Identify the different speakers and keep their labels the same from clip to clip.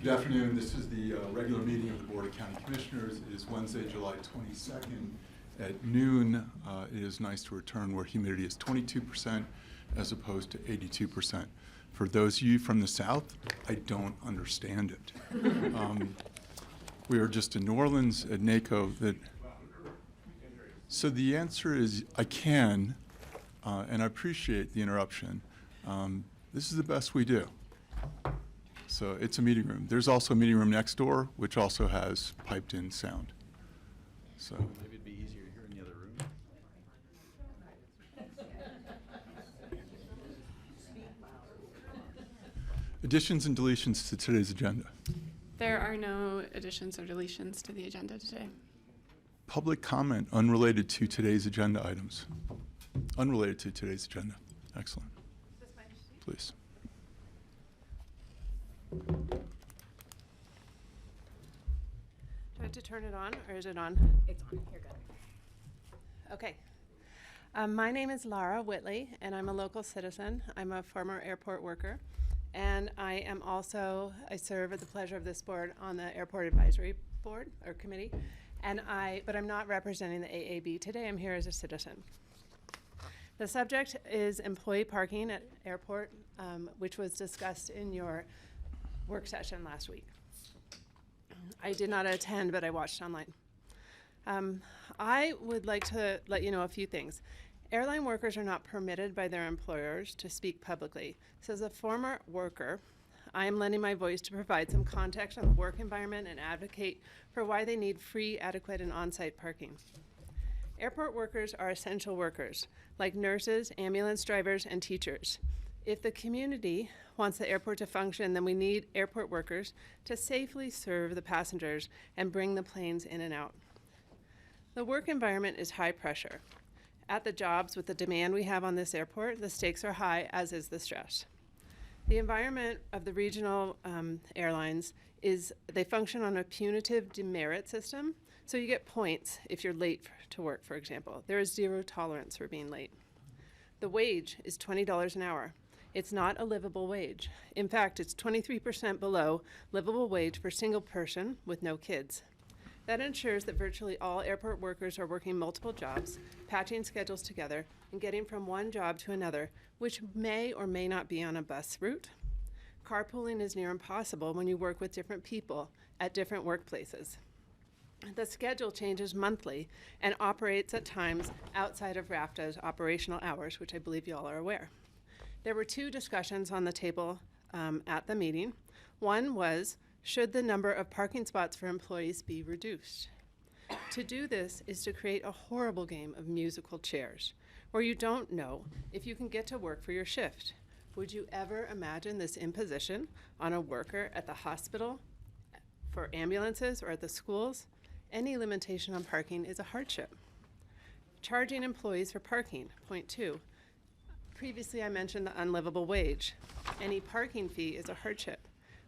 Speaker 1: Good afternoon. This is the regular meeting of the Board of County Commissioners. It is Wednesday, July 22nd at noon. It is nice to return where humidity is 22% as opposed to 82%. For those of you from the South, I don't understand it. We are just in New Orleans at NACO. So the answer is I can, and I appreciate the interruption. This is the best we do. So it's a meeting room. There's also a meeting room next door, which also has piped in sound. So
Speaker 2: Maybe it'd be easier to hear in the other room.
Speaker 1: additions and deletions to today's agenda.
Speaker 3: There are no additions or deletions to the agenda today.
Speaker 1: Public comment unrelated to today's agenda items. Unrelated to today's agenda. Excellent. Please.
Speaker 4: Do I have to turn it on, or is it on?
Speaker 5: It's on. You're good.
Speaker 4: Okay. My name is Lara Whitley, and I'm a local citizen. I'm a former airport worker, and I serve at the pleasure of this board on the Airport Advisory Board, or Committee, but I'm not representing the AAB today. I'm here as a citizen. The subject is employee parking at airport, which was discussed in your work session last week. I did not attend, but I watched online. I would like to let you know a few things. Airline workers are not permitted by their employers to speak publicly. So as a former worker, I am lending my voice to provide some context on the work environment and advocate for why they need free, adequate, and on-site parking. Airport workers are essential workers, like nurses, ambulance drivers, and teachers. If the community wants the airport to function, then we need airport workers to safely serve the passengers and bring the planes in and out. The work environment is high pressure. At the jobs, with the demand we have on this airport, the stakes are high, as is the stress. The environment of the regional airlines they function on a punitive demerit system, so you get points if you're late to work, for example. There is zero tolerance for being late. The wage is $20 an hour. It's not a livable wage. In fact, it's 23% below livable wage for a single person with no kids. That ensures that virtually all airport workers are working multiple jobs, patching schedules together, and getting from one job to another, which may or may not be on a bus route. Carpooling is near impossible when you work with different people at different workplaces. The schedule changes monthly and operates at times outside of RAFTA's operational hours, which I believe you all are aware. There were two discussions on the table at the meeting. One was, should the number of parking spots for employees be reduced? To do this is to create a horrible game of musical chairs, where you don't know if you can get to work for your shift. Would you ever imagine this imposition on a worker at the hospital, for ambulances, or at the schools? Any limitation on parking is a hardship. Charging employees for parking, point 2. Previously, I mentioned the unlivable wage. Any parking fee is a hardship.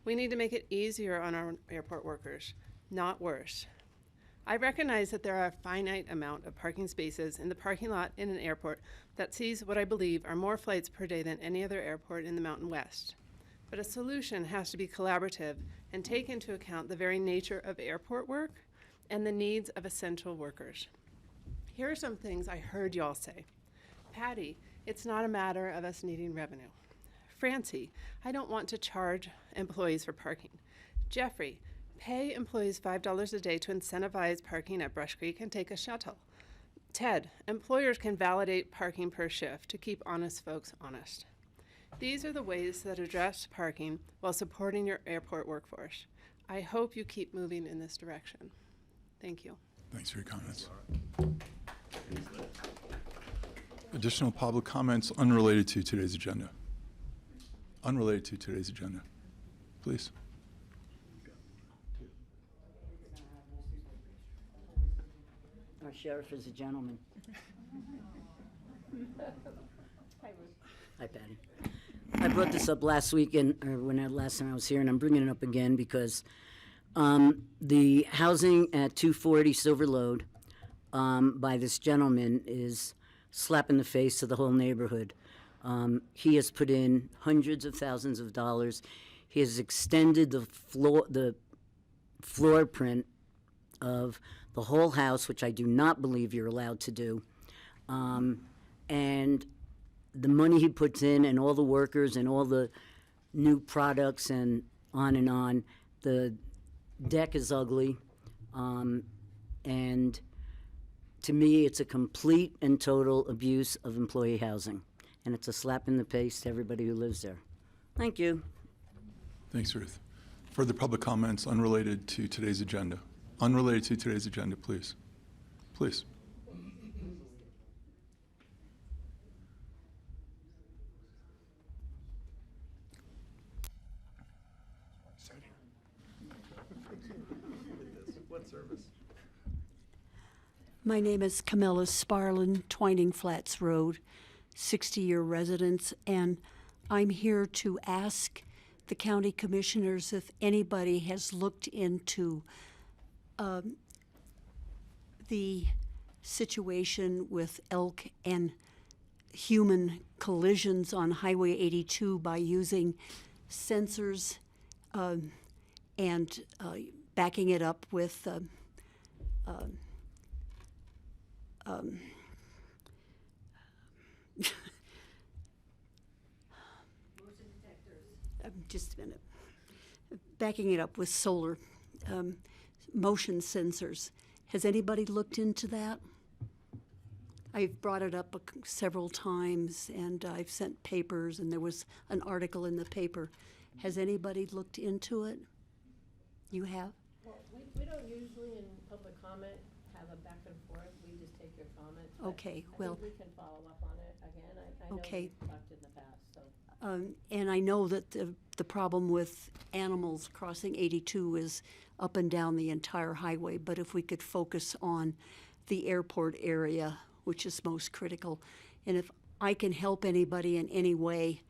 Speaker 4: We need to make it easier on our airport workers, not worse. I recognize that there are a finite amount of parking spaces in the parking lot in an airport that sees what I believe are more flights per day than any other airport in the Mountain West. But a solution has to be collaborative and take into account the very nature of airport work and the needs of essential workers. Here are some things I heard y'all say. Patty, it's not a matter of us needing revenue. Francie, I don't want to charge employees for parking. Jeffrey, pay employees $5 a day to incentivize parking at Brush Creek and take a shuttle. Ted, employers can validate parking per shift to keep honest folks honest. These are the ways that address parking while supporting your airport workforce. I hope you keep moving in this direction. Thank you.
Speaker 1: Thanks for your comments. Additional public comments unrelated to today's agenda. Unrelated to today's agenda. Please.
Speaker 5: Our sheriff is a gentleman. Hi, Patty. I brought this up last week, last time I was here, and I'm bringing it up again because the housing at 240 Silver Lode by this gentleman is slap in the face to the whole neighborhood. He has put in hundreds of thousands of dollars. He has extended the floor print of the whole house, which I do not believe you're allowed to do. And the money he puts in and all the workers and all the new products and on, the deck is ugly. And to me, it's a complete and total abuse of employee housing. And it's a slap in the face to everybody who lives there. Thank you.
Speaker 1: Thanks, Ruth. Further public comments unrelated to today's agenda? Unrelated to today's agenda, please. Please.
Speaker 2: What service?
Speaker 6: My name is Camilla Sparlin, Twining Flats Road, 60-year residence, and I'm here to ask the county commissioners if anybody has looked into the situation with elk and human collisions on Highway 82 by using sensors and backing it up with just a minute. Backing it up with solar motion sensors. Has anybody looked into that? I've brought it up several times, and I've sent papers, and there was an article in the paper. Has anybody looked into it? You have?
Speaker 7: Well, we don't usually in public comment have a back and forth. We just take your comments. but
Speaker 6: Okay,
Speaker 7: I
Speaker 6: well.
Speaker 7: think we can follow up on it again. I know
Speaker 6: Okay.
Speaker 7: we've talked in the past, so.
Speaker 6: And I know that the problem with animals crossing 82 is up and down the entire highway, but if we could focus on the airport area, which is most critical, and if I can help anybody in any way,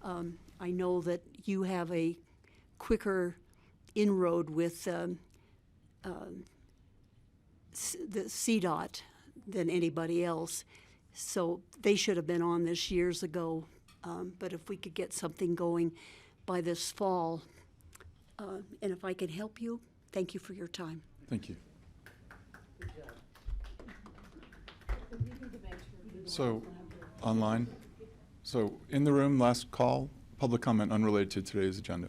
Speaker 6: I know that you have a quicker inroad with the CDOT than anybody else, so they should have been on this years ago. But if we could get something going by this fall, and if I can help you, thank you for your time.
Speaker 1: Thank you. So, online. So, in the room, last call, public comment unrelated to today's agenda.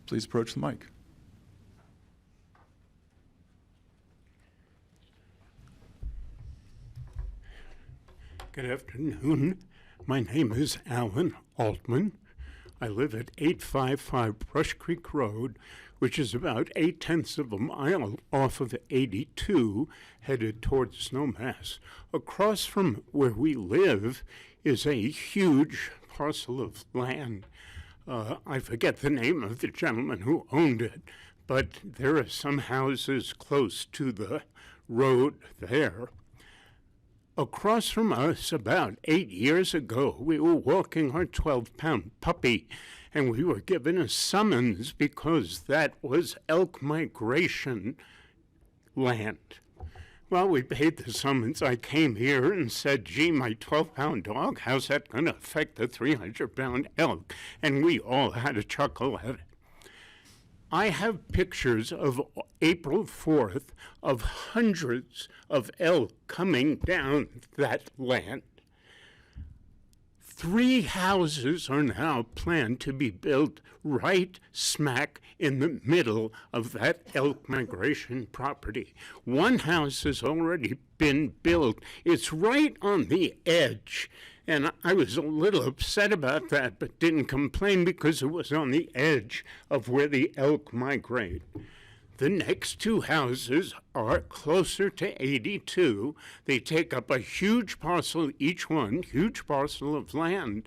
Speaker 1: Please approach the mic.
Speaker 8: Good afternoon. My name is Alan Altman. I live at 855 Brush Creek Road, which is about 0.8 of a mile off of 82, headed towards Snowmass. Across from where we live is a huge parcel of land. I forget the name of the gentleman who owned it, but there are some houses close to the road there. Across from us, about 8 years ago, we were walking our 12-pound puppy, and we were given a summons because that was elk migration land. Well, we paid the summons. I came here and said, gee, my 12-pound dog, how's that going to affect the 300-pound elk? And we all had a chuckle at it. I have pictures of April 4th of hundreds of elk coming down that land. 3 houses are now planned to be built right smack in the middle of that elk migration property. 1 house has already been built. It's right on the edge. And I was a little upset about that, but didn't complain because it was on the edge of where the elk migrate. The next 2 houses are closer to 82. They take up a huge parcel, each one, huge parcel of land.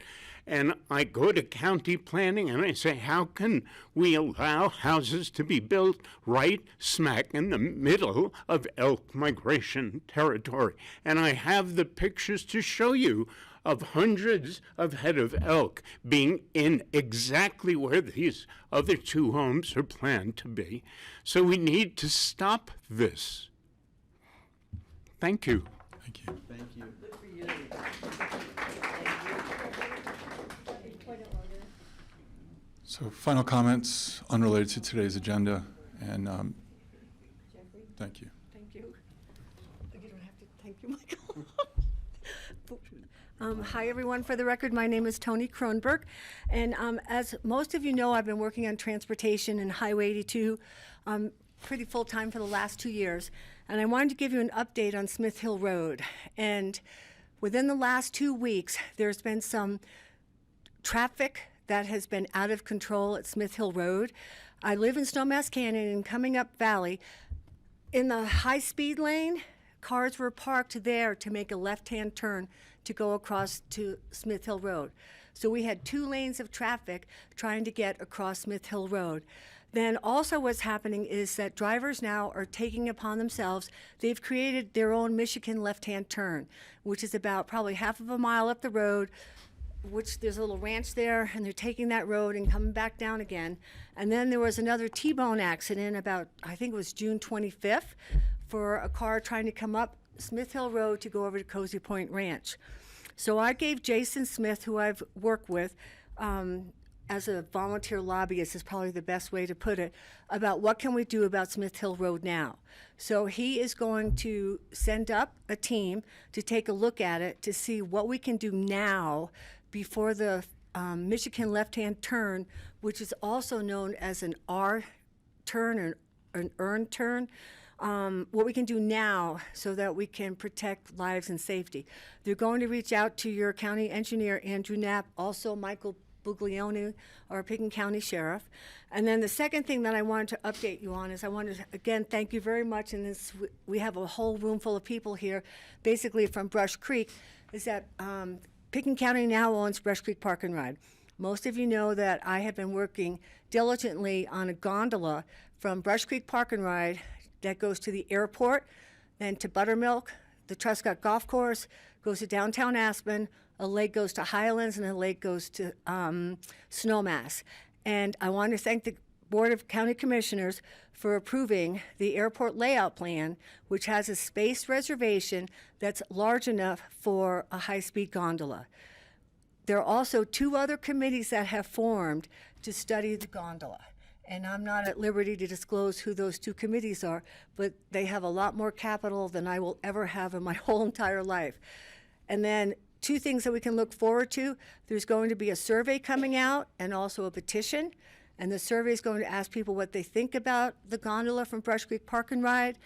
Speaker 8: And I go to county planning and I say, how can we allow houses to be built right smack in the middle of elk migration territory? And I have the pictures to show you of hundreds of head of elk being in exactly where these other 2 homes are planned to be. So we need to stop this. Thank you.
Speaker 1: Thank you.
Speaker 2: Thank you.
Speaker 7: Good for you. Thank you. Point of
Speaker 1: So final comments unrelated to today's agenda, and
Speaker 7: Jeffrey?
Speaker 1: thank you.
Speaker 6: Thank you. You don't have to thank you, Michael.
Speaker 9: Hi, everyone. For the record, my name is Tony Kronberg, and as most of you know, I've been working on transportation and Highway 82 pretty full-time for the last 2 years, and I wanted to give you an update on Smith Hill Road. And within the last 2 weeks, there's been some traffic that has been out of control at Smith Hill Road. I live in Snowmass Canyon, and coming up Valley, in the high-speed lane, cars were parked there to make a left-hand turn to go across to Smith Hill Road. So we had 2 lanes of traffic trying to get across Smith Hill Road. Then also what's happening is that drivers now are taking upon themselves, they've created their own Michigan left-hand turn, which is about probably half of a mile up the road, which there's a little ranch there, and they're taking that road and coming back down again. And then there was another T-bone accident about, I think it was June 25th, for a car trying to come up Smith Hill Road to go over to Cozy Point Ranch. So I gave Jason Smith, who I've worked with, as a volunteer lobbyist is probably the best way to put it, about what can we do about Smith Hill Road now. So he is going to send up a team to take a look at it to see what we can do now before the Michigan left-hand turn, which is also known as an R turn or an earn turn, what we can do now so that we can protect lives and safety. They're going to reach out to your county engineer, Andrew Knapp, also Michael Buglione, our Pitkin County Sheriff. And then the second thing that I wanted to update you on is I wanted to, again, thank you very much. And this, we have a whole room full of people here, basically from Brush Creek, is that Pitkin County now owns Brush Creek Park and Ride. Most of you know that I have been working diligently on a gondola from Brush Creek Park and Ride that goes to the airport, then to Buttermilk, the Truscott Golf Course, goes to downtown Aspen, a leg goes to Highlands, and a leg goes to Snowmass. And I want to thank the Board of County Commissioners for approving the airport layout plan, which has a space reservation that's large enough for a high-speed gondola. There are also 2 other committees that have formed to study the gondola. And I'm not at liberty to disclose who those 2 committees are, but they have a lot more capital than I will ever have in my whole entire life. And then 2 things that we can look forward to. There's going to be a survey coming out and also a petition. And the survey is going to ask people what they think about the gondola from Brush Creek Park and Ride.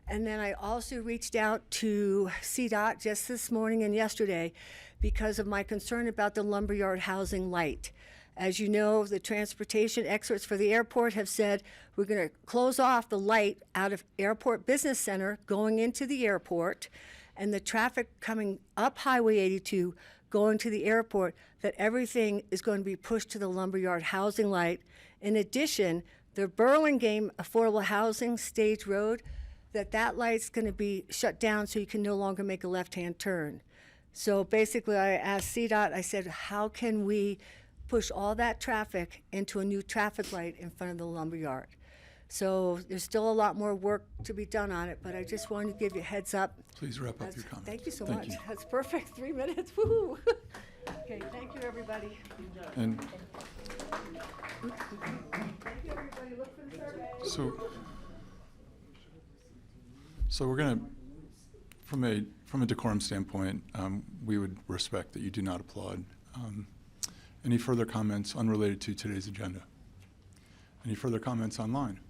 Speaker 9: And then I also reached out to CDOT just this morning and yesterday because of my concern about the lumberyard housing light. As you know, the transportation experts for the airport have said we're going to close off the light out of Airport Business Center going into the airport, and the traffic coming up Highway 82 going to the airport, that everything is going to be pushed to the lumberyard housing light. In addition, the Burlingame Affordable Housing Stage Road, that light's going to be shut down so you can no longer make a left-hand turn. So basically I asked CDOT, I said, how can we push all that traffic into a new traffic light in front of the lumberyard? So there's still a lot more work to be done on it, but I just wanted to give you a heads up.
Speaker 1: Please wrap up your comments.
Speaker 9: Thank you so
Speaker 1: Thank
Speaker 9: much.
Speaker 1: you.
Speaker 9: That's perfect, 3 minutes, woo. Okay, thank you, everybody.
Speaker 1: And
Speaker 9: Thank you, everybody, look for the survey.
Speaker 1: so we're going to, from a decorum standpoint, we would respect that you do not applaud. Any further comments unrelated to today's agenda? Any further comments online?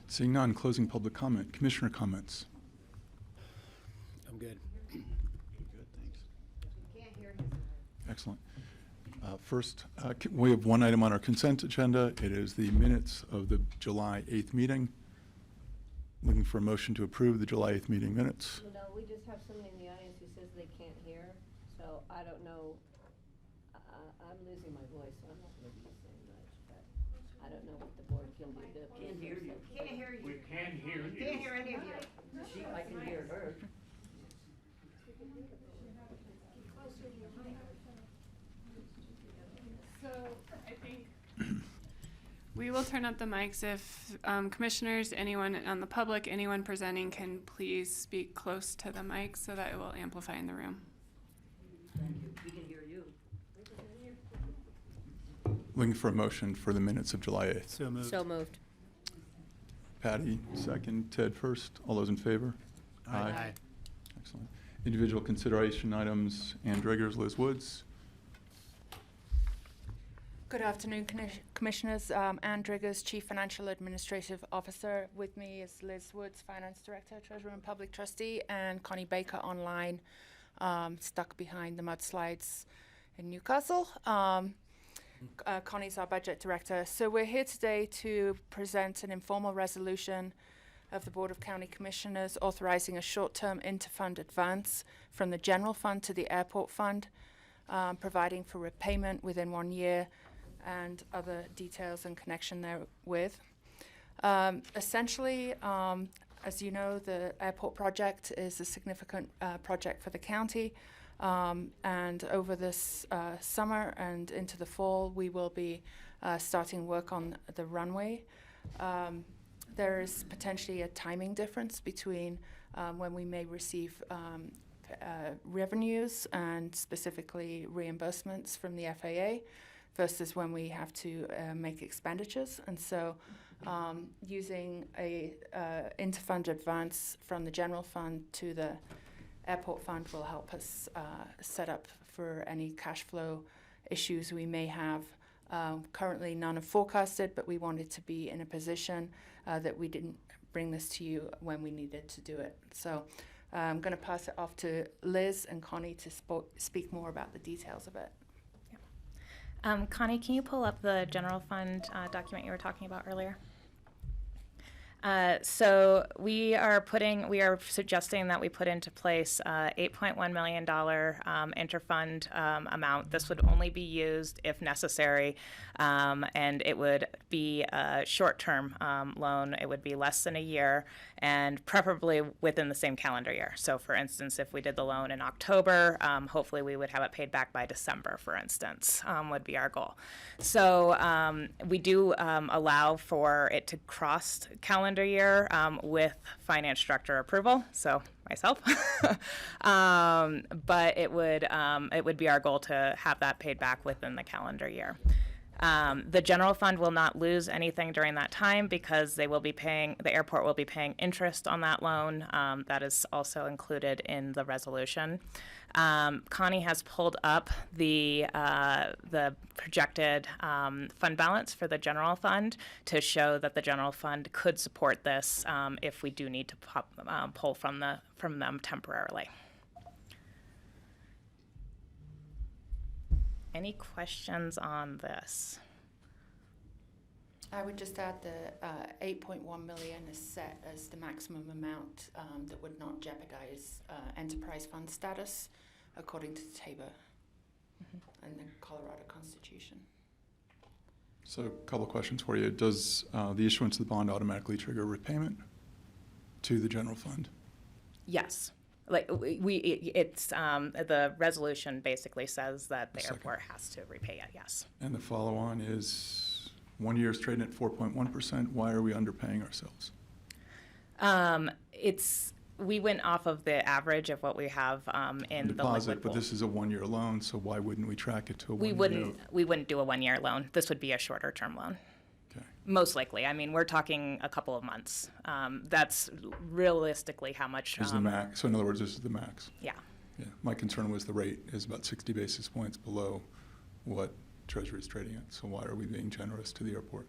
Speaker 1: Seeing none, closing public comment. Commissioner comments.
Speaker 2: I'm good. Good, thanks.
Speaker 1: Excellent. First, we have one item on our consent agenda. It is the minutes of the July 8th meeting. Looking for a motion to approve the July 8th meeting minutes.
Speaker 7: You know, we just have somebody in the audience who says they can't hear, so I don't know. I'm losing my voice, so I'm not going to be saying much, but I don't know what the board can do to.
Speaker 5: Can't hear you.
Speaker 7: Can't hear you.
Speaker 8: We can hear you.
Speaker 7: Can't hear any of you.
Speaker 5: I can hear her.
Speaker 3: So I think we will turn up the mics if commissioners, anyone on the public, anyone presenting can please speak close to the mic so that it will amplify in the room.
Speaker 5: Thank you. We can hear you.
Speaker 1: Looking for a motion for the minutes of July 8th.
Speaker 2: So moved.
Speaker 7: So moved.
Speaker 1: Patty, second. Ted first. All those in favor?
Speaker 2: Aye.
Speaker 1: Excellent. Individual consideration items, Ann Driggers, Liz Woods.
Speaker 10: Good afternoon, Commissioners. Ann Driggers, Chief Financial Administrative Officer. With me is Liz Woods, Finance Director, Treasurer and Public Trustee, and Connie Baker online, stuck behind the mudslides in Newcastle. Connie's our Budget Director. So we're here today to present an informal resolution of the Board of County Commissioners authorizing a short-term interfund advance from the General Fund to the Airport Fund, providing for repayment within 1 year, and other details in connection therewith. Essentially, as you know, the airport project is a significant project for the county, and over this summer and into the fall, we will be starting work on the runway. There is potentially a timing difference between when we may receive revenues and specifically reimbursements from the FAA versus when we have to make expenditures. And so using a interfund advance from the general fund to the airport fund will help us set up for any cash flow issues we may have. Currently none are forecasted, but we wanted to be in a position that we didn't bring this to you when we needed to do it. So I'm going to pass it off to Liz and Connie to speak more about the details of it.
Speaker 11: Connie, can you pull up the general fund document you were talking about earlier? So we are suggesting that we put into place $8.1 million interfund amount. This would only be used if necessary, and it would be a short-term loan. It would be less than a year, and preferably within the same calendar year. So for instance, if we did the loan in October, hopefully we would have it paid back by December, for instance, would be our goal. So we do allow for it to cross calendar year with finance director approval, so myself. But it would be our goal to have that paid back within the calendar year. The general fund will not lose anything during that time because the airport will be paying interest on that loan. That is also included in the resolution. Connie has pulled up the projected fund balance for the general fund to show that the general fund could support this if we do need to pull from them temporarily. Any questions on this?
Speaker 10: I would just add the 8.1 million is set as the maximum amount that would not jeopardize enterprise fund status according to the TABOR and the Colorado Constitution.
Speaker 1: So a couple of questions for you. Does the issuance of the bond automatically trigger repayment to the general fund?
Speaker 11: Yes. Like it's the resolution basically says that the airport has to repay it. Yes.
Speaker 1: And the follow-on is 1 year is trading at 4.1%. Why are we underpaying ourselves?
Speaker 11: We went off of the average of what we have in the
Speaker 1: deposit,
Speaker 11: liquid
Speaker 1: but
Speaker 11: pool.
Speaker 1: this is a 1 year loan, so why wouldn't we track it to a 1
Speaker 11: We
Speaker 1: year
Speaker 11: wouldn't.
Speaker 1: note?
Speaker 11: We wouldn't do a 1 year loan. This would be a shorter term loan.
Speaker 1: Okay.
Speaker 11: Most likely. I mean, we're talking a couple of months. That's realistically how much.
Speaker 1: Is the max? So in other words, this is the max.
Speaker 11: Yeah.
Speaker 1: Yeah. My concern was the rate is about 60 basis points below what Treasury is trading at. So why are we being generous to the airport?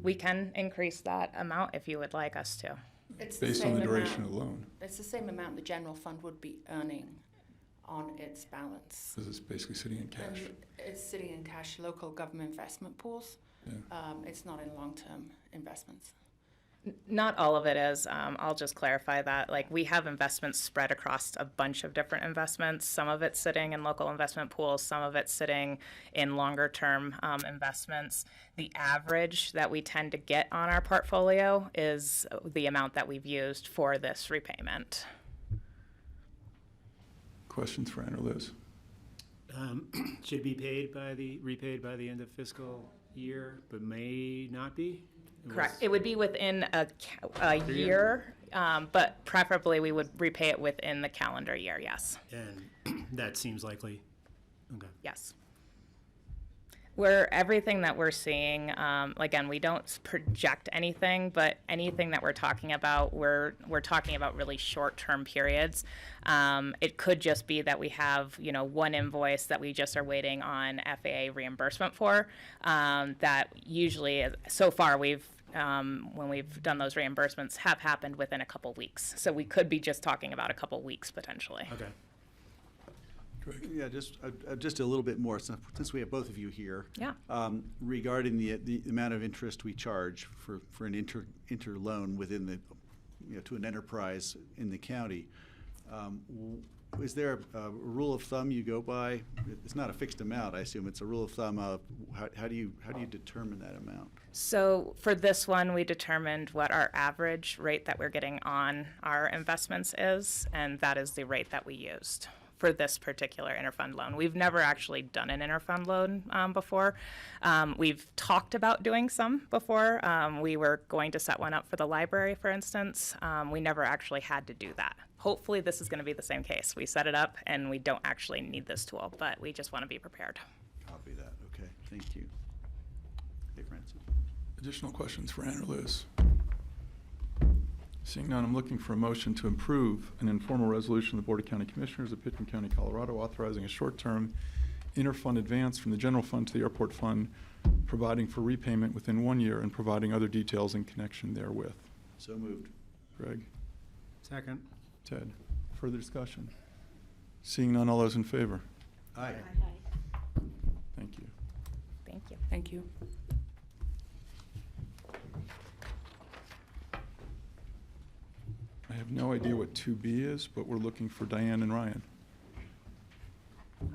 Speaker 11: We can increase that amount if you would like us to.
Speaker 10: It's
Speaker 1: Based on the duration of the loan.
Speaker 10: It's the same amount the general fund would be earning on its balance.
Speaker 1: This is basically sitting in cash.
Speaker 10: And it's sitting in cash, local government investment pools.
Speaker 1: Yeah.
Speaker 10: It's not in long-term investments.
Speaker 11: Not all of it is. I'll just clarify that. Like, we have investments spread across a bunch of different investments. Some of it's sitting in local investment pools. Some of it's sitting in longer-term investments. The average that we tend to get on our portfolio is the amount that we've used for this repayment.
Speaker 1: Questions for Ann or Liz?
Speaker 2: Should be repaid by the end of fiscal year, but may not be?
Speaker 11: Correct. It would be within a year, but preferably we would repay it within the calendar year, yes.
Speaker 2: And that seems likely? Okay.
Speaker 11: Yes. Everything that we're seeing, again, we don't project anything, but anything that we're talking about, we're talking about really short-term periods. It could just be that we have, one invoice that we just are waiting on FAA reimbursement for. That usually, so far, when we've done those reimbursements, have happened within a couple weeks. So we could be just talking about a couple weeks potentially.
Speaker 2: Okay.
Speaker 12: Yeah, just a little bit more, since we have both of you here.
Speaker 11: Yeah.
Speaker 12: Regarding the amount of interest we charge for an interloan within the, to an enterprise in the county. Is there a rule of thumb you go by? It's not a fixed amount, I assume. It's a rule of thumb of how do you determine that amount?
Speaker 11: So for this one, we determined what our average rate that we're getting on our investments is, and that is the rate that we used for this particular interfund loan. We've never actually done an interfund loan before. We've talked about doing some before. We were going to set one up for the library, for instance. We never actually had to do that. Hopefully this is going to be the same case. We set it up and we don't actually need this tool, but we just want to be prepared.
Speaker 12: Copy that. Okay, thank you. Hey, Francis.
Speaker 1: Additional questions for Ann or Liz? Seeing none, I'm looking for a motion to approve an informal resolution of the Board of County Commissioners of Pitkin County, Colorado, authorizing a short-term interfund advance from the general fund to the airport fund, providing for repayment within 1 year and providing other details in connection therewith.
Speaker 12: So moved.
Speaker 1: Greg?
Speaker 2: Second.
Speaker 1: Ted? Further discussion? Seeing none, all those in favor?
Speaker 12: Aye.
Speaker 1: Thank you.
Speaker 11: Thank you.
Speaker 10: Thank you.
Speaker 1: I have no idea what 2B is, but we're looking for Diane and Ryan.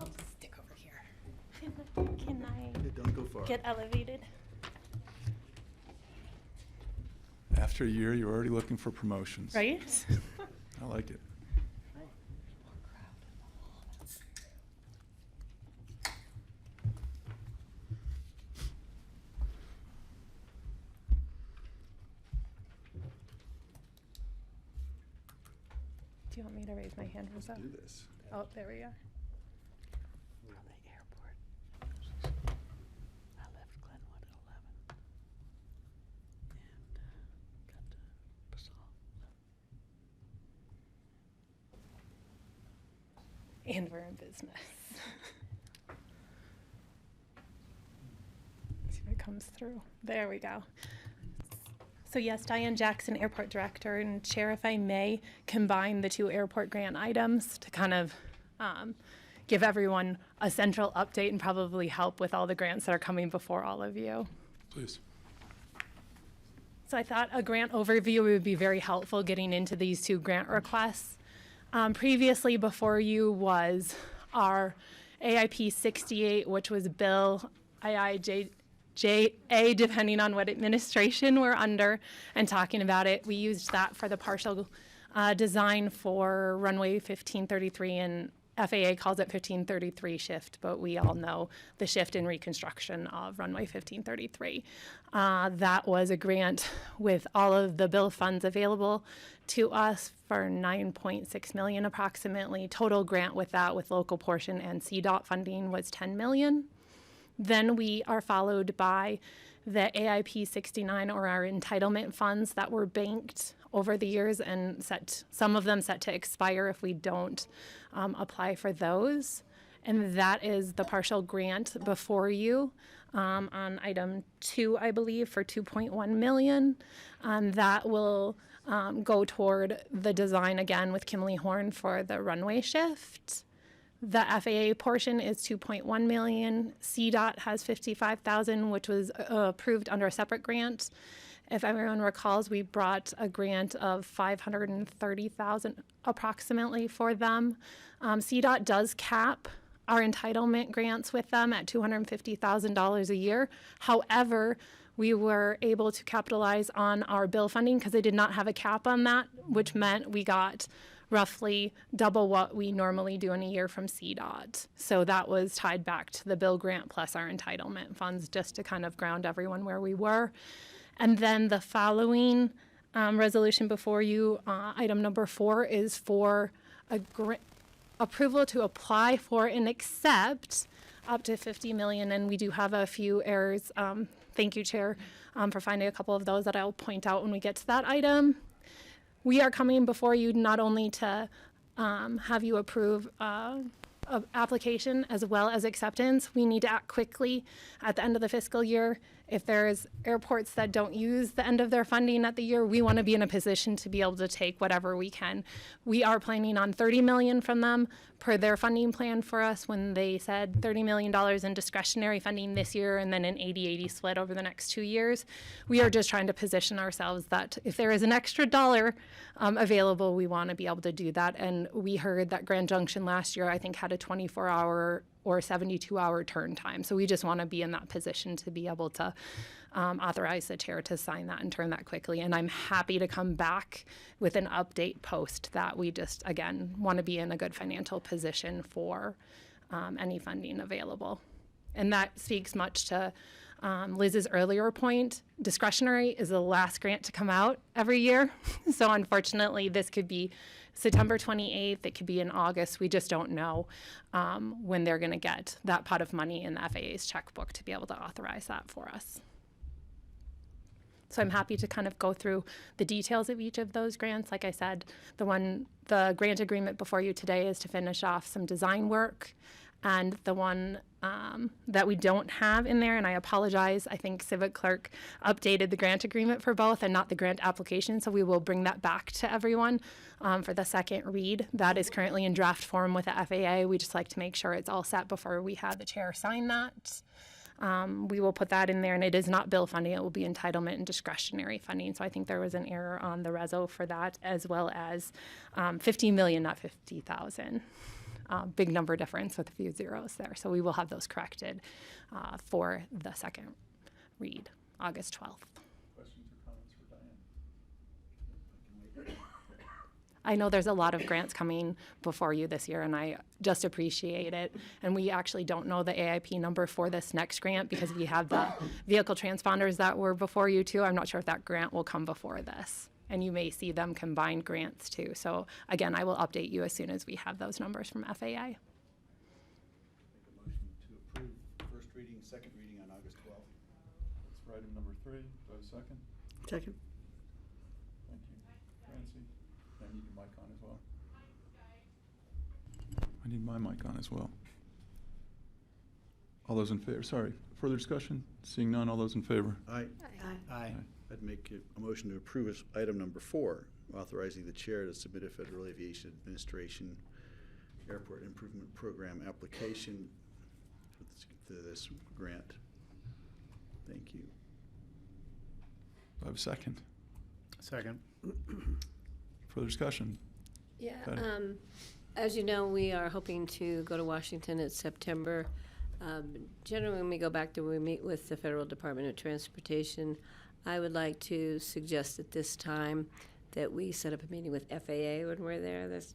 Speaker 11: I'll just stick over here.
Speaker 13: Can I
Speaker 12: Yeah, don't go far.
Speaker 13: get elevated?
Speaker 1: After a year, you're already looking for promotions.
Speaker 13: Right?
Speaker 1: I like it.
Speaker 13: Do you want me to raise my hand? Was that?
Speaker 12: Do this.
Speaker 13: Oh, there we are.
Speaker 6: From the airport. I left Glenwood at 11. And got to Basalt.
Speaker 13: And we're in business. See if it comes through. There we go. So yes, Diane Jackson, Airport Director, and Chair, if I may, combine the two airport grant items to kind of give everyone a central update and probably help with all the grants that are coming before all of you.
Speaker 1: Please.
Speaker 13: So I thought a grant overview would be very helpful getting into these two grant requests. Previously before you was our AIP 68, which was Bill IIJA, depending on what administration we're under, and talking about it. We used that for the partial design for Runway 1533, and FAA calls it 1533 shift, but we all know the shift in reconstruction of Runway 1533. That was a grant with all of the bill funds available to us for $9.6 million approximately. Total grant with that, with local portion and CDOT funding, was $10 million. Then we are followed by the AIP 69, or our entitlement funds that were banked over the years and some of them set to expire if we don't apply for those. And that is the partial grant before you on item 2, I believe, for $2.1 million. That will go toward the design again with Kimley Horn for the runway shift. The FAA portion is $2.1 million. CDOT has $55,000, which was approved under a separate grant. If everyone recalls, we brought a grant of $530,000 approximately for them. CDOT does cap our entitlement grants with them at $250,000 a year. However, we were able to capitalize on our bill funding because they did not have a cap on that, which meant we got roughly double what we normally do in a year from CDOT. So that was tied back to the bill grant plus our entitlement funds, just to kind of ground everyone where we were. And then the following resolution before you, item number 4, is for approval to apply for and accept up to 50 million, and we do have a few errors. Thank you, Chair, for finding a couple of those that I'll point out when we get to that item. We are coming before you not only to have you approve application as well as acceptance. We need to act quickly at the end of the fiscal year. If there's airports that don't use the end of their funding at the year, we want to be in a position to be able to take whatever we can. We are planning on $30 million from them per their funding plan for us when they said $30 million in discretionary funding this year and then an 80-80 split over the next 2 years. We are just trying to position ourselves that if there is an extra dollar available, we want to be able to do that. And we heard that Grand Junction last year, I think, had a 24-hour or 72-hour turn time. So we just want to be in that position to be able to authorize the chair to sign that and turn that quickly. And I'm happy to come back with an update post that we just, again, want to be in a good financial position for any funding available. And that speaks much to Liz's earlier point. Discretionary is the last grant to come out every year. So unfortunately, this could be September 28th, it could be in August. We just don't know when they're going to get that pot of money in the FAA's checkbook to be able to authorize that for us. So I'm happy to kind of go through the details of each of those grants. Like I said, the grant agreement before you today is to finish off some design work. And the one that we don't have in there, and I apologize, I think Civic Clerk updated the grant agreement for both and not the grant application, so we will bring that back to everyone for the second read. That is currently in draft form with the FAA. We just like to make sure it's all set before we have the chair sign that. We will put that in there, and it is not bill funding. It will be entitlement and discretionary funding. So I think there was an error on the reso for that, as well as 50 million, not 50,000. Big number difference with a few zeros there. So we will have those corrected for the second read, August 12th.
Speaker 1: Questions or comments for Diane?
Speaker 13: I know there's a lot of grants coming before you this year, and I just appreciate it. And we actually don't know the AIP number for this next grant because we have the vehicle transponders that were before you too. I'm not sure if that grant will come before this. And you may see them combined grants too. So again, I will update you as soon as we have those numbers from FAA.
Speaker 12: Make a motion to approve first reading, second reading on August 12th.
Speaker 1: That's for item number 3. Do I have a second?
Speaker 6: Second.
Speaker 1: Thank you. Francie, I need your mic on as well. I need my mic on as well. All those in favor, sorry, further discussion? Seeing none, all those in favor?
Speaker 12: Aye.
Speaker 2: Aye.
Speaker 12: I'd make a motion to approve item number 4, authorizing the chair to submit a Federal Aviation Administration Airport Improvement Program application for this grant. Thank you.
Speaker 1: Do I have a second?
Speaker 2: Second.
Speaker 1: Further discussion?
Speaker 7: Yeah,
Speaker 1: Patty?
Speaker 7: as you know, we are hoping to go to Washington in September. Generally, when we go back there, we meet with the Federal Department of Transportation. I would like to suggest at this time that we set up a meeting with FAA when we're there this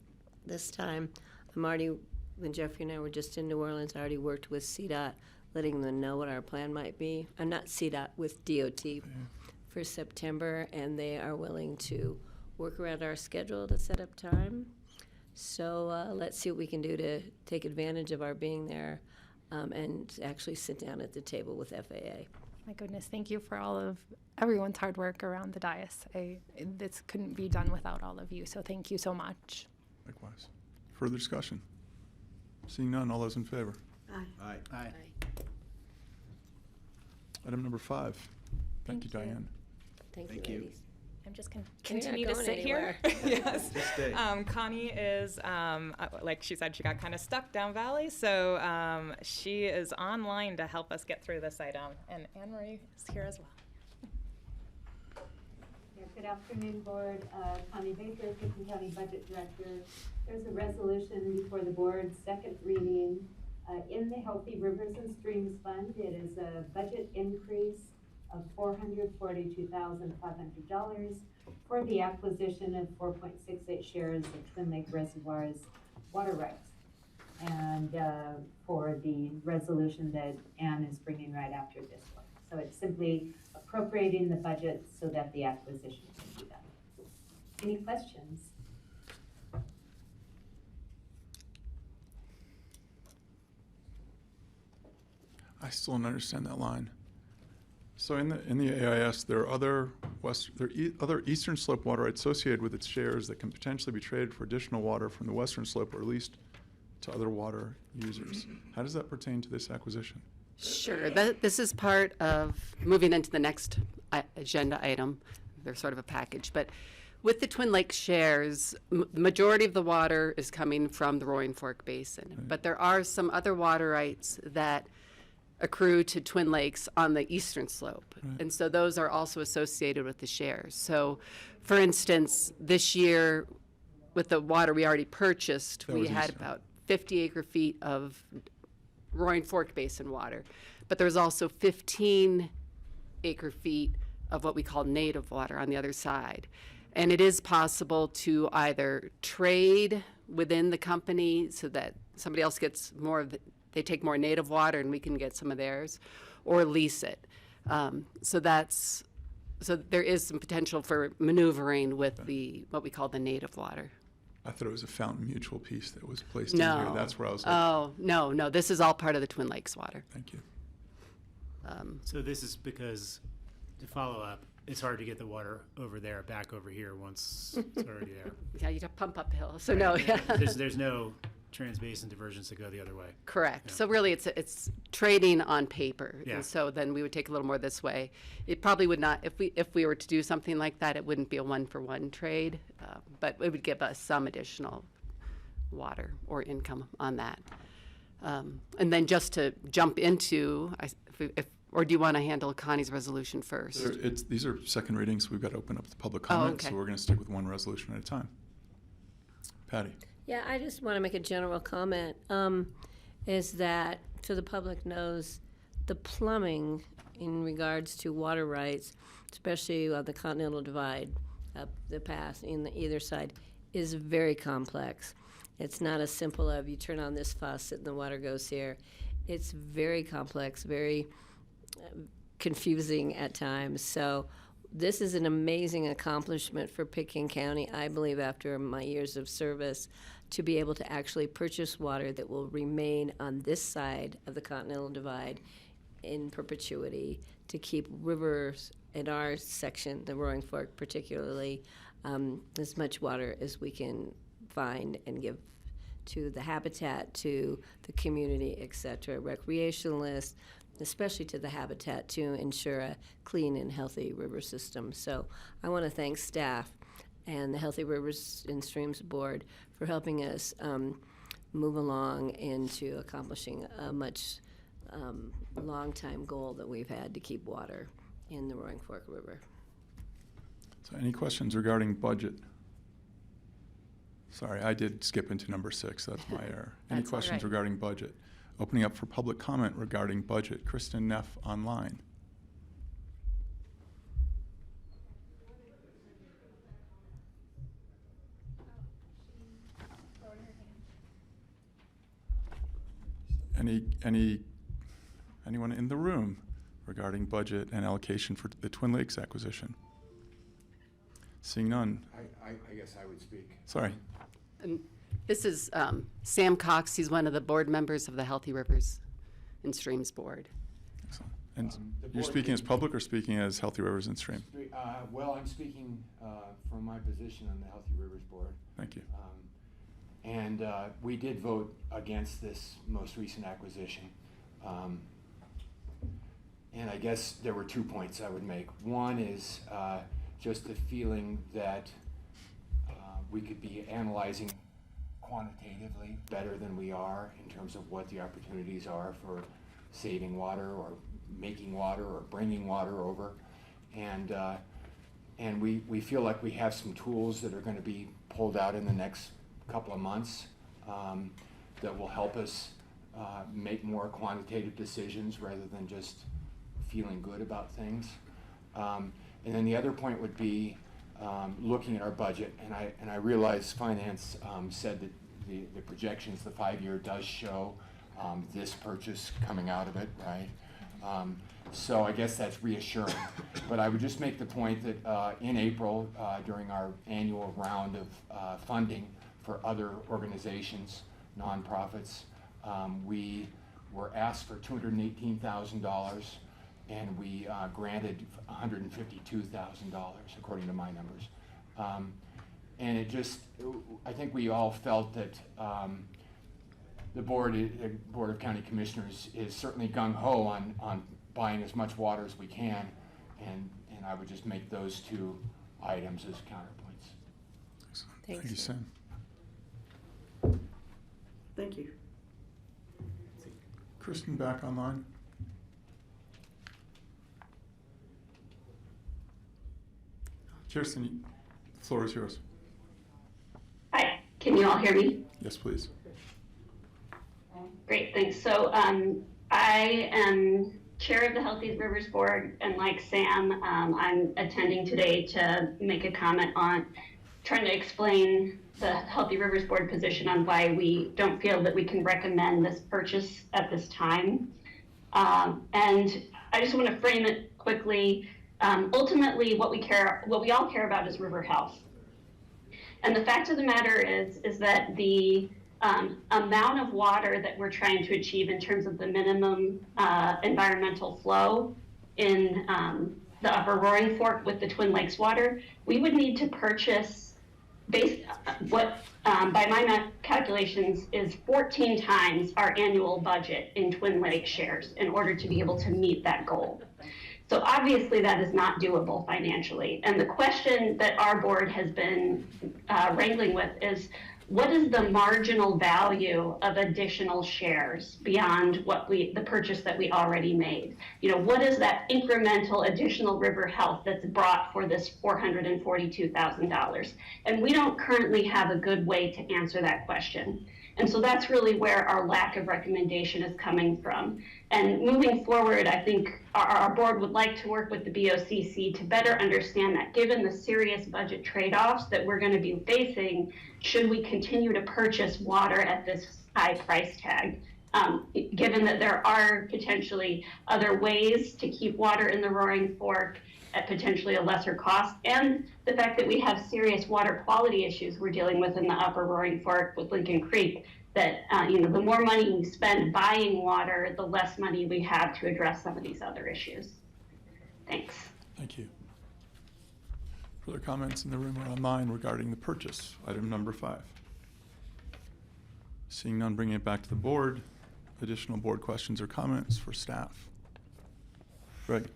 Speaker 7: time. When Jeffrey and I were just in New Orleans, I already worked with CDOT, letting them know what our plan might be. Not CDOT, with DOT for September, and they are willing to work around our schedule to set up time. So let's see what we can do to take advantage of our being there and actually sit down at the table with FAA.
Speaker 13: My goodness, thank you for all of everyone's hard work around the dais. This couldn't be done without all of you, so thank you so much.
Speaker 1: Likewise. Further discussion? Seeing none, all those in favor?
Speaker 12: Aye.
Speaker 2: Aye.
Speaker 1: Item number 5. Thank you,
Speaker 11: Thank you.
Speaker 1: Diane.
Speaker 7: Thank
Speaker 12: you.
Speaker 7: you, ladies.
Speaker 11: I'm just going to
Speaker 7: You're not
Speaker 11: continue to
Speaker 7: going
Speaker 11: sit here. Yes.
Speaker 12: Just stay.
Speaker 11: Connie is, like she said, she got kind of stuck down valley, so she is online to help us get through this item. And Anne Marie is here as well.
Speaker 14: Yeah, good afternoon, Board. Connie Baker, Pitkin County Budget Director. There's a resolution before the Board, second reading. In the Healthy Rivers and Streams Fund, it is a budget increase of $442,500 for the acquisition of 4.68 shares of Twin Lake Reservoir's water rights. And for the resolution that Anne is bringing right after this one. So it's simply appropriating the budget so that the acquisition can be done. Any questions?
Speaker 1: I still don't understand that line. So in the AIS, there are other eastern slope water rights associated with its shares that can potentially be traded for additional water from the western slope or leased to other water users. How does that pertain to this acquisition?
Speaker 15: Sure. This is part of moving into the next agenda item. They're sort of a package. But with the Twin Lakes shares, the majority of the water is coming from the Roaring Fork Basin.
Speaker 1: Right.
Speaker 15: But there are some other water rights that accrue to Twin Lakes on the eastern slope.
Speaker 1: Right.
Speaker 15: And so those are also associated with the shares. So, for instance, this year, with the water we already purchased,
Speaker 1: That
Speaker 15: we
Speaker 1: was
Speaker 15: had
Speaker 1: eastern.
Speaker 15: about 50 acre-feet of Roaring Fork Basin water. But there's also 15 acre-feet of what we call native water on the other side. And it is possible to either trade within the company so that somebody else gets more of they take more native water and we can get some of theirs, or lease it. So there is some potential for maneuvering with what we call the native water.
Speaker 1: I thought it was a Fountain Mutual piece that was placed in here.
Speaker 15: No.
Speaker 1: That's where I was like,
Speaker 15: Oh, no, this is all part of the Twin Lakes water.
Speaker 1: thank you.
Speaker 2: So this is because, to follow up, it's hard to get the water over there, back over here once it's already there.
Speaker 15: Yeah, you'd have to pump uphill, so no,
Speaker 2: Right.
Speaker 15: yeah.
Speaker 2: There's no transbasin diversions that go the other way.
Speaker 15: Correct.
Speaker 2: Yeah.
Speaker 15: So really, it's trading on paper.
Speaker 2: Yeah.
Speaker 15: And so then we would take a little more this way. It probably would not, if we were to do something like that, it wouldn't be a one-for-one trade, but it would give us some additional water or income on that. And then just to jump into, or do you want to handle Connie's resolution first?
Speaker 1: These are second readings. We've got to open up the public comment,
Speaker 15: okay.
Speaker 1: so we're going to stick with one resolution at a time. Patty.
Speaker 7: Yeah, I just want to make a general comment, is that, so the public knows, the plumbing in regards to water rights, especially on the Continental Divide, up the path in the either side, is very complex. It's not as simple of you turn on this faucet and the water goes here. It's very complex, very confusing at times. So this is an amazing accomplishment for Pitkin County, I believe, after my years of service, to be able to actually purchase water that will remain on this side of the Continental Divide in perpetuity, to keep rivers in our section, the Roaring Fork particularly, as much water as we can find and give to the habitat, to the community, et cetera, recreationalists, especially to the habitat, to ensure a clean and healthy river system. So I want to thank staff and the Healthy Rivers and Streams Board for helping us move along into accomplishing a much long-time goal that we've had to keep water in the Roaring Fork River.
Speaker 1: So any questions regarding budget? Sorry, I did skip into number 6. That's my error. Any
Speaker 15: That's all
Speaker 1: questions
Speaker 15: right.
Speaker 1: regarding budget? Opening up for public comment regarding budget. Kristen Neff online. Anyone in the room regarding budget and allocation for the Twin Lakes acquisition? Seeing none.
Speaker 16: I guess I would speak.
Speaker 1: Sorry.
Speaker 15: And this is Sam Cox. He's one of the board members of the Healthy Rivers and Streams Board.
Speaker 1: Excellent. And
Speaker 16: The
Speaker 1: you're
Speaker 16: board
Speaker 1: speaking as
Speaker 16: can-
Speaker 1: public or speaking as Healthy Rivers and Stream?
Speaker 16: Well, I'm speaking from my position on the Healthy Rivers Board.
Speaker 1: Thank you.
Speaker 16: And we did vote against this most recent acquisition. And I guess there were 2 points I would make. One is just the feeling that we could be analyzing quantitatively better than we are in terms of what the opportunities are for saving water or making water or bringing water over. And we feel like we have some tools that are going to be pulled out in the next couple of months that will help us make more quantitative decisions rather than just feeling good about things. And then the other point would be looking at our budget, and I realize finance said that the projections, the 5-year does show this purchase coming out of it, right? So I guess that's reassuring. But I would just make the point that in April, during our annual round of funding for other organizations, nonprofits, we were asked for $218,000, and we granted $152,000, according to my numbers. And it just, I think we all felt that the Board of County Commissioners is certainly gung-ho on buying as much water as we can, and I would just make those two items as counterpoints.
Speaker 1: Thank you, Sam.
Speaker 6: Thank you.
Speaker 1: Kristen, back online. Kirsten, the floor is yours.
Speaker 17: Hi, can you all hear me?
Speaker 1: Yes, please.
Speaker 17: Great, thanks. So I am chair of the Healthy Rivers Board, and like Sam, I'm attending today to make a comment on trying to explain the Healthy Rivers Board position on why we don't feel that we can recommend this purchase at this time. And I just want to frame it quickly. Ultimately, what we all care about is river health. And the fact of the matter is that the amount of water that we're trying to achieve in terms of the minimum environmental flow in the upper Roaring Fork with the Twin Lakes water, we would need to purchase, based what by my calculations is 14 times our annual budget in Twin Lakes shares in order to be able to meet that goal. So obviously that is not doable financially. And the question that our board has been wrangling with is, what is the marginal value of additional shares beyond what the purchase that we already made? You know, what is that incremental additional river health that's brought for this $442,000? And we don't currently have a good way to answer that question. And so that's really where our lack of recommendation is coming from. And moving forward, I think our board would like to work with the BoCC to better understand that given the serious budget trade-offs that we're going to be facing, should we continue to purchase water at this high price tag, given that there are potentially other ways to keep water in the Roaring Fork at potentially a lesser cost, and the fact that we have serious water quality issues we're dealing with in the upper Roaring Fork with Lincoln Creek, that the more money we spend buying water, the less money we have to address some of these other issues. Thanks.
Speaker 1: Thank you. Further comments in the room or online regarding the purchase, item number 5? Seeing none, bringing it back to the board. Additional board questions or comments for staff? Greg?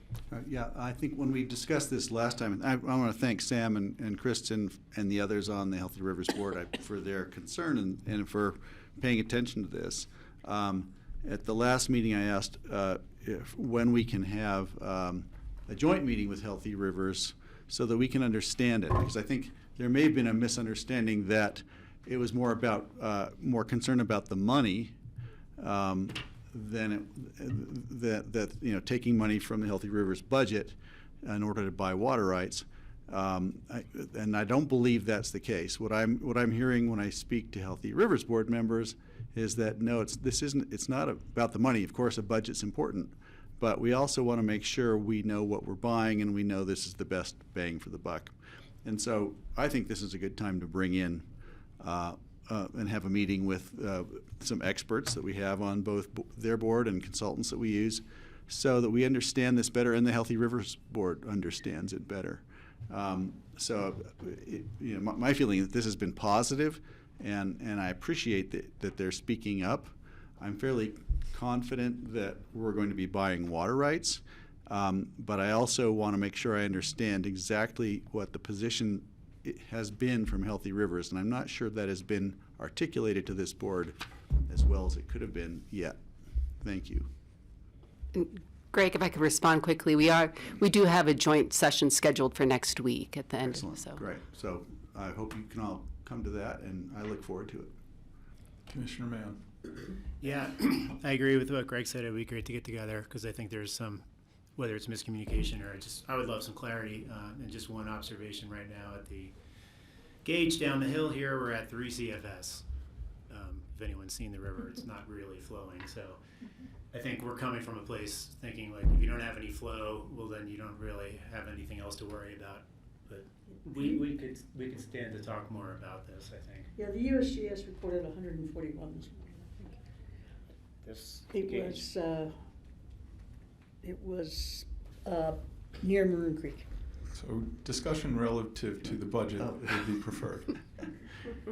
Speaker 12: Yeah, I think when we discussed this last time, I want to thank Sam and Kristen and the others on the Healthy Rivers Board for their concern and for paying attention to this. At the last meeting, I asked when we can have a joint meeting with Healthy Rivers so that we can understand it, because I think there may have been a misunderstanding that it was more concerned about the money than taking money from the Healthy Rivers budget in order to buy water rights, and I don't believe that's the case. What I'm hearing when I speak to Healthy Rivers Board members is that no, it's not about the money. Of course, a budget's important, but we also want to make sure we know what we're buying and we know this is the best bang for the buck. And so I think this is a good time to bring in and have a meeting with some experts that we have on both their board and consultants that we use, so that we understand this better and the Healthy Rivers Board understands it better. My feeling is that this has been positive, and I appreciate that they're speaking up. I'm fairly confident that we're going to be buying water rights, but I also want to make sure I understand exactly what the position it has been from Healthy Rivers, and I'm not sure that has been articulated to this board as well as it could have been yet. Thank you.
Speaker 15: Greg, if I could respond quickly, we do have a joint session scheduled for next week at the end.
Speaker 12: Excellent.
Speaker 15: So.
Speaker 12: Great. So I hope you can all come to that, and I look forward to it.
Speaker 1: Commissioner Mahon.
Speaker 2: Yeah, I agree with what Greg said. It would be great to get together because I think there's some, whether it's miscommunication or I would love some clarity. And just one observation right now at the gauge down the hill here, we're at 3 CFS. If anyone's seen the river, it's not really flowing. So I think we're coming from a place thinking like, if you don't have any flow, well then you don't really have anything else to worry about. But we could stand to talk more about this, I think.
Speaker 6: Yeah, the USGS reported 141 this morning, I think.
Speaker 18: this
Speaker 6: It
Speaker 18: gauge?
Speaker 6: was near Maroon Creek.
Speaker 1: So discussion relative to the budget would be preferred.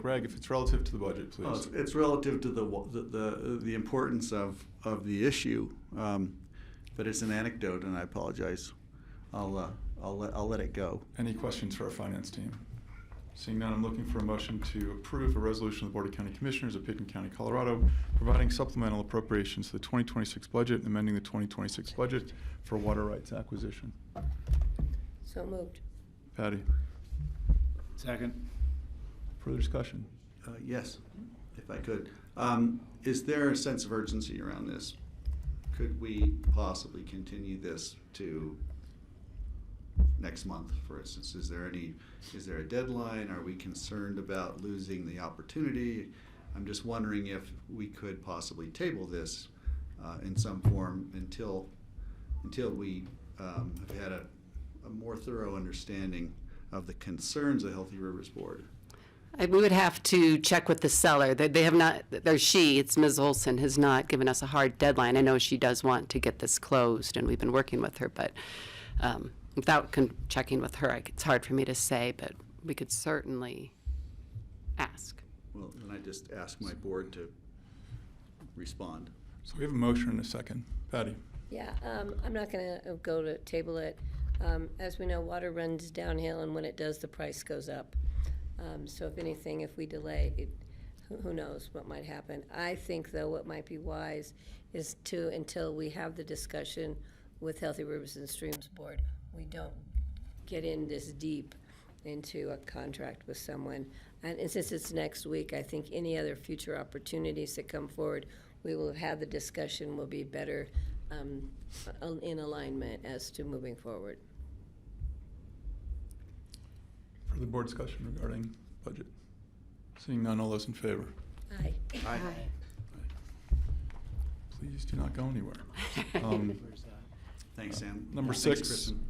Speaker 1: Greg, if it's relative to the budget,
Speaker 12: Well,
Speaker 1: please.
Speaker 12: it's relative to the importance of the issue, but it's an anecdote, and I apologize. I'll let it go.
Speaker 1: Any questions for our finance team? Seeing none, I'm looking for a motion to approve a resolution of the Board of County Commissioners of Pitkin County, Colorado, providing supplemental appropriations to the 2026 budget and amending the 2026 budget for water rights acquisition.
Speaker 7: So moved.
Speaker 1: Patty,
Speaker 18: Second.
Speaker 1: further discussion?
Speaker 12: Yes, if I could. Is there a sense of urgency around this? Could we possibly continue this to next month, for instance? Is there a deadline? Are we concerned about losing the opportunity? I'm just wondering if we could possibly table this in some form until we have had a more thorough understanding of the concerns of the Healthy Rivers Board.
Speaker 15: We would have to check with the seller. They have not, it's Ms. Olson, has not given us a hard deadline. I know she does want to get this closed, and we've been working with her, but without checking with her, it's hard for me to say, but we could certainly ask.
Speaker 12: Well, then I just ask my board to respond.
Speaker 1: So we have a motion and a second. Patty?
Speaker 7: Yeah, I'm not going to go to table it. As we know, water runs downhill, and when it does, the price goes up. So if anything, if we delay, who knows what might happen. I think, though, what might be wise is until we have the discussion with Healthy Rivers and Streams Board, we don't get in this deep into a contract with someone. And since it's next week, I think any other future opportunities that come forward, we will have had the discussion, will be better in alignment as to moving forward.
Speaker 1: Further board discussion regarding budget? Seeing none, all those in favor?
Speaker 7: Aye.
Speaker 12: Aye.
Speaker 1: Please do not go anywhere.
Speaker 18: Where's that?
Speaker 12: Thanks, Sam.
Speaker 1: Number
Speaker 12: Thanks,
Speaker 1: six,
Speaker 12: Kristen.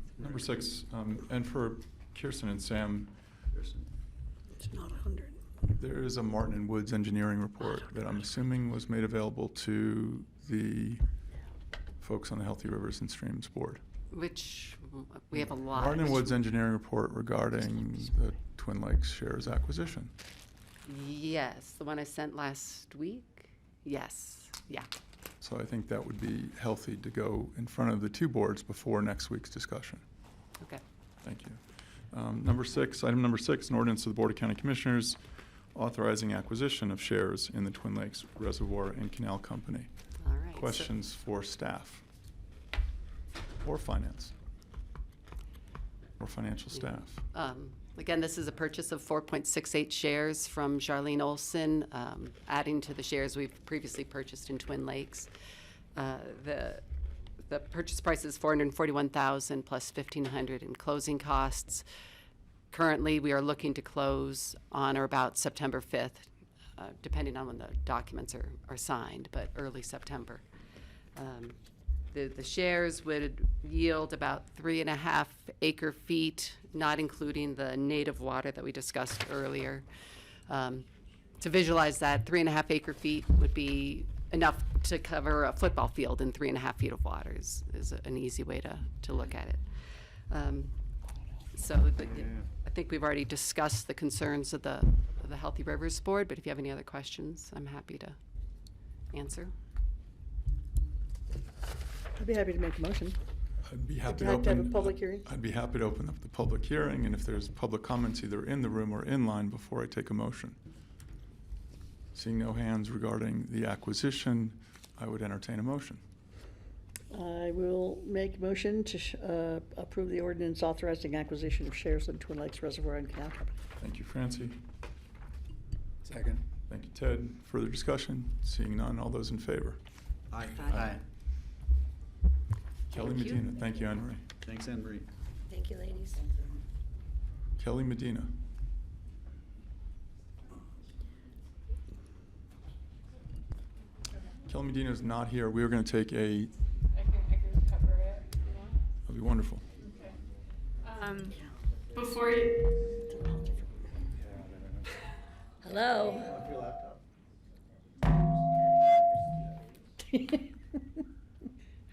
Speaker 1: and for Kirsten and Sam,
Speaker 12: Kristen.
Speaker 6: It's not 100.
Speaker 1: there is a Martin and Woods engineering report that I'm assuming was made available to the folks on the Healthy Rivers and Streams Board.
Speaker 15: Which, we have a lot.
Speaker 1: Martin and Woods engineering report regarding the Twin Lakes shares acquisition.
Speaker 15: Yes, the one I sent last week? Yes, yeah.
Speaker 1: So I think that would be healthy to go in front of the two boards before next week's discussion.
Speaker 15: Okay.
Speaker 1: Thank you. Item number six, an ordinance of the Board of County Commissioners authorizing acquisition of shares in the Twin Lakes Reservoir and Canal Company.
Speaker 15: All right. so-
Speaker 1: Questions for staff or finance or financial staff?
Speaker 15: Again, this is a purchase of 4.68 shares from Charlene Olson, adding to the shares we've previously purchased in Twin Lakes. The purchase price is $441,000 plus $1,500 in closing costs. Currently, we are looking to close on or about September 5th, depending on when the documents are signed, but early September. The shares would yield about 3.5 acre feet, not including the native water that we discussed earlier. To visualize that, 3.5 acre feet would be enough to cover a football field in 3.5 feet of water is an easy way to look at it. I think we've already discussed the concerns of the Healthy Rivers Board, but if you have any other questions, I'm happy to answer.
Speaker 6: I'd be happy to make a motion.
Speaker 1: I'd be happy
Speaker 6: you
Speaker 1: to
Speaker 6: have to have a
Speaker 1: open.
Speaker 6: public hearing?
Speaker 1: I'd be happy to open up the public hearing, and if there's public comments either in the room or in line before I take a motion. Seeing no hands regarding the acquisition, I would entertain a motion.
Speaker 6: I will make a motion to approve the ordinance authorizing acquisition of shares in Twin Lakes Reservoir and Canal Company.
Speaker 1: Thank you, Francie.
Speaker 18: Second.
Speaker 1: Thank you, Ted. Further discussion? Seeing none, all those in favor?
Speaker 12: Aye.
Speaker 18: Aye.
Speaker 1: Kelly
Speaker 15: Thank you.
Speaker 1: Medina. Thank you, Anne Marie.
Speaker 12: Thanks, Anne Marie.
Speaker 7: Thank you, ladies.
Speaker 1: Kelly Medina. Kelly Medina is not here. We are going to take a.
Speaker 3: I can cover it if you want.
Speaker 1: That'd be wonderful.
Speaker 3: Before you.
Speaker 7: Hello.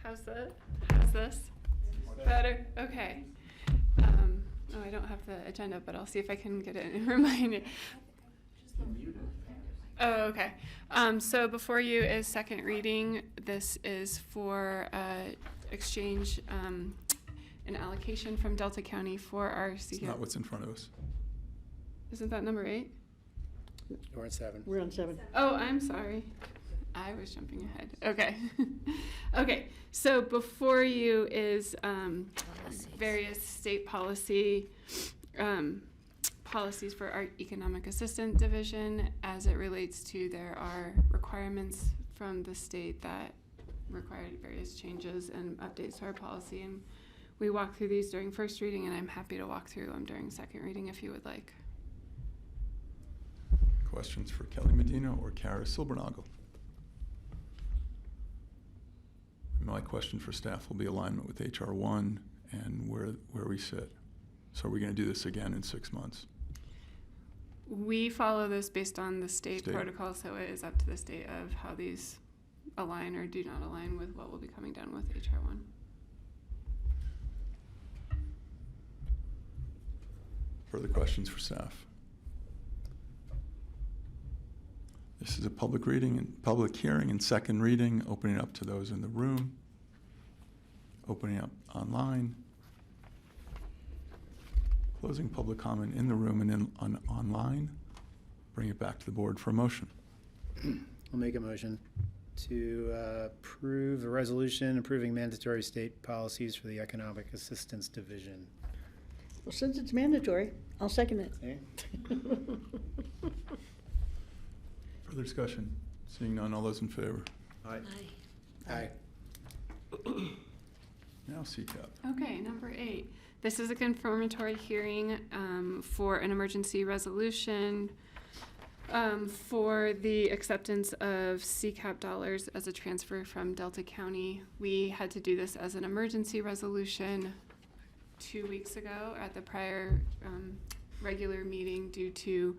Speaker 3: How's that? How's this? Better? Okay. Oh, I don't have the agenda, but I'll see if I can get it and remind it. Oh, okay. So before you is second reading. This is for exchange an allocation from Delta County for our
Speaker 1: It's not what's in front of us.
Speaker 3: Isn't that number 8?
Speaker 2: We're at 7.
Speaker 6: We're on 7.
Speaker 3: Oh, I'm sorry. I was jumping ahead. Okay. Okay. So before you is various state policies for our Economic Assistance Division as it relates to there are requirements from the state that require various changes and updates to our policy. And we walked through these during first reading, and I'm happy to walk through them during second reading if you would like.
Speaker 1: Questions for Kelly Medina or Kara Silbernagel? My question for staff will be alignment with HR 1 and where we sit. So are we going to do this again in 6 months?
Speaker 3: We follow this based on the state protocol, so it is up to the state of how these align or do not align with what will be coming down with HR 1.
Speaker 1: Further questions for staff? This is a public hearing and second reading, opening up to those in the room, opening up online, closing public comment in the room and online, bring it back to the board for a motion.
Speaker 2: I'll make a motion to approve a resolution approving mandatory state policies for the Economic Assistance Division.
Speaker 6: Well, since it's mandatory, I'll second it.
Speaker 2: Okay.
Speaker 1: Further discussion? Seeing none, all those in favor?
Speaker 12: Aye.
Speaker 2: Aye.
Speaker 1: Now CCAP.
Speaker 3: Okay, number 8. This is a confirmatory hearing for an emergency resolution for the acceptance of CCAP dollars as a transfer from Delta County. We had to do this as an emergency resolution 2 weeks ago at the prior regular meeting due to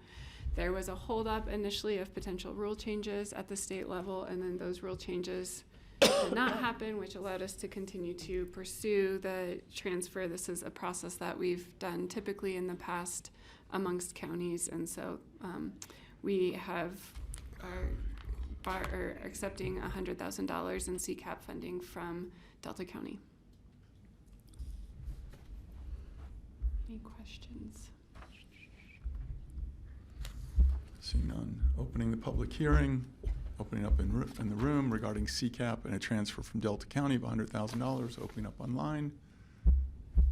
Speaker 3: there was a holdup initially of potential rule changes at the state level, and then those rule changes did not happen, which allowed us to continue to pursue the transfer. This is a process that we've done typically in the past amongst counties, and so we are accepting $100,000 in CCAP funding from Delta County. Any questions?
Speaker 1: Seeing none, opening the public hearing, opening up in the room regarding CCAP and a transfer from Delta County of $100,000, opening up online.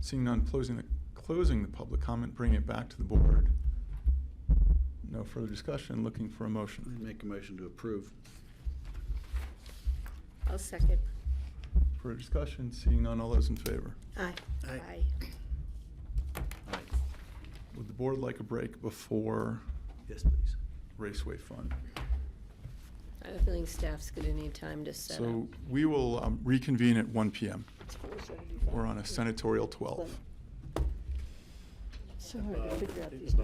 Speaker 1: Seeing none, closing the public comment, bringing it back to the board. No further discussion, looking for a motion.
Speaker 12: Make a motion to approve.
Speaker 7: I'll second.
Speaker 1: Further discussion, seeing none, all those in favor?
Speaker 6: Aye.
Speaker 2: Aye.
Speaker 12: Aye.
Speaker 1: Would the board like a break before
Speaker 12: Yes, please.
Speaker 1: Raceway Fund?
Speaker 7: I have a feeling staff's gonna need time to set up.
Speaker 1: So we will reconvene at 1 p.m. We're on a senatorial 12.
Speaker 6: So hard to figure out these.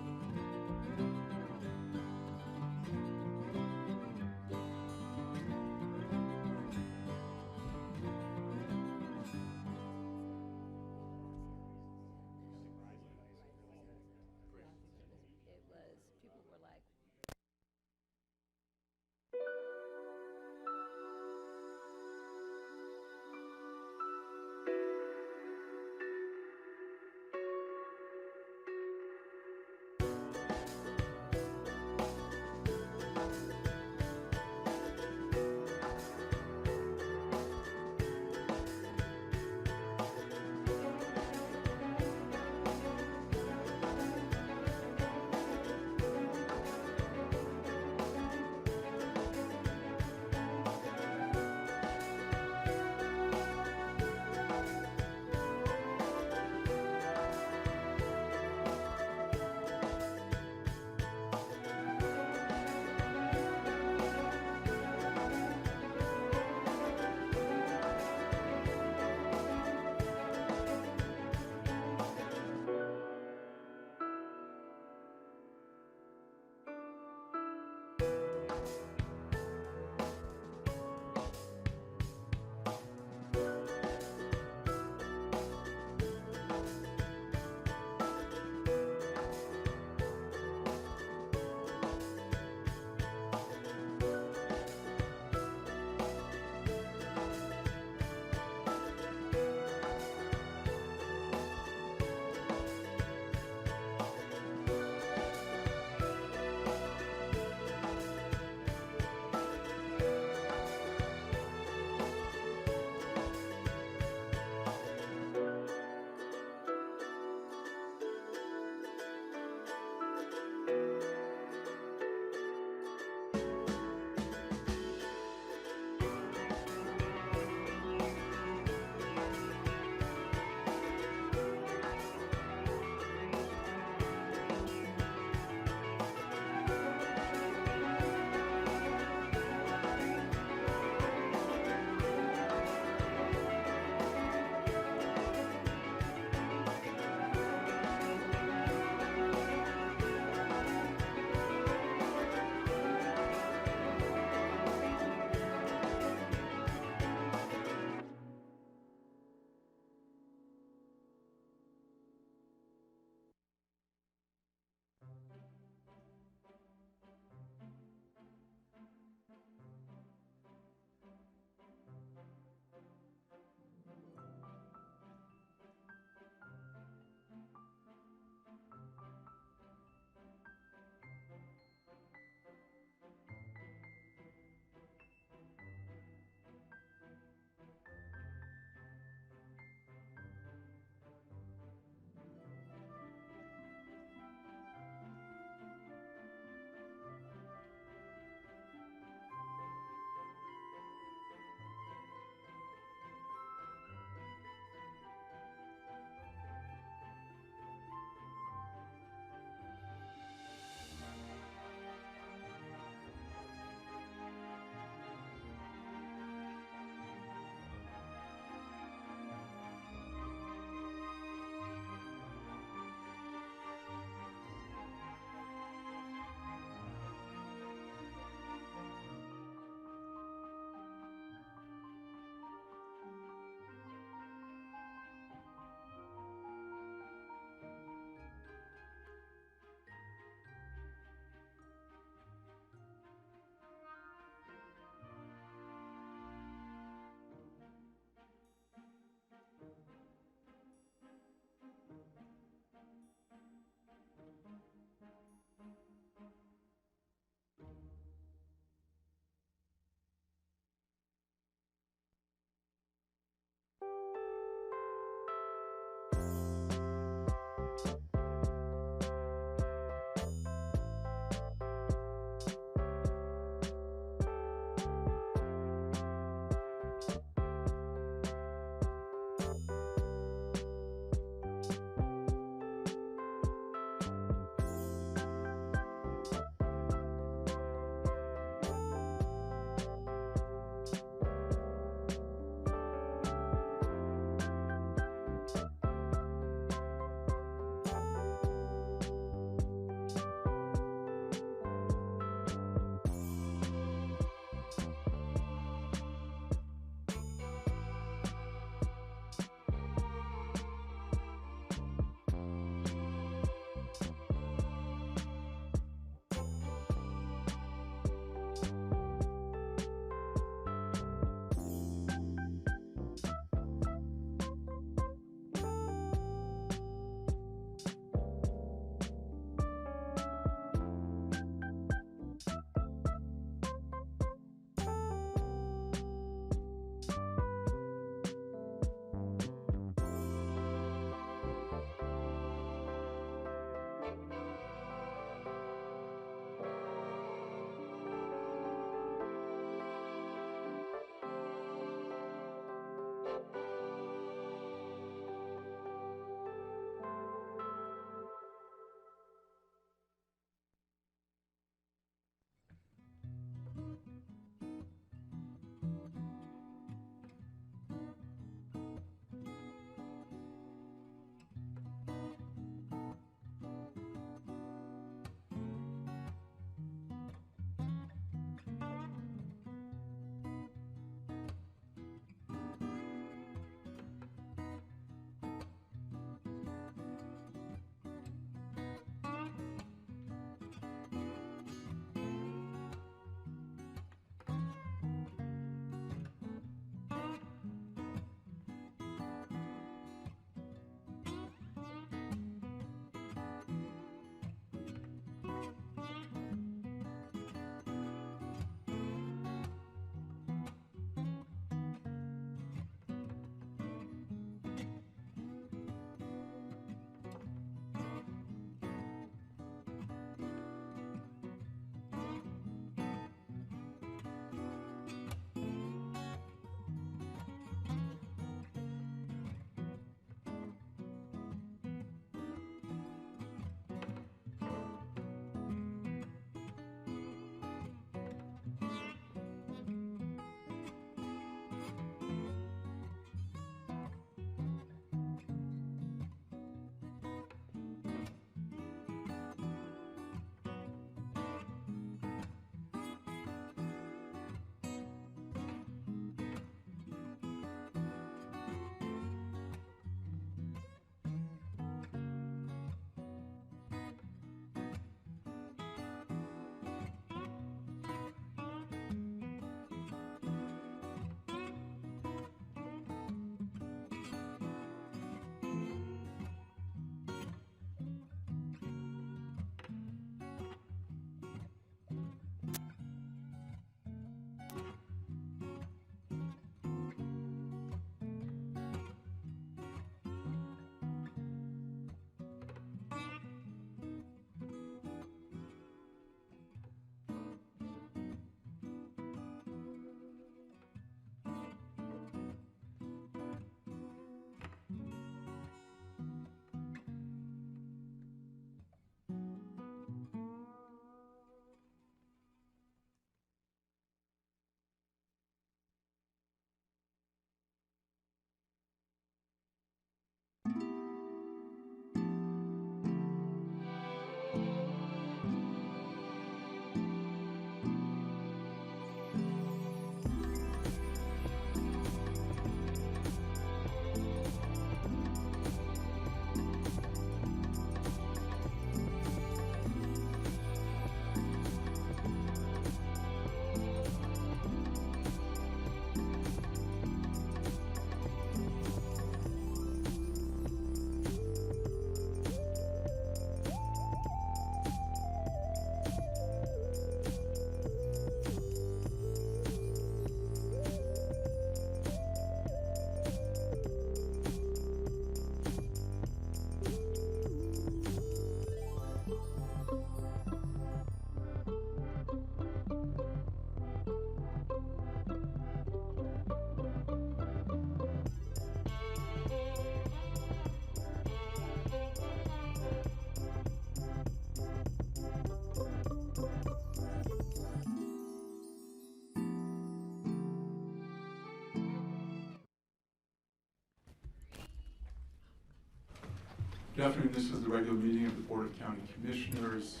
Speaker 1: Good afternoon. This is the regular meeting of the Board of County Commissioners.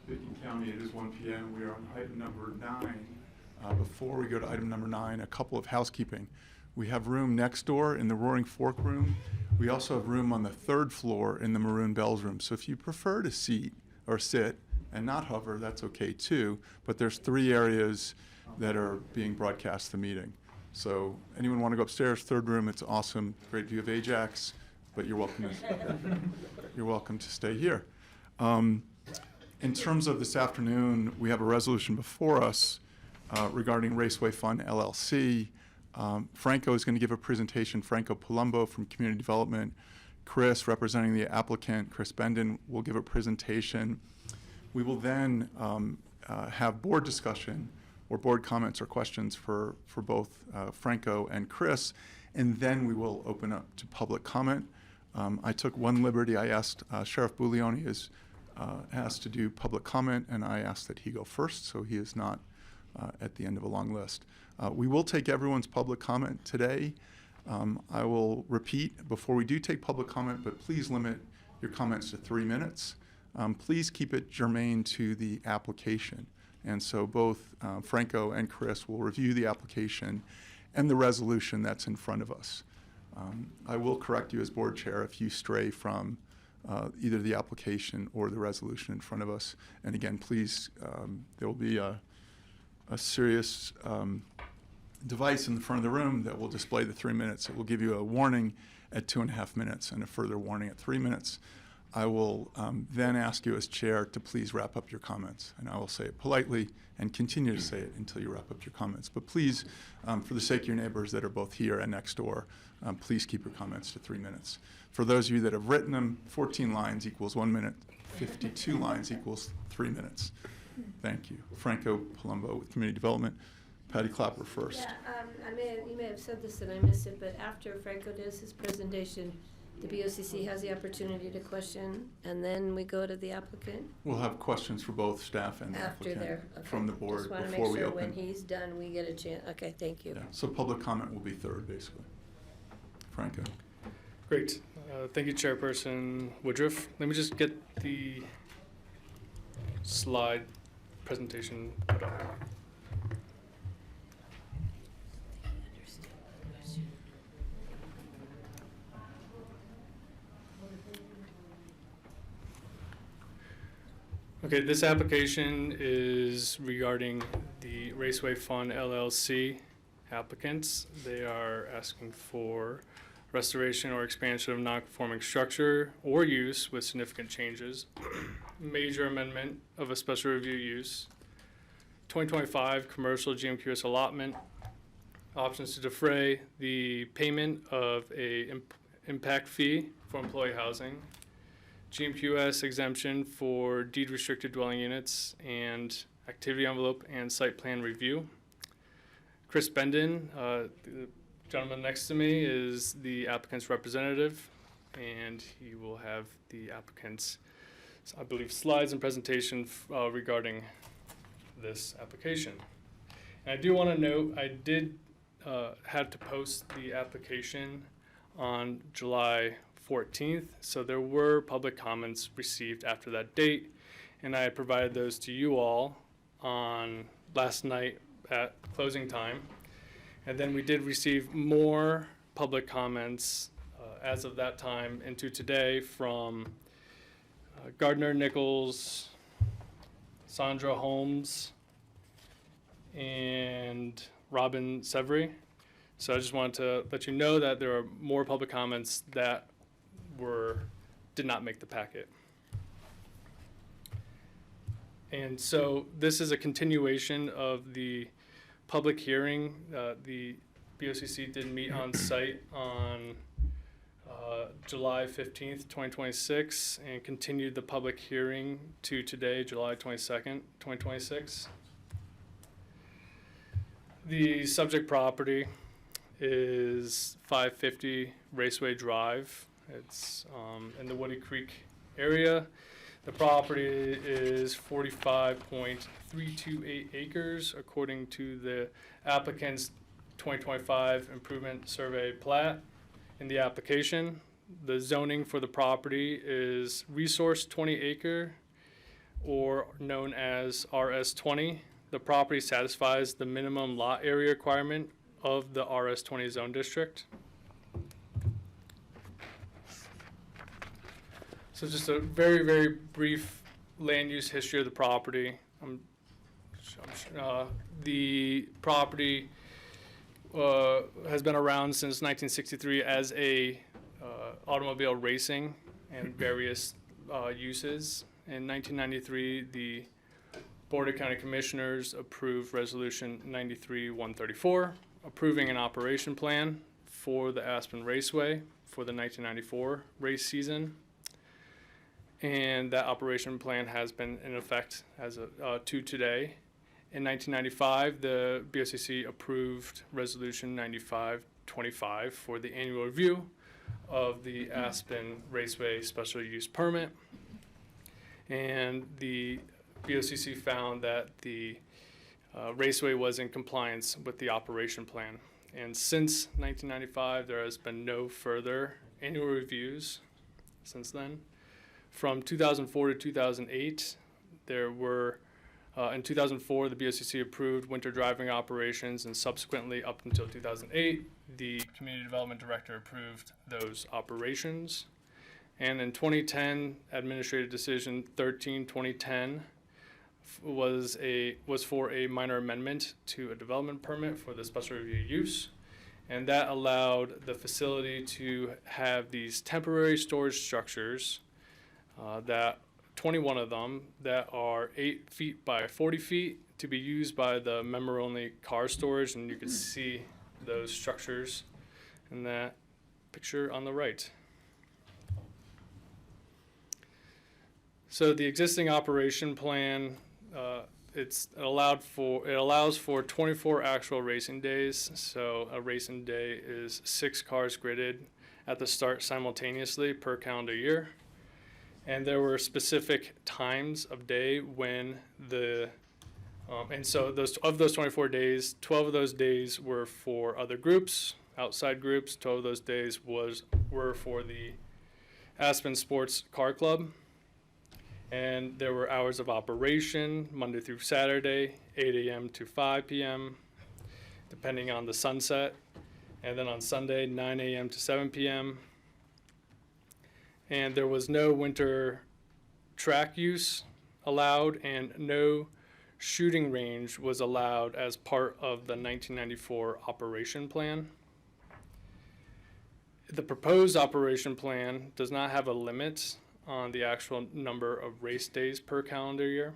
Speaker 1: Pitkin County, it is 1 p.m. We are on item number 9. Before we go to item number 9, a couple of housekeeping. We have room next door in the Roaring Fork room. We also have room on the 3rd floor in the Maroon Bells room. So if you prefer to seat or sit and not hover, that's okay too. But there's 3 areas that are being broadcast the meeting. So anyone want to go upstairs, 3rd room, it's awesome, great view of Ajax, but you're welcome to stay here. In terms of this afternoon, we have a resolution before us regarding Raceway Fund LLC. Franco is going to give a presentation. Franco Palumbo from Community Development. Chris, representing the applicant, Chris Benden, will give a presentation. We will then have board discussion or board comments or questions for both Franco and Chris, and then we will open up to public comment. I took one liberty. I asked Sheriff Buglioni is asked to do public comment, and I asked that he go first, so he is not at the end of a long list. We will take everyone's public comment today. I will repeat before we do take public comment, but please limit your comments to 3 minutes. Please keep it germane to the application. And so both Franco and Chris will review the application and the resolution that's in front of us. I will correct you as board chair if you stray from either the application or the resolution in front of us. And again, please, there will be a serious device in the front of the room that will display the 3 minutes. It will give you a warning at 2.5 minutes and a further warning at 3 minutes. I will then ask you as chair to please wrap up your comments, and I will say it politely and continue to say it until you wrap up your comments. But please, for the sake of your neighbors that are both here and next door, please keep your comments to 3 minutes. For those of you that have written them, 14 lines equals 1 minute, 52 lines equals 3 minutes. Thank you. Franco Palumbo with Community Development. Patty Clapper first.
Speaker 7: Yeah, you may have said this and I missed it, but after Franco does his presentation, the BoCC has the opportunity to question, and then we go to the applicant?
Speaker 1: We'll have questions for both staff and the
Speaker 7: After
Speaker 1: applicant
Speaker 7: there, okay.
Speaker 1: from the board
Speaker 7: Just want to
Speaker 1: before
Speaker 7: make
Speaker 1: we
Speaker 7: sure
Speaker 1: open.
Speaker 7: when he's done, we get a chance. Okay, thank you.
Speaker 1: Yeah, so public comment will be 3rd, basically. Franco.
Speaker 19: Great. Thank you, Chairperson Woodruff. Let me just get the slide presentation put up. Okay, this application is regarding the Raceway Fund LLC applicants. They are asking for restoration or expansion of non-conforming structure or use with significant changes, major amendment of a special review use, 2025 commercial GMQS allotment, options to defray, the payment of a impact fee for employee housing, GMQS exemption for deed restricted dwelling units, and activity envelope and site plan review. Chris Benden, the gentleman next to me, is the applicant's representative, and he will have the applicant's, I believe, slides and presentation regarding this application. And I do want to note, I did had to post the application on July 14th, so there were public comments received after that date, and I had provided those to you all on last night at closing time. And then we did receive more public comments as of that time into today from Gardner Nichols, Sandra Holmes, and Robin Severy. So I just wanted to let you know that there are more public comments that did not make the packet. And so this is a continuation of the public hearing. The BoCC did meet on site on July 15th, 2026, and continued the public hearing to today, July 22nd, 2026. The subject property is 550 Raceway Drive. It's in the Woody Creek area. The property is 45.328 acres according to the applicant's 2025 improvement survey plat in the application. The zoning for the property is resource 20 acre, or known as RS20. The property satisfies the minimum lot area requirement of the RS20 zone district. So just a very, very brief land use history of the property. The property has been around since 1963 as a automobile racing and various uses. In 1993, the Board of County Commissioners approved Resolution 93-134, approving an operation plan for the Aspen Raceway for the 1994 race season. And that operation plan has been in effect as of to today. In 1995, the BoCC approved Resolution 95-25 for the annual review of the Aspen Raceway Special Use Permit. And the BoCC found that the raceway was in compliance with the operation plan. And since 1995, there has been no further annual reviews since then. From 2004 to 2008, there were, in 2004, the BoCC approved winter driving operations, and subsequently up until 2008, the Community Development Director approved those operations. And in 2010, Administrative Decision 13-2010 was for a minor amendment to a development permit for the special review use. And that allowed the facility to have these temporary storage structures, that 21 of them that are 8 feet by 40 feet, to be used by the member-only car storage. And you can see those structures in that picture on the right. So the existing operation plan, it allows for 24 actual racing days. So a racing day is 6 cars gridded at the start simultaneously per calendar year. And there were specific times of day when and so of those 24 days, 12 of those days were for other groups, outside groups. 12 of those days were for the Aspen Sports Car Club. And there were hours of operation, Monday through Saturday, 8 a.m. to 5 p.m., depending on the sunset. And then on Sunday, 9 a.m. to 7 p.m. And there was no winter track use allowed, and no shooting range was allowed as part of the 1994 operation plan. The proposed operation plan does not have a limit on the actual number of race days per calendar year.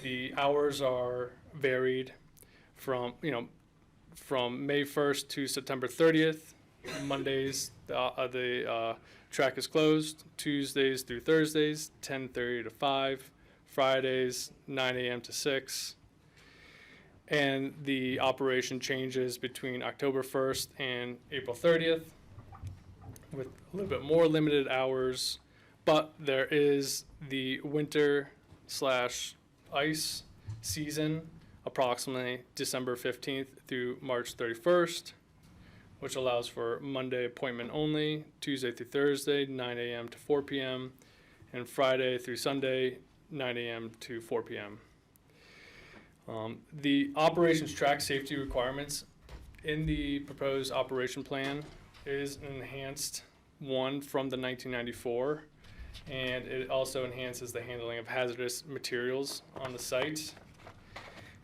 Speaker 19: The hours are varied from May 1st to September 30th. Mondays, the track is closed. Tuesdays through Thursdays, 10:30 to 5. Fridays, 9 a.m. to 6. And the operation changes between October 1st and April 30th with a little bit more limited hours. But there is the winter/ice season, approximately December 15th through March 31st, which allows for Monday appointment only, Tuesday through Thursday, 9 a.m. to 4 p.m., and Friday through Sunday, 9 a.m. to 4 p.m. The operations track safety requirements in the proposed operation plan is an enhanced one from the 1994. And it also enhances the handling of hazardous materials on the site.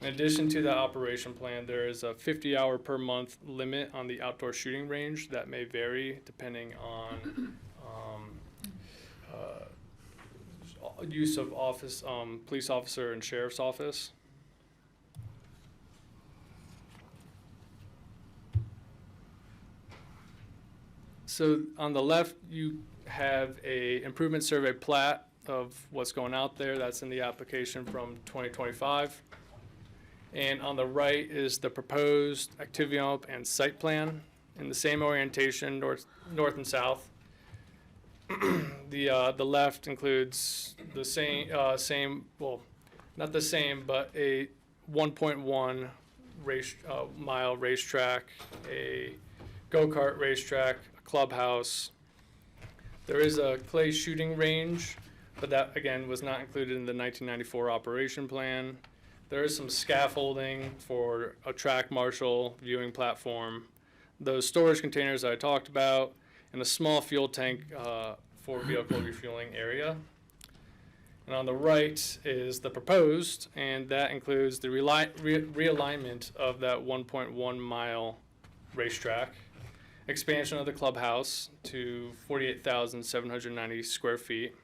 Speaker 19: In addition to the operation plan, there is a 50-hour per month limit on the outdoor shooting range that may vary depending on use of office, police officer and sheriff's office. So on the left, you have a improvement survey plat of what's going out there. That's in the application from 2025. And on the right is the proposed activity envelope and site plan in the same orientation, north and south. The left includes the same, well, not the same, but a 1.1 mile racetrack, a go-kart racetrack, a clubhouse, There is a clay shooting range, but that, again, was not included in the 1994 operation plan. There is some scaffolding for a track marshal viewing platform, those storage containers I talked about, and a small fuel tank for vehicle refueling area. And on the right is the proposed, and that includes the realignment of that 1.1 mile racetrack, expansion of the clubhouse to 48,790 square feet,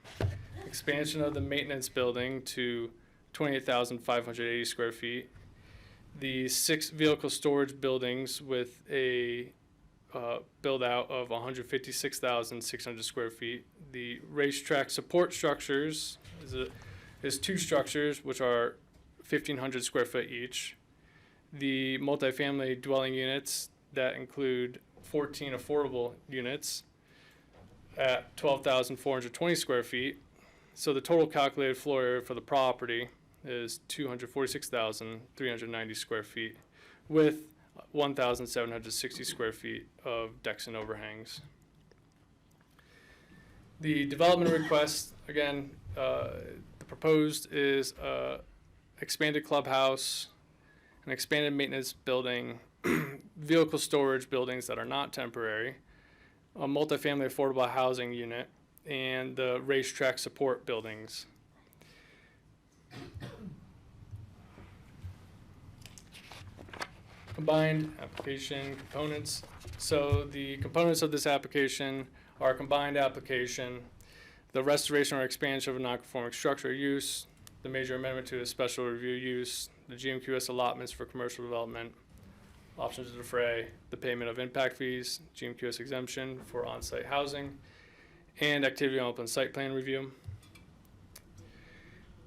Speaker 19: expansion of the maintenance building to 28,580 square feet, the 6 vehicle storage buildings with a build out of 156,600 square feet. The racetrack support structures is 2 structures which are 1,500 square foot each. The multifamily dwelling units that include 14 affordable units at 12,420 square feet. So the total calculated floor area for the property is 246,390 square feet with 1,760 square feet of decks and overhangs. The development request, again, the proposed is expanded clubhouse, an expanded maintenance building, vehicle storage buildings that are not temporary, a multifamily affordable housing unit, and the racetrack support buildings. Combined application components. So the components of this application are a combined application, the restoration or expansion of a non-conforming structure or use, the major amendment to a special review use, the GMQS allotments for commercial development, options to defray, the payment of impact fees, GMQS exemption for on-site housing, and activity on open site plan review.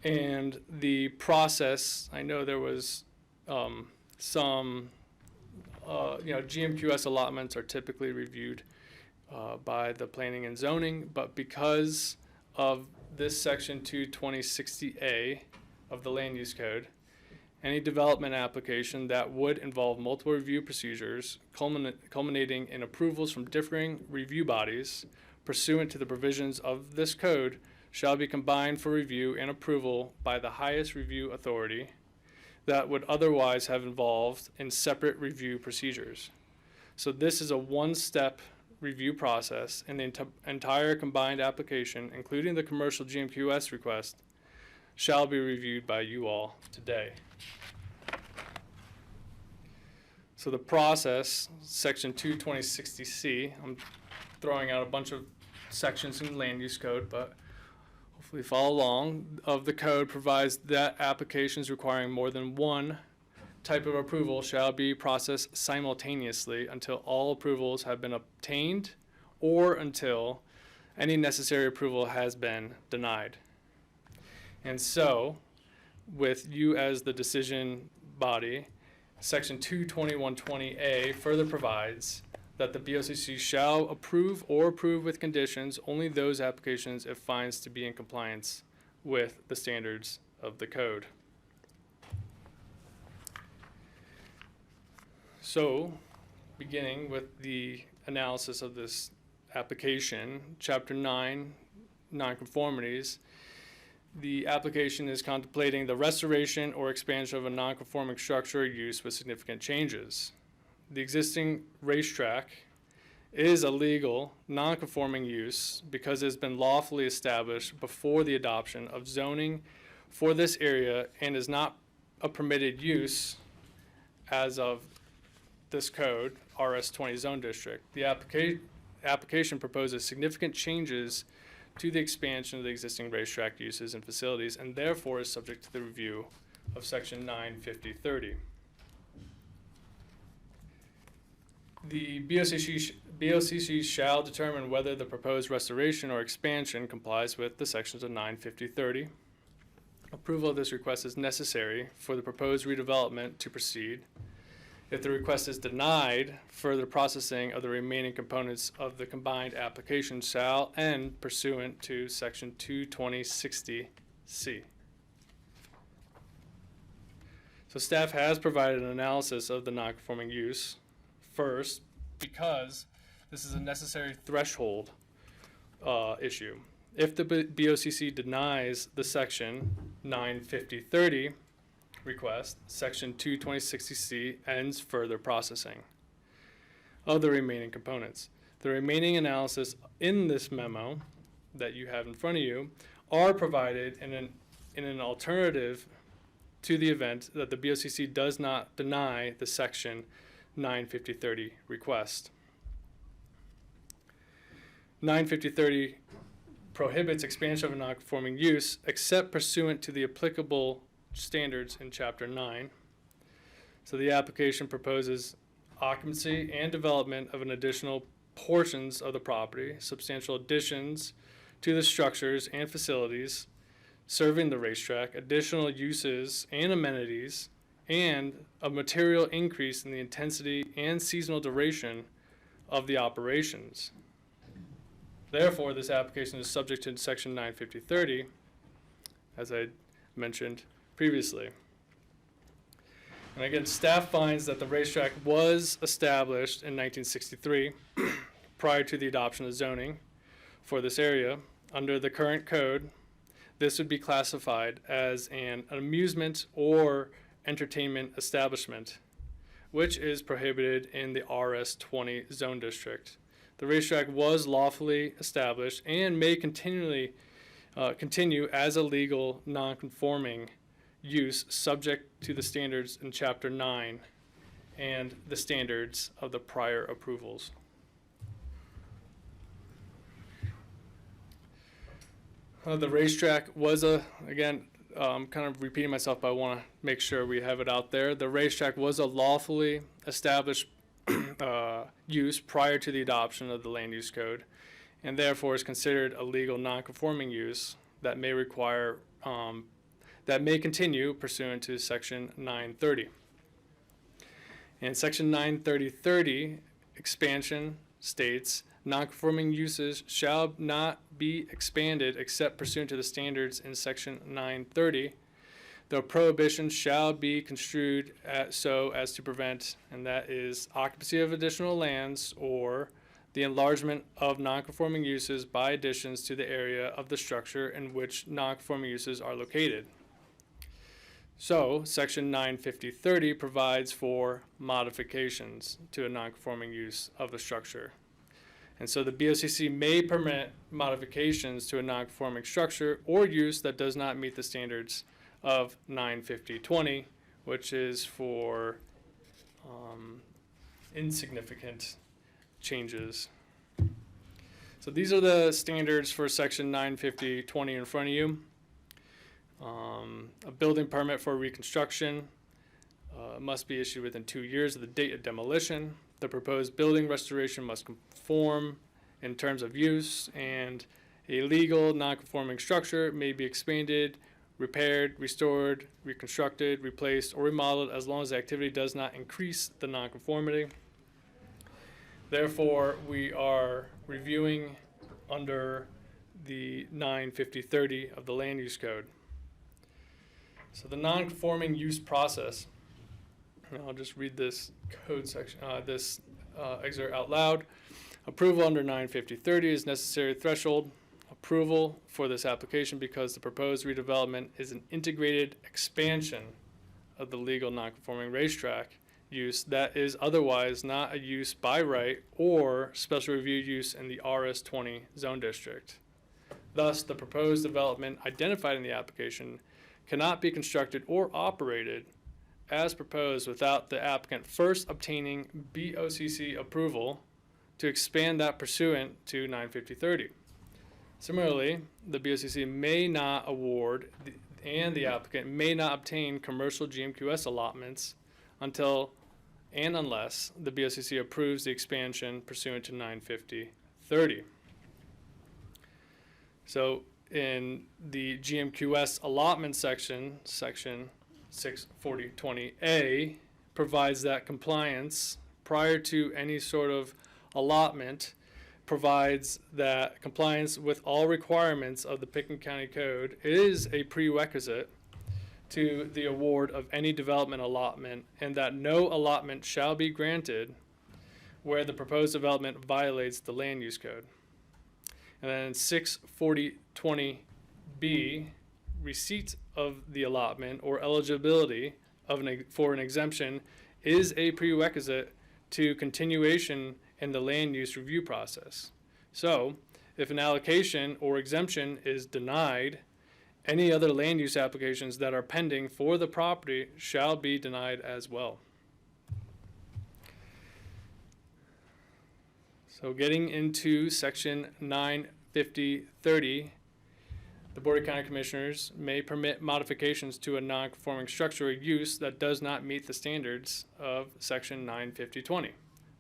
Speaker 19: And the process, I know there was some, GMQS allotments are typically reviewed by the planning and zoning, but because of this section 22060A of the land use code, any development application that would involve multiple review procedures culminating in approvals from differing review bodies pursuant to the provisions of this code shall be combined for review and approval by the highest review authority that would otherwise have involved in separate review procedures. So this is a one-step review process, and the entire combined application, including the commercial GMQS request, shall be reviewed by you all today. So the process, section 22060C, I'm throwing out a bunch of sections in the land use code, but hopefully follow along, of the code provides that applications requiring more than one type of approval shall be processed simultaneously until all approvals have been obtained or until any necessary approval has been denied. And so, with you as the decision body, section 22120A further provides that the BoCC shall approve or approve with conditions only those applications it finds to be in compliance with the standards of the code. So, beginning with the analysis of this application, Chapter 9, Nonconformities, the application is contemplating the restoration or expansion of a nonconforming structure or use with significant changes. The existing racetrack is a legal, nonconforming use because it has been lawfully established before the adoption of zoning for this area and is not a permitted use as of this code, RS20 zone district. The application proposes significant changes to the expansion of the existing racetrack uses and facilities and therefore is subject to the review of section 95030. The BoCC shall determine whether the proposed restoration or expansion complies with the sections of 95030. Approval of this request is necessary for the proposed redevelopment to proceed. If the request is denied, further processing of the remaining components of the combined application shall end pursuant to section 22060C. So staff has provided an analysis of the nonconforming use. First, because this is a necessary threshold issue. If the BoCC denies the section 95030 request, section 22060C ends further processing of the remaining components. The remaining analysis in this memo that you have in front of you are provided in an alternative to the event that the BoCC does not deny the section 95030 request. 95030 prohibits expansion of a non-conforming use except pursuant to the applicable standards in Chapter 9. So the application proposes occupancy and development of an additional portions of the property, substantial additions to the structures and facilities serving the racetrack, additional uses and amenities, and a material increase in the intensity and seasonal duration of the operations. Therefore, this application is subject to section 95030, as I mentioned previously. And again, staff finds that the racetrack was established in 1963 prior to the adoption of zoning for this area. Under the current code, this would be classified as an amusement or entertainment establishment, which is prohibited in the RS20 zone district. The racetrack was lawfully established and may continue as a legal non-conforming use subject to the standards in Chapter 9 and the standards of the prior approvals. The racetrack was again, kind of repeating myself, but I want to make sure we have it out there. The racetrack was a lawfully established use prior to the adoption of the land use code, and therefore is considered a legal non-conforming use that may require that may continue pursuant to section 930. And section 930 expansion states non-conforming uses shall not be expanded except pursuant to the standards in section 930. The prohibition shall be construed so as to prevent, and that is occupancy of additional lands or the enlargement of non-conforming uses by additions to the area of the structure in which non-conforming uses are located. So, section 95030 provides for modifications to a non-conforming use of the structure. And so the BoCC may permit modifications to a non-conforming structure or use that does not meet the standards of 95020, which is for insignificant changes. So these are the standards for section 95020 in front of you. A building permit for reconstruction must be issued within 2 years of the date of demolition. The proposed building restoration must conform in terms of use, and a legal non-conforming structure may be expanded, repaired, restored, reconstructed, replaced, or remodeled as long as the activity does not increase the nonconformity. Therefore, we are reviewing under the 95030 of the Land Use Code. So the nonconforming use process, and I'll just read this code section, this excerpt out loud. Approval under 95030 is necessary threshold. Approval for this application because the proposed redevelopment is an integrated expansion of the legal nonconforming racetrack use that is otherwise not a use by right or special review use in the RS20 zone district. Thus, the proposed development identified in the application cannot be constructed or operated as proposed without the applicant first obtaining BoCC approval to expand that pursuant to 95030. Similarly, the BoCC may not award and the applicant may not obtain commercial GMQS allotments until and unless the BoCC approves the expansion pursuant to 95030. So in the GMQS allotment section, section 64020A, provides that compliance prior to any sort of allotment provides that compliance with all requirements of the Pitkin County Code is a prerequisite to the award of any development allotment, and that no allotment shall be granted where the proposed development violates the Land Use Code. And then 64020B, receipt of the allotment or eligibility for an exemption is a prerequisite to continuation in the land use review process. So, if an allocation or exemption is denied, any other land use applications that are pending for the property shall be denied as well. So getting into section 95030, the Board of County Commissioners may permit modifications to a non-conforming structure or use that does not meet the standards of section 95020,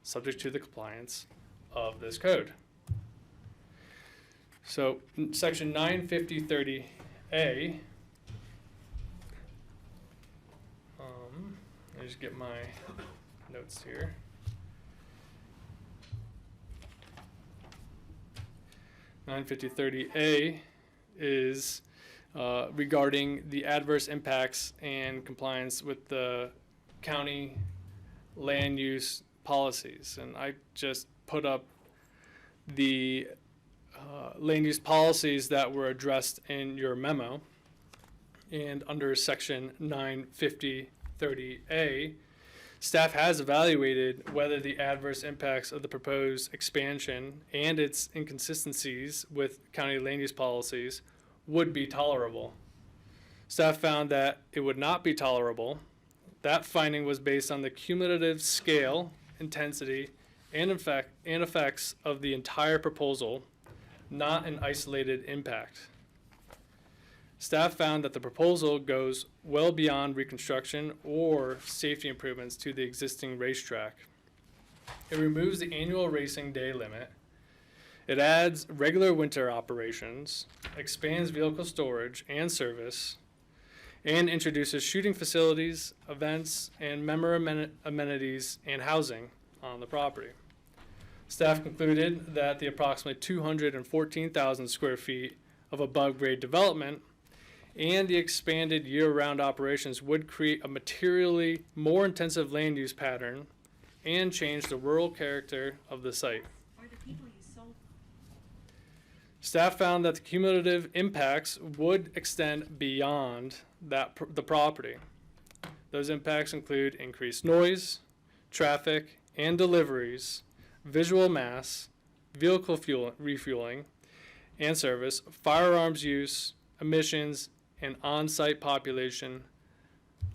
Speaker 19: subject to the compliance of this code. So section 95030A, let me just get my notes here. (95030A) is regarding the adverse impacts and compliance with the county land use policies. And I just put up the land use policies that were addressed in your memo. And under section 95030A, staff has evaluated whether the adverse impacts of the proposed expansion and its inconsistencies with county land use policies would be tolerable. Staff found that it would not be tolerable. That finding was based on the cumulative scale, intensity, and effects of the entire proposal, not an isolated impact. Staff found that the proposal goes well beyond reconstruction or safety improvements to the existing racetrack. It removes the annual racing day limit. It adds regular winter operations, expands vehicle storage and service, and introduces shooting facilities, events, and member amenities and housing on the property. Staff concluded that the approximately 214,000 square feet of above-grade development and the expanded year-round operations would create a materially more intensive land use pattern and change the rural character of the site. Staff found that the cumulative impacts would extend beyond the property. Those impacts include increased noise, traffic and deliveries, visual mass, vehicle refueling and service, firearms use, emissions, and on-site population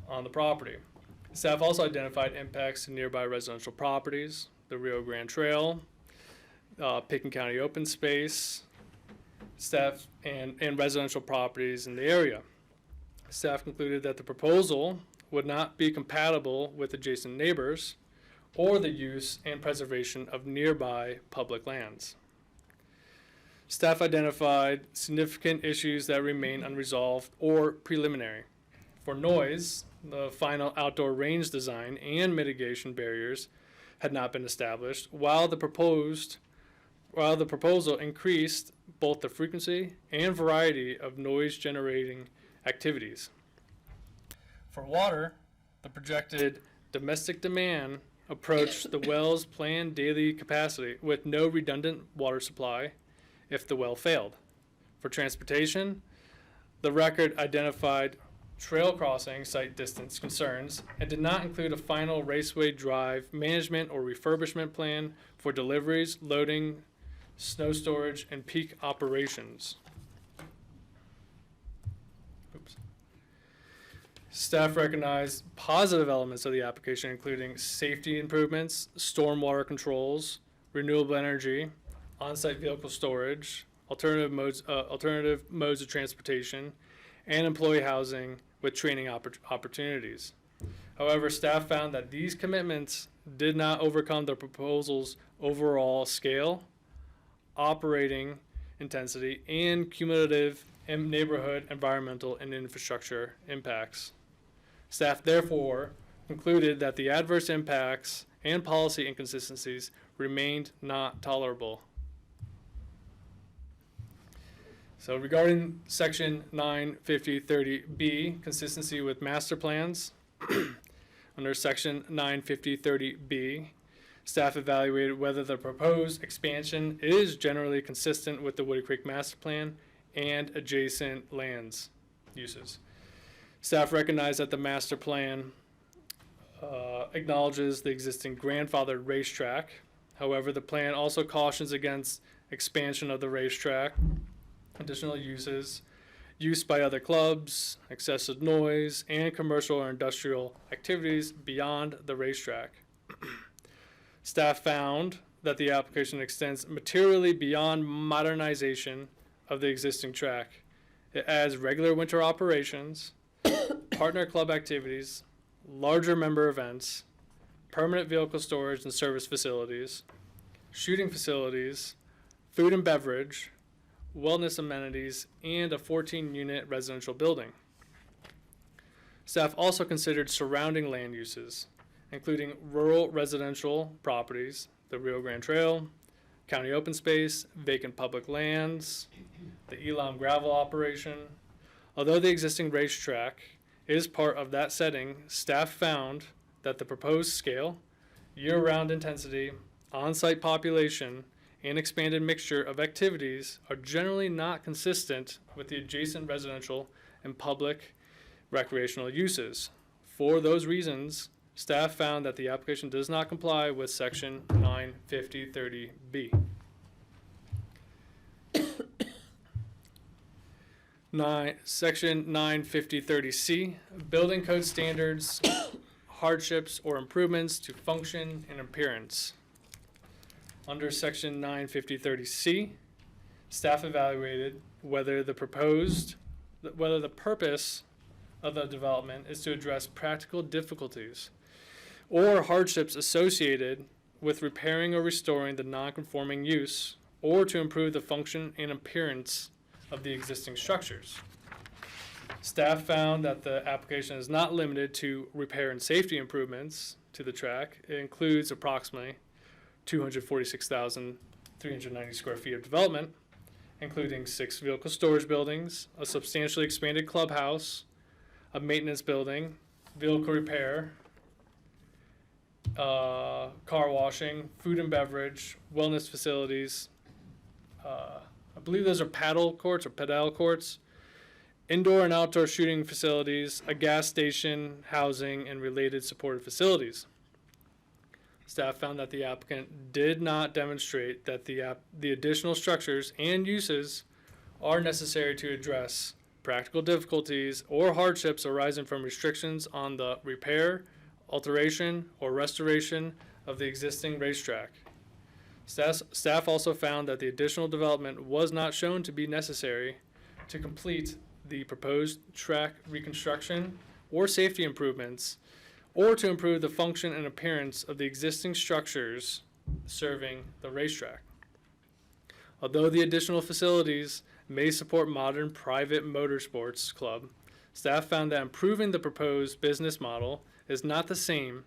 Speaker 19: on the property. Staff also identified impacts to nearby residential properties, the Rio Grande Trail, Pitkin County open space, staff and residential properties in the area. Staff concluded that the proposal would not be compatible with adjacent neighbors or the use and preservation of nearby public lands. Staff identified significant issues that remain unresolved or preliminary. For noise, the final outdoor range design and mitigation barriers had not been established, while the proposal increased both the frequency and variety of noise-generating activities. For water, the projected domestic demand approached the well's planned daily capacity with no redundant water supply if the well failed. For transportation, the record identified trail crossing site distance concerns and did not include a final raceway drive management or refurbishment plan for deliveries, loading, snow storage, and peak operations. Oops. Staff recognized positive elements of the application, including safety improvements, stormwater controls, renewable energy, on-site vehicle storage, alternative modes of transportation, and employee housing with training opportunities. However, staff found that these commitments did not overcome the proposal's overall scale, operating intensity, and cumulative neighborhood, environmental, and infrastructure impacts. Staff therefore concluded that the adverse impacts and policy inconsistencies remained not tolerable. So regarding section 95030B, consistency with master plans, under section 95030B, staff evaluated whether the proposed expansion is generally consistent with the Woody Creek Master Plan and adjacent lands uses. Staff recognized that the master plan acknowledges the existing grandfathered racetrack. However, the plan also cautions against expansion of the racetrack, additional uses, use by other clubs, excessive noise, and commercial or industrial activities beyond the racetrack. Staff found that the application extends materially beyond modernization of the existing track. It adds regular winter operations, partner club activities, larger member events, permanent vehicle storage and service facilities, shooting facilities, food and beverage, wellness amenities, and a 14-unit residential building. Staff also considered surrounding land uses, including rural residential properties, the Rio Grande Trail, county open space, vacant public lands, the Elam gravel operation. Although the existing racetrack is part of that setting, staff found that the proposed scale, year-round intensity, on-site population, and expanded mixture of activities are generally not consistent with the adjacent residential and public recreational uses. For those reasons, staff found that the application does not comply with Section 95030B. Section 95030C, building code standards, hardships or improvements to function and appearance. Under Section 95030C, staff evaluated whether the purpose of the development is to address practical difficulties or hardships associated with repairing or restoring the non-conforming use, or to improve the function and appearance of the existing structures. Staff found that the application is not limited to repair and safety improvements to the track. It includes approximately 246,390 square feet of development, including 6 vehicle storage buildings, a substantially expanded clubhouse, a maintenance building, vehicle repair, car washing, food and beverage, wellness facilities. I believe those are paddle courts, indoor and outdoor shooting facilities, a gas station, housing, and related supportive facilities. Staff found that the applicant did not demonstrate that the additional structures and uses are necessary to address practical difficulties or hardships arising from restrictions on the repair, alteration, or restoration of the existing racetrack. Staff also found that the additional development was not shown to be necessary to complete the proposed track reconstruction or safety improvements, or to improve the function and appearance of the existing structures serving the racetrack. Although the additional facilities may support modern private motorsports club, staff found that improving the proposed business model is not the same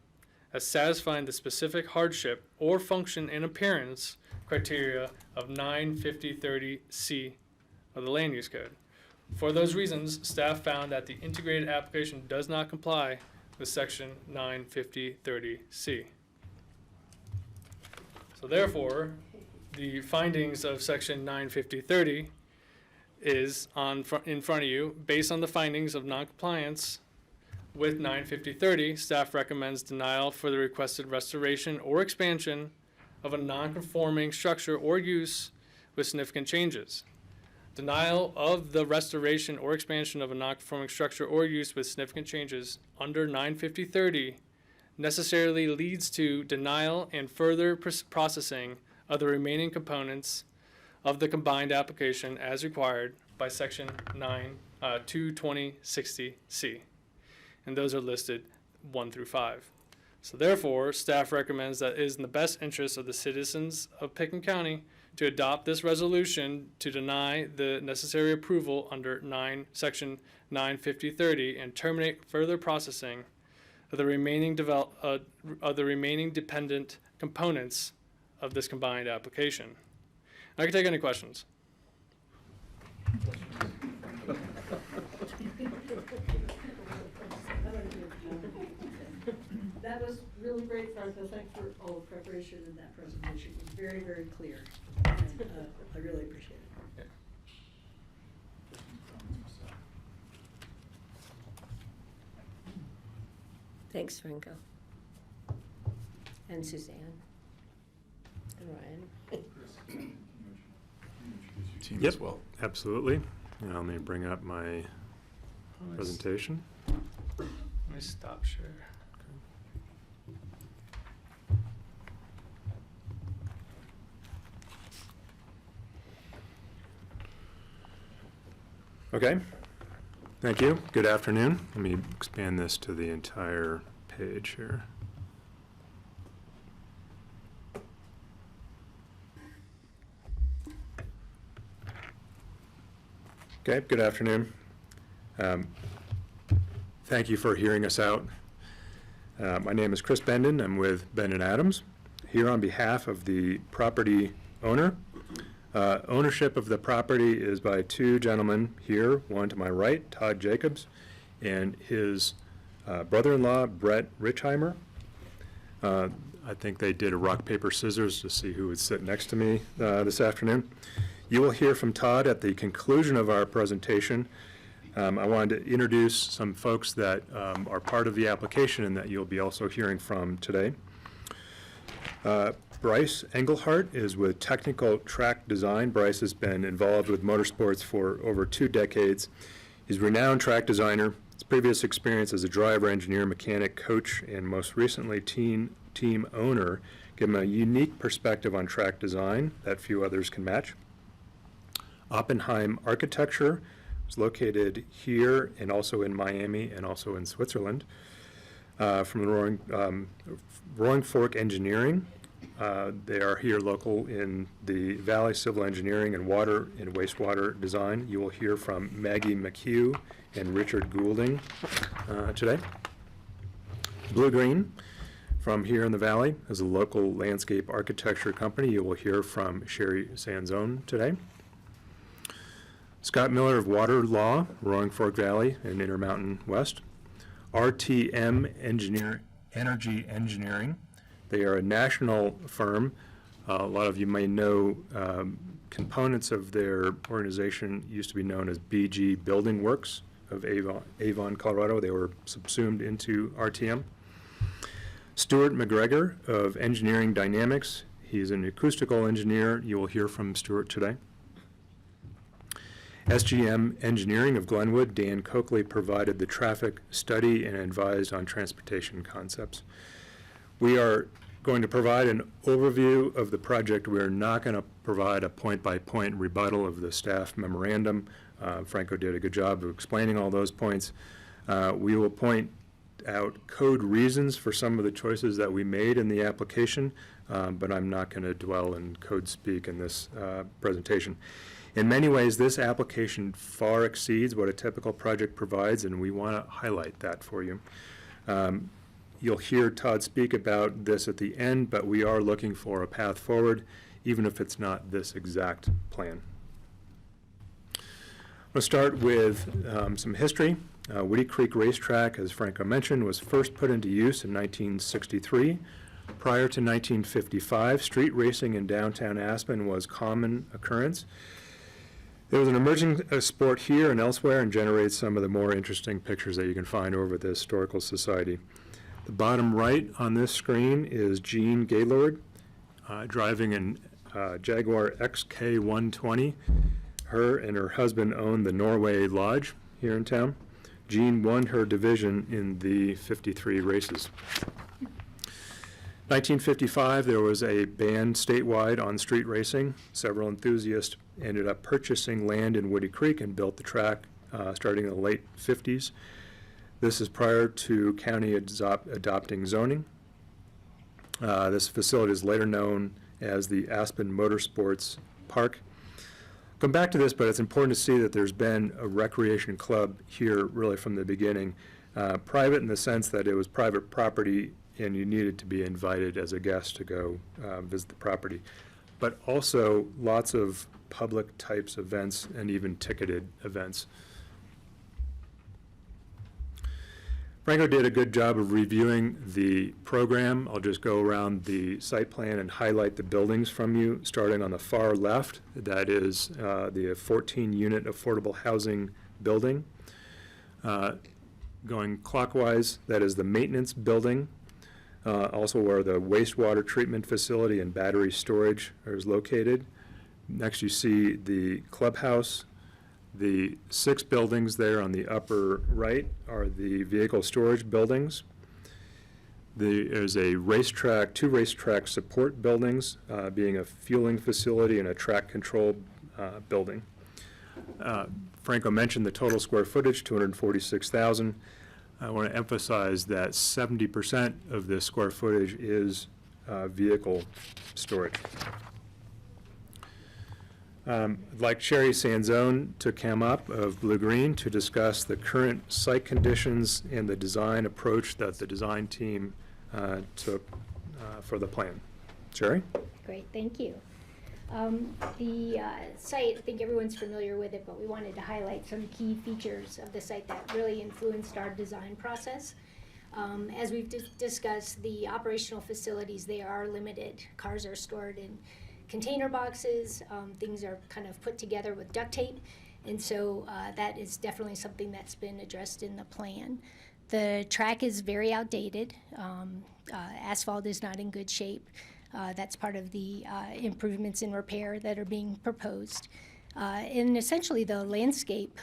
Speaker 19: as satisfying the specific hardship or function and appearance criteria of 95030C of the Land Use Code. For those reasons, staff found that the integrated application does not comply with Section 95030C. So therefore, the findings of Section 95030 is in front of you. Based on the findings of noncompliance with 95030, staff recommends denial for the requested restoration or expansion of a non-conforming structure or use with significant changes. Denial of the restoration or expansion of a non-conforming structure or use with significant changes under 95030 necessarily leads to denial and further processing of the remaining components of the combined application as required by Section 22060C. And those are listed 1 through 5. So therefore, staff recommends that it is in the best interest of the citizens of Pitkin County to adopt this resolution to deny the necessary approval under Section 95030 and terminate further processing of the remaining dependent components of this combined application. I can take any questions.
Speaker 6: That was really great, Martha. Thanks for all the preparation in that presentation. It was very, very clear. And, I really appreciate it.
Speaker 7: Thanks, Franco. And Suzanne. And Ryan.
Speaker 1: Team
Speaker 20: Yep,
Speaker 1: as well.
Speaker 20: absolutely. Now let me bring up my presentation.
Speaker 19: Let me stop share.
Speaker 20: Okay, thank you. Good afternoon. Let me expand this to the entire page here. Okay, good afternoon. Thank you for hearing us out. My name is Chris Bendon. I'm with Bendon Adams, here on behalf of the property owner. Ownership of the property is by two gentlemen here, one to my right, Todd Jacobs, and his brother-in-law, Brett Richheimer. I think they did a rock, paper, scissors to see who would sit next to me this afternoon. You will hear from Todd at the conclusion of our presentation. I wanted to introduce some folks that are part of the application and that you'll be also hearing from today. Bryce Engelhart is with Technical Track Design. Bryce has been involved with motorsports for over 2 decades. He's a renowned track designer. His previous experience as a driver, engineer, mechanic, coach, and most recently team owner give him a unique perspective on track design that few others can match. Oppenheim Architecture is located here and also in Miami and also in Switzerland. From the Roaring Fork Engineering. They are here local in the Valley Civil Engineering and Water and Wastewater Design. You will hear from Maggie McHugh and Richard Goulding today. Blue Green, from here in the Valley, is a local landscape architecture company. You will hear from Sherry Sanzone today. Scott Miller of Water Law, Roaring Fork Valley and Intermountain West. RTM Energy Engineering. They are a national firm. A lot of you may know components of their organization used to be known as BG Building Works of Avon, Colorado. They were subsumed into RTM. Stuart McGregor of Engineering Dynamics. He's an acoustical engineer. You will hear from Stuart today. SGM Engineering of Glenwood. Dan Coakley provided the traffic study and advised on transportation concepts. We are going to provide an overview of the project. We are not going to provide a point-by-point rebuttal of the staff memorandum. Franco did a good job of explaining all those points. We will point out code reasons for some of the choices that we made in the application, but I'm not going to dwell in code speak in this presentation. In many ways, this application far exceeds what a typical project provides, and we want to highlight that for you. You'll hear Todd speak about this at the end, but we are looking for a path forward, even if it's not this exact plan. We'll start with some history. Woody Creek Racetrack, as Franco mentioned, was first put into use in 1963. Prior to 1955, street racing in downtown Aspen was common occurrence. There was an emerging sport here and elsewhere and generates some of the more interesting pictures that you can find over at the Historical Society. The bottom right on this screen is Jean Gaylord driving a Jaguar XK120. Her and her husband owned the Norway Lodge here in town. Jean won her division in the 53 races. 1955, there was a ban statewide on street racing. Several enthusiasts ended up purchasing land in Woody Creek and built the track starting in the late 50s. This is prior to county adopting zoning. This facility is later known as the Aspen Motorsports Park. Come back to this, but it's important to see that there's been a recreation club here really from the beginning. Private in the sense that it was private property and you needed to be invited as a guest to go visit the property. But also lots of public types events and even ticketed events. Franco did a good job of reviewing the program. I'll just go around the site plan and highlight the buildings from you, starting on the far left. That is the 14-unit affordable housing building. Going clockwise, that is the maintenance building, also where the wastewater treatment facility and battery storage is located. Next, you see the clubhouse. The 6 buildings there on the upper right are the vehicle storage buildings. There's a racetrack, 2 racetrack support buildings, being a fueling facility and a track control building. Franco mentioned the total square footage, 246,000. I want to emphasize that 70% of this square footage is vehicle storage. I'd like Sherry Sanzone to come up of Blue Green to discuss the current site conditions and the design approach that the design team took for the plan. Sherry?
Speaker 19: Great, thank you. The site, I think everyone's familiar with it, but we wanted to highlight some key features of the site that really influenced our design process. As we've discussed, the operational facilities, they are limited. Cars are stored in container boxes, things are kind of put together with duct tape, and so that is definitely something that's been addressed in the plan. The track is very outdated. Asphalt is not in good shape. That's part of the improvements in repair that are being proposed. And essentially the landscape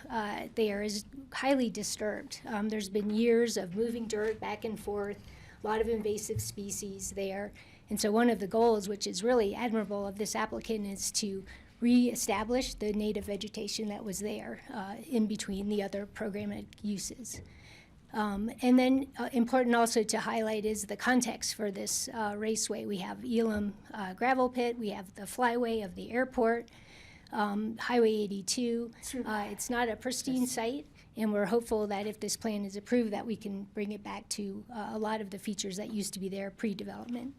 Speaker 19: there is highly disturbed. There's been years of moving dirt back and forth, a lot of invasive species there. And so one of the goals, which is really admirable of this applicant, is to reestablish the native vegetation that was there in between the other programmatic uses. And then important also to highlight is the context for this raceway. We have Elam gravel pit, we have the flyway of the airport, Highway 82. It's not a pristine site, and we're hopeful that if this plan is approved that we can bring it back to a lot of the features that used to be there pre-development.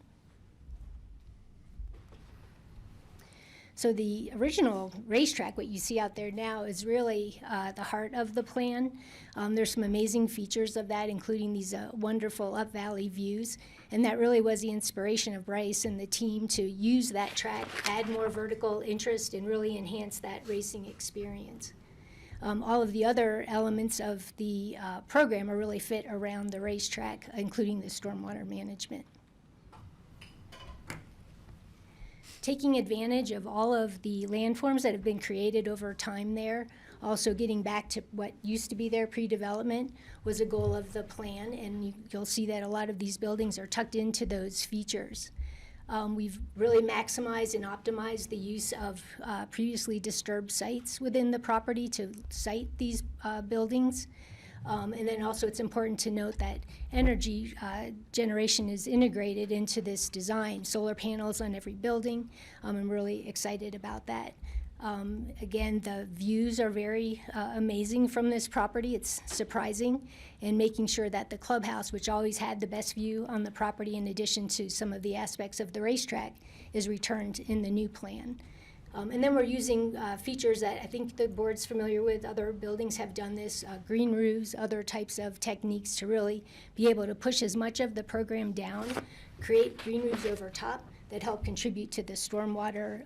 Speaker 19: So the original racetrack, what you see out there now, is really the heart of the plan. There's some amazing features of that, including these wonderful up valley views. And that really was the inspiration of Bryce and the team to use that track, add more vertical interest, and really enhance that racing experience. All of the other elements of the program are really fit around the racetrack, including the stormwater management. Taking advantage of all of the landforms that have been created over time there, also getting back to what used to be there pre-development was a goal of the plan, and you'll see that a lot of these buildings are tucked into those features. We've really maximized and optimized the use of previously disturbed sites within the property to site these buildings. And then also it's important to note that energy generation is integrated into this design. Solar panels on every building. I'm really excited about that. Again, the views are very amazing from this property. It's surprising, and making sure that the clubhouse, which always had the best view on the property in addition to some of the aspects of the racetrack, is returned in the new plan. And then we're using features that I think the board's familiar with. Other buildings have done this, green roofs, other types of techniques to really be able to push as much of the program down, create green roofs over top that help contribute to the stormwater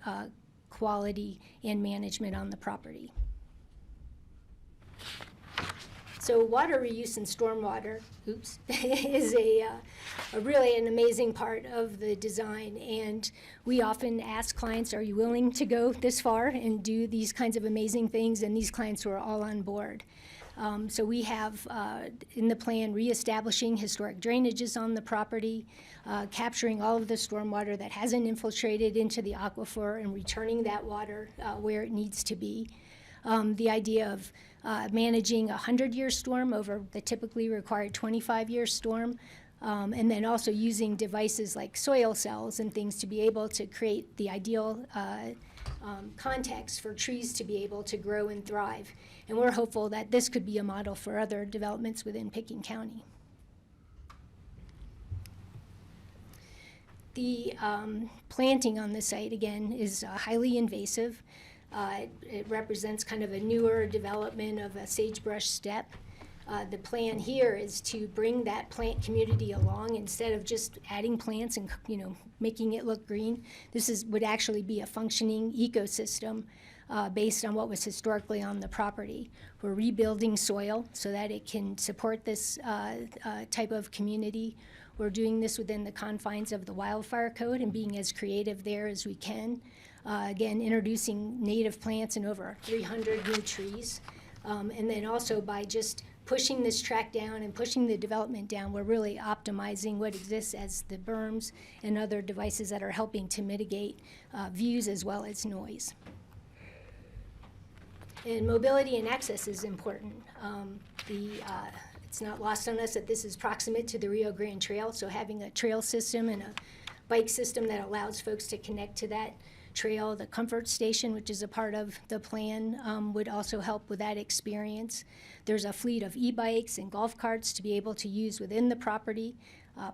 Speaker 19: quality and management on the property. So water reuse and stormwater, is a really an amazing part of the design, and we often ask clients, are you willing to go this far and do these kinds of amazing things? And these clients were all on board. So we have in the plan reestablishing historic drainages on the property, capturing all of the stormwater that hasn't infiltrated into the aquifer and returning that water where it needs to be. The idea of managing a 100-year storm over the typically required 25-year storm, and then also using devices like soil cells and things to be able to create the ideal context for trees to be able to grow and thrive. And we're hopeful that this could be a model for other developments within Pitkin County. The planting on the site, again, is highly invasive. It represents kind of a newer development of a sagebrush steppe. The plan here is to bring that plant community along instead of just adding plants and, making it look green. This would actually be a functioning ecosystem based on what was historically on the property. We're rebuilding soil so that it can support this type of community. We're doing this within the confines of the wildfire code and being as creative there as we can. Again, introducing native plants and over 300 new trees. And then also by just pushing this track down and pushing the development down, we're really optimizing what exists as the berms and other devices that are helping to mitigate views as well as noise. And mobility and access is important. It's not lost on us that this is proximate to the Rio Grande Trail, so having a trail system and a bike system that allows folks to connect to that trail, the comfort station, which is a part of the plan, would also help with that experience. There's a fleet of e-bikes and golf carts to be able to use within the property.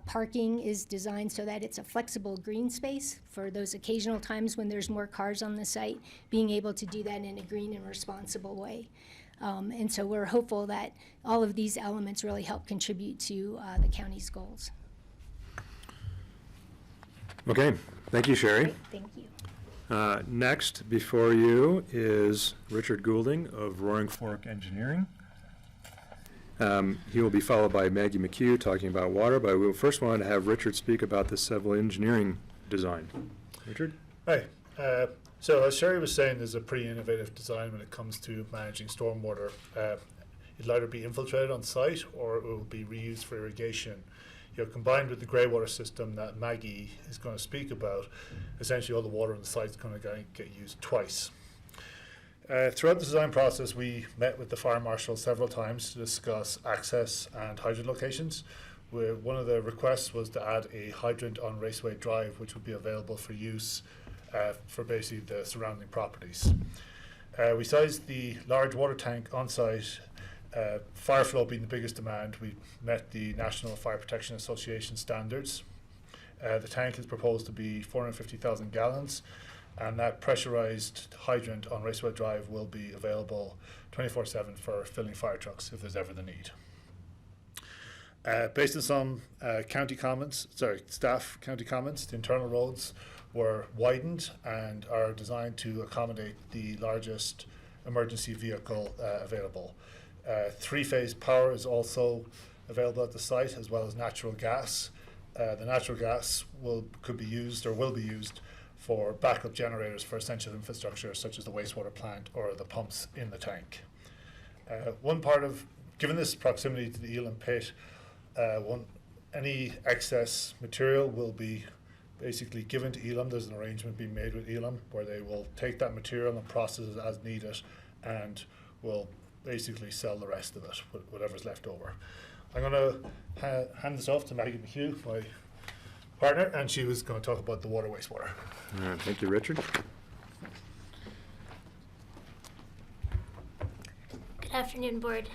Speaker 19: Parking is designed so that it's a flexible green space for those occasional times when there's more cars on the site, being able to do that in a green and responsible way. And so we're hopeful that all of these elements really help contribute to the county's goals.
Speaker 20: Okay, thank you, Sherry.
Speaker 19: Great, thank you.
Speaker 20: Next before you is Richard Goulding of Roaring Fork Engineering. He will be followed by Maggie McHugh talking about water, but we will first want to have Richard speak about the civil engineering design. Richard?
Speaker 21: Hi. So as Sherry was saying, there's a pretty innovative design when it comes to managing stormwater. It'll either be infiltrated on site or it will be reused for irrigation. Combined with the grey water system that Maggie is going to speak about, essentially all the water on the site is going to get used twice. Throughout the design process, we met with the fire marshal several times to discuss access and hydrant locations. One of the requests was to add a hydrant on Raceway Drive, which would be available for use for basically the surrounding properties. We sized the large water tank on site, fire flow being the biggest demand. We met the National Fire Protection Association standards. The tank is proposed to be 450,000 gallons, and that pressurized hydrant on Raceway Drive will be available 24/7 for filling fire trucks if there's ever the need. Based on some staff county comments, the internal roads were widened and are designed to accommodate the largest emergency vehicle available. Three-phase power is also available at the site, as well as natural gas. The natural gas could be used or will be used for backup generators for essential infrastructure such as the wastewater plant or the pumps in the tank. Given this proximity to the Elam pit, any excess material will be basically given to Elam. There's an arrangement being made with Elam where they will take that material and process it as needed and will basically sell the rest of it, whatever's left over. I'm going to hand this off to Maggie McHugh, my partner, and she was going to talk about the wastewater.
Speaker 20: All right, thank you, Richard.
Speaker 22: Good afternoon, board.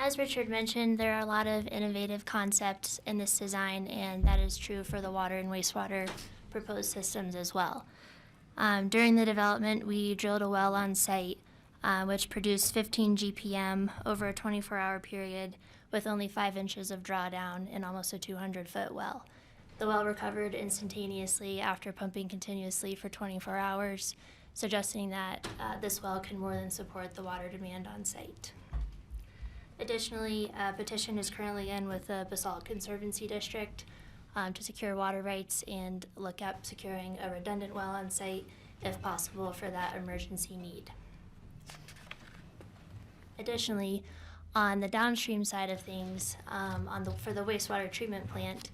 Speaker 22: As Richard mentioned, there are a lot of innovative concepts in this design, and that is true for the water and wastewater proposed systems as well. During the development, we drilled a well on site, which produced 15 GPM over a 24-hour period with only 5 inches of drawdown in almost a 200-foot well. The well recovered instantaneously after pumping continuously for 24 hours, suggesting that this well can more than support the water demand on site. Additionally, a petition is currently in with the Basalt Conservancy District to secure water rights and look at securing a redundant well on site if possible for that emergency need. Additionally, on the downstream side of things, for the wastewater treatment plant,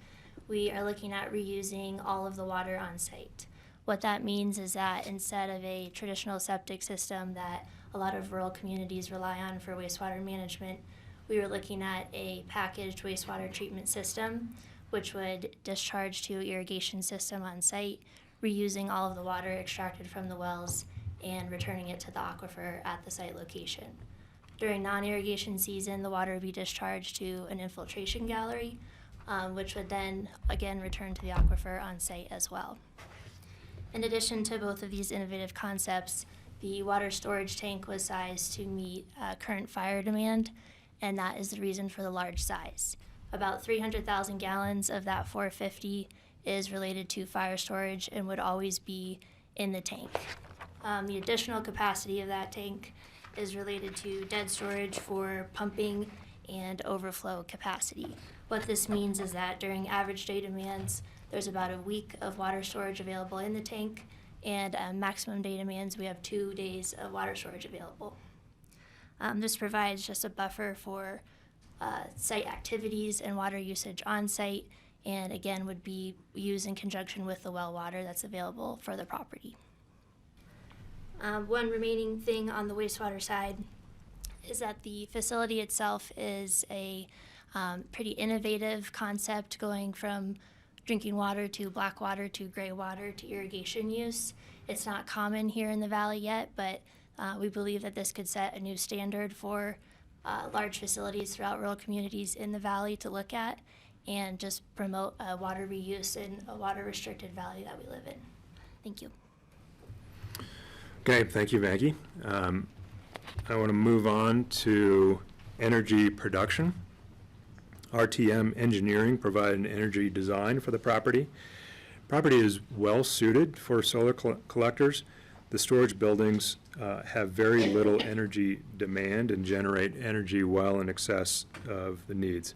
Speaker 22: we are looking at reusing all of the water on site. What that means is that instead of a traditional septic system that a lot of rural communities rely on for wastewater management, we were looking at a packaged wastewater treatment system, which would discharge to irrigation system on site, reusing all of the water extracted from the wells and returning it to the aquifer at the site location. During non-irrigation season, the water would be discharged to an infiltration gallery, which would then again return to the aquifer on site as well. In addition to both of these innovative concepts, the water storage tank was sized to meet current fire demand, and that is the reason for the large size. About 300,000 gallons of that 450 is related to fire storage and would always be in the tank. The additional capacity of that tank is related to dead storage for pumping and overflow capacity. What this means is that during average day demands, there's about a week of water storage available in the tank, and maximum day demands, we have 2 days of water storage available. This provides just a buffer for site activities and water usage on site, and again would be used in conjunction with the well water that's available for the property. One remaining thing on the wastewater side is that the facility itself is a pretty innovative concept, going from drinking water to black water to gray water to irrigation use. It's not common here in the valley yet, but we believe that this could set a new standard for large facilities throughout rural communities in the valley to look at and just promote water reuse in a water restricted valley that we live in. Thank you.
Speaker 20: Okay, thank you, Maggie. I want to move on to energy production. RTM Engineering provided an energy design for the property. Property is well suited for solar collectors. The storage buildings have very little energy demand and generate energy well in excess of the needs.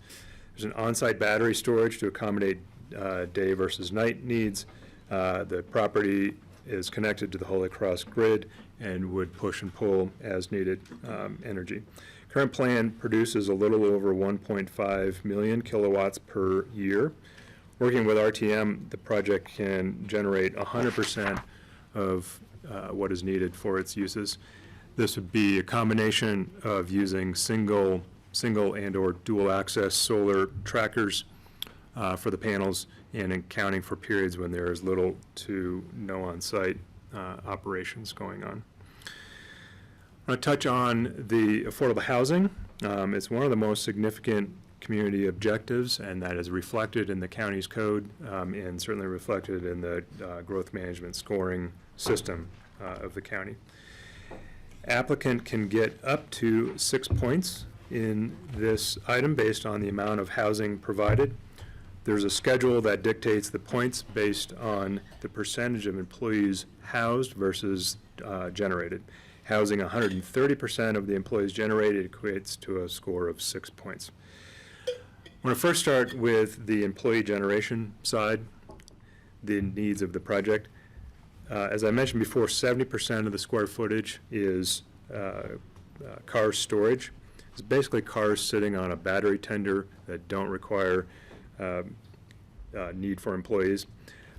Speaker 20: There's an on-site battery storage to accommodate day versus night needs. The property is connected to the Holy Cross grid and would push and pull as needed energy. Current plan produces a little over 1.5 million kilowatts per year. Working with RTM, the project can generate 100% of what is needed for its uses. This would be a combination of using single and or dual access solar trackers for the panels and accounting for periods when there is little to no on-site operations going on. I want to touch on the affordable housing. It's one of the most significant community objectives, and that is reflected in the county's code and certainly reflected in the growth management scoring system of the county. Applicant can get up to 6 points in this item based on the amount of housing provided. There's a schedule that dictates the points based on the percentage of employees housed versus generated. Housing 130% of the employees generated equates to a score of 6 points. I want to first start with the employee generation side, the needs of the project. As I mentioned before, 70% of the square footage is car storage. It's basically cars sitting on a battery tender that don't require need for employees.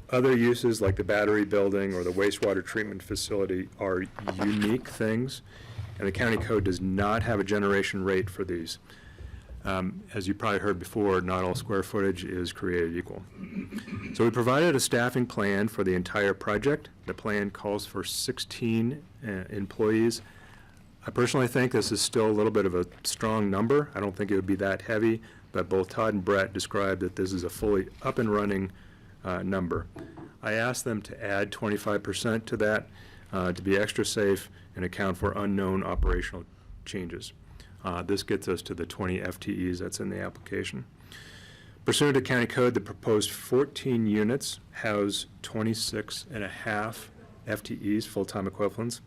Speaker 20: Other uses like the battery building or the wastewater treatment facility are unique things, and the county code does not have a generation rate for these. As you probably heard before, not all square footage is created equal. So we provided a staffing plan for the entire project. The plan calls for 16 employees. I personally think this is still a little bit of a strong number. I don't think it would be that heavy, but both Todd and Brett described that this is a fully up and running number. I asked them to add 25% to that to be extra safe and account for unknown operational changes. This gets us to the 20 FTEs that's in the application. Pursuant to county code, the proposed 14 units house 26.5 FTEs, full-time equivalents.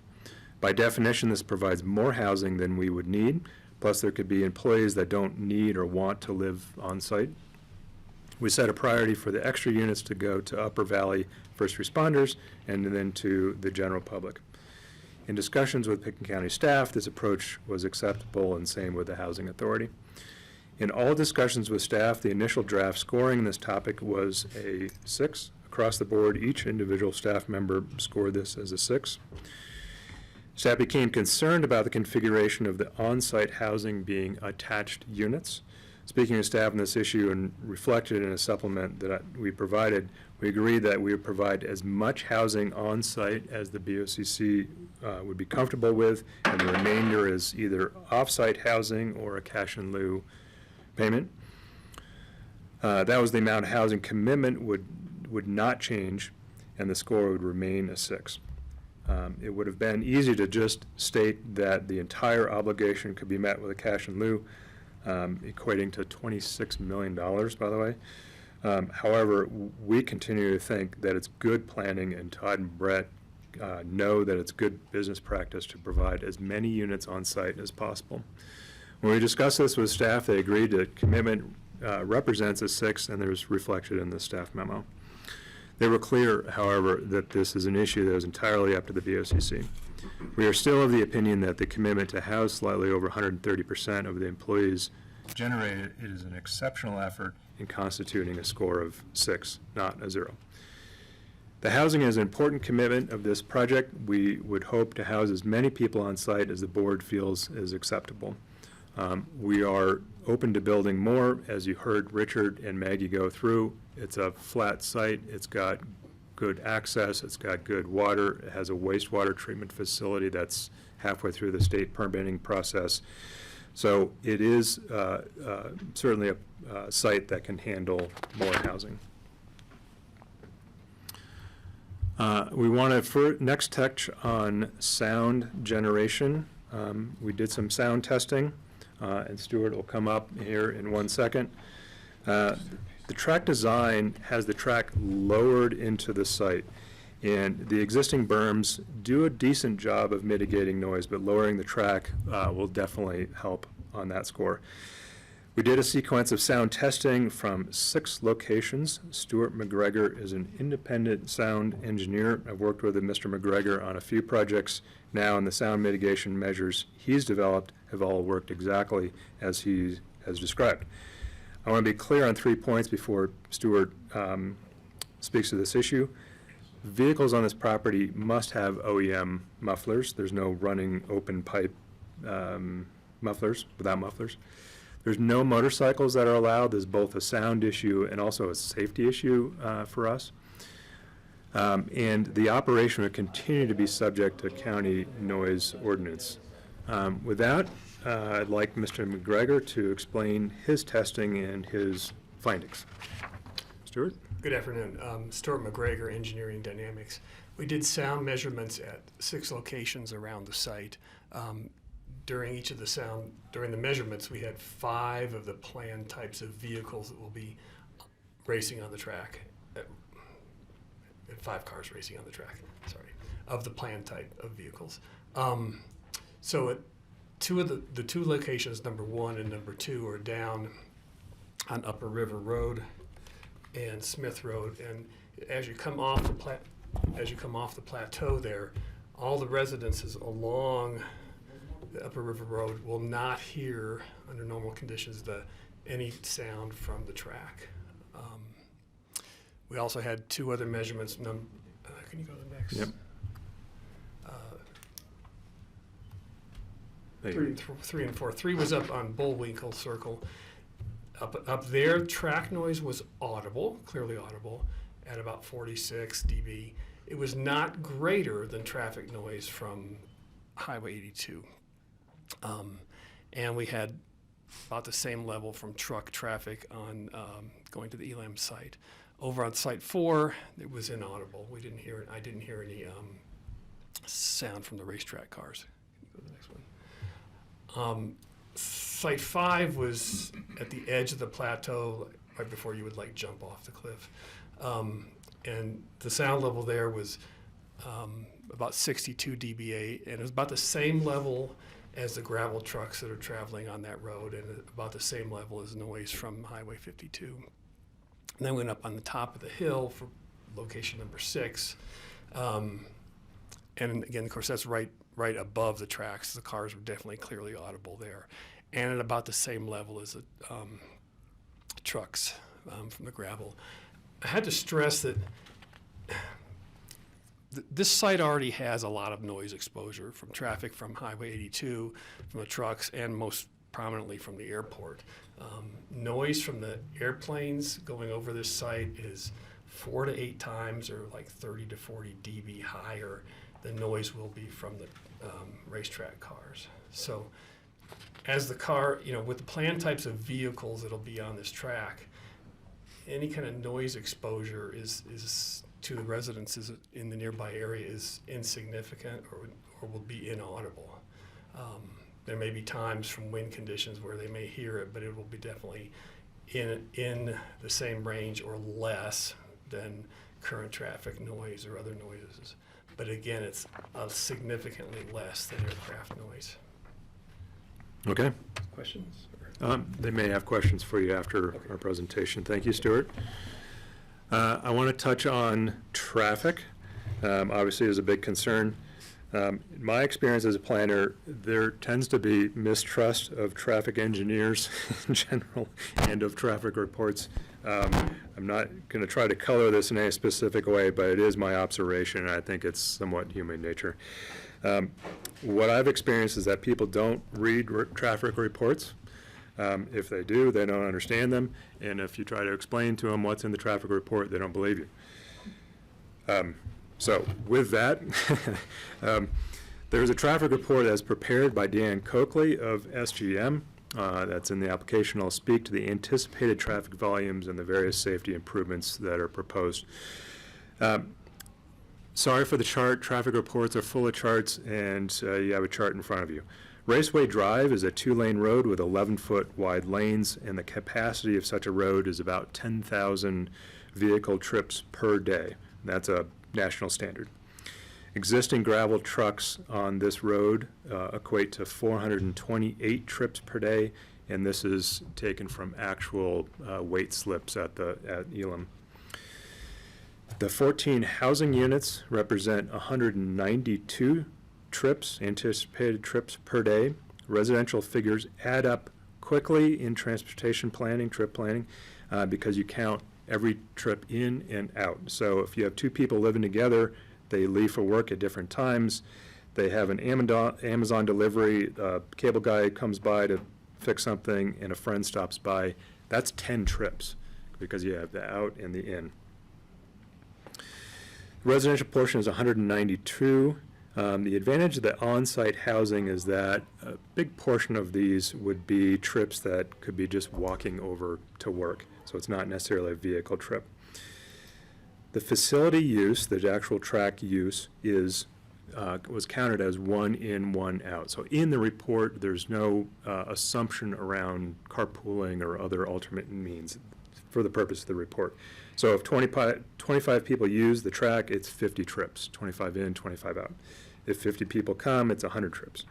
Speaker 20: By definition, this provides more housing than we would need, plus there could be employees that don't need or want to live on site. We set a priority for the extra units to go to Upper Valley first responders and then to the general public. In discussions with Pitkin County staff, this approach was acceptable, and same with the Housing Authority. In all discussions with staff, the initial draft scoring in this topic was a 6. Across the board, each individual staff member scored this as a 6. Staff became concerned about the configuration of the on-site housing being attached units. Speaking of staff on this issue and reflected in a supplement that we provided, we agreed that we would provide as much housing on-site as the BoCC would be comfortable with, and the remainder is either off-site housing or a cash in lieu payment. That was the amount of housing commitment would not change, and the score would remain a 6. It would have been easy to just state that the entire obligation could be met with a cash in lieu, equating to $26 million, by the way. However, we continue to think that it's good planning, and Todd and Brett know that it's good business practice to provide as many units on site as possible. When we discussed this with staff, they agreed that commitment represents a 6, and there's reflected in the staff memo. They were clear, however, that this is an issue that is entirely up to the BoCC. We are still of the opinion that the commitment to house slightly over 130% of the employees generated is an exceptional effort in constituting a score of 6, not a 0. The housing is an important commitment of this project. We would hope to house as many people on site as the board feels is acceptable. We are open to building more, as you heard Richard and Maggie go through. It's a flat site. It's got good access. It's got good water. It has a wastewater treatment facility that's halfway through the state permitting process. So it is certainly a site that can handle more housing. We want to next touch on sound generation. We did some sound testing, and Stuart will come up here in 1 second. The track design has the track lowered into the site, and the existing berms do a decent job of mitigating noise, but lowering the track will definitely help on that score. We did a sequence of sound testing from 6 locations. Stuart McGregor is an independent sound engineer. I've worked with Mr. McGregor on a few projects now, and the sound mitigation measures he's developed have all worked exactly as he has described. I want to be clear on 3 points before Stuart speaks to this issue. Vehicles on this property must have OEM mufflers. There's no running open pipe mufflers, without mufflers. There's no motorcycles that are allowed. There's both a sound issue and also a safety issue for us. And the operation will continue to be subject to county noise ordinance. With that, I'd like Mr. McGregor to explain his testing and his findings. Stuart?
Speaker 4: Good afternoon. Stuart McGregor, Engineering Dynamics. We did sound measurements at 6 locations around the site. During the measurements, we had 5 of the planned types of vehicles that will be racing on the track. 5 cars racing on the track, sorry, of the planned type of vehicles. So at the 2 locations, number 1 and number 2, are down on Upper River Road and Smith Road. And as you come off the plateau there, all the residences along the Upper River Road will not hear, under normal conditions, any sound from the track. We also had 2 other measurements. Can you go to the next?
Speaker 20: Yep.
Speaker 4: 3 and 4. 3 was up on Bullwinkle Circle. Up there, track noise was audible, clearly audible, at about 46 dB. It was not greater than traffic noise from Highway 82. And we had about the same level from truck traffic on going to the Elam site. Over on Site 4, it was inaudible. I didn't hear any sound from the racetrack cars. Go to the next one. Site 5 was at the edge of the plateau, right before you would jump off the cliff. And the sound level there was about 62 dBA, and it was about the same level as the gravel trucks that are traveling on that road, and about the same level as noise from Highway 52. And then we went up on the top of the hill for location number 6. And again, of course, that's right above the tracks. The cars were definitely clearly audible there. And at about the same level as the trucks from the gravel. I had to stress that this site already has a lot of noise exposure from traffic from Highway 82, from the trucks, and most prominently from the airport. Noise from the airplanes going over this site is 4 to 8 times, or 30 to 40 dB higher than noise will be from the racetrack cars. So as the car, with the planned types of vehicles that'll be on this track, any kind of noise exposure is to the residents in the nearby area is insignificant or will be inaudible. there may be times from wind conditions where they may hear it, but it will be definitely in the same range or less than current traffic noise or other noises. But again, it's significantly less than aircraft noise.
Speaker 20: Okay.
Speaker 4: Questions?
Speaker 20: They may have questions for you after our presentation. Thank you, Stuart. I want to touch on traffic. Obviously, is a big concern. In my experience as a planner, there tends to be mistrust of traffic engineers in general and of traffic reports. I'm not going to try to color this in any specific way, but it is my observation, and I think it's somewhat human nature. What I've experienced is that people don't read traffic reports. If they do, they don't understand them, and if you try to explain to them what's in the traffic report, they don't believe you. So with that, there's a traffic report that's prepared by Diane Coakley of SGM. That's in the application. I'll speak to the anticipated traffic volumes and the various safety improvements that are proposed. Sorry for the chart. Traffic reports are full of charts, and you have a chart in front of you. Raceway Drive is a 2-lane road with 11-foot wide lanes, and the capacity of such a road is about 10,000 vehicle trips per day. That's a national standard. Existing gravel trucks on this road equate to 428 trips per day, and this is taken from actual weight slips at Elam. The 14 housing units represent 192 trips, anticipated trips per day. Residential figures add up quickly in transportation planning, trip planning, because you count every trip in and out. So if you have 2 people living together, they leave for work at different times, they have an Amazon delivery, a cable guy comes by to fix something, and a friend stops by, that's 10 trips because you have the out and the in. The residential portion is 192. The advantage of the on-site housing is that a big portion of these would be trips that could be just walking over to work, so it's not necessarily a vehicle trip. The facility use, the actual track use, was counted as 1 in, 1 out. So in the report, there's no assumption around carpooling or other alternate means for the purpose of the report. So if 25 people use the track, it's 50 trips, 25 in, 25 out. If 50 people come, it's 100 trips.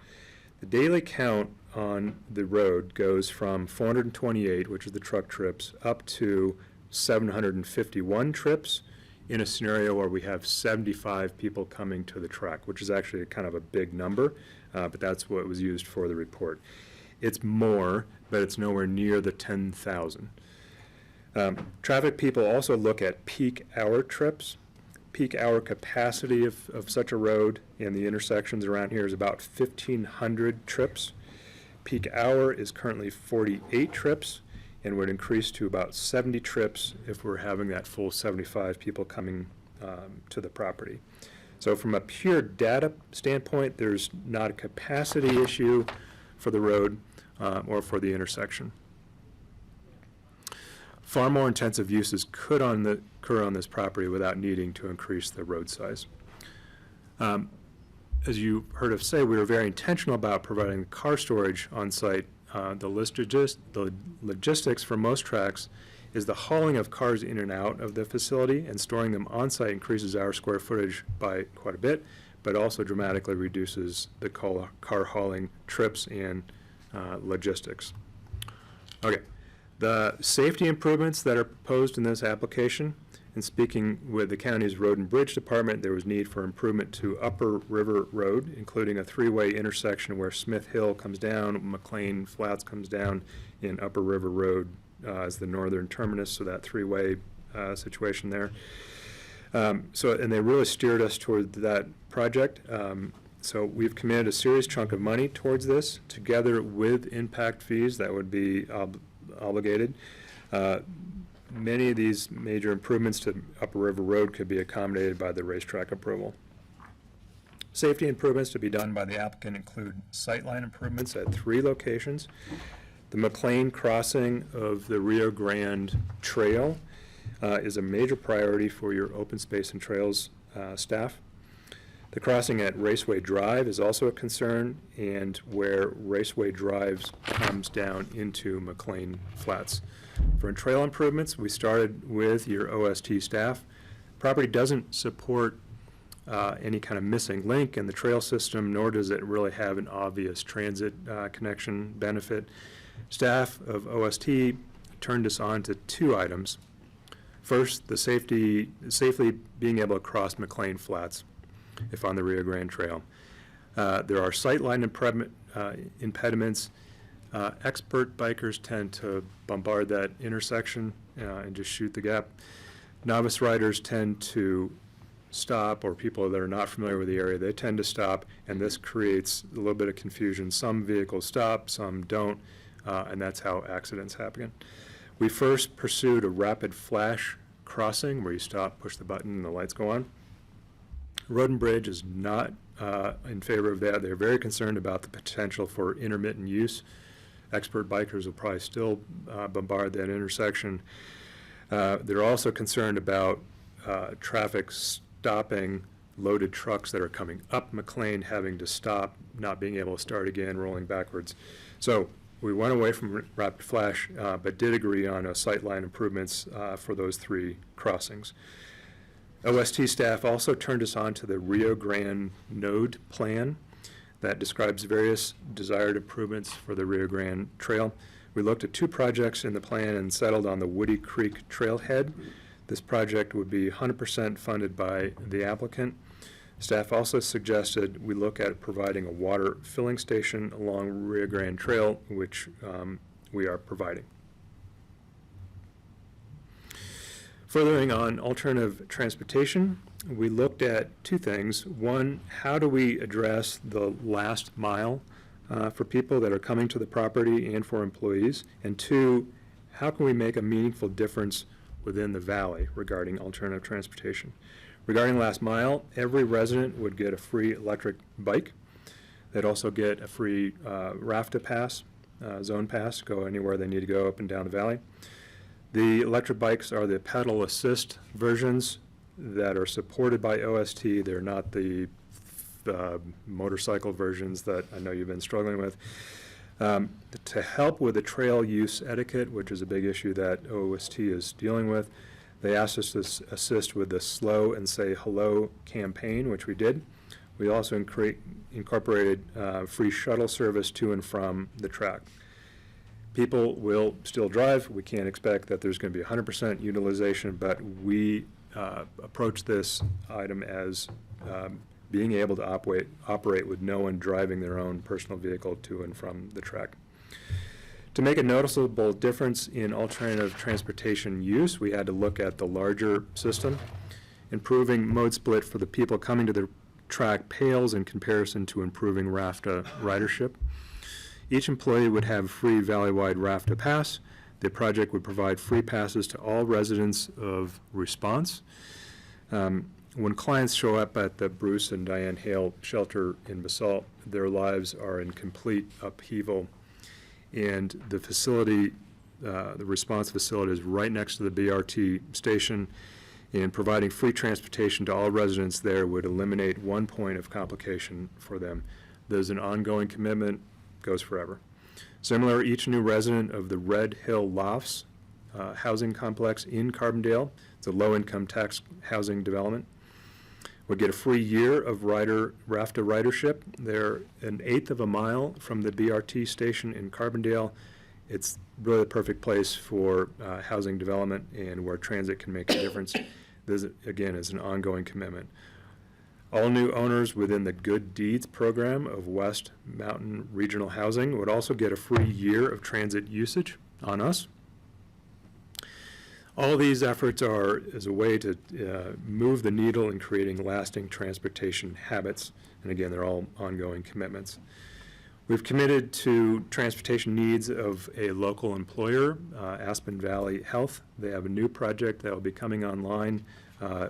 Speaker 20: The daily count on the road goes from 428, which is the truck trips, up to 751 trips in a scenario where we have 75 people coming to the track, which is actually kind of a big number, but that's what was used for the report. It's more, but it's nowhere near the 10,000. Traffic people also look at peak hour trips. Peak hour capacity of such a road and the intersections around here is about 1,500 trips. Peak hour is currently 48 trips and would increase to about 70 trips if we're having that full 75 people coming to the property. So from a pure data standpoint, there's not a capacity issue for the road or for the intersection. Far more intensive uses could occur on this property without needing to increase the road size. As you heard us say, we were very intentional about providing car storage on site. The logistics for most tracks is the hauling of cars in and out of the facility, and storing them on site increases our square footage by quite a bit, but also dramatically reduces the car hauling trips and logistics. Okay. The safety improvements that are proposed in this application, and speaking with the county's Road and Bridge Department, there was need for improvement to Upper River Road, including a 3-way intersection where Smith Hill comes down, McLean Flats comes down, in Upper River Road as the northern terminus, so that 3-way situation there. And they really steered us toward that project. So we've committed a serious chunk of money towards this, together with impact fees that would be obligated. Many of these major improvements to Upper River Road could be accommodated by the racetrack approval. Safety improvements to be done by the applicant include sightline improvements at 3 locations. The McLean crossing of the Rio Grande Trail is a major priority for your open space and trails staff. The crossing at Raceway Drive is also a concern, and where Raceway Drive comes down into McLean Flats. For trail improvements, we started with your OST staff. Property doesn't support any kind of missing link in the trail system, nor does it really have an obvious transit connection benefit. Staff of OST turned us on to two items. First, the safely being able to cross McLean Flats if on the Rio Grande Trail. There are sightline impediments. Expert bikers tend to bombard that intersection and just shoot the gap. Novice riders tend to stop, or people that are not familiar with the area, they tend to stop, and this creates a little bit of confusion. Some vehicles stop, some don't, and that's how accidents happen. We first pursued a rapid flash crossing where you stop, push the button, and the lights go on. Road and Bridge is not in favor of that. They're very concerned about the potential for intermittent use. Expert bikers will probably still bombard that intersection. They're also concerned about traffic stopping loaded trucks that are coming up McLean, having to stop, not being able to start again, rolling backwards. So we went away from rapid flash, but did agree on sightline improvements for those three crossings. OST staff also turned us on to the Rio Grande Node Plan that describes various desired improvements for the Rio Grande Trail. We looked at two projects in the plan and settled on the Woody Creek Trailhead. This project would be 100% funded by the applicant. Staff also suggested we look at providing a water filling station along Rio Grande Trail, which we are providing. Furthering on alternative transportation, we looked at two things. One, how do we address the last mile for people that are coming to the property and for employees? And two, how can we make a meaningful difference within the valley regarding alternative transportation? Regarding last mile, every resident would get a free electric bike. They'd also get a free RAFTA pass, zone pass, go anywhere they need to go up and down the valley. The electric bikes are the pedal assist versions that are supported by OST. They're not the motorcycle versions that I know you've been struggling with. To help with the trail use etiquette, which is a big issue that OST is dealing with, they asked us to assist with the Slow and Say Hello campaign, which we did. We also incorporated free shuttle service to and from the track. People will still drive. We can't expect that there's going to be 100% utilization, but we approach this item as being able to operate with no one driving their own personal vehicle to and from the track. To make a noticeable difference in alternative transportation use, we had to look at the larger system. Improving mode split for the people coming to the track pales in comparison to improving RAFTA ridership. Each employee would have free valley-wide RAFTA pass. The project would provide free passes to all residents of Response. When clients show up at the Bruce and Diane Hale shelter in Basalt, their lives are in complete upheaval. And the facility, the Response facility, is right next to the BRT station, and providing free transportation to all residents there would eliminate 1 point of complication for them. There's an ongoing commitment, goes forever. Similar, each new resident of the Red Hill Lofts housing complex in Carbondale, it's a low-income tax housing development, would get a free year of RAFTA ridership. They're 1/8 of a mile from the BRT station in Carbondale. It's really the perfect place for housing development and where transit can make a difference. This, again, is an ongoing commitment. All new owners within the Good Deeds program of West Mountain Regional Housing would also get a free year of transit usage on us. All these efforts are as a way to move the needle in creating lasting transportation habits. And again, they're all ongoing commitments. We've committed to transportation needs of a local employer, Aspen Valley Health. They have a new project that will be coming online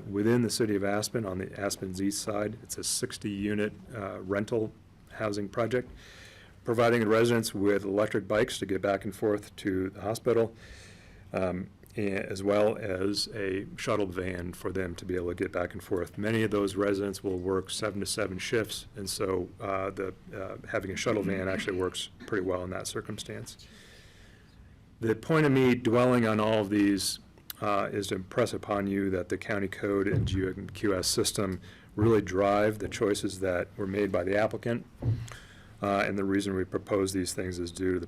Speaker 20: within the city of Aspen on the Aspen's east side. It's a 60-unit rental housing project, providing residents with electric bikes to get back and forth to the hospital. as well as a shuttle van for them to be able to get back and forth. Many of those residents will work 7 to 7 shifts, and so having a shuttle van actually works pretty well in that circumstance. The point of me dwelling on all of these is to impress upon you that the county code and GQS system really drive the choices that were made by the applicant, and the reason we propose these things is due to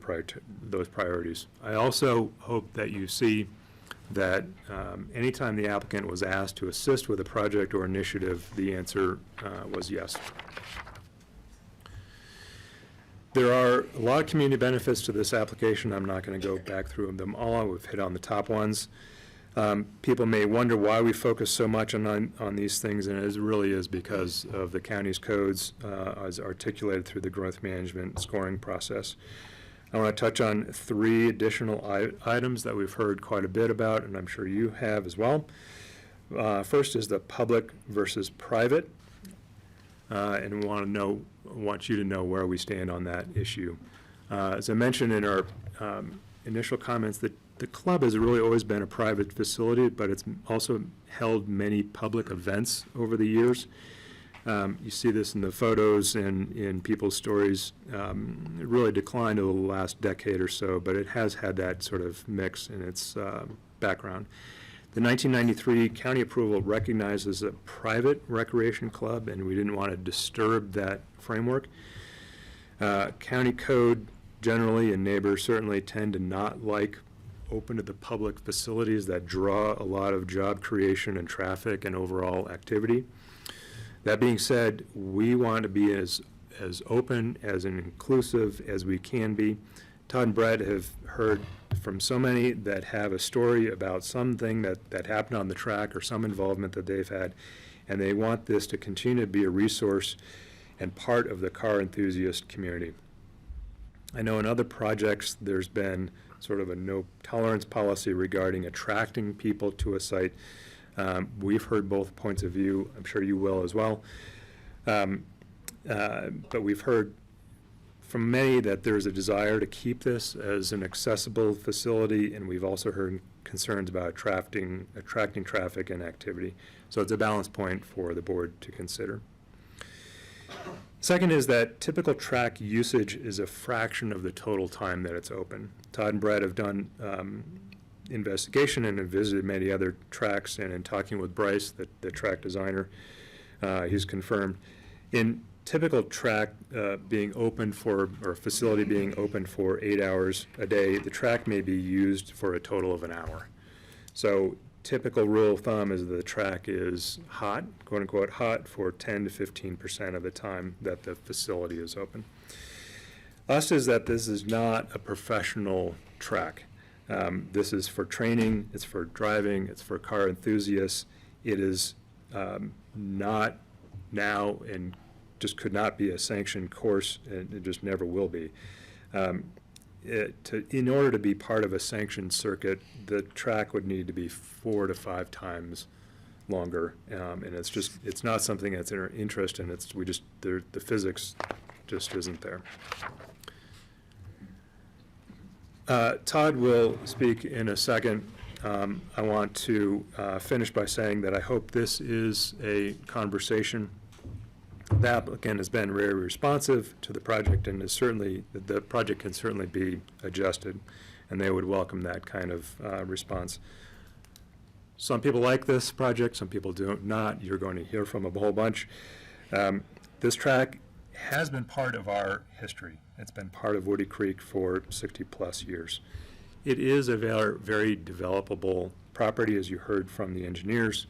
Speaker 20: those priorities. I also hope that you see that anytime the applicant was asked to assist with a project or initiative, the answer was yes. There are a lot of community benefits to this application. I'm not going to go back through them all. We've hit on the top ones. People may wonder why we focus so much on these things, and it really is because of the county's codes as articulated through the growth management scoring process. I want to touch on 3 additional items that we've heard quite a bit about, and I'm sure you have as well. First is the public versus private, and we want you to know where we stand on that issue. As I mentioned in our initial comments, the club has really always been a private facility, but it's also held many public events over the years. You see this in the photos and in people's stories. It really declined over the last decade or so, but it has had that sort of mix in its background. The 1993 county approval recognizes a private recreation club, and we didn't want to disturb that framework. County code generally, and neighbors certainly, tend to not like open to the public facilities that draw a lot of job creation and traffic and overall activity. That being said, we want to be as open, as inclusive as we can be. Todd and Brett have heard from so many that have a story about something that happened on the track or some involvement that they've had, and they want this to continue to be a resource and part of the car enthusiast community. I know in other projects there's been sort of a no tolerance policy regarding attracting people to a site. We've heard both points of view. I'm sure you will as well. But we've heard from many that there's a desire to keep this as an accessible facility, and we've also heard concerns about attracting traffic and activity. So it's a balance point for the board to consider. Second is that typical track usage is a fraction of the total time that it's open. Todd and Brett have done investigation and have visited many other tracks, and in talking with Bryce, the track designer, he's confirmed in typical track being open for, or facility being open for 8 hours a day, the track may be used for a total of an hour. So typical rule of thumb is the track is hot, quote unquote hot, for 10 to 15% of the time that the facility is open. Last is that this is not a professional track. This is for training, it's for driving, it's for car enthusiasts. It is not now and just could not be a sanctioned course, and it just never will be. In order to be part of a sanctioned circuit, the track would need to be 4 to 5 times longer, and it's not something that's in our interest, and the physics just isn't there. Todd will speak in a second. I want to finish by saying that I hope this is a conversation. The applicant has been very responsive to the project, and the project can certainly be adjusted, and they would welcome that kind of response. Some people like this project, some people do not. You're going to hear from a whole bunch. This track has been part of our history. It's been part of Woody Creek for 60-plus years. It is a very developable property, as you heard from the engineers.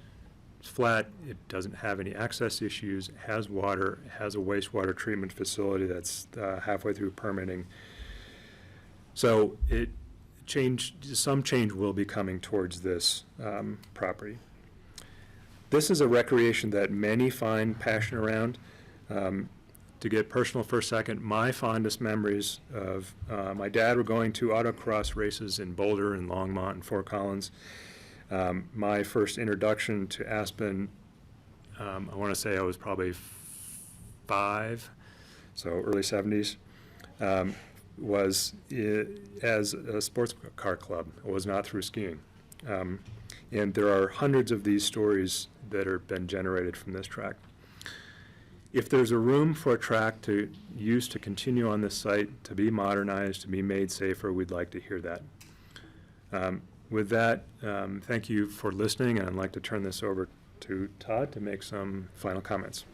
Speaker 20: It's flat, it doesn't have any access issues, it has water, it has a wastewater treatment facility that's halfway through permitting. So some change will be coming towards this property. This is a recreation that many find passion around. To get personal for a second, my fondest memories of my dad were going to autocross races in Boulder and Longmont and Fort Collins. My first introduction to Aspen, I want to say I was probably 5, so early 70s, was as a sports car club. It was not through skiing. And there are hundreds of these stories that have been generated from this track. If there's a room for a track to use to continue on this site, to be modernized, to be made safer, we'd like to hear that. With that, thank you for listening, and I'd like to turn this over to Todd to make some final comments.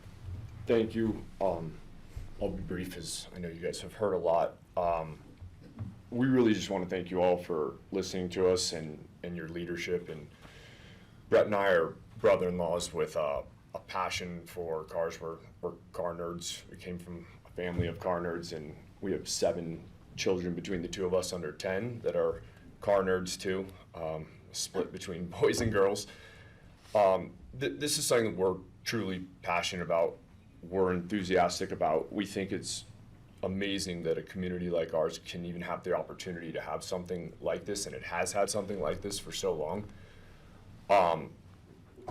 Speaker 8: Thank you. I'll be brief, as I know you guys have heard a lot. We really just want to thank you all for listening to us and your leadership. And Brett and I are brother-in-laws with a passion for cars. We're car nerds. We came from a family of car nerds, and we have 7 children between the two of us under 10 that are car nerds too, split between boys and girls. This is something that we're truly passionate about, we're enthusiastic about. We think it's amazing that a community like ours can even have the opportunity to have something like this, and it has had something like this for so long.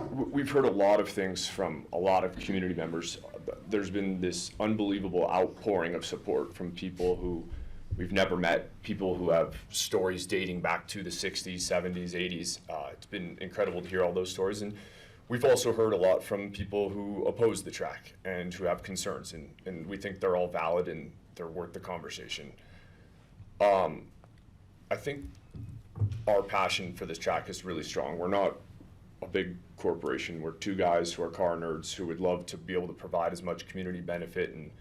Speaker 8: We've heard a lot of things from a lot of community members. There's been this unbelievable outpouring of support from people who we've never met, people who have stories dating back to the 60s, 70s, 80s. It's been incredible to hear all those stories. And we've also heard a lot from people who oppose the track and who have concerns, and we think they're all valid and they're worth the conversation. I think our passion for this track is really strong. We're not a big corporation. We're 2 guys who are car nerds who would love to be able to provide as much community benefit and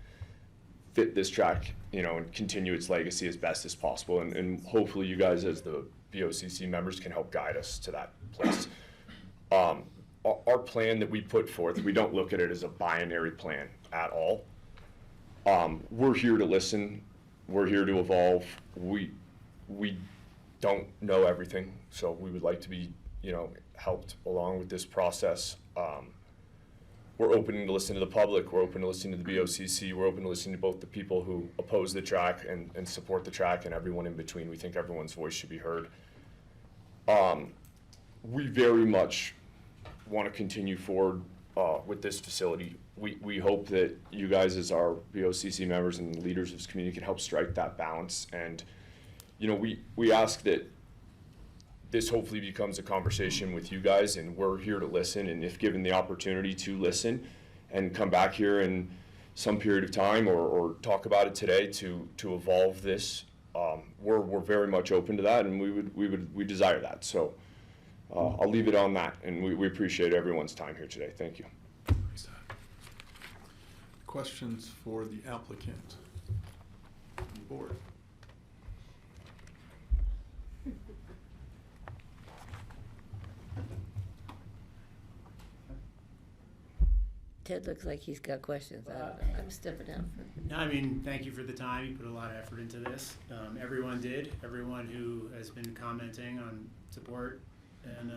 Speaker 8: fit this track, and continue its legacy as best as possible. And hopefully you guys as the BoCC members can help guide us to that place. Our plan that we put forth, we don't look at it as a binary plan at all. We're here to listen. We're here to evolve. We don't know everything, so we would like to be, helped along with this process. We're open to listen to the public. We're open to listening to the BoCC. We're open to listening to both the people who oppose the track and support the track, and everyone in between. We think everyone's voice should be heard. We very much want to continue forward with this facility. We hope that you guys as our BoCC members and leaders of this community can help strike that balance. And, we ask that this hopefully becomes a conversation with you guys, and we're here to listen. And if given the opportunity to listen and come back here in some period of time or talk about it today to evolve this, we're very much open to that, and we desire that. So I'll leave it on that, and we appreciate everyone's time here today. Thank you.
Speaker 1: Questions for the applicant? Board.
Speaker 7: Ted looks like he's got questions. I don't know. I'm stepping out.
Speaker 2: No, thank you for the time. You put a lot of effort into this. Everyone did. Everyone who has been commenting on support and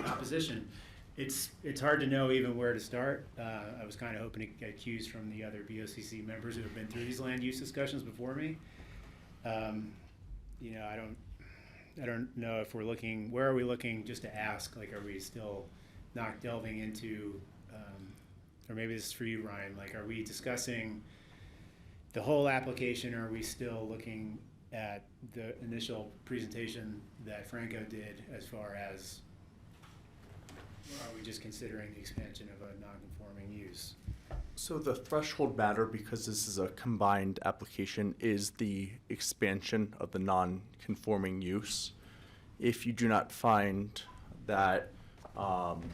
Speaker 2: opposition. It's hard to know even where to start. I was kind of hoping to get cues from the other BoCC members who have been through these land use discussions before me. I don't know if we're looking. Where are we looking? Just to ask. Like, are we still not delving into? Or maybe this is for you, Ryan. Like, are we discussing the whole application, or are we still looking at the initial presentation that Franco did as far as, or are we just considering the expansion of a non-conforming use?
Speaker 9: So the threshold matter, because this is a combined application, is the expansion of the non-conforming use. If you do not find that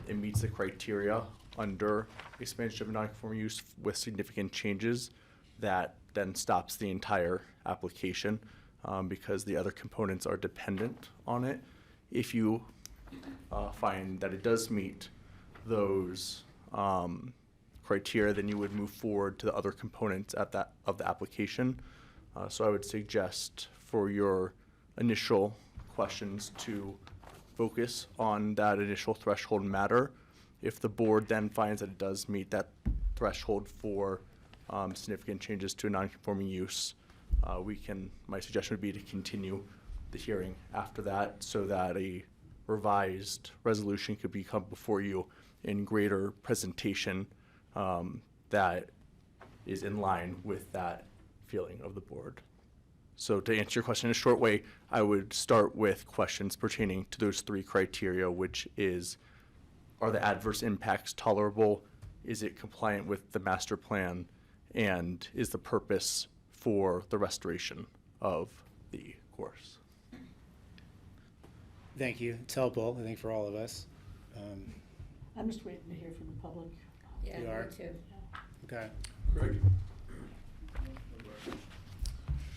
Speaker 9: it meets the criteria under expansion of non-conforming use with significant changes, that then stops the entire application because the other components are dependent on it. If you find that it does meet those criteria, then you would move forward to the other components of the application. So I would suggest for your initial questions to focus on that initial threshold matter. If the board then finds that it does meet that threshold for significant changes to a non-conforming use, my suggestion would be to continue the hearing after that so that a revised resolution could become before you in greater presentation that is in line with that feeling of the board. So to answer your question in a short way, I would start with questions pertaining to those 3 criteria, which is, are the adverse impacts tolerable? Is it compliant with the master plan? And is the purpose for the restoration of the course?
Speaker 2: Thank you. It's helpful, I think, for all of us.
Speaker 6: I'm just waiting to hear from the public.
Speaker 7: Yeah,
Speaker 2: You are?
Speaker 7: me too.
Speaker 2: Okay.
Speaker 1: Greg?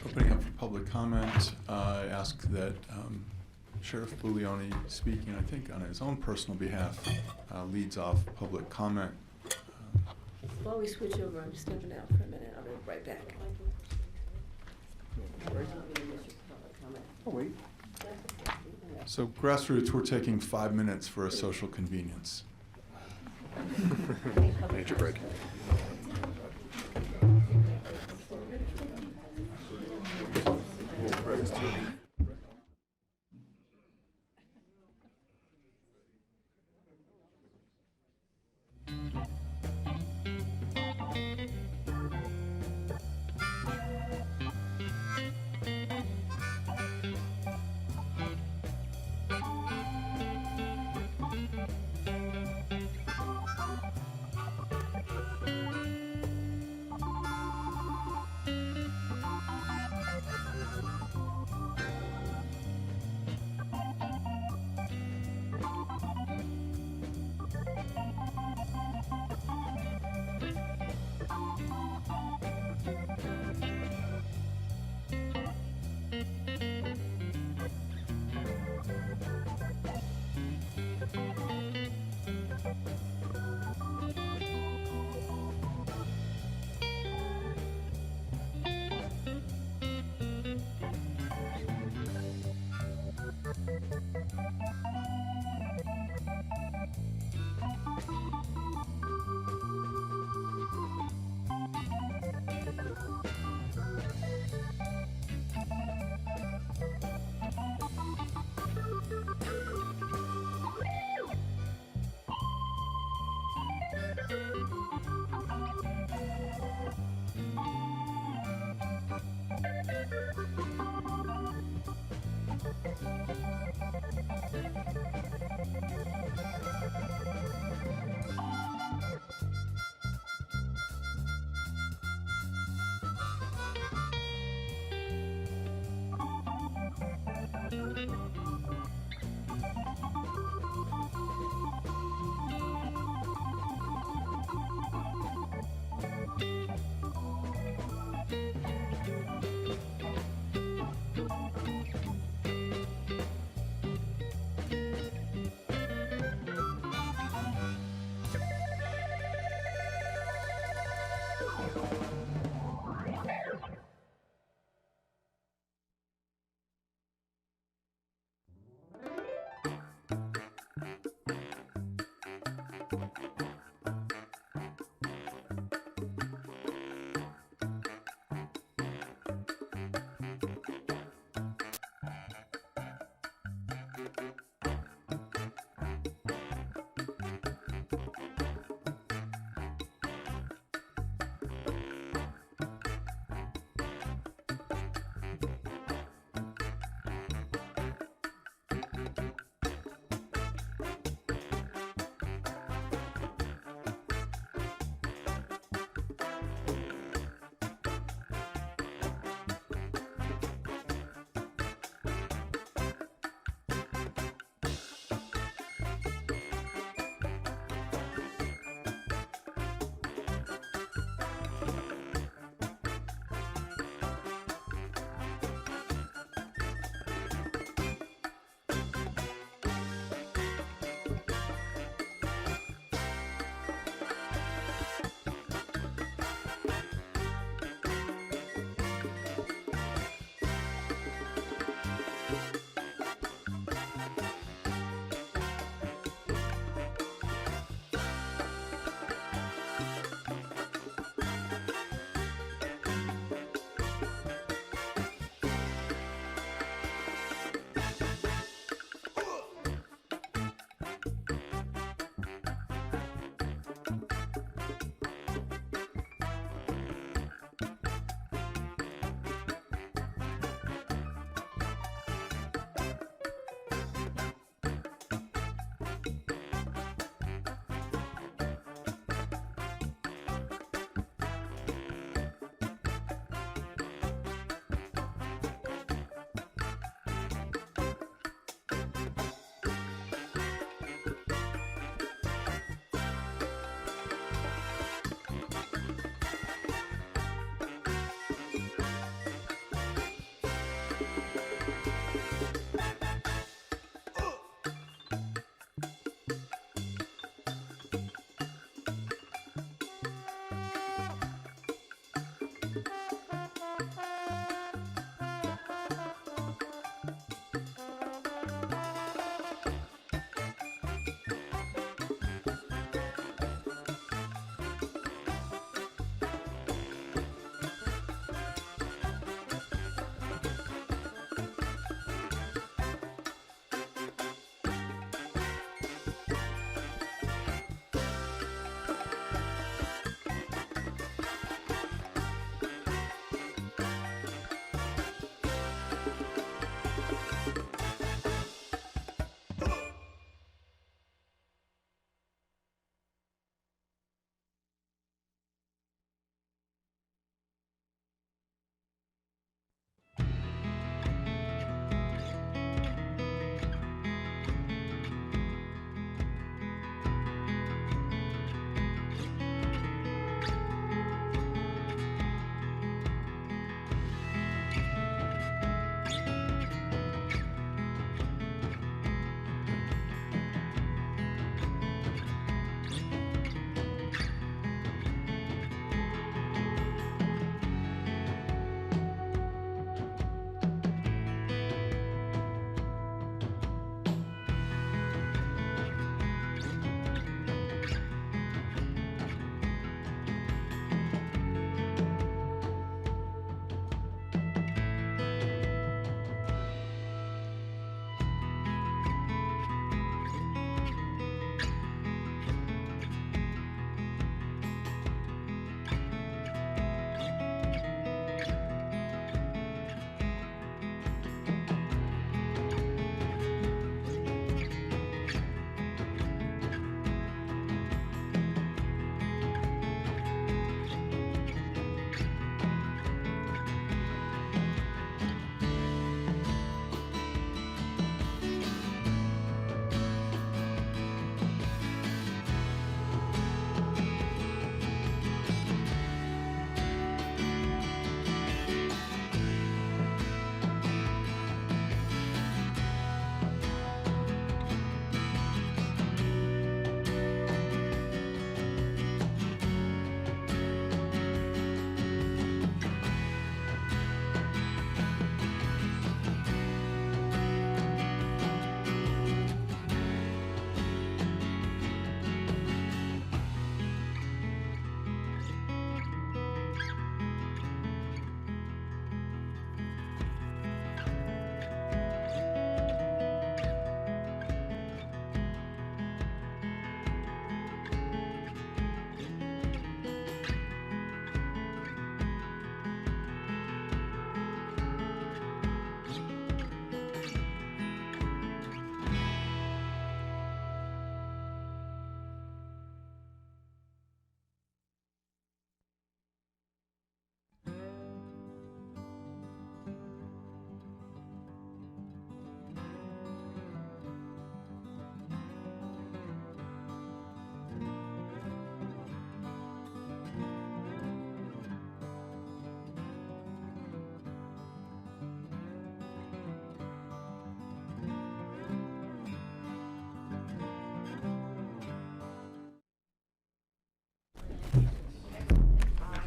Speaker 1: Opening up for public comment, I ask that Sheriff Buglioni, speaking, I think, on his own personal behalf, leads off public comment.
Speaker 7: While we switch over, I'm stepping out for a minute. I'll be right back.
Speaker 12: Oh, wait.
Speaker 1: So grassroots, we're taking 5 minutes for a social convenience.
Speaker 20: Major break.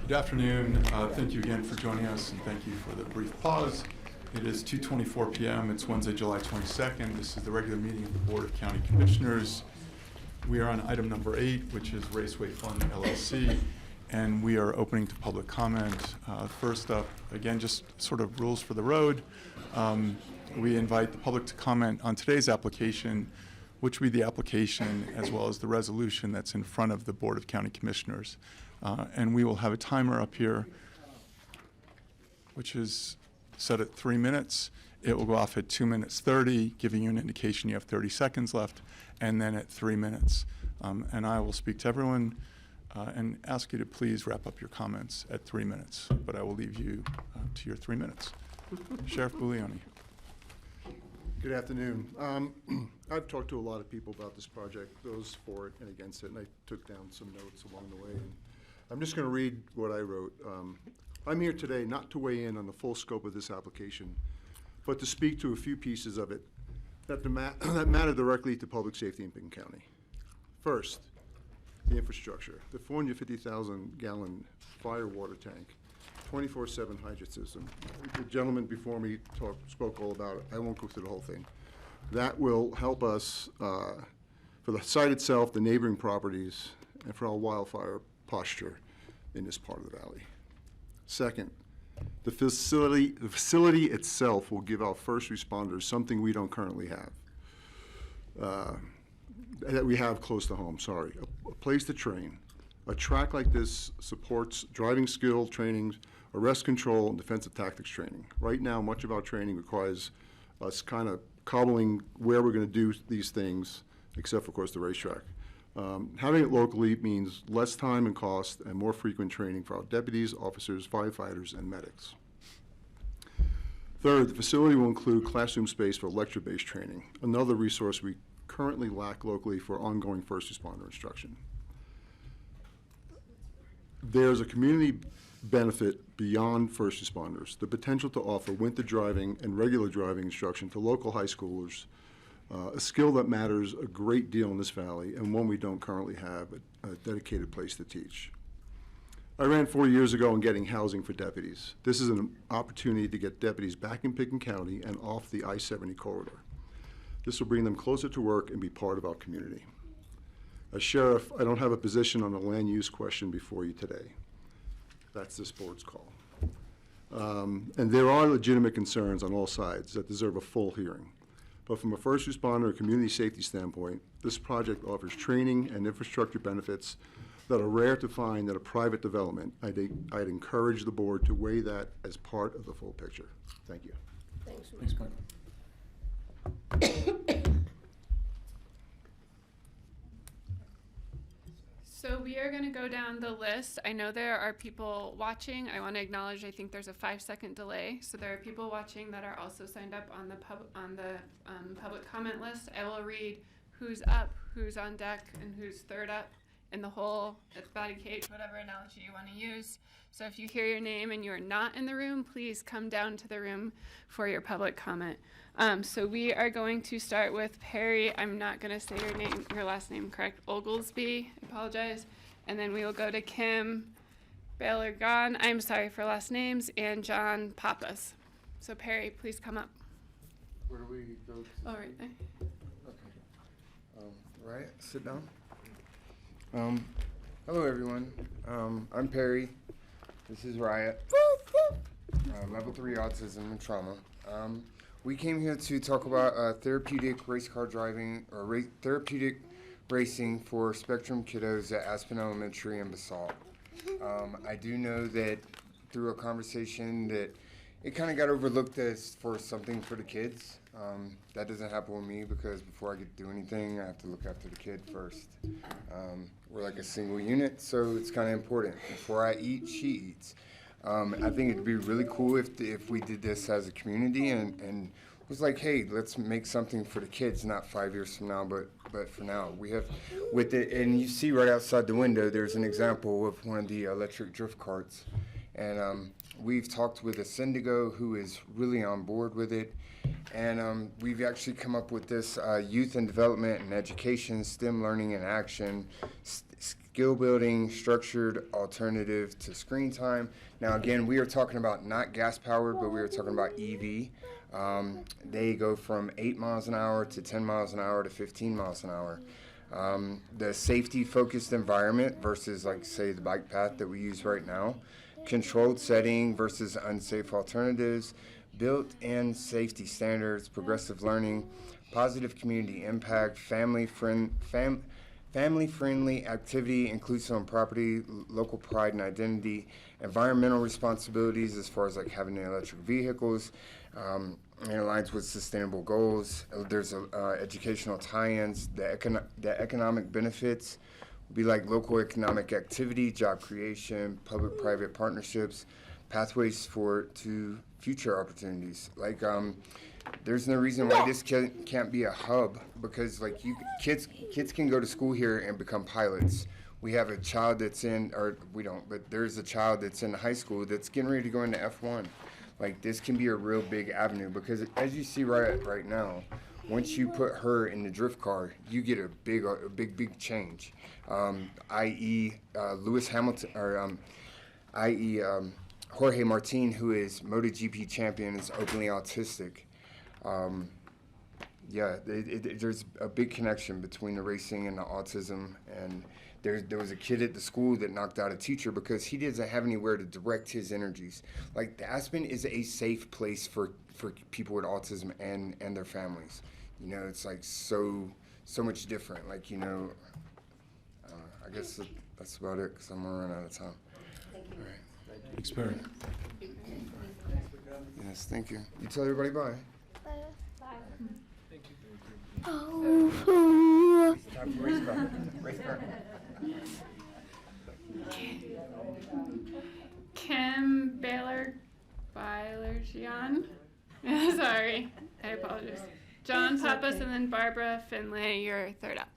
Speaker 1: Good afternoon. Thank you again for joining us, and thank you for the brief pause. It is 2:24 p.m. It's Wednesday, July 22nd. This is the regular meeting of the Board of County Commissioners. We are on item number 8, which is Raceway Fund LLC, and we are opening to public comment. First up, again, just sort of rules for the road. We invite the public to comment on today's application, which will be the application as well as the resolution that's in front of the Board of County Commissioners. And we will have a timer up here, which is set at 3 minutes. It will go off at 2 minutes 30, giving you an indication you have 30 seconds left, and then at 3 minutes. And I will speak to everyone and ask you to please wrap up your comments at 3 minutes, but I will leave you to your 3 minutes. Sheriff Buglioni.
Speaker 5: Good afternoon. I've talked to a lot of people about this project, those for it and against it, and I took down some notes along the way. And I'm just going to read what I wrote. I'm here today not to weigh in on the full scope of this application, but to speak to a few pieces of it that matter directly to public safety in Pitkin County. First, the infrastructure, the 450,000-gallon fire water tank, 24/7 hydrant system. The gentleman before me spoke all about it. I won't go through the whole thing. That will help us for the site itself, the neighboring properties, and for our wildfire posture in this part of the valley. Second, the facility itself will give our first responders something we don't currently have, that we have close to home, sorry, a place to train. A track like this supports driving skill training, arrest control, and defensive tactics training. Right now, much of our training requires us kind of cobbling where we're going to do these things, except for, of course, the racetrack. Having it locally means less time and cost and more frequent training for our deputies, officers, firefighters, and medics. Third, the facility will include classroom space for lecture-based training, another resource we currently lack locally for ongoing first responder instruction. There's a community benefit beyond first responders, the potential to offer winter driving and regular driving instruction to local high schoolers, a skill that matters a great deal in this valley and one we don't currently have a dedicated place to teach. I ran 4 years ago on getting housing for deputies. This is an opportunity to get deputies back in Pitkin County and off the I-70 corridor. This will bring them closer to work and be part of our community. As sheriff, I don't have a position on the land use question before you today. That's this board's call. And there are legitimate concerns on all sides that deserve a full hearing. But from a first responder or community safety standpoint, this project offers training and infrastructure benefits that are rare to find at a private development. I'd encourage the board to weigh that as part of the full picture. Thank you.
Speaker 7: Thanks,
Speaker 1: Thanks, Mike.
Speaker 3: So we are going to go down the list. I know there are people watching. I want to acknowledge, I think there's a 5-second delay. So there are people watching that are also signed up on the public comment list. I will read who's up, who's on deck, and who's third up in the whole batting cage, whatever analogy you want to use. So if you hear your name and you're not in the room, please come down to the room for your public comment. So we are going to start with Perry. I'm not going to say your last name correct. Oglesby. I apologize. And then we will go to Kim Baylor-Gon. I'm sorry for last names. And John Pappas. So Perry, please come up.
Speaker 10: Where do we go to?
Speaker 3: Oh, right there.
Speaker 10: Okay. Right, sit down. Hello everyone. I'm Perry. This is Riot. Level 3 autism and trauma. We came here to talk about therapeutic race car driving or therapeutic racing for Spectrum kiddos at Aspen Elementary and Basalt. I do know that through a conversation that it kind of got overlooked as for something for the kids. That doesn't happen with me because before I get to do anything, I have to look after the kid first. We're like a single unit, so it's kind of important. Before I eat, she eats. I think it'd be really cool if we did this as a community and was like, hey, let's make something for the kids, not 5 years from now, but for now. We have with it, and you see right outside the window, there's an example of one of the electric drift carts. And we've talked with Ascendigo, who is really on board with it. And we've actually come up with this youth and development and education, STEM learning and action, skill building, structured alternative to screen time. Now, again, we are talking about not gas powered, but we are talking about EV. They go from 8 miles an hour to 10 miles an hour to 15 miles an hour. The safety focused environment versus, like, say, the bike path that we use right now. Controlled setting versus unsafe alternatives. Built-in safety standards, progressive learning, positive community impact, family-friendly activity, inclusive on property, local pride and identity, environmental responsibilities as far as like having electric vehicles, and aligns with sustainable goals. There's educational tie-ins, the economic benefits would be like local economic activity, job creation, public-private partnerships, pathways to future opportunities. Like, there's no reason why this can't be a hub, because like kids can go to school here and become pilots. We have a child that's but there's a child that's in high school that's getting ready to go into F1. Like, this can be a real big avenue, because as you see right now, once you put her in the drift car, you get a big change. I.e. Lewis Hamilton, or Jorge Martin, who is MotoGP champion, is openly autistic. There's a big connection between the racing and the autism, and there was a kid at the school that knocked out a teacher because he doesn't have anywhere to direct his energies. Like, the Aspen is a safe place for people with autism and their families. You know, it's like so much different. Like, you know, I guess that's about it, because I'm gonna run out of time. All right.
Speaker 1: Thanks, Barry.
Speaker 10: Yes, thank you. You tell everybody bye.
Speaker 22: Oh.
Speaker 10: Time for race car. Race car.
Speaker 3: Kim Baylor-Gian. Sorry, I apologize. John Pappas, and then Barbara Finlay, you're third up.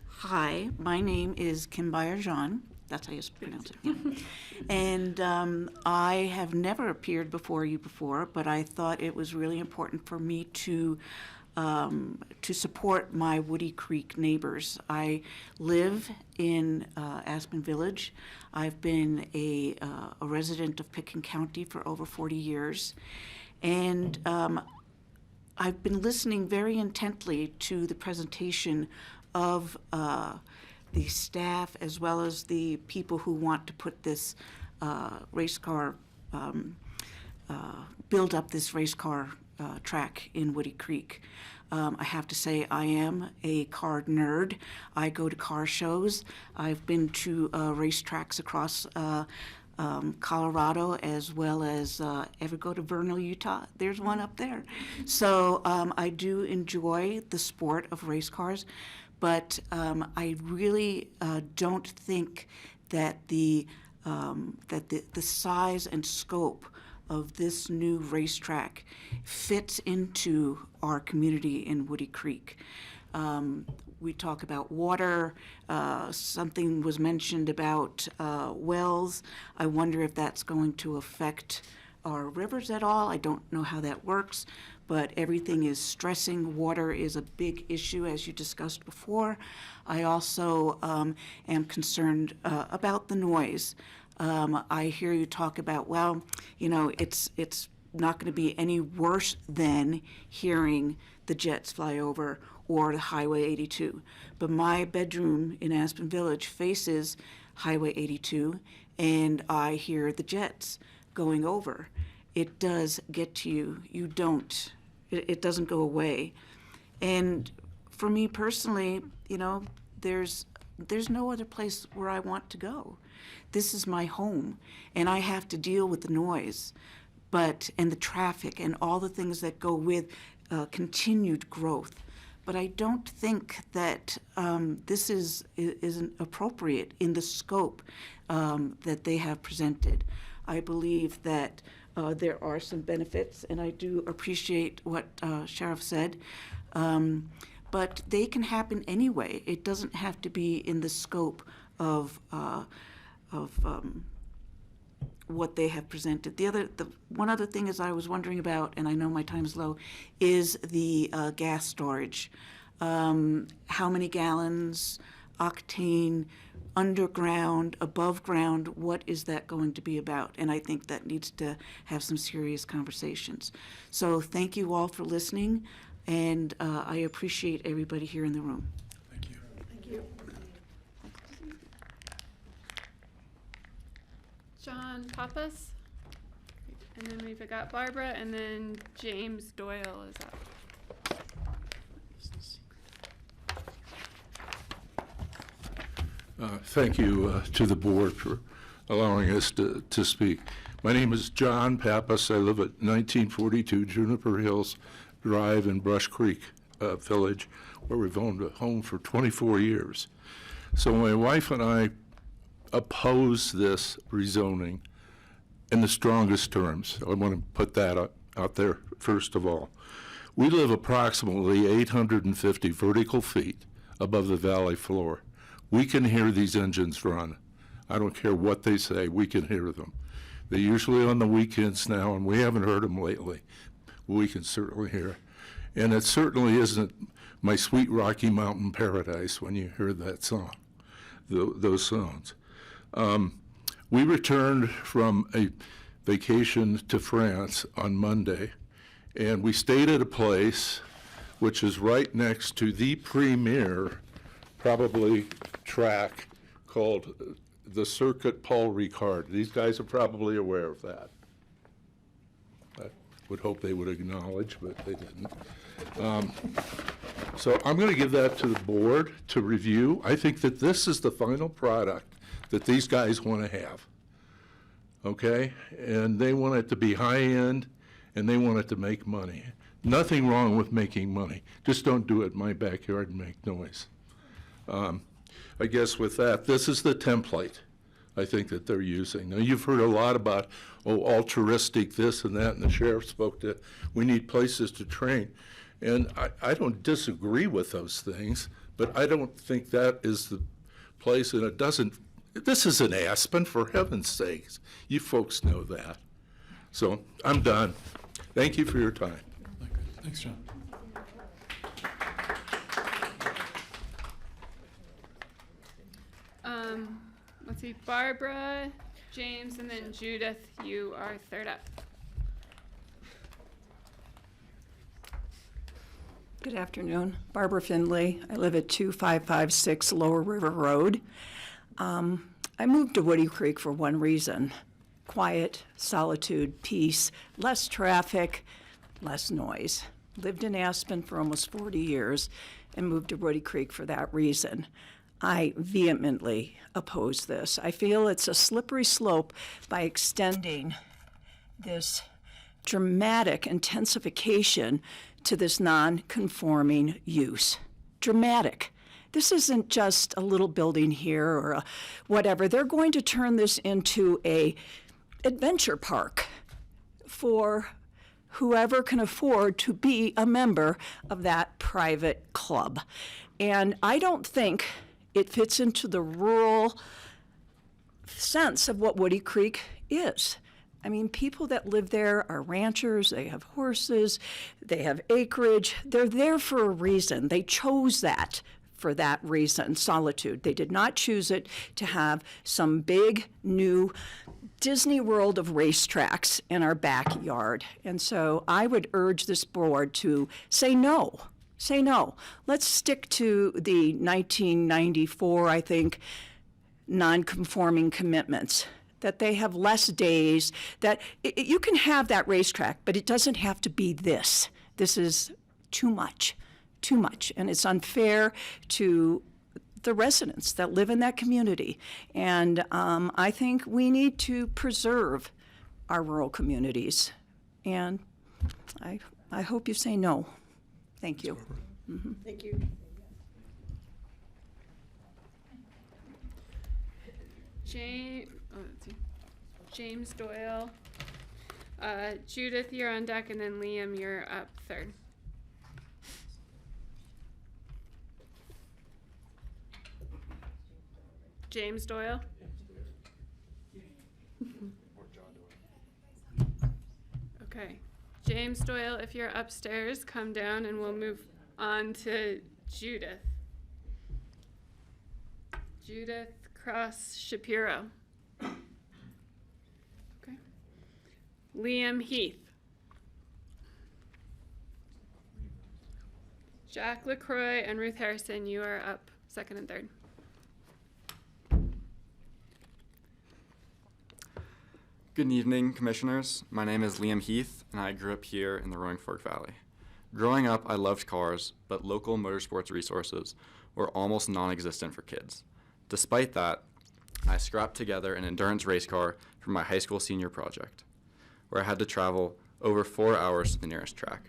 Speaker 11: Hi, my name is Kim Bayer-Jean. That's how you pronounce it. Yeah. And I have never appeared before you before, but I thought it was really important for me to support my Woody Creek neighbors. I live in Aspen Village. I've been a resident of Pitkin County for over 40 years. And I've been listening very intently to the presentation of the staff, as well as the people who want to put this race car, build up this race car track in Woody Creek. I have to say, I am a car nerd. I go to car shows. I've been to racetracks across Colorado, as well as ever go to Vernal, Utah? There's one up there. So I do enjoy the sport of race cars, but I really don't think that the size and scope of this new racetrack fits into our community in Woody Creek. We talk about water. Something was mentioned about wells. I wonder if that's going to affect our rivers at all. I don't know how that works, but everything is stressing. Water is a big issue, as you discussed before. I also am concerned about the noise. I hear you talk about, well, you know, it's not going to be any worse than hearing the jets fly over or the Highway 82. But my bedroom in Aspen Village faces Highway 82, and I hear the jets going over. It does get to you. You don't. It doesn't go away. And for me personally, you know, there's no other place where I want to go. This is my home, and I have to deal with the noise, and the traffic and all the things that go with continued growth. But I don't think that this isn't appropriate in the scope that they have presented. I believe that there are some benefits, and I do appreciate what Sheriff said, but they can happen anyway. It doesn't have to be in the scope of what they have presented. The one other thing is I was wondering about, and I know my time is low, is the gas storage. How many gallons? octane, underground, above ground, what is that going to be about? And I think that needs to have some serious conversations. So thank you all for listening, and I appreciate everybody here in the room.
Speaker 1: Thank you.
Speaker 11: Thank you.
Speaker 3: John Pappas. And then we've got Barbara, and then James Doyle is up.
Speaker 13: Thank you to the board for allowing us to speak. My name is John Pappas. I live at 1942 Juniper Hills Drive in Brush Creek Village, where we've owned a home for 24 years. So my wife and I oppose this rezoning in the strongest terms. I want to put that out there first of all. We live approximately 850 vertical feet above the valley floor. We can hear these engines run. I don't care what they say, we can hear them. They're usually on the weekends now, and we haven't heard them lately. We can certainly hear. And it certainly isn't my sweet Rocky Mountain paradise when you hear that song, those sounds. We returned from a vacation to France on Monday, and we stayed at a place which is right next to the premier, probably, track called the Circuit Paul Ricard. These guys are probably aware of that. I would hope they would acknowledge, but they didn't. So I'm going to give that to the board to review. I think that this is the final product that these guys want to have. Okay? And they want it to be high-end, and they want it to make money. Nothing wrong with making money. Just don't do it in my backyard and make noise. I guess with that, this is the template I think that they're using. Now, you've heard a lot about, altruistic this and that, and the sheriff spoke to, we need places to train. And I don't disagree with those things, but I don't think that is the place, and it doesn't, this is an Aspen, for heaven's sakes. You folks know that. So I'm done. Thank you for your time.
Speaker 1: Thanks, John.
Speaker 3: Let's see, Barbara, James, and then Judith, you are third up.
Speaker 14: Good afternoon. Barbara Findlay. I live at 2556 Lower River Road. I moved to Woody Creek for one reason: quiet, solitude, peace, less traffic, less noise. Lived in Aspen for almost 40 years and moved to Woody Creek for that reason. I vehemently oppose this. I feel it's a slippery slope by extending this dramatic intensification to this non-conforming use. Dramatic. This isn't just a little building here or a whatever. They're going to turn this into a adventure park for whoever can afford to be a member of that private club. And I don't think it fits into the rural sense of what Woody Creek is. I mean, people that live there are ranchers, they have horses, they have acreage. They're there for a reason. They chose that for that reason, solitude. They did not choose it to have some big, new Disney World of racetracks in our backyard. And so I would urge this board to say no. Say no. Let's stick to the 1994, I think, non-conforming commitments, that they have less days, that you can have that racetrack, but it doesn't have to be this. This is too much, and it's unfair to the residents that live in that community. And I think we need to preserve our rural communities. And I hope you say no. Thank you. Mm-hmm.
Speaker 11: Thank you.
Speaker 3: James Doyle. Judith, you're on deck, and then Liam, you're up third. James Doyle. Okay. James Doyle, if you're upstairs, come down and we'll move on to Judith. Judith Cross Shapiro. Okay. Liam Heath. Jack LaCroix and Ruth Harrison, you are up second and third.
Speaker 16: Good evening, Commissioners. My name is Liam Heath, and I grew up here in the Roaring Fork Valley. Growing up, I loved cars, but local motorsports resources were almost non-existent for kids. Despite that, I scrapped together an endurance race car for my high school senior project, where I had to travel over 4 hours to the nearest track.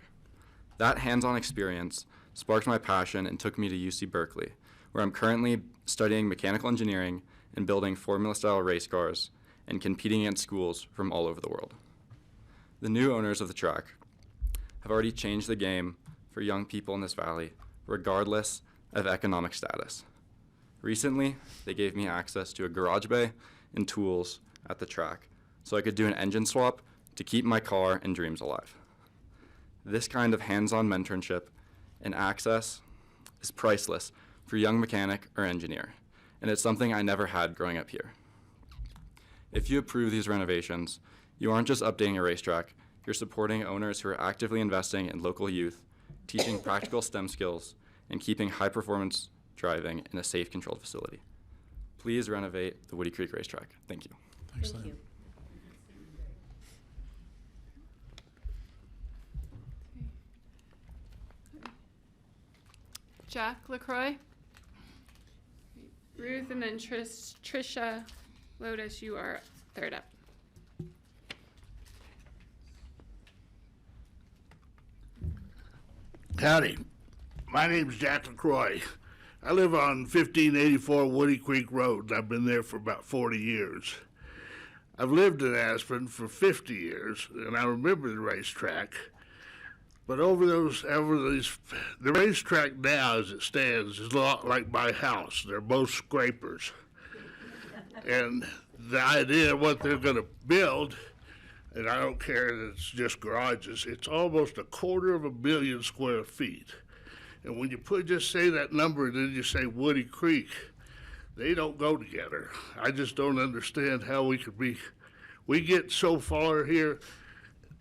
Speaker 16: That hands-on experience sparked my passion and took me to UC Berkeley, where I'm currently studying mechanical engineering and building formula-style race cars and competing against schools from all over the world. The new owners of the track have already changed the game for young people in this valley, regardless of economic status. Recently, they gave me access to a garage bay and tools at the track, so I could do an engine swap to keep my car and dreams alive. This kind of hands-on mentorship and access is priceless for a young mechanic or engineer, and it's something I never had growing up here. If you approve these renovations, you aren't just updating a racetrack, you're supporting owners who are actively investing in local youth, teaching practical STEM skills, and keeping high-performance driving in a safe, controlled facility. Please renovate the Woody Creek Racetrack. Thank you.
Speaker 1: Thanks,
Speaker 7: Thank
Speaker 1: Liam.
Speaker 7: you.
Speaker 3: Jack LaCroix. Ruth, and then Trisha Lotus, you are third up.
Speaker 17: Howdy. My name's Jack LaCroix. I live on 1584 Woody Creek Road. I've been there for about 40 years. I've lived in Aspen for 50 years, and I remember the racetrack. But the racetrack now, as it stands, is a lot like my house. They're both scrapers. And the idea of what they're going to build, and I don't care that it's just garages, it's almost 250,000 square feet. And when you just say that number and then you say Woody Creek, they don't go together. I just don't understand how we get so far here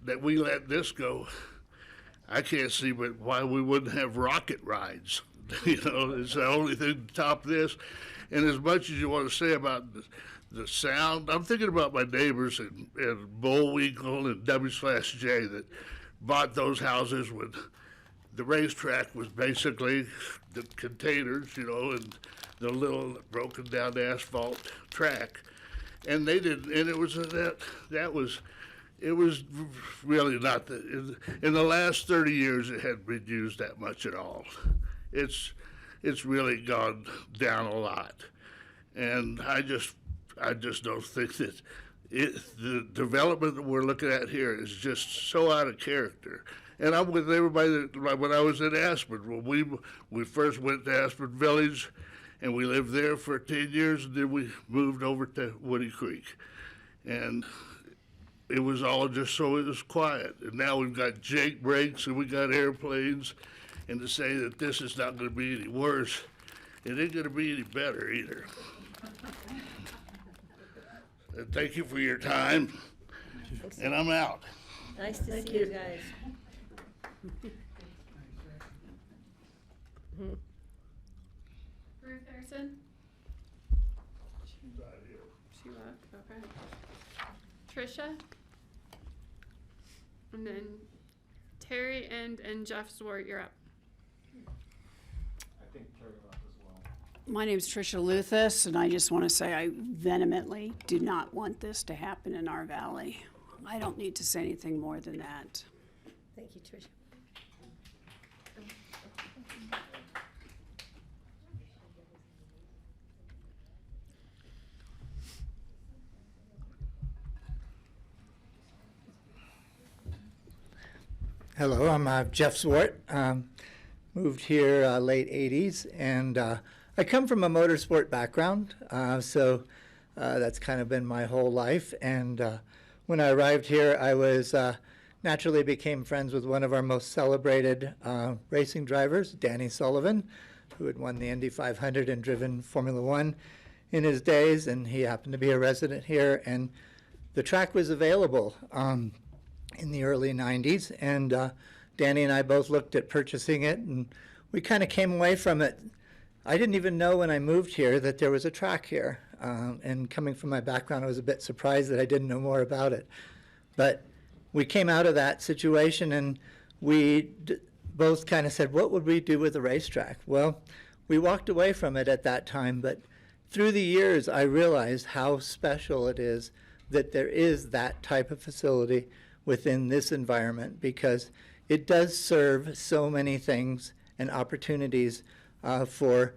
Speaker 17: that we let this go. I can't see but why we wouldn't have rocket rides. It's the only thing to top this. And as much as you want to say about the sound, I'm thinking about my neighbors in Bullwinkle and W/J that bought those houses when the racetrack was basically the containers, and the little broken down asphalt track. And they didn't, and it was it was really not in the last 30 years it hadn't been used that much at all. It's really gone down a lot. And I just don't think that the development that we're looking at here is just so out of character. And I'm with everybody that, when I was in Aspen, when we first went to Aspen Village, and we lived there for 10 years, and then we moved over to Woody Creek. And it was all just so it was quiet. And now we've got Jake brakes and we got airplanes, and to say that this is not going to be any worse, it ain't going to be any better either. And thank you for your time, and I'm out.
Speaker 7: Nice to see you guys.
Speaker 3: Ruth Harrison? She left, okay. Trisha? And then Terry and Jeff Zwart, you're up.
Speaker 23: I think Terry left as well.
Speaker 24: My name's Trisha Luthas, and I just want to say I vehemently do not want this to happen in our valley. I don't need to say anything more than that.
Speaker 7: Thank you, Tricia.
Speaker 25: Hello, I'm Jeff Zwart. Moved here late 80s, and I come from a motorsport background, so that's kind of been my whole life. And when I arrived here, I was naturally became friends with one of our most celebrated racing drivers, Danny Sullivan, who had won the Indy 500 and driven Formula One. in his days, and he happened to be a resident here, and the track was available in the early 90s, and Danny and I both looked at purchasing it, and we kind of came away from it. I didn't even know when I moved here that there was a track here, and coming from my background, I was a bit surprised that I didn't know more about it. But we came out of that situation, and we both kind of said, what would we do with a racetrack? Well, we walked away from it at that time, but through the years, I realized how special it is that there is that type of facility within this environment, because it does serve so many things and opportunities for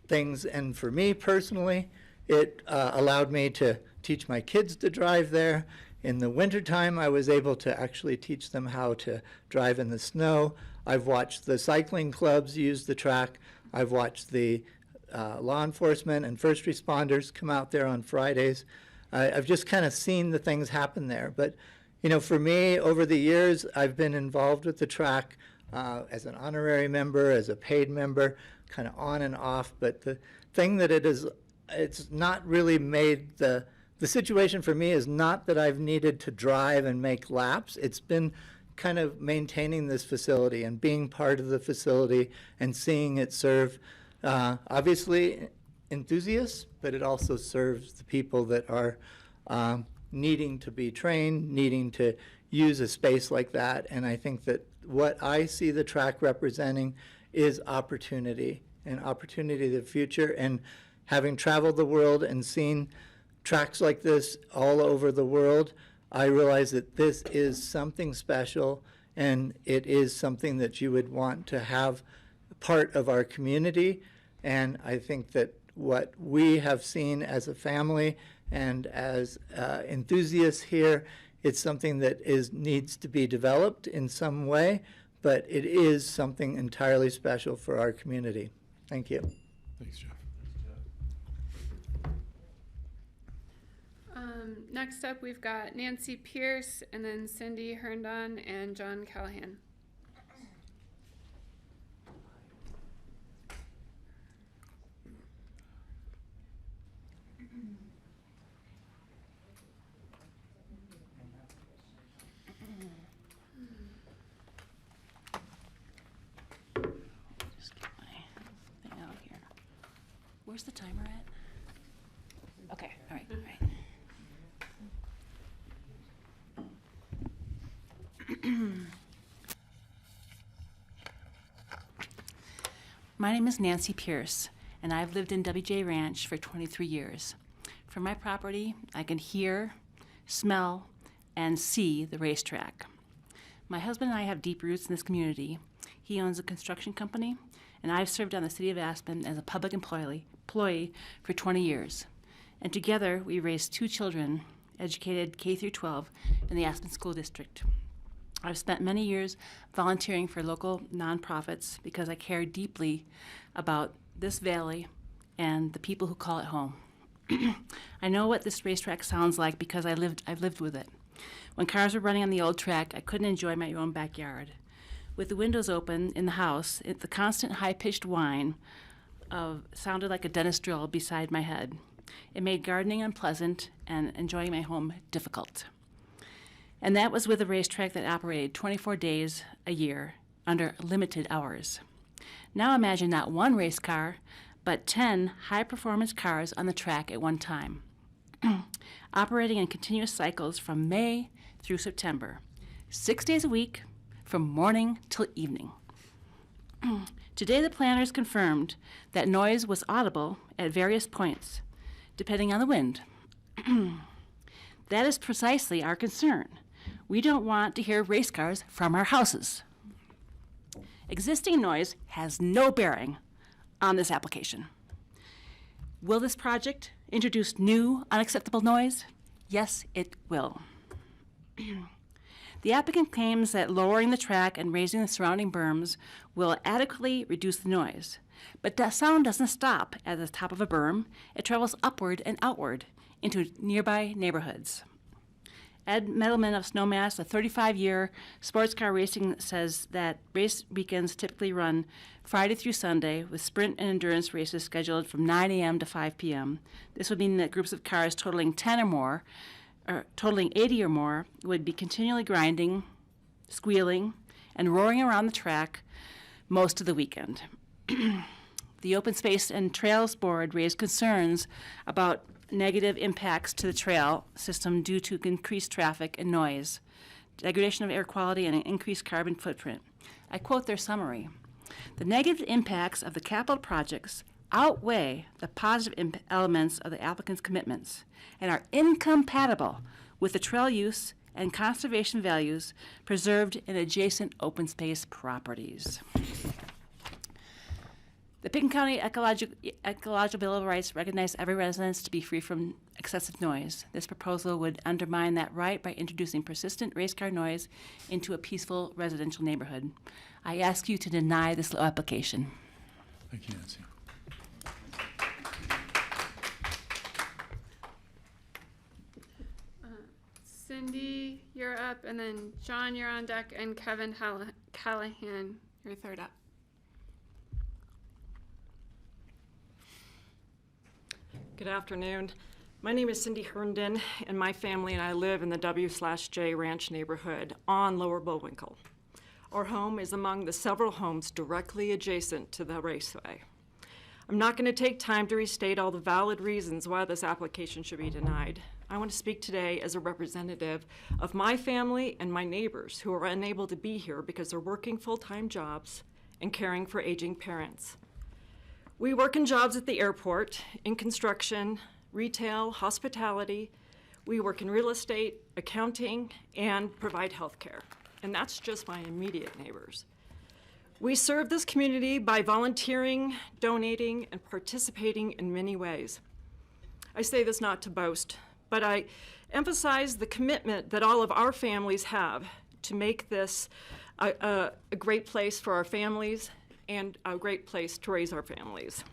Speaker 25: things. And for me personally, it allowed me to teach my kids to drive there. In the wintertime, I was able to actually teach them how to drive in the snow. I've watched the cycling clubs use the track. I've watched the law enforcement and first responders come out there on Fridays. I've just kind of seen the things happen there. But, you know, for me, over the years, I've been involved with the track as an honorary member, as a paid member, kind of on and off. But the thing that it's not really made the situation for me is not that I've needed to drive and make laps. It's been kind of maintaining this facility and being part of the facility and seeing it serve, obviously, enthusiasts, but it also serves the people that are needing to be trained, needing to use a space like that. And I think that what I see the track representing is opportunity, and opportunity to the future. And having traveled the world and seen tracks like this all over the world, I realize that this is something special, and it is something that you would want to have part of our community. And I think that what we have seen as a family and as enthusiasts here, it's something that needs to be developed in some way, but it is something entirely special for our community. Thank you.
Speaker 1: Thanks, Jeff.
Speaker 3: Next up, we've got Nancy Pierce, and then Cindy Herndon and John Callahan.
Speaker 15: Just get my thing out here. Where's the timer at? Okay, all right, all right. My name is Nancy Pierce, and I've lived in WJ Ranch for 23 years. From my property, I can hear, smell, and see the racetrack. My husband and I have deep roots in this community. He owns a construction company, and I've served on the City of Aspen as a public employee for 20 years. And together, we raised 2 children, educated K through 12 in the Aspen School District. I've spent many years volunteering for local nonprofits because I care deeply about this valley and the people who call it home. I know what this racetrack sounds like because I've lived with it. When cars were running on the old track, I couldn't enjoy my own backyard. With the windows open in the house, the constant high-pitched whine sounded like a dentist drill beside my head. It made gardening unpleasant and enjoying my home difficult. And that was with a racetrack that operated 24 days a year under limited hours. Now imagine not 1 race car, but 10 high-performance cars on the track at one time, operating in continuous cycles from May through September, 6 days a week, from morning till evening. Today, the planners confirmed that noise was audible at various points, depending on the wind. That is precisely our concern. We don't want to hear race cars from our houses. Existing noise has no bearing on this application. Will this project introduce new unacceptable noise? Yes, it will. The applicant claims that lowering the track and raising the surrounding berms will adequately reduce the noise. But that sound doesn't stop at the top of a berm. It travels upward and outward into nearby neighborhoods. Ed Metalman of Snowmass, a 35-year sports car racing, says that race weekends typically run Friday through Sunday with sprint and endurance races scheduled from 9 a.m. to 5 p.m. This would mean that groups of cars totaling 10 or more, or totaling 80 or more, would be continually grinding, squealing, and roaring around the track most of the weekend. The Open Space and Trails Board raised concerns about negative impacts to the trail system due to increased traffic and noise, degradation of air quality, and an increased carbon footprint. I quote their summary. The negative impacts of the capital projects outweigh the positive elements of the applicant's commitments and are incompatible with the trail use and conservation values preserved in adjacent open space properties. The Pitkin County Ecological Bill of Rights recognizes every resident to be free from excessive noise. This proposal would undermine that right by introducing persistent race car noise into a peaceful residential neighborhood. I ask you to deny this application.
Speaker 1: Thank you, Nancy.
Speaker 3: Cindy, you're up, and then John, you're on deck, and Kevin Callahan, you're third up.
Speaker 4: Good afternoon. My name is Cindy Herndon, and my family and I live in the W/J Ranch neighborhood on Lower Bullwinkle. Our home is among the several homes directly adjacent to the raceway. I'm not going to take time to restate all the valid reasons why this application should be denied. I want to speak today as a representative of my family and my neighbors who are unable to be here because they're working full-time jobs and caring for aging parents. We work in jobs at the airport, in construction, retail, hospitality. We work in real estate, accounting, and provide health care. And that's just my immediate neighbors. We serve this community by volunteering, donating, and participating in many ways. I say this not to boast, but I emphasize the commitment that all of our families have to make this a great place for our families and a great place to raise our families.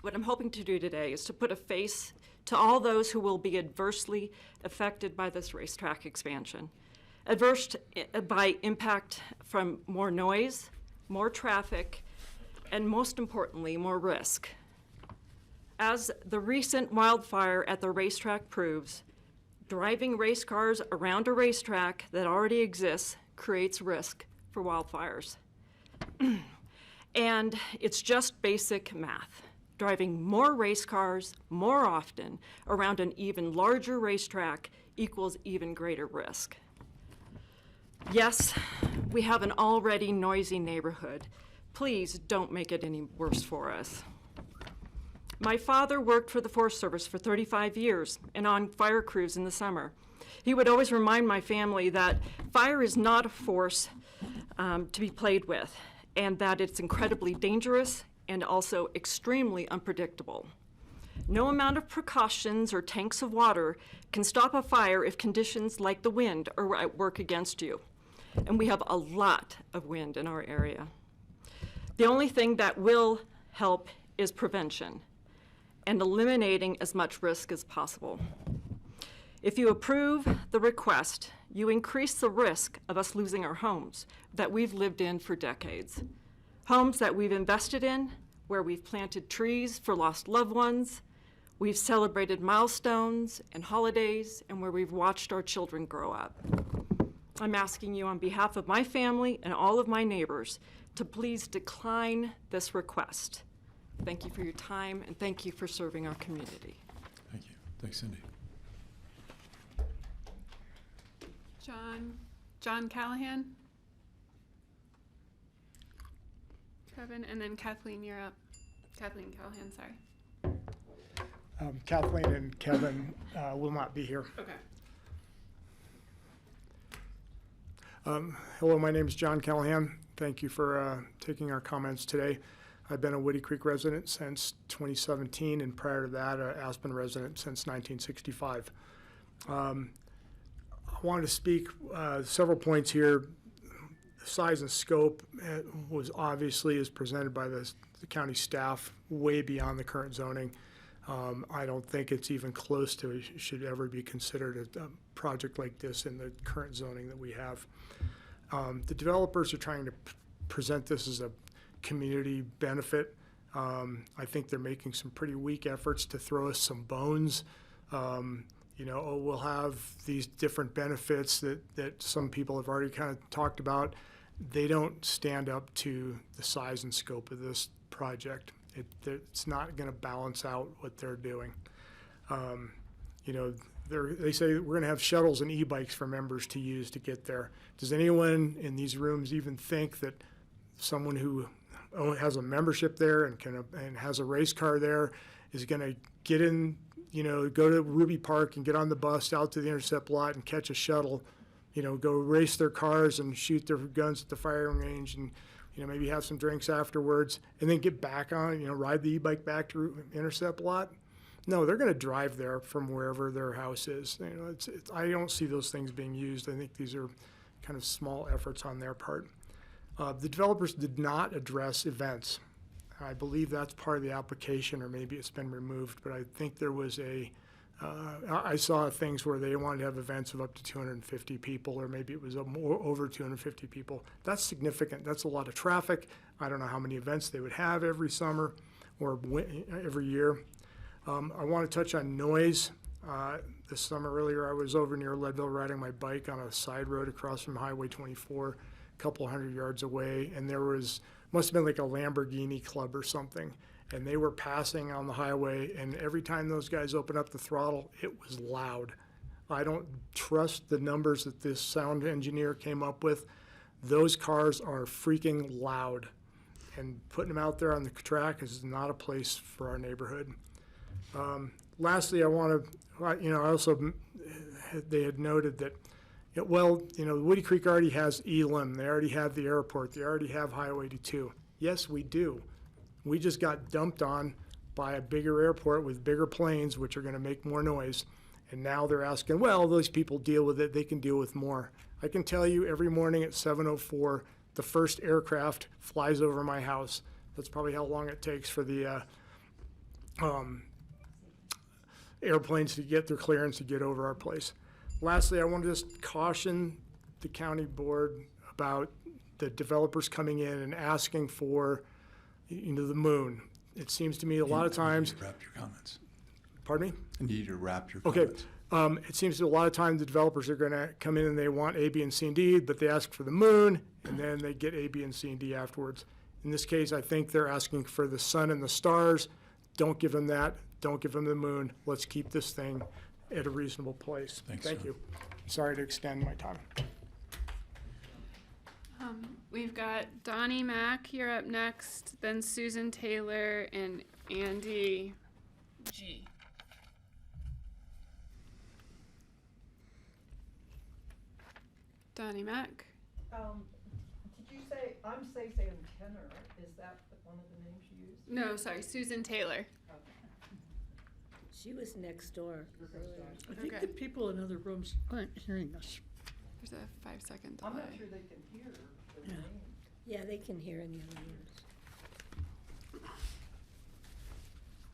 Speaker 4: What I'm hoping to do today is to put a face to all those who will be adversely affected by this racetrack expansion. Adverse by impact from more noise, more traffic, and most importantly, more risk. As the recent wildfire at the racetrack proves, driving race cars around a racetrack that already exists creates risk for wildfires. And it's just basic math. Driving more race cars more often around an even larger racetrack equals even greater risk. Yes, we have an already noisy neighborhood. Please don't make it any worse for us. My father worked for the Forest Service for 35 years and on fire crews in the summer. He would always remind my family that fire is not a force to be played with, and that it's incredibly dangerous and also extremely unpredictable. No amount of precautions or tanks of water can stop a fire if conditions like the wind are at work against you. And we have a lot of wind in our area. The only thing that will help is prevention and eliminating as much risk as possible. If you approve the request, you increase the risk of us losing our homes that we've lived in for decades. Homes that we've invested in, where we've planted trees for lost loved ones, we've celebrated milestones and holidays, and where we've watched our children grow up. I'm asking you on behalf of my family and all of my neighbors to please decline this request. Thank you for your time, and thank you for serving our community.
Speaker 1: Thank you. Thanks, Cindy.
Speaker 3: John Callahan. Kevin, and then Kathleen, you're up. Kathleen Callahan, sorry.
Speaker 18: Kathleen and Kevin will not be here.
Speaker 3: Okay.
Speaker 18: Hello, my name is John Callahan. Thank you for taking our comments today. I've been a Woody Creek resident since 2017, and prior to that, an Aspen resident since 1965. I wanted to speak several points here. Size and scope was obviously, as presented by the county staff, way beyond the current zoning. I don't think it's even close to, should ever be considered a project like this in the current zoning that we have. The developers are trying to present this as a community benefit. I think they're making some pretty weak efforts to throw us some bones. You know, oh, we'll have these different benefits that some people have already kind of talked about. They don't stand up to the size and scope of this project. It's not going to balance out what they're doing. You know, they say we're going to have shuttles and e-bikes for members to use to get there. Does anyone in these rooms even think that someone who has a membership there and has a race car there is going to get in, you know, go to Ruby Park and get on the bus out to the Intercept lot and catch a shuttle, you know, go race their cars and shoot their guns at the firing range and, you know, maybe have some drinks afterwards and then get back on, you know, ride the e-bike back to Intercept lot? No, they're going to drive there from wherever their house is. You know, I don't see those things being used. I think these are kind of small efforts on their part. The developers did not address events. I believe that's part of the application, or maybe it's been removed, but I think there was I saw things where they wanted to have events of up to 250 people, or maybe it was over 250 people. That's significant. That's a lot of traffic. I don't know how many events they would have every summer or every year. I want to touch on noise. This summer earlier, I was over near Leadville riding my bike on a side road across from Highway 24, a couple hundred yards away, and there must have been like a Lamborghini club or something, and they were passing on the highway, and every time those guys opened up the throttle, it was loud. I don't trust the numbers that this sound engineer came up with. Those cars are freaking loud, and putting them out there on the track is not a place for our neighborhood. Lastly, I want to, you know, they had noted that, well, you know, Woody Creek already has ELIM, they already have the airport, they already have Highway 82. Yes, we do. We just got dumped on by a bigger airport with bigger planes, which are going to make more noise. And now they're asking, well, those people deal with it, they can deal with more. I can tell you every morning at 7:04, the first aircraft flies over my house. That's probably how long it takes for the airplanes to get their clearance to get over our place. Lastly, I want to just caution the county board about the developers coming in and asking for, you know, the moon. It seems to me a lot of times.
Speaker 1: You need to wrap your comments.
Speaker 18: Pardon me?
Speaker 1: I need you to wrap your
Speaker 18: Okay.
Speaker 1: comments.
Speaker 18: It seems that a lot of times the developers are going to come in and they want A, B, and C, and D, but they ask for the moon, and then they get A, B, and C, and D afterwards. In this case, I think they're asking for the sun and the stars. Don't give them that. Don't give them the moon. Let's keep this thing at a reasonable place.
Speaker 1: Thanks,
Speaker 18: Thank
Speaker 1: sir.
Speaker 18: you. Sorry to extend my time.
Speaker 3: We've got Donnie Mack, you're up next, then Susan Taylor and Andy G. Donnie Mack.
Speaker 8: Did you say, I'm saying tenor, is that one of the names you used?
Speaker 3: No, sorry, Susan Taylor.
Speaker 7: She was next door earlier.
Speaker 9: I think
Speaker 3: Okay.
Speaker 9: the people in other rooms aren't hearing us.
Speaker 3: There's a 5-second delay.
Speaker 8: I'm not sure they can hear the name.
Speaker 7: Yeah, they can hear in the other rooms.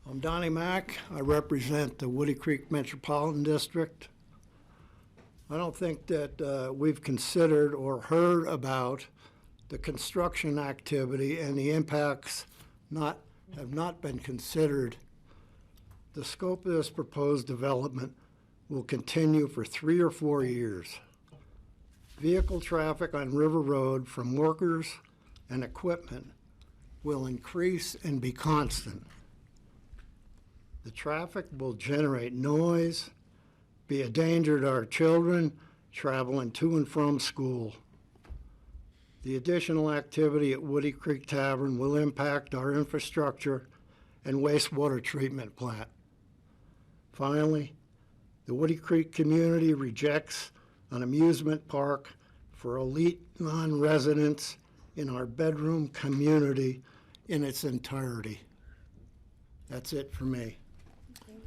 Speaker 19: I'm Donnie Mack. I represent the Woody Creek Metropolitan District. I don't think that we've considered or heard about the construction activity, and the impacts have not been considered. The scope of this proposed development will continue for 3 or 4 years. Vehicle traffic on River Road from workers and equipment will increase and be constant. The traffic will generate noise, be a danger to our children traveling to and from school. The additional activity at Woody Creek Tavern will impact our infrastructure and wastewater treatment plant. Finally, the Woody Creek community rejects an amusement park for elite non-residents in our bedroom community in its entirety. That's it for me.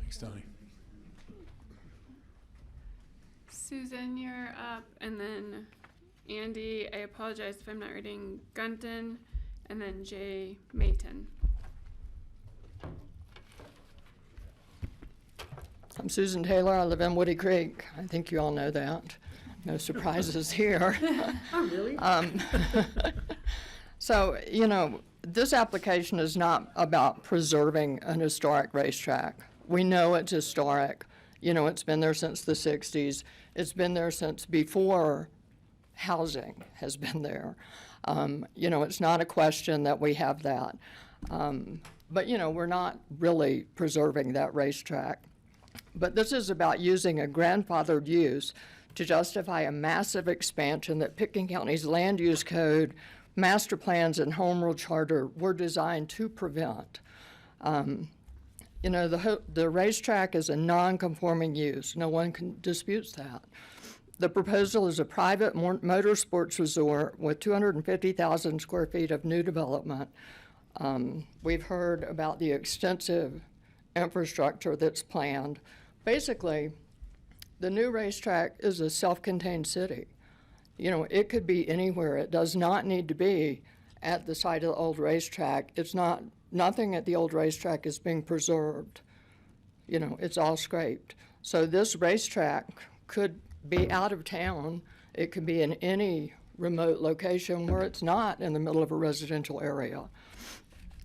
Speaker 1: Thanks, Donnie.
Speaker 3: Susan, you're up, and then Andy, I apologize if I'm not reading, Gunton, and then Jay Mayton.
Speaker 8: I'm Susan Taylor. I live in Woody Creek. I think you all know that. No surprises here.
Speaker 9: Oh, really?
Speaker 8: So, you know, this application is not about preserving an historic racetrack. We know it's historic. You know, it's been there since the 60s. It's been there since before housing has been there. You know, it's not a question that we have that. But, you know, we're not really preserving that racetrack. But this is about using a grandfathered use to justify a massive expansion that Pitkin County's land use code, master plans, and home rule charter were designed to prevent. You know, the racetrack is a non-conforming use. No one disputes that. The proposal is a private motorsports resort with 250,000 square feet of new development. We've heard about the extensive infrastructure that's planned. Basically, the new racetrack is a self-contained city. You know, it could be anywhere. It does not need to be at the site of the old racetrack. It's not, nothing at the old racetrack is being preserved. You know, it's all scraped. So this racetrack could be out of town. It could be in any remote location where it's not in the middle of a residential area.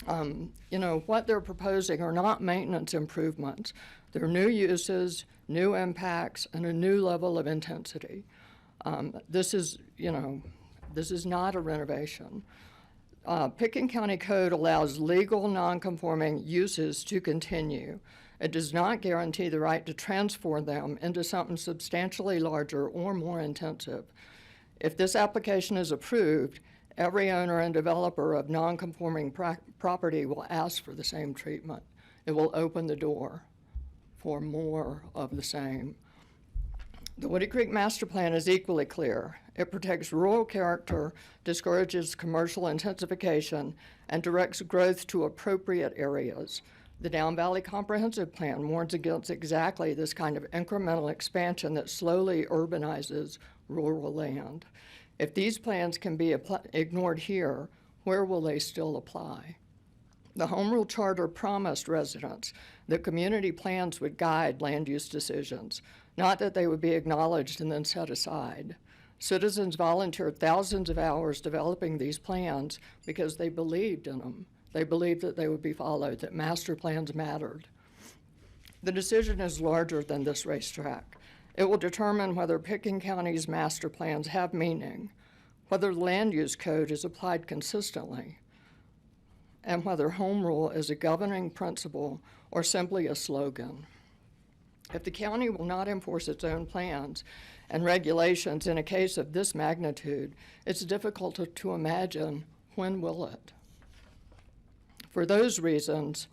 Speaker 8: You know, what they're proposing are not maintenance improvements. They're new uses, new impacts, and a new level of intensity. This is, you know, this is not a renovation. Pitkin County Code allows legal non-conforming uses to continue. It does not guarantee the right to transform them into something substantially larger or more intensive. If this application is approved, every owner and developer of non-conforming property will ask for the same treatment. It will open the door for more of the same. The Woody Creek Master Plan is equally clear. It protects rural character, discourages commercial intensification, and directs growth to appropriate areas. The Down Valley Comprehensive Plan warns against exactly this kind of incremental expansion that slowly urbanizes rural land. If these plans can be ignored here, where will they still apply? The Home Rule Charter promised residents that community plans would guide land use decisions, not that they would be acknowledged and then set aside. Citizens volunteered thousands of hours developing these plans because they believed in them. They believed that they would be followed, that master plans mattered. The decision is larger than this racetrack. It will determine whether Pitkin County's master plans have meaning, whether the land use code is applied consistently, and whether home rule is a governing principle or simply a slogan. If the county will not enforce its own plans and regulations in a case of this magnitude, it's difficult to imagine when will it. For those reasons,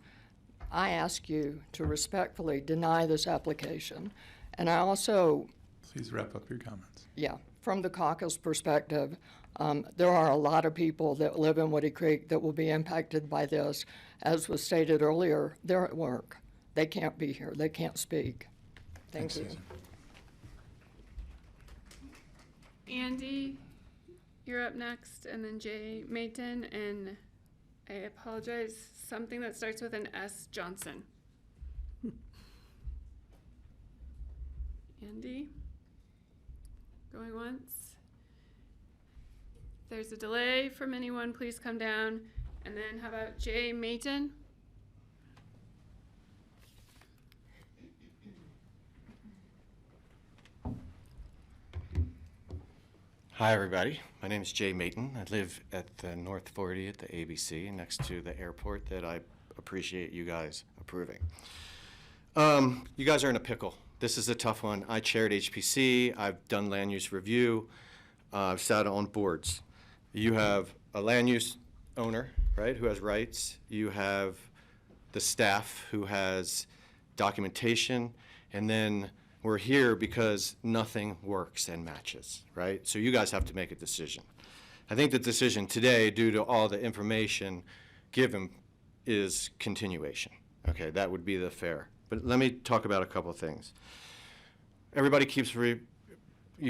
Speaker 8: I ask you to respectfully deny this application. And I also...
Speaker 1: Please wrap up your comments.
Speaker 8: Yeah, from the caucus perspective, there are a lot of people that live in Woody Creek that will be impacted by this. As was stated earlier, they're at work. They can't be here. They can't speak. Thank you.
Speaker 1: Susan.
Speaker 3: Andy, you're up next, and then Jay Mayton, and I apologize, something that starts with an S, Johnson. Andy, going once. If there's a delay from anyone, please come down. And then how about Jay Mayton?
Speaker 2: Hi, everybody. My name is Jay Mayton. I live at the North 40 at the ABC next to the airport that I appreciate you guys approving. You guys are in a pickle. This is a tough one. I chaired HPC. I've done land use review. I've sat on boards. You have a land use owner, right, who has rights. You have the staff who has documentation, and then we're here because nothing works and matches, right? So you guys have to make a decision. I think the decision today, due to all the information given, is continuation. Okay, that would be the fair. But let me talk about a couple of things. Everybody keeps, you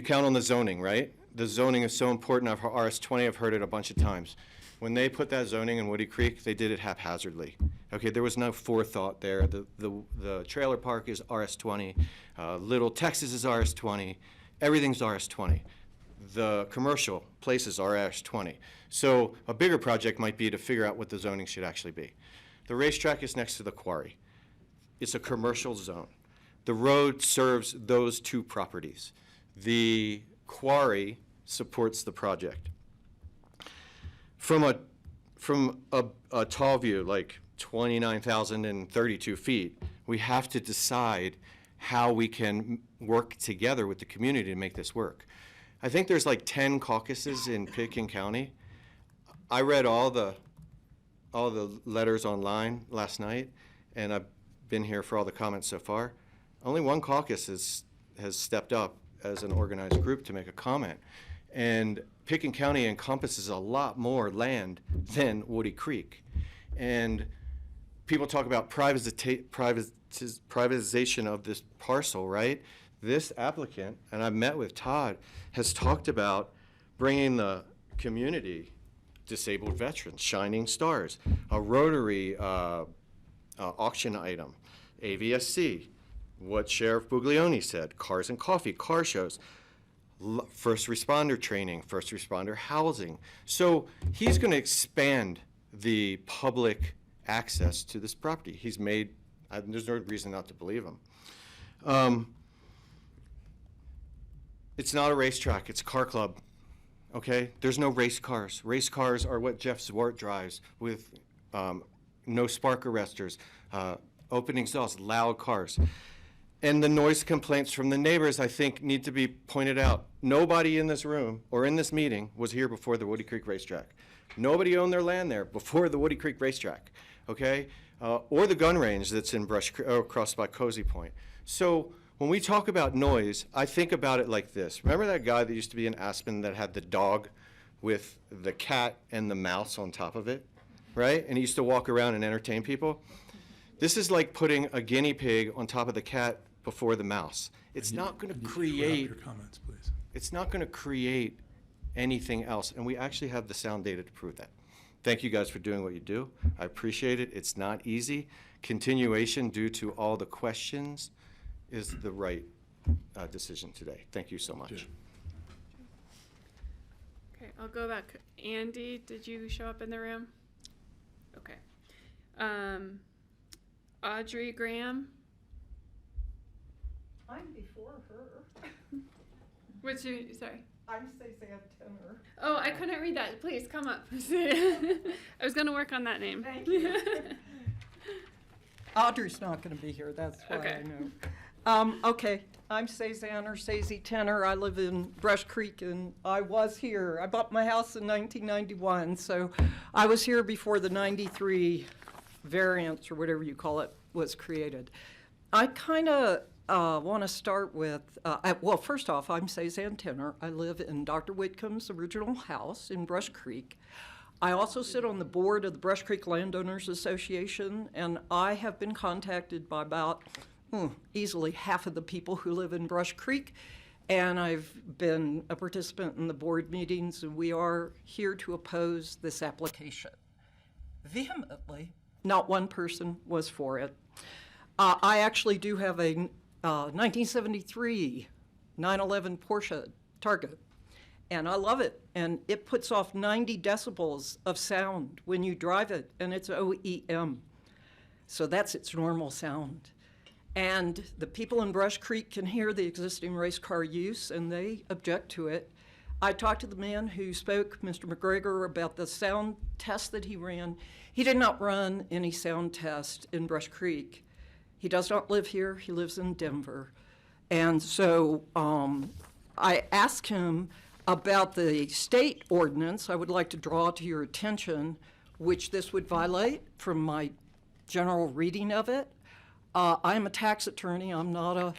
Speaker 2: count on the zoning, right? The zoning is so important. RS20, I've heard it a bunch of times. When they put that zoning in Woody Creek, they did it haphazardly. Okay, there was no forethought there. The trailer park is RS20, Little Texas is RS20, everything's RS20. The commercial places are RS20. So a bigger project might be to figure out what the zoning should actually be. The racetrack is next to the quarry. It's a commercial zone. The road serves those two properties. The quarry supports the project. From a tall view, like 29,032 feet, we have to decide how we can work together with the community to make this work. I think there's like 10 caucuses in Pitkin County. I read all the letters online last night, and I've been here for all the comments so far. Only one caucus has stepped up as an organized group to make a comment. And Pitkin County encompasses a lot more land than Woody Creek. And people talk about privatization of this parcel, right? This applicant, and I've met with Todd, has talked about bringing the community, disabled veterans, shining stars, a Rotary auction item, AVSC, what Sheriff Buglioni said, cars and coffee, car shows, first responder training, first responder housing. So he's going to expand the public access to this property. He's made, there's no reason not to believe him. It's not a racetrack, it's a car club, okay? There's no race cars. Race cars are what Jeff Zwart drives with no spark arresters, open exhaust, loud cars. And the noise complaints from the neighbors, I think, need to be pointed out. Nobody in this room or in this meeting was here before the Woody Creek Racetrack. Nobody owned their land there before the Woody Creek Racetrack, okay? Or the gun range that's in across by Cozy Point. So when we talk about noise, I think about it like this. Remember that guy that used to be in Aspen that had the dog with the cat and the mouse on top of it, right? And he used to walk around and entertain people. This is like putting a guinea pig on top of the cat before the mouse. It's not going to create.
Speaker 1: Your comments, please.
Speaker 2: It's not going to create anything else, and we actually have the sound data to prove that. Thank you guys for doing what you do. I appreciate it. It's not easy. Continuation due to all the questions is the right decision today. Thank you so much.
Speaker 3: Okay, I'll go back. Andy, did you show up in the room? Okay. Audrey Graham.
Speaker 6: I'm before her.
Speaker 3: What's your, sorry?
Speaker 6: I'm Cezanne Tenner.
Speaker 3: Oh, I couldn't read that. Please come up. I was going to work on that name.
Speaker 6: Thank you. Audrey's not going to be here, that's why
Speaker 3: Okay.
Speaker 6: I know. Okay, I'm Cezanne or Sazy Tenner. I live in Brush Creek, and I was here. I bought my house in 1991, so I was here before the 93 variance, or whatever you call it, was created. I kind of want to start with, well, first off, I'm Cezanne Tenner. I live in Dr. Whitcomb's original house in Brush Creek. I also sit on the board of the Brush Creek Landowners Association, and I have been contacted by about easily half of the people who live in Brush Creek, and I've been a participant in the board meetings, and we are here to oppose this application vehemently. Not one person was for it. I actually do have a 1973 911 Porsche Target, and I love it. And it puts off 90 decibels of sound when you drive it, and it's OEM. So that's its normal sound. And the people in Brush Creek can hear the existing race car use, and they object to it. I talked to the man who spoke, Mr. McGregor, about the sound test that he ran. He did not run any sound test in Brush Creek. He does not live here. He lives in Denver. And so I asked him about the state ordinance. I would like to draw to your attention which this would violate from my general reading of it. I'm a tax attorney. I'm not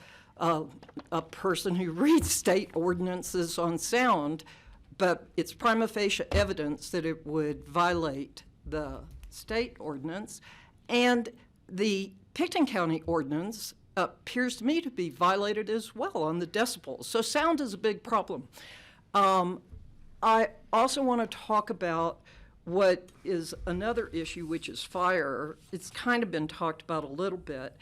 Speaker 6: a person who reads state ordinances on sound, but it's prima facie evidence that it would violate the state ordinance. And the Pitkin County ordinance appears to me to be violated as well on the decibels. So sound is a big problem. I also want to talk about what is another issue, which is fire, it's kind of been talked about a little bit.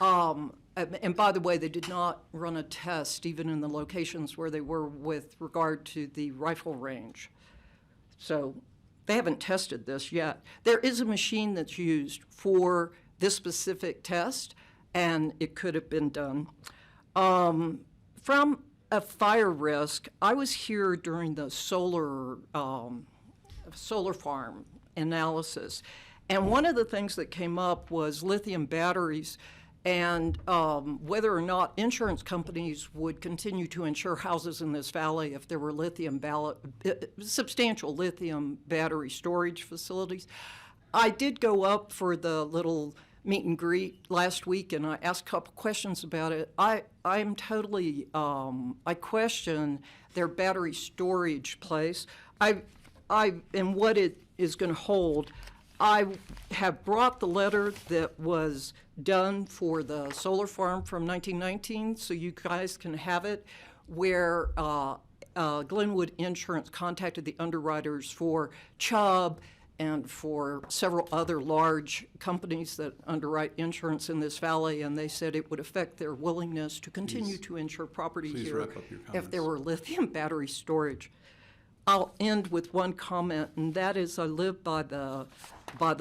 Speaker 6: And by the way, they did not run a test even in the locations where they were with regard to the rifle range. So they haven't tested this yet. There is a machine that's used for this specific test, and it could have been done. From a fire risk, I was here during the solar farm analysis, and one of the things that came up was lithium batteries and whether or not insurance companies would continue to insure houses in this valley if there were substantial lithium battery storage facilities. I did go up for the little meet and greet last week, and I asked a couple questions about it. I'm totally, I question their battery storage place. And what it is going to hold. I have brought the letter that was done for the solar farm from 1919, so you guys can have it, where Glenwood Insurance contacted the underwriters for Chubb and for several other large companies that underwrite insurance in this valley, and they said it would affect their willingness to continue to insure property here if there were lithium battery storage. I'll end with one comment, and that is I live by the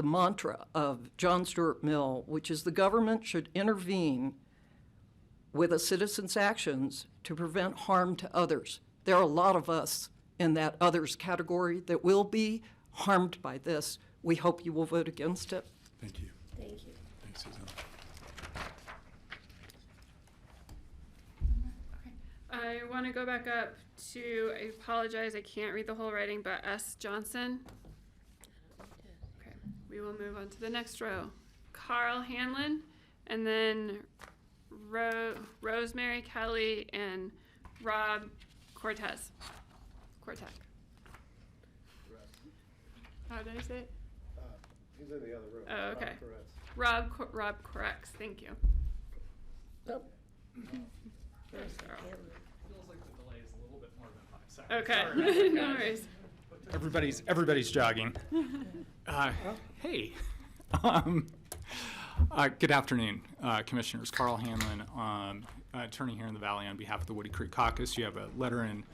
Speaker 6: mantra of John Stuart Mill, which is the government should intervene with a citizen's actions to prevent harm to others. There are a lot of us in that others category that will be harmed by this. We hope you will vote against it.
Speaker 1: Thank you.
Speaker 7: Thank you.
Speaker 1: Thanks, Susan.
Speaker 3: I want to go back up to, I apologize, I can't read the whole writing, but S. Johnson. Okay, we will move on to the next row. Carl Hanlon, and then Rosemary Kelly and Rob Cortez. Cortec. How did I say it?
Speaker 5: He's in the other room.
Speaker 3: Oh, okay. Rob Correx, thank you.
Speaker 7: Nope.
Speaker 3: There's Carl.
Speaker 5: Feels like the delay is a little bit more than 5 seconds.
Speaker 3: Okay,
Speaker 5: Sorry.
Speaker 3: no worries.
Speaker 5: Everybody's jogging. Hey. Good afternoon, Commissioners. Carl Hanlon, attorney here in the Valley on behalf of the Woody Creek Caucus. You have a letter in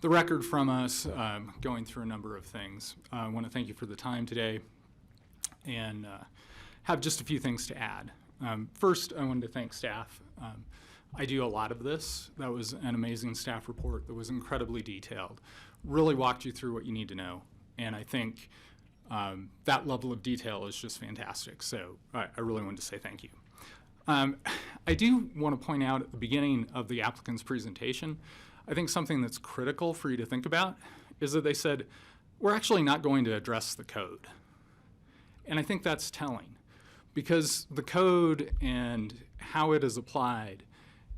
Speaker 5: the record from us going through a number of things. I want to thank you for the time today and have just a few things to add. First, I wanted to thank staff. I do a lot of this. That was an amazing staff report that was incredibly detailed, really walked you through what you need to know. And I think that level of detail is just fantastic. So I really wanted to say thank you. I do want to point out at the beginning of the applicant's presentation, I think something that's critical for you to think about is that they said, we're actually not going to address the code. And I think that's telling, because the code and how it is applied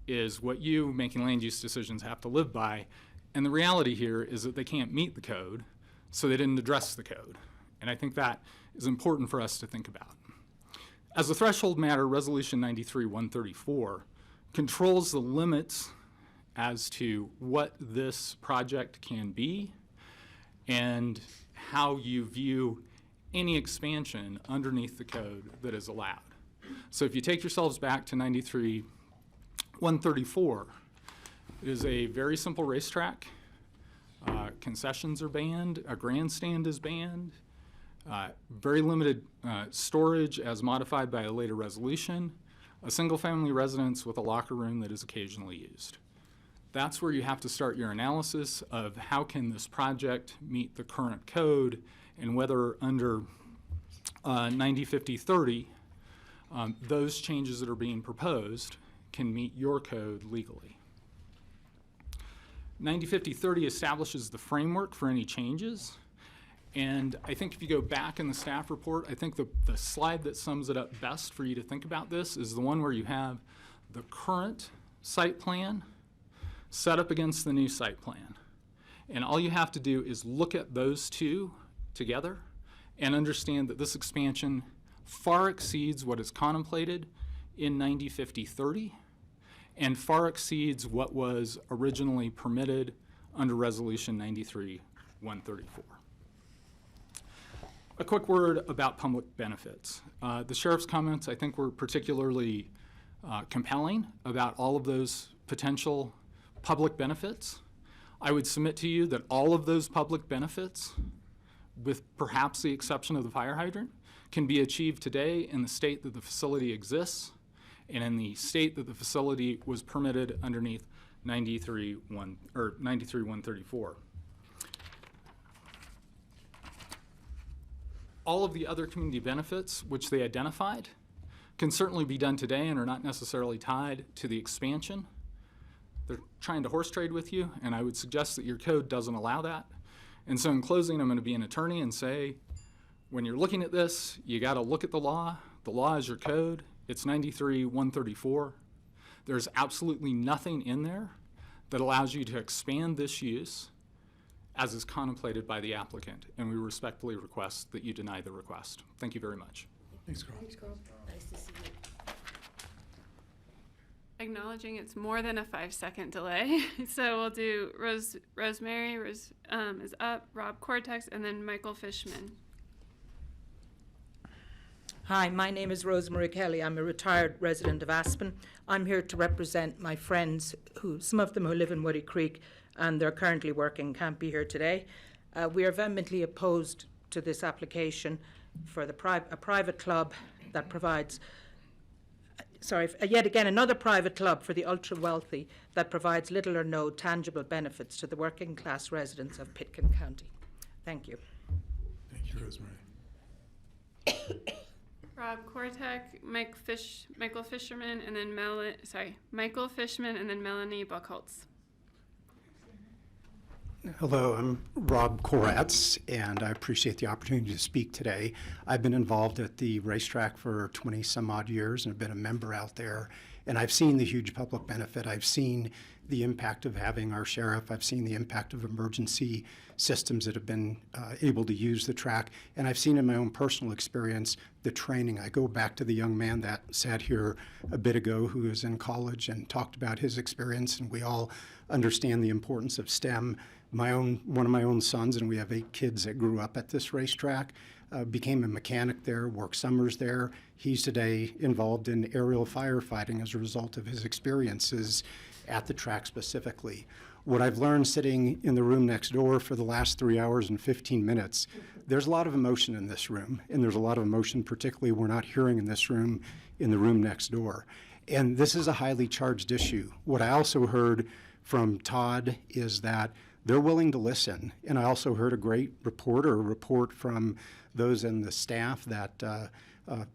Speaker 5: is what you, making land use decisions, have to live by. And the reality here is that they can't meet the code, so they didn't address the code. And I think that is important for us to think about. As a threshold matter, Resolution 93-134 controls the limits as to what this project can be and how you view any expansion underneath the code that is allowed. So if you take yourselves back to 93-134, it is a very simple racetrack. Concessions are banned, a grandstand is banned, very limited storage as modified by a later resolution, a single-family residence with a locker room that is occasionally used. That's where you have to start your analysis of how can this project meet the current code and whether under 90-50-30, those changes that are being proposed can meet your code legally. 90-50-30 establishes the framework for any changes. And I think if you go back in the staff report, I think the slide that sums it up best for you to think about this is the one where you have the current site plan set up against the new site plan. And all you have to do is look at those two together and understand that this expansion far exceeds what is contemplated in 90-50-30 and far exceeds what was originally permitted under Resolution 93-134. A quick word about public benefits. The sheriff's comments, I think, were particularly compelling about all of those potential public benefits. I would submit to you that all of those public benefits, with perhaps the exception of the fire hydrant, can be achieved today in the state that the facility exists and in the state that the facility was permitted underneath 93-134. All of the other community benefits which they identified can certainly be done today and are not necessarily tied to the expansion. They're trying to horse trade with you, and I would suggest that your code doesn't allow that. And so in closing, I'm going to be an attorney and say, when you're looking at this, you got to look at the law. The law is your code. It's 93-134. There's absolutely nothing in there that allows you to expand this use as is contemplated by the applicant, and we respectfully request that you deny the request. Thank you very much.
Speaker 1: Thanks, Carl.
Speaker 7: Nice to see you.
Speaker 3: Acknowledging it's more than a 5-second delay. So we'll do Rosemary is up, Rob Cortex, and then Michael Fishman.
Speaker 12: Hi, my name is Rosemary Kelly. I'm a retired resident of Aspen. I'm here to represent my friends, some of them who live in Woody Creek, and they're currently working, can't be here today. We are vehemently opposed to this application for a private club that provides, yet again, another private club for the ultra-wealthy that provides little or no tangible benefits to the working class residents of Pitkin County. Thank you.
Speaker 1: Thank you, Rosemary.
Speaker 3: Rob Kortek, Michael Fisherman, and then Michael Fishman, and then Melanie Buchholz.
Speaker 20: Hello, I'm Rob Koratz, and I appreciate the opportunity to speak today. I've been involved at the racetrack for 20 some odd years and have been a member out there, and I've seen the huge public benefit. I've seen the impact of having our sheriff. I've seen the impact of emergency systems that have been able to use the track, and I've seen in my own personal experience the training. I go back to the young man that sat here a bit ago who was in college and talked about his experience, and we all understand the importance of STEM. One of my own sons, and we have 8 kids that grew up at this racetrack, became a mechanic there, worked summers there. He's today involved in aerial firefighting as a result of his experiences at the track specifically. What I've learned sitting in the room next door for the last 3 hours and 15 minutes, there's a lot of emotion in this room, and there's a lot of emotion particularly we're not hearing in this room, in the room next door. And this is a highly charged issue. What I also heard from Todd is that they're willing to listen. And I also heard a great report from those in the staff that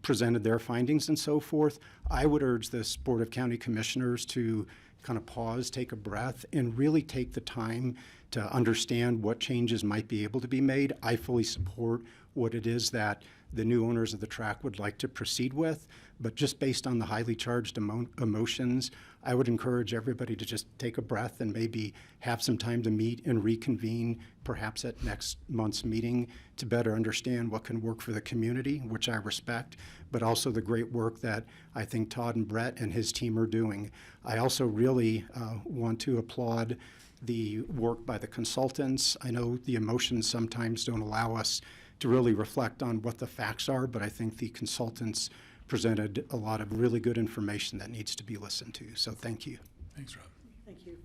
Speaker 20: presented their findings and so forth. I would urge this Board of County Commissioners to kind of pause, take a breath, and really take the time to understand what changes might be able to be made. I fully support what it is that the new owners of the track would like to proceed with, but just based on the highly charged emotions, I would encourage everybody to just take a breath and maybe have some time to meet and reconvene, perhaps at next month's meeting, to better understand what can work for the community, which I respect, but also the great work that I think Todd and Brett and his team are doing. I also really want to applaud the work by the consultants. I know the emotions sometimes don't allow us to really reflect on what the facts are, but I think the consultants presented a lot of really good information that needs to be listened to. So thank you.
Speaker 1: Thanks, Rob.
Speaker 12: Thank you.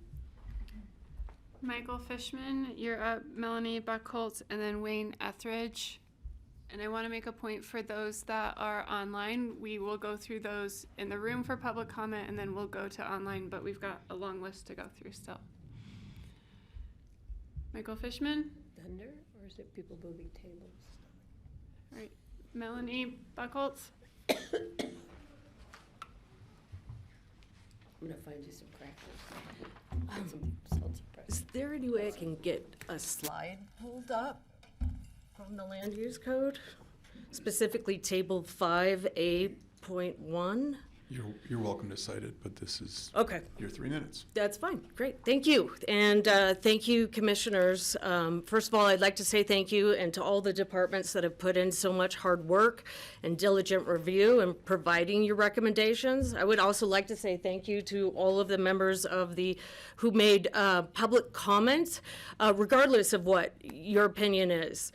Speaker 3: Michael Fishman, you're up, Melanie Buchholz, and then Wayne Etheridge. And I want to make a point for those that are online. We will go through those in the room for public comment, and then we'll go to online, but we've got a long list to go through still. Michael Fishman?
Speaker 7: Thunder, or is it people moving tables?
Speaker 3: All right, Melanie Buchholz?
Speaker 7: I'm gonna find you some crackers. Some salty crackers.
Speaker 21: Is there any way I can get a slide pulled up from the land use code? Specifically table 5A.1?
Speaker 1: You're welcome to cite it, but this is
Speaker 21: Okay.
Speaker 1: your 3 minutes.
Speaker 21: That's fine. Great. Thank you. And thank you, commissioners. First of all, I'd like to say thank you and to all the departments that have put in so much hard work and diligent review and providing your recommendations. I would also like to say thank you to all of the members of who made public comments, regardless of what your opinion is.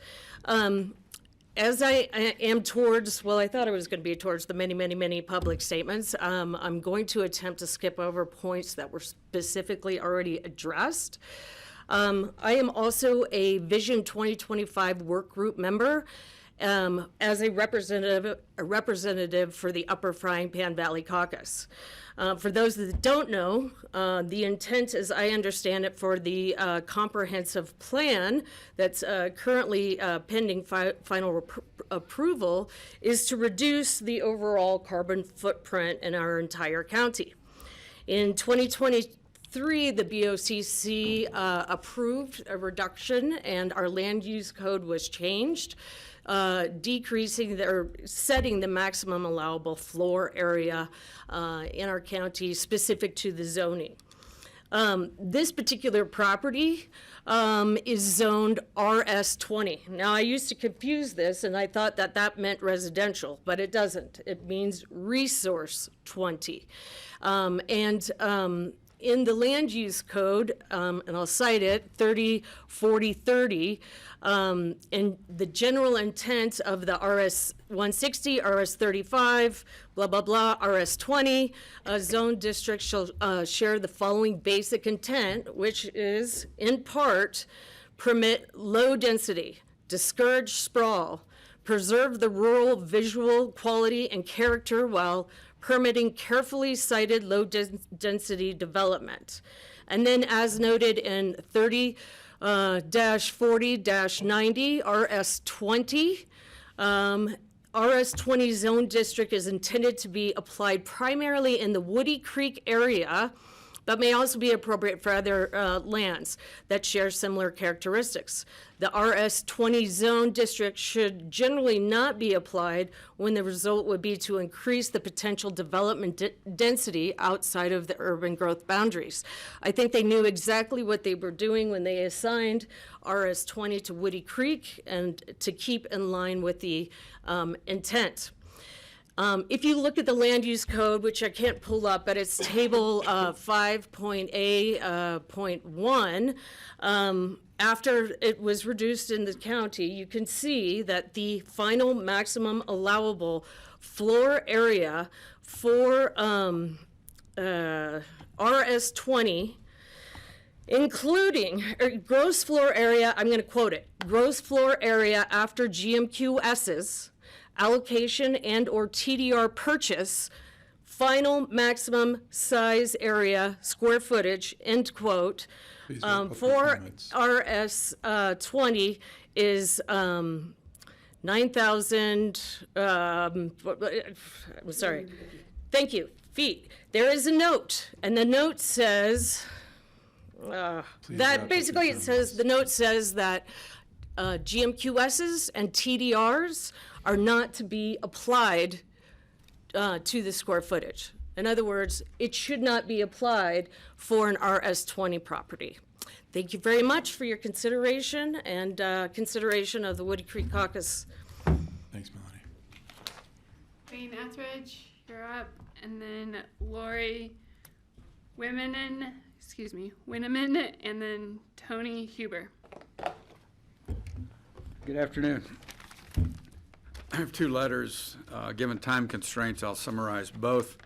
Speaker 21: as I am towards, well, I thought I was going to be towards the many, many, many public statements. I'm going to attempt to skip over points that were specifically already addressed. I am also a Vision 2025 work group member as a representative for the Upper Frying Pan Valley Caucus. For those that don't know, the intent, as I understand it, for the comprehensive plan that's currently pending final approval is to reduce the overall carbon footprint in our entire county. In 2023, the BoCC approved a reduction, and our land use code was changed, decreasing or setting the maximum allowable floor area in our county specific to the zoning. This particular property is zoned RS20. Now, I used to confuse this, and I thought that that meant residential, but it doesn't. It means resource 20. In the land use code, and I'll cite it, 30-40-30, and the general intent of the RS-160, RS-35, blah, blah, blah, RS-20, zone district shall share the following basic intent, which is, in part, permit low density, discourage sprawl, preserve the rural visual quality and character while permitting carefully cited low-density development. And then, as noted in 30-40-90, RS-20, RS-20 zone district is intended to be applied primarily in the Woody Creek area, but may also be appropriate for other lands that share similar characteristics. The RS-20 zone district should generally not be applied when the result would be to increase the potential development density outside of the urban growth boundaries. I think they knew exactly what they were doing when they assigned RS-20 to Woody Creek and to keep in line with the intent. If you look at the land use code, which I can't pull up, but it's table 5.A.1, after it was reduced in the county, you can see that the final maximum allowable floor area for RS-20, including gross floor area, I'm going to quote it, gross floor area after GMQS's allocation and or TDR purchase, final maximum size area, square footage, end quote, for RS-20 is 9,000, I'm sorry, thank you, feet. There is a note, and the note says, that basically it says, the note says that GMQS's and TDRs are not to be applied to the square footage. In other words, it should not be applied for an RS-20 property. Thank you very much for your consideration and consideration of the Woody Creek Caucus.
Speaker 1: Thanks, Melanie.
Speaker 3: Wayne Etheridge, you're up, and then Lori Winneman, and then Tony Huber.
Speaker 10: Good afternoon. I have two letters. Given time constraints, I'll summarize both.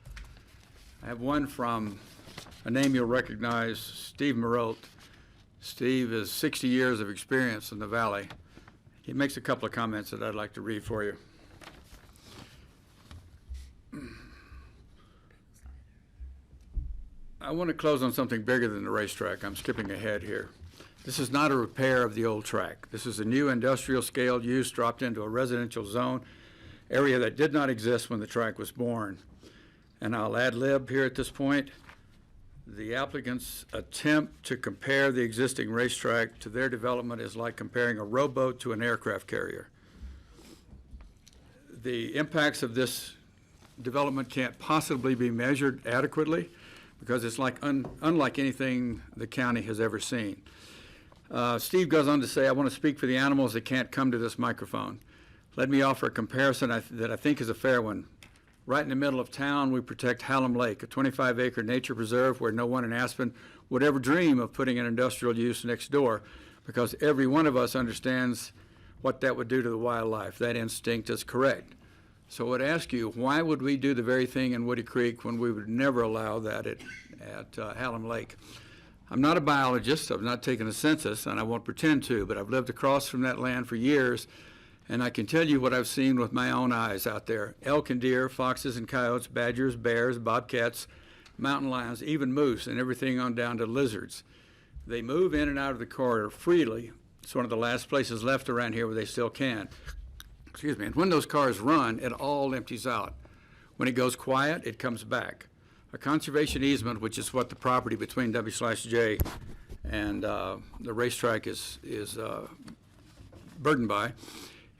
Speaker 10: I have one from a name you'll recognize, Steve Marolt. Steve has 60 years of experience in the Valley. He makes a couple of comments that I'd like to read for you. I want to close on something bigger than the racetrack. I'm skipping ahead here. This is not a repair of the old track. This is a new industrial scale use dropped into a residential zone area that did not exist when the track was born. And I'll ad lib here at this point. The applicant's attempt to compare the existing racetrack to their development is like comparing a rowboat to an aircraft carrier. The impacts of this development can't possibly be measured adequately because it's like unlike anything the county has ever seen. Steve goes on to say, I want to speak for the animals that can't come to this microphone. Let me offer a comparison that I think is a fair one. Right in the middle of town, we protect Hallam Lake, a 25-acre nature preserve where no one in Aspen would ever dream of putting an industrial use next door because every one of us understands what that would do to the wildlife. That instinct is correct. So I would ask you, why would we do the very thing in Woody Creek when we would never allow that at Hallam Lake? I'm not a biologist, I've not taken a census, and I won't pretend to, but I've lived across from that land for years, and I can tell you what I've seen with my own eyes out there. Elk and deer, foxes and coyotes, badgers, bears, bobcats, mountain lions, even moose, and everything on down to lizards. They move in and out of the corridor freely. It's one of the last places left around here where they still can. Excuse me. And when those cars run, it all empties out. When it goes quiet, it comes back. A conservation easement, which is what the property between W/J and the racetrack is burdened by,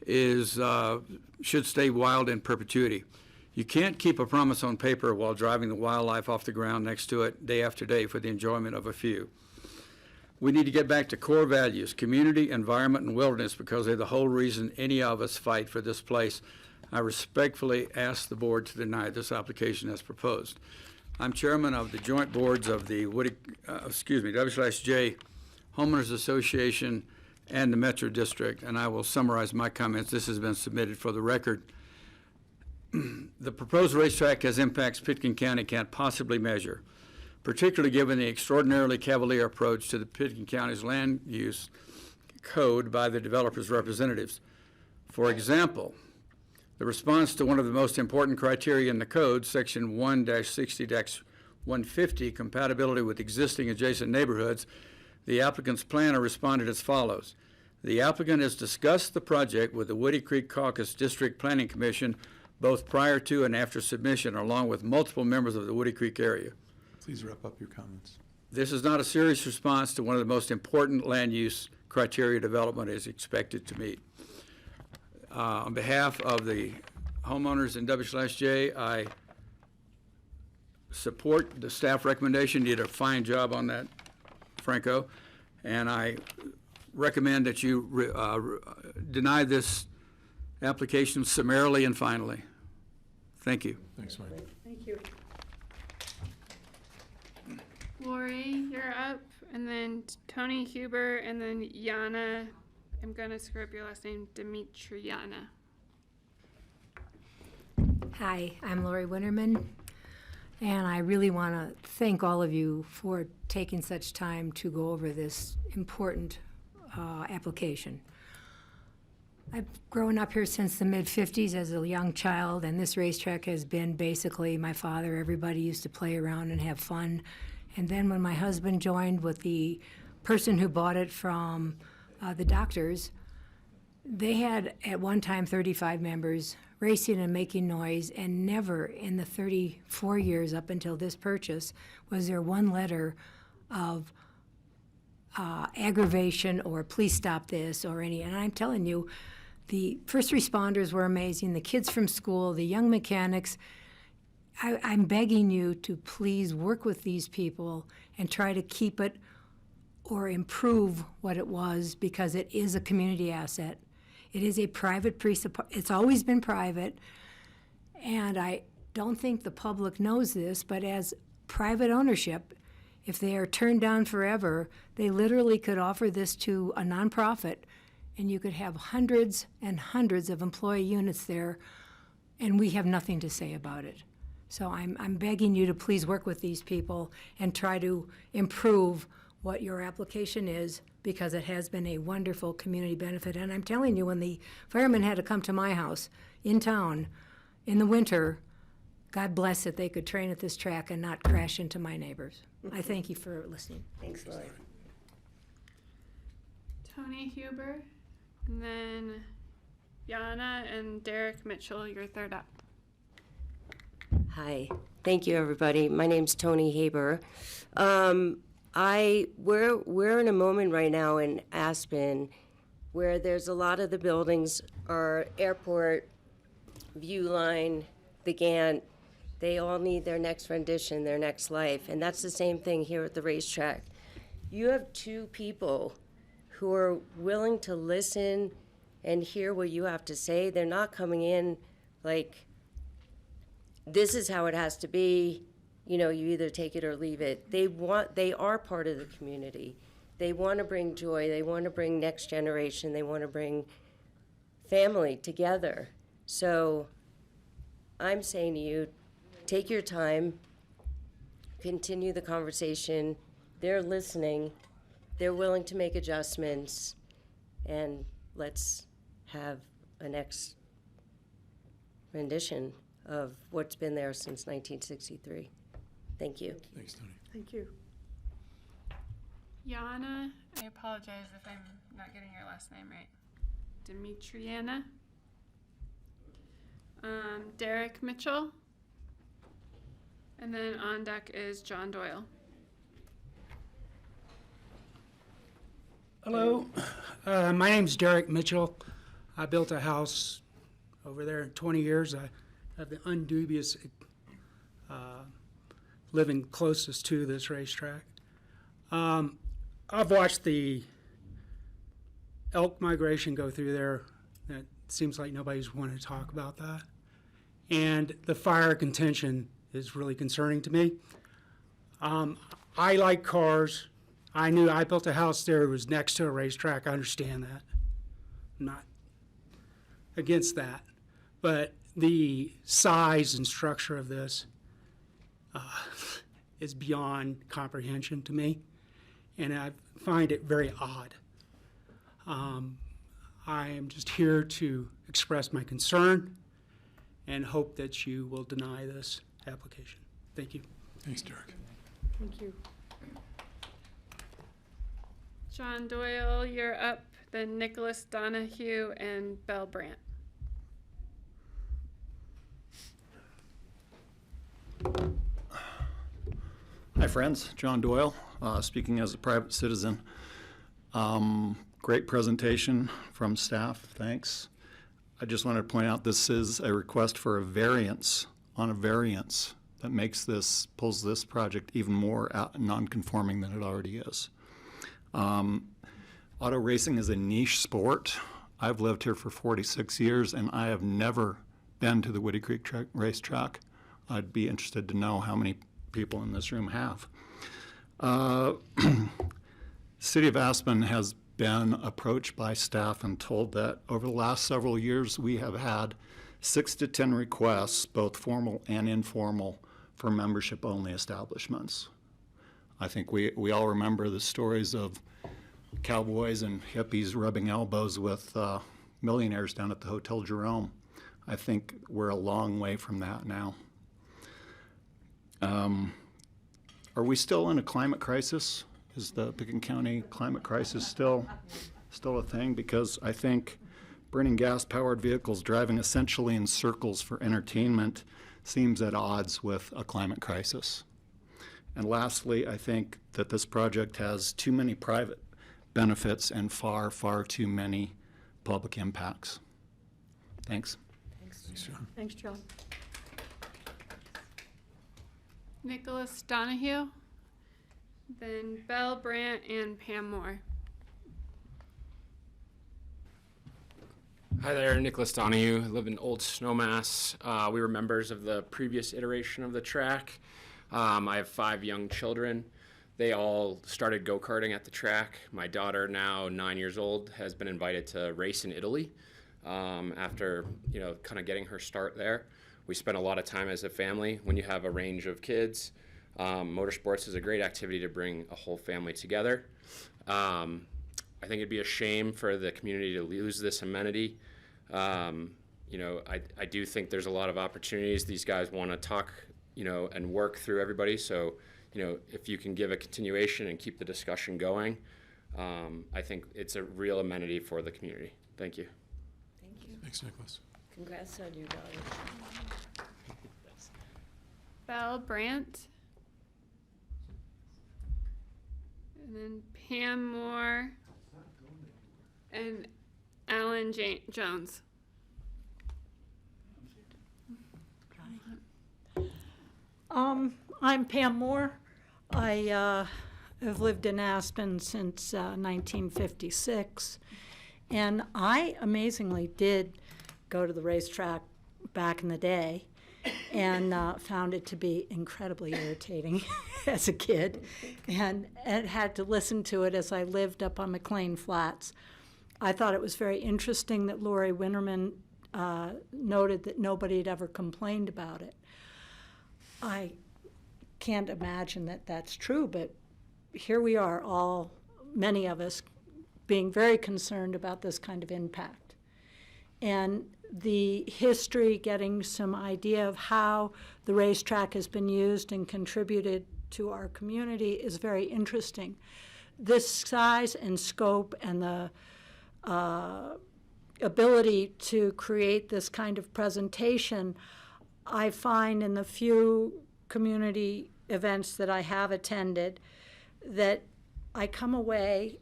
Speaker 10: should stay wild in perpetuity. You can't keep a promise on paper while driving the wildlife off the ground next to it day after day for the enjoyment of a few. We need to get back to core values, community, environment, and wilderness, because they're the whole reason any of us fight for this place. I respectfully ask the board to deny this application as proposed. I'm chairman of the joint boards of the W/J Homeowners Association and the Metro District, and I will summarize my comments. This has been submitted for the record. The proposed racetrack has impacts Pitkin County can't possibly measure, particularly given the extraordinarily cavalier approach to the Pitkin County's land use code by the developer's representatives. For example, the response to one of the most important criteria in the code, section 1-60-150, compatibility with existing adjacent neighborhoods, the applicant's planner responded as follows. The applicant has discussed the project with the Woody Creek Caucus District Planning Commission both prior to and after submission, along with multiple members of the Woody Creek area.
Speaker 1: Please wrap up your comments.
Speaker 10: This is not a serious response to one of the most important land use criteria development is expected to meet. On behalf of the homeowners in W/J, I support the staff recommendation. You did a fine job on that, Franco, and I recommend that you deny this application summarily and finally. Thank you.
Speaker 1: Thanks, Mike.
Speaker 4: Thank you.
Speaker 3: Lori, you're up, and then Tony Huber, and then Yana. I'm gonna screw up your last name, Dimitriana.
Speaker 11: Hi, I'm Lori Winterman, and I really want to thank all of you for taking such time to go over this important application. I've grown up here since the mid-'50s as a young child, and this racetrack has been basically my father. Everybody used to play around and have fun. And then when my husband joined with the person who bought it from the doctors, they had at one time 35 members racing and making noise, and never in the 34 years up until this purchase was there one letter of aggravation or please stop this or any. And I'm telling you, the first responders were amazing, the kids from school, the young mechanics. I'm begging you to please work with these people and try to keep it or improve what it was, because it is a community asset. It is a private it's always been private, and I don't think the public knows this, but as private ownership, if they are turned down forever, they literally could offer this to a nonprofit, and you could have hundreds and hundreds of employee units there, and we have nothing to say about it. So I'm begging you to please work with these people and try to improve what your application is, because it has been a wonderful community benefit. And I'm telling you, when the firemen had to come to my house in town in the winter, God bless it, they could train at this track and not crash into my neighbors. I thank you for listening.
Speaker 7: Thanks, Lori.
Speaker 3: Tony Huber, and then Yana and Derek Mitchell, you're third up.
Speaker 13: Hi, thank you, everybody. My name's Tony Haber. We're in a moment right now in Aspen where there's a lot of the buildings are airport, view line, the Gant. They all need their next rendition, their next life, and that's the same thing here at the racetrack. You have two people who are willing to listen and hear what you have to say. They're not coming in like, this is how it has to be, you know, you either take it or leave it. They are part of the community. They want to bring joy. They want to bring next generation. They want to bring family together. So I'm saying to you, take your time, continue the conversation. They're listening, they're willing to make adjustments, and let's have a next rendition of what's been there since 1963. Thank you.
Speaker 1: Thanks, Tony.
Speaker 4: Thank you.
Speaker 3: Yana, I apologize if I'm not getting your last name right. Dimitriana. Derek Mitchell. And then on deck is John Doyle.
Speaker 9: Hello, my name's Derek Mitchell. I built a house over there in 20 years. I have the undubious living closest to this racetrack. I've watched the elk migration go through there. It seems like nobody's wanting to talk about that. And the fire contention is really concerning to me. I like cars. I built a house there. It was next to a racetrack. I understand that. I'm not against that. But the size and structure of this is beyond comprehension to me. And I find it very odd. I am just here to express my concern and hope that you will deny this application. Thank you.
Speaker 1: Thanks, Derek.
Speaker 4: Thank you.
Speaker 3: John Doyle, you're up. Then Nicholas Donahue and Belle Brandt.
Speaker 14: Hi, friends. John Doyle, speaking as a private citizen. Great presentation from staff. Thanks. I just wanted to point out this is a request for a variance on a variance that pulls this project even more non-conforming than it already is. Auto racing is a niche sport. I've lived here for 46 years and I have never been to the Woody Creek racetrack. I'd be interested to know how many people in this room have. City of Aspen has been approached by staff and told that over the last several years we have had 6 to 10 requests, both formal and informal, for membership-only establishments. I think we all remember the stories of cowboys and hippies rubbing elbows with millionaires down at the Hotel Jerome. I think we're a long way from that now. Are we still in a climate crisis? Is the Pitkin County climate crisis still a thing? Because I think burning gas-powered vehicles driving essentially in circles for entertainment seems at odds with a climate crisis. And lastly, I think that this project has too many private benefits and far, far too many public impacts. Thanks.
Speaker 1: Thanks, John.
Speaker 4: Thanks, John.
Speaker 3: Nicholas Donahue. Then Belle Brandt and Pam Moore.
Speaker 16: Hi there, Nicholas Donahue. I live in Old Snowmass. We were members of the previous iteration of the track. I have 5 young children. They all started go-karting at the track. My daughter, now 9 years old, has been invited to race in Italy after, kind of getting her start there. We spent a lot of time as a family. When you have a range of kids, motorsports is a great activity to bring a whole family together. I think it'd be a shame for the community to lose this amenity. I do think there's a lot of opportunities. These guys want to talk, and work through everybody. So, if you can give a continuation and keep the discussion going, I think it's a real amenity for the community. Thank you.
Speaker 13: Thank you.
Speaker 1: Thanks, Nicholas.
Speaker 13: Congrats on your daughter.
Speaker 3: Belle Brandt. And then Pam Moore and Alan Jones.
Speaker 17: I'm Pam Moore. I have lived in Aspen since 1956, and I amazingly did go to the racetrack back in the day and found it to be incredibly irritating as a kid, and had to listen to it as I lived up on McLean Flats. I thought it was very interesting that Lori Winterman noted that nobody had ever complained about it. I can't imagine that that's true, but here we are, many of us, being very concerned about this kind of impact. And the history, getting some idea of how the racetrack has been used and contributed to our community is very interesting. This size and scope and the ability to create this kind of presentation, I find in the few community events that I have attended, that I come away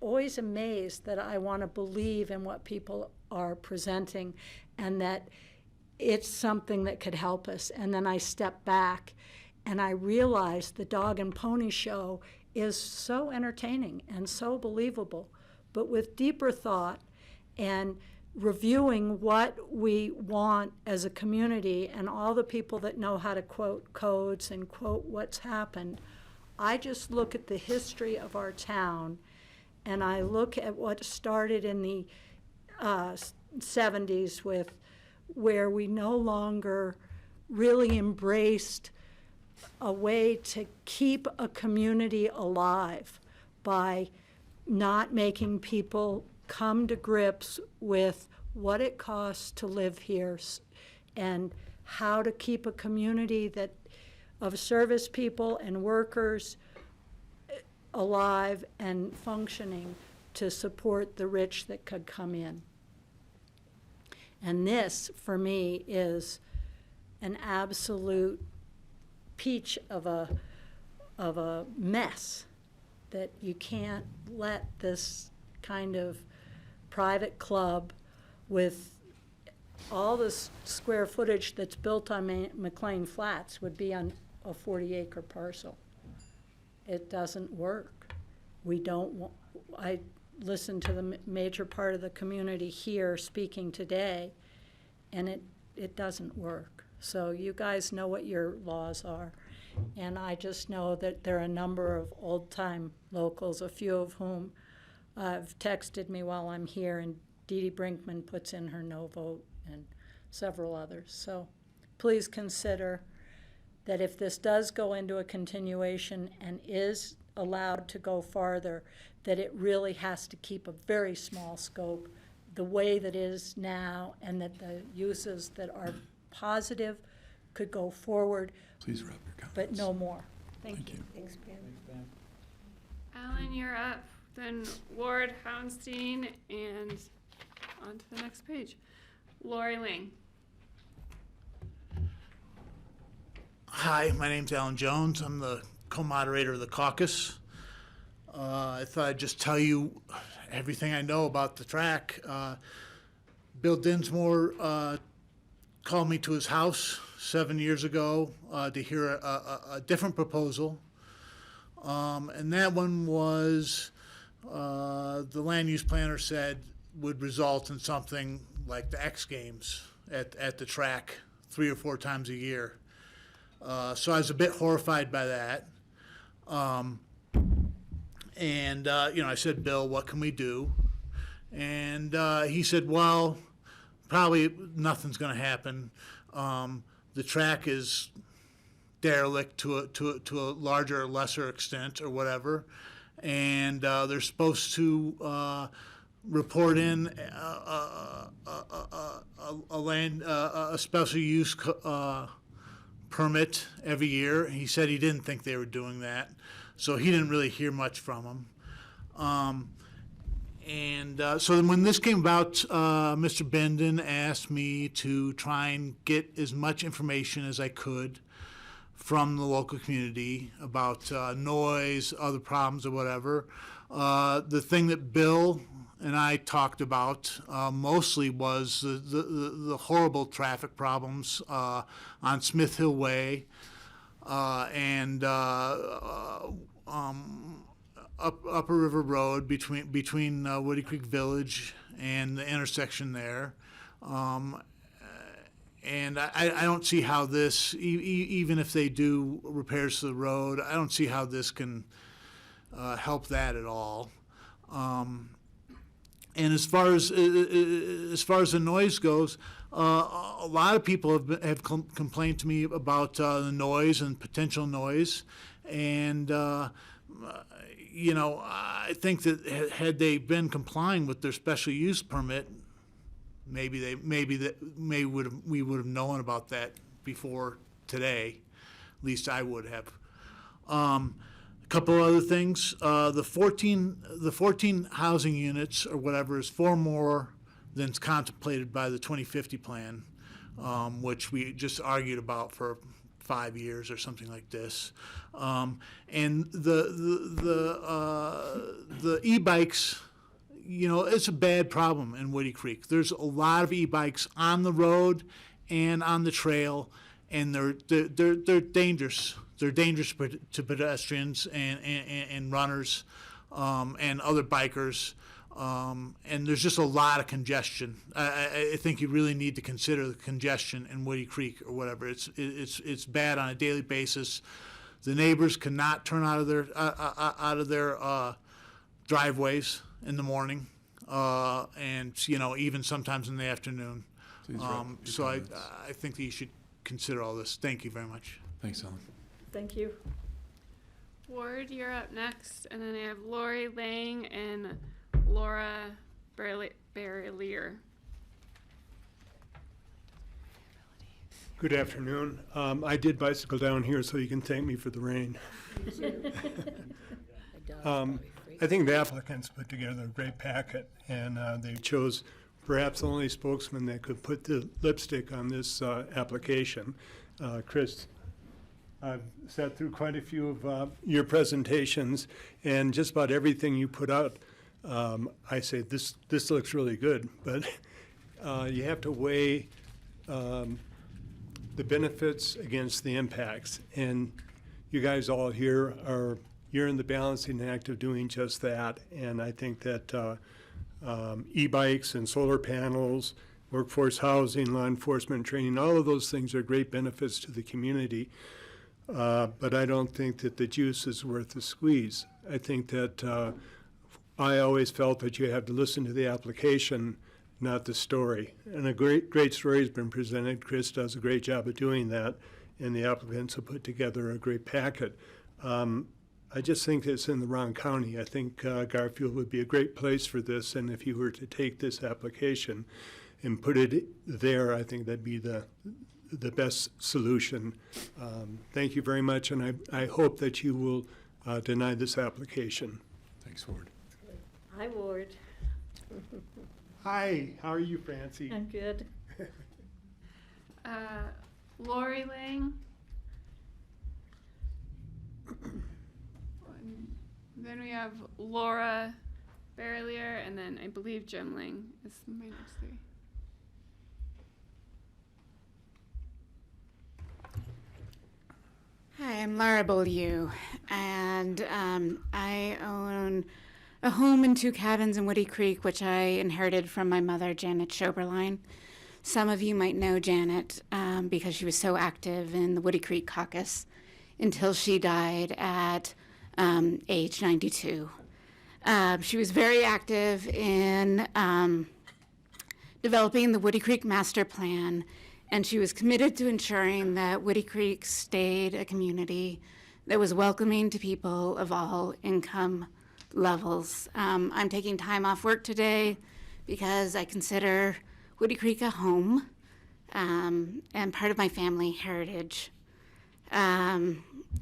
Speaker 17: always amazed that I want to believe in what people are presenting and that it's something that could help us. And then I step back and I realize the dog and pony show is so entertaining and so believable, but with deeper thought and reviewing what we want as a community and all the people that know how to quote codes and quote what's happened. I just look at the history of our town and I look at what started in the 70s with where we no longer really embraced a way to keep a community alive by not making people come to grips with what it costs to live here and how to keep a community that of service people and workers alive and functioning to support the rich that could come in. And this, for me, is an absolute peach of a mess that you can't let this kind of private club with all this square footage that's built on McLean Flats would be on a 40-acre parcel. It doesn't work. We don't want, I listened to the major part of the community here speaking today, and it doesn't work. So you guys know what your laws are. And I just know that there are a number of old-time locals, a few of whom have texted me while I'm here, and Dee Dee Brinkman puts in her no vote, and several others. So please consider that if this does go into a continuation and is allowed to go farther, that it really has to keep a very small scope the way that is now, and that the uses that are positive could go forward.
Speaker 1: Please wrap your comments.
Speaker 17: But no more. Thank you.
Speaker 7: Thanks, Pam.
Speaker 3: Alan, you're up. Then Ward, Houndstein, and on to the next page. Lori Ling.
Speaker 15: Hi, my name's Alan Jones. I'm the co-moderator of the caucus. I thought I'd just tell you everything I know about the track. Bill Dinsmore called me to his house 7 years ago to hear a different proposal. And that one was, the land use planner said would result in something like the X Games at the track 3 or 4 times a year. So I was a bit horrified by that. I said, Bill, what can we do? And he said, well, probably nothing's going to happen. The track is derelict to a larger or lesser extent or whatever. And they're supposed to report in a special use permit every year. He said he didn't think they were doing that, so he didn't really hear much from them. So then when this came about, Mr. Benden asked me to try and get as much information as I could from the local community about noise, other problems or whatever. The thing that Bill and I talked about mostly was the horrible traffic problems on Smith Hill Way and Upper River Road between Woody Creek Village and the intersection there. And I don't see how this, even if they do repairs to the road, I don't see how this can help that at all. And as far as the noise goes, a lot of people have complained to me about the noise and potential noise, and you know, I think that had they been complying with their special use permit, maybe we would have known about that before today. At least I would have. A couple other things. The 14 housing units or whatever is 4 more than's contemplated by the 2050 plan, which we just argued about for 5 years or something like this. And the e-bikes, you know, it's a bad problem in Woody Creek. There's a lot of e-bikes on the road and on the trail, and they're dangerous. They're dangerous to pedestrians and runners and other bikers. And there's just a lot of congestion. I think you really need to consider the congestion in Woody Creek or whatever. It's bad on a daily basis. The neighbors cannot turn out of their driveways in the morning, and you know, even sometimes in the afternoon. So I think that you should consider all this. Thank you very much.
Speaker 1: Thanks, Ellen.
Speaker 4: Thank you.
Speaker 3: Ward, you're up next, and then I have Lori Lang and Laura Barrelier.
Speaker 18: Good afternoon. I did bicycle down here, so you can thank me for the rain. I think the applicants put together a great packet, and they chose perhaps the only spokesman that could put the lipstick on this application. Chris, I've sat through quite a few of your presentations, and just about everything you put out, I say this looks really good, but you have to weigh the benefits against the impacts, and you guys all here you're in the balancing act of doing just that. And I think that e-bikes and solar panels, workforce housing, law enforcement training, all of those things are great benefits to the community. But I don't think that the juice is worth the squeeze. I think that I always felt that you have to listen to the application, not the story. And a great story has been presented. Chris does a great job of doing that, and the applicants have put together a great packet. I just think it's in the wrong county. I think Garfield would be a great place for this, and if you were to take this application and put it there, I think that'd be the best solution. Thank you very much, and I hope that you will deny this application.
Speaker 1: Thanks, Ward.
Speaker 4: Hi, Ward.
Speaker 18: Hi, how are you, Francie?
Speaker 4: I'm good.
Speaker 3: Lori Lang. Then we have Laura Barrelier, and then I believe Jim Lang is my next three.
Speaker 22: Hi, I'm Laura Beaulieu, and I own a home and 2 cabins in Woody Creek, which I inherited from my mother, Janet Schoberlein. Some of you might know Janet because she was so active in the Woody Creek caucus until she died at age 92. She was very active in developing the Woody Creek Master Plan, and she was committed to ensuring that Woody Creek stayed a community that was welcoming to people of all income levels. I'm taking time off work today because I consider Woody Creek a home and part of my family heritage.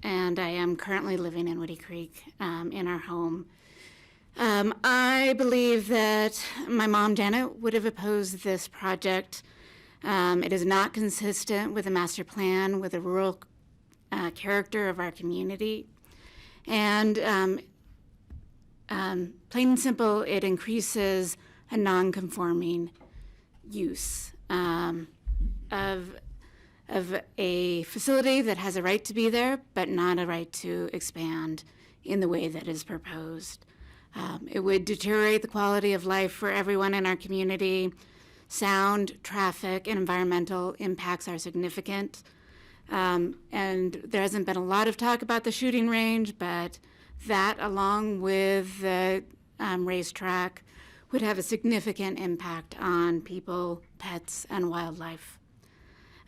Speaker 22: And I am currently living in Woody Creek in our home. I believe that my mom, Janet, would have opposed this project. It is not consistent with the master plan, with the rural character of our community. And plain and simple, it increases a non-conforming use of a facility that has a right to be there, but not a right to expand in the way that is proposed. It would deteriorate the quality of life for everyone in our community. Sound, traffic, and environmental impacts are significant. And there hasn't been a lot of talk about the shooting range, but that, along with the racetrack, would have a significant impact on people, pets, and wildlife.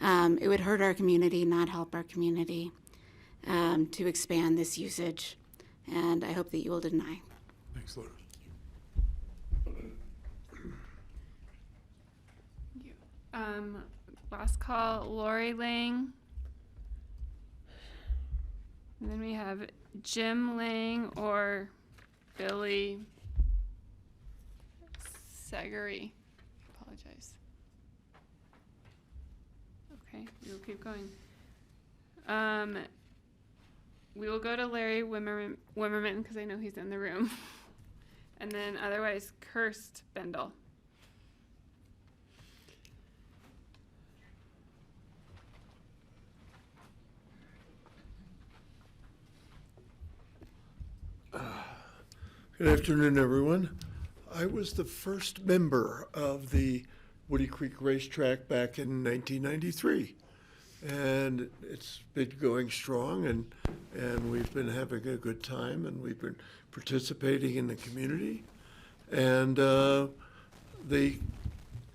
Speaker 22: It would hurt our community, not help our community, to expand this usage. And I hope that you will deny.
Speaker 1: Thanks, Laura.
Speaker 3: Last call, Lori Lang. And then we have Jim Lang or Billy Segary. Apologize. Okay, we'll keep going. We will go to Larry Wimmerman because I know he's in the room. And then otherwise, Kirst Bendel.
Speaker 8: Good afternoon, everyone. I was the first member of the Woody Creek Racetrack back in 1993. And it's been going strong, and we've been having a good time, and we've been participating in the community. And the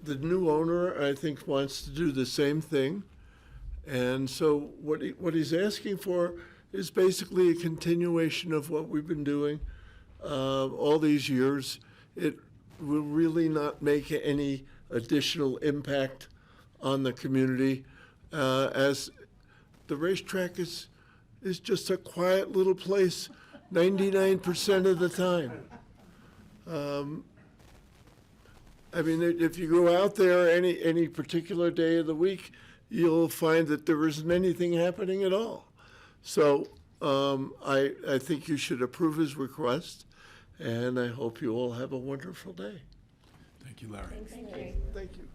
Speaker 8: new owner, I think, wants to do the same thing. And so what he's asking for is basically a continuation of what we've been doing all these years. It will really not make any additional impact on the community, as the racetrack is just a quiet little place 99% of the time. I mean, if you go out there any particular day of the week, you'll find that there isn't anything happening at all. So I think you should approve his request, and I hope you all have a wonderful day.
Speaker 1: Thank you, Larry.
Speaker 8: Thank you.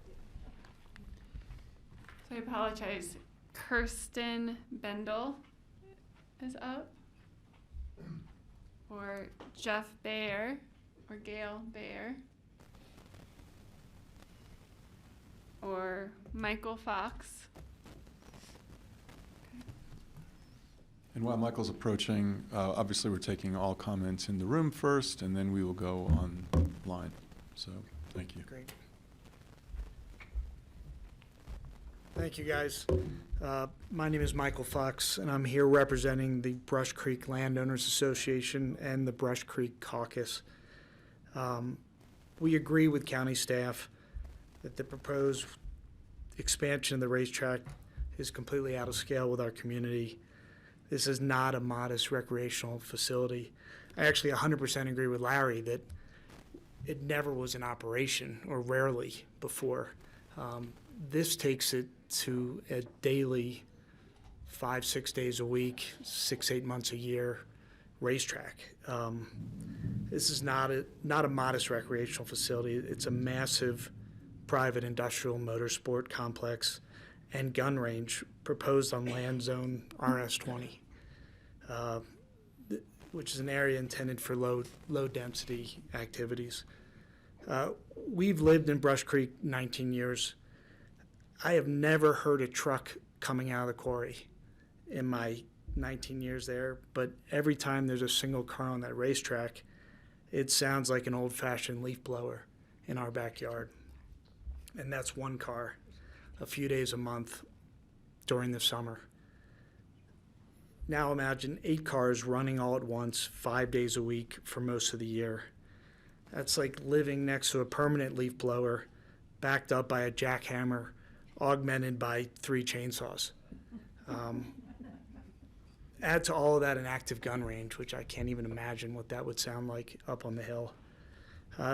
Speaker 3: So I apologize. Kirsten Bendel is up. Or Jeff Bayer, or Gail Bayer. Or Michael Fox.
Speaker 1: And while Michael's approaching, obviously we're taking all comments in the room first, and then we will go online. So, thank you.
Speaker 19: Great. Thank you, guys. My name is Michael Fox, and I'm here representing the Brush Creek Landowners Association and the Brush Creek Caucus. We agree with county staff that the proposed expansion of the racetrack is completely out of scale with our community. This is not a modest recreational facility. I actually 100% agree with Larry that it never was in operation, or rarely before. This takes it to a daily 5-6 days a week, 6-8 months a year racetrack. This is not a modest recreational facility. It's a massive private industrial motorsport complex and gun range proposed on land zone RS-20, which is an area intended for low density activities. We've lived in Brush Creek 19 years. I have never heard a truck coming out of the quarry in my 19 years there, but every time there's a single car on that racetrack, it sounds like an old-fashioned leaf blower in our backyard. And that's one car, a few days a month during the summer. Now imagine 8 cars running all at once, 5 days a week for most of the year. That's like living next to a permanent leaf blower, backed up by a jackhammer, augmented by 3 chainsaws. Add to all of that an active gun range, which I can't even imagine what that would sound like up on the hill.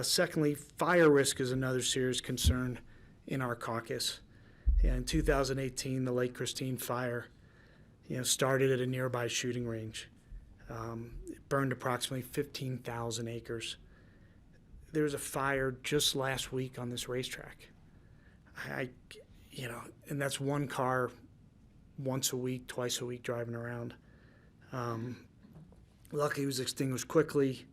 Speaker 19: Secondly, fire risk is another serious concern in our caucus. In 2018, the Lake Christine fire, started at a nearby shooting range. It burned approximately 15,000 acres. There was a fire just last week on this racetrack. And that's one car once a week, twice a week driving around. Luckily, it was extinguished quickly.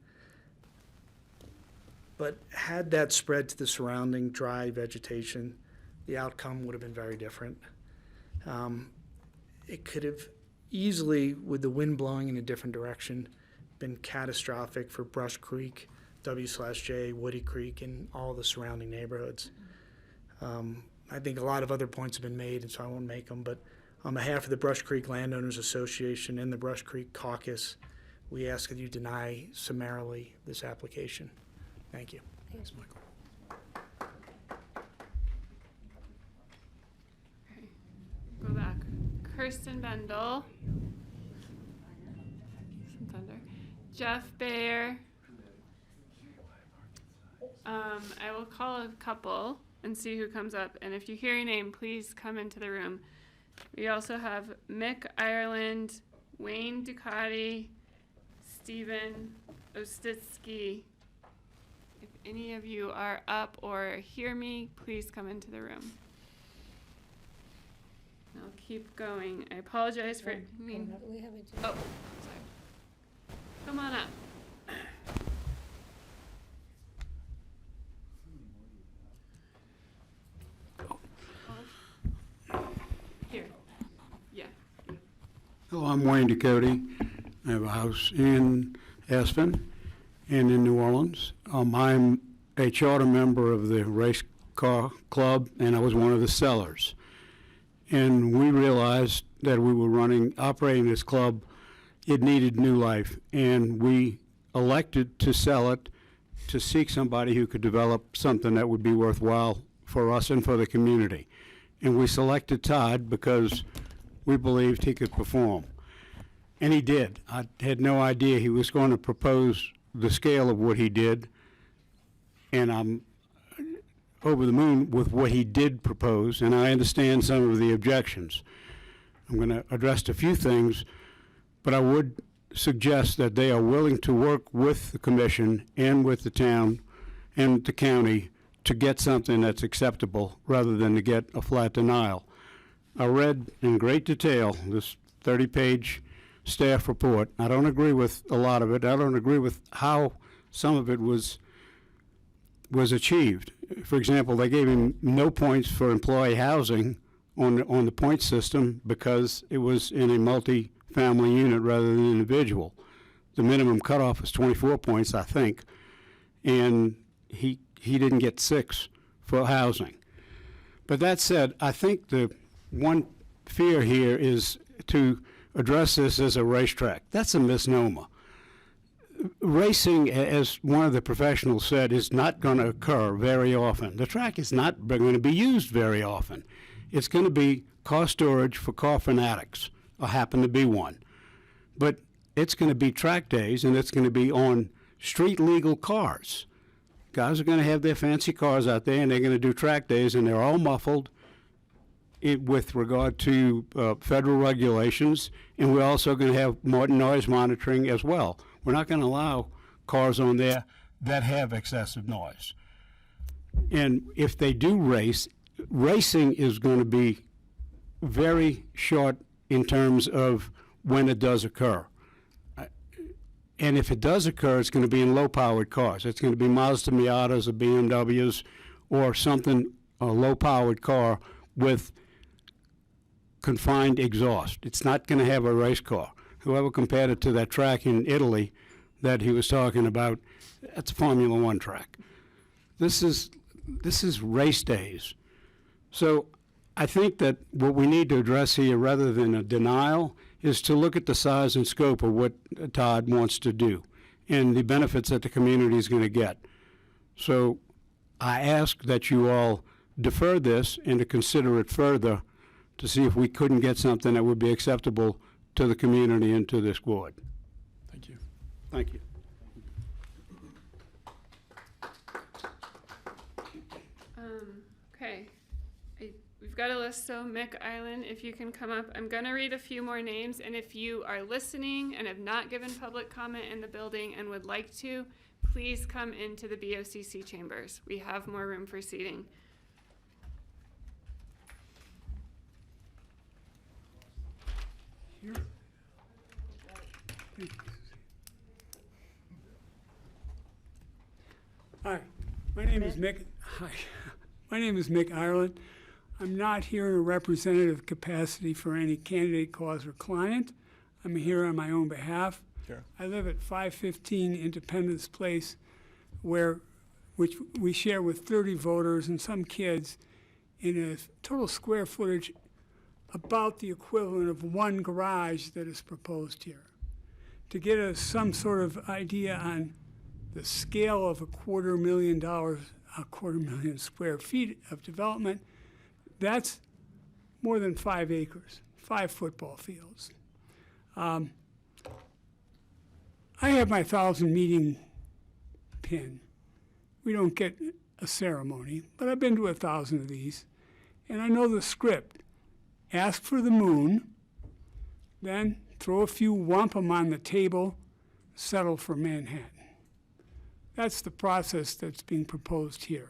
Speaker 19: But had that spread to the surrounding dry vegetation, the outcome would have been very different. It could have easily, with the wind blowing in a different direction, been catastrophic for Brush Creek, W/J, Woody Creek, and all the surrounding neighborhoods. I think a lot of other points have been made, and so I won't make them, but on behalf of the Brush Creek Landowners Association and the Brush Creek Caucus, we ask that you deny summarily this application. Thank you.
Speaker 1: Thanks, Michael.
Speaker 3: Okay, go back. Kirsten Bendel. Some thunder. Jeff Bayer. I will call a couple and see who comes up. And if you hear your name, please come into the room. We also have Mick Ireland, Wayne Ducati, Stephen Ostitsky. If any of you are up or hear me, please come into the room. I'll keep going. I apologize for.
Speaker 7: We haven't.
Speaker 3: Oh, sorry. Come on up. Here. Yeah.
Speaker 2: Hello, I'm Wayne Ducote. I have a house in Aspen and in New Orleans. I'm a charter member of the race car club, and I was one of the sellers. And we realized that we were operating this club, it needed new life, and we elected to sell it to seek somebody who could develop something that would be worthwhile for us and for the community. And we selected Todd because we believed he could perform. And he did. I had no idea he was going to propose the scale of what he did, and I'm over the moon with what he did propose, and I understand some of the objections. I'm going to address a few things, but I would suggest that they are willing to work with the commission and with the town and the county to get something that's acceptable rather than to get a flat denial. I read in great detail this 30-page staff report. I don't agree with a lot of it. I don't agree with how some of it was achieved. For example, they gave him no points for employee housing on the point system because it was in a multi-family unit rather than individual. The minimum cutoff is 24 points, I think, and he didn't get 6 for housing. But that said, I think the one fear here is to address this as a racetrack. That's a misnomer. Racing, as one of the professionals said, is not going to occur very often. The track is not going to be used very often. It's going to be car storage for car fanatics, or happen to be one. But it's going to be track days, and it's going to be on street legal cars. Guys are going to have their fancy cars out there, and they're going to do track days, and they're all muffled with regard to federal regulations, and we're also going to have more noise monitoring as well. We're not going to allow cars on there that have excessive noise. And if they do racing is going to be very short in terms of when it does occur. And if it does occur, it's going to be in low-powered cars. It's going to be Mazda Miatas or BMWs or something, a low-powered car with confined exhaust. It's not going to have a race car. Whoever compared it to that track in Italy that he was talking about, that's a Formula One track. This is race days. So I think that what we need to address here, rather than a denial, is to look at the size and scope of what Todd wants to do and the benefits that the community is going to get. So I ask that you all defer this and to consider it further to see if we couldn't get something that would be acceptable to the community and to this board.
Speaker 1: Thank you.
Speaker 2: Thank you.
Speaker 3: Okay. We've got a list, so Mick Island, if you can come up. I'm going to read a few more names, and if you are listening and have not given public comment in the building and would like to, please come into the BoCC chambers. We have more room for seating.
Speaker 9: Hi, my name is Mick. Hi, my name is Mick Ireland. I'm not here in a representative capacity for any candidate, cause, or client. I'm here on my own behalf.
Speaker 1: Sure.
Speaker 9: I live at 515 Independence Place,
Speaker 5: which we share with 30 voters and some kids, in a total square footage about the equivalent of one garage that is proposed here. To get us some sort of idea on the scale of $250,000 square feet of development, that's more than 5 acres, 5 football fields. I have my 1,000 meeting pin. We don't get a ceremony, but I've been to 1,000 of these, and I know the script. Ask for the moon, then throw a few wampum on the table, settle for Manhattan. That's the process that's being proposed here.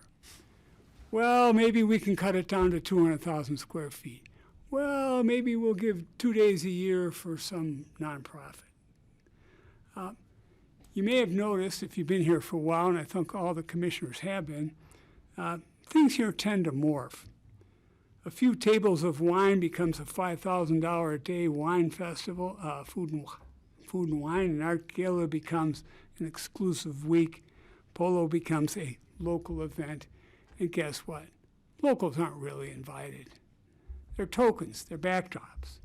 Speaker 5: Well, maybe we can cut it down to 200,000 square feet. Well, maybe we'll give 2 days a year for some nonprofit. You may have noticed, if you've been here for a while, and I think all the commissioners have been, things here tend to morph. A few tables of wine becomes a $5,000 a day wine festival, food and wine, and Art Gala becomes an exclusive week. Polo becomes a local event, and guess what? Locals aren't really invited. They're tokens, they're backdrops.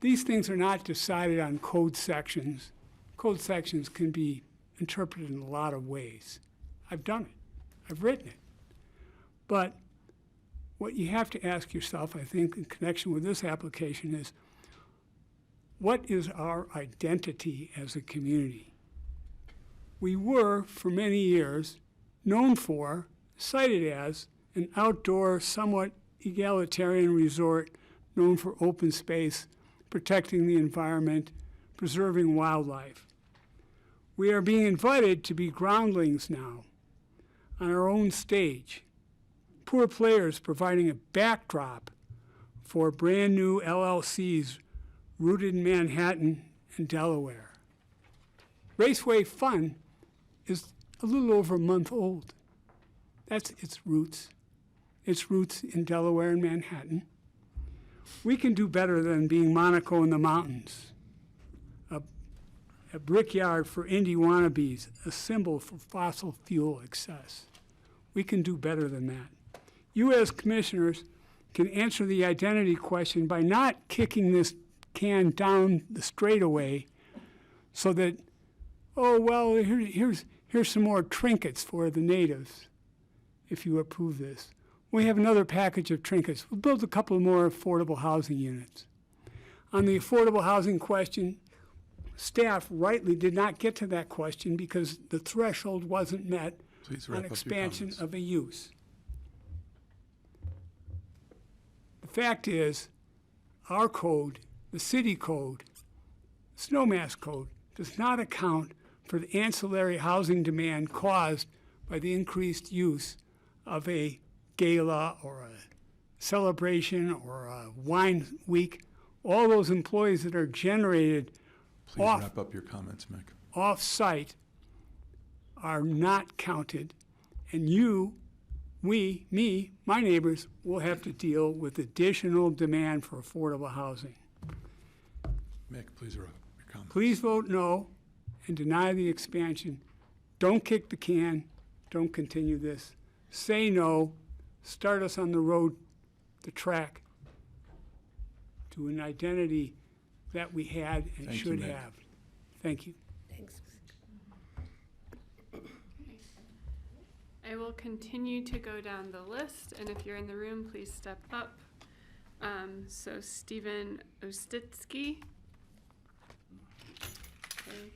Speaker 5: These things are not decided on code sections. Code sections can be interpreted in a lot of ways. I've done it. I've written it. But what you have to ask yourself, I think, in connection with this application is, what is our identity as a community? We were, for many years, known for, cited as, an outdoor, somewhat egalitarian resort known for open space, protecting the environment, preserving wildlife. We are being invited to be groundlings now on our own stage. Poor players providing a backdrop for brand new LLCs rooted in Manhattan and Delaware. Raceway Fun is a little over a month old. That's its roots. Its roots in Delaware and Manhattan. We can do better than being Monaco in the mountains, a brickyard for indie wannabes, a symbol for fossil fuel excess. We can do better than that. You as commissioners can answer the identity question by not kicking this can down the straightaway so that, oh, well, here's some more trinkets for the natives if you approve this. We have another package of trinkets. We'll build a couple more affordable housing units. On the affordable housing question, staff rightly did not get to that question because the threshold wasn't met on expansion of a use. The fact is, our code, the city code, Snowmass code, does not account for the ancillary housing demand caused by the increased use of a gala or a celebration or a wine week. All those employees that are generated
Speaker 1: Please wrap up your comments, Mick.
Speaker 5: off-site are not counted, and you, we, me, my neighbors will have to deal with additional demand for affordable housing.
Speaker 1: Mick, please wrap up your comments.
Speaker 5: Please vote no and deny the expansion. Don't kick the can. Don't continue this. Say no. Start us on the road, the track, to an identity that we had and
Speaker 1: Thank you,
Speaker 5: should
Speaker 1: Mick.
Speaker 5: have. Thank you.
Speaker 7: Thanks.
Speaker 3: I will continue to go down the list, and if you're in the room, please step up. So Stephen Ostitsky. Okay.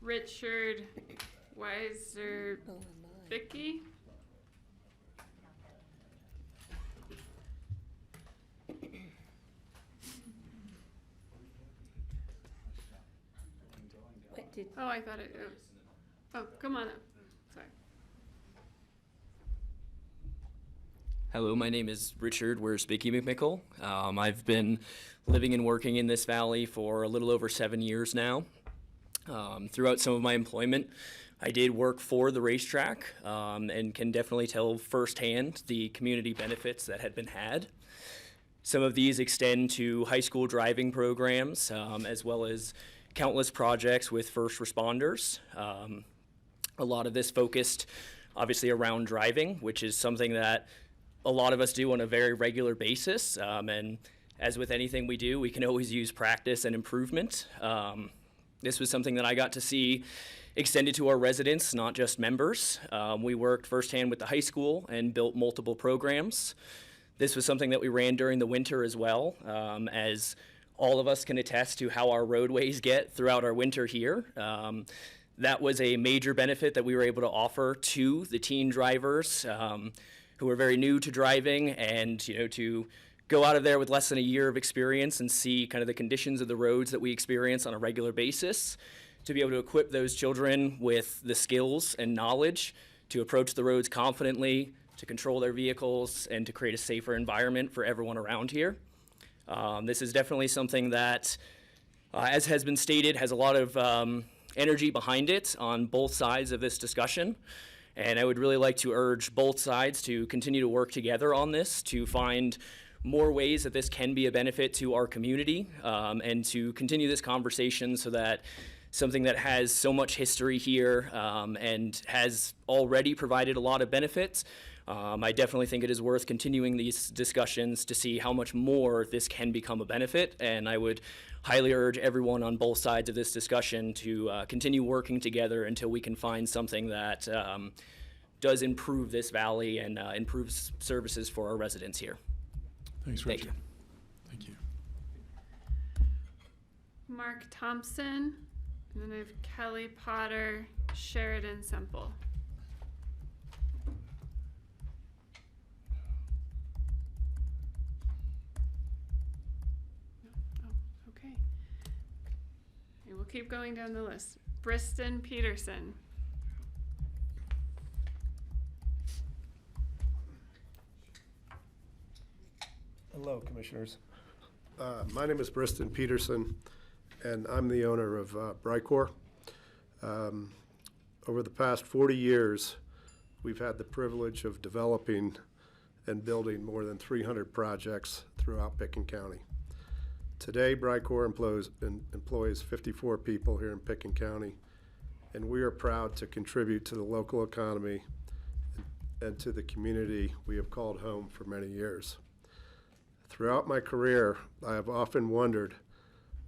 Speaker 3: Richard Weiser-Bicky. Oh, I thought it. Oh, come on up. Sorry.
Speaker 6: Hello, my name is Richard Weiser-Bicky McMickle. I've been living and working in this valley for a little over 7 years now. Throughout some of my employment, I did work for the racetrack and can definitely tell firsthand the community benefits that had been had. Some of these extend to high school driving programs as well as countless projects with first responders. A lot of this focused obviously around driving, which is something that a lot of us do on a very regular basis. And as with anything we do, we can always use practice and improvement. This was something that I got to see extended to our residents, not just members. We worked firsthand with the high school and built multiple programs. This was something that we ran during the winter as well, as all of us can attest to how our roadways get throughout our winter here. That was a major benefit that we were able to offer to the teen drivers who are very new to driving, and to go out of there with less than a year of experience and see kind of the conditions of the roads that we experience on a regular basis, to be able to equip those children with the skills and knowledge to approach the roads confidently, to control their vehicles, and to create a safer environment for everyone around here. This is definitely something that, as has been stated, has a lot of energy behind it on both sides of this discussion. And I would really like to urge both sides to continue to work together on this, to find more ways that this can be a benefit to our community, and to continue this conversation so that something that has so much history here and has already provided a lot of benefits, I definitely think it is worth continuing these discussions to see how much more this can become a benefit. And I would highly urge everyone on both sides of this discussion to continue working together until we can find something that does improve this valley and improves services for our residents here.
Speaker 1: Thanks, Richard. Thank you.
Speaker 3: Mark Thompson, and then I have Kelly Potter, Sheridan Semple. Oh, okay. And we'll keep going down the list. Briston Peterson.
Speaker 12: Hello, Commissioners. My name is Briston Peterson, and I'm the owner of Brycor. Over the past 40 years, we've had the privilege of developing and building more than 300 projects throughout Pitkin County. Today, Brycor employs 54 people here in Pitkin County, and we are proud to contribute to the local economy and to the community we have called home for many years. Throughout my career, I have often wondered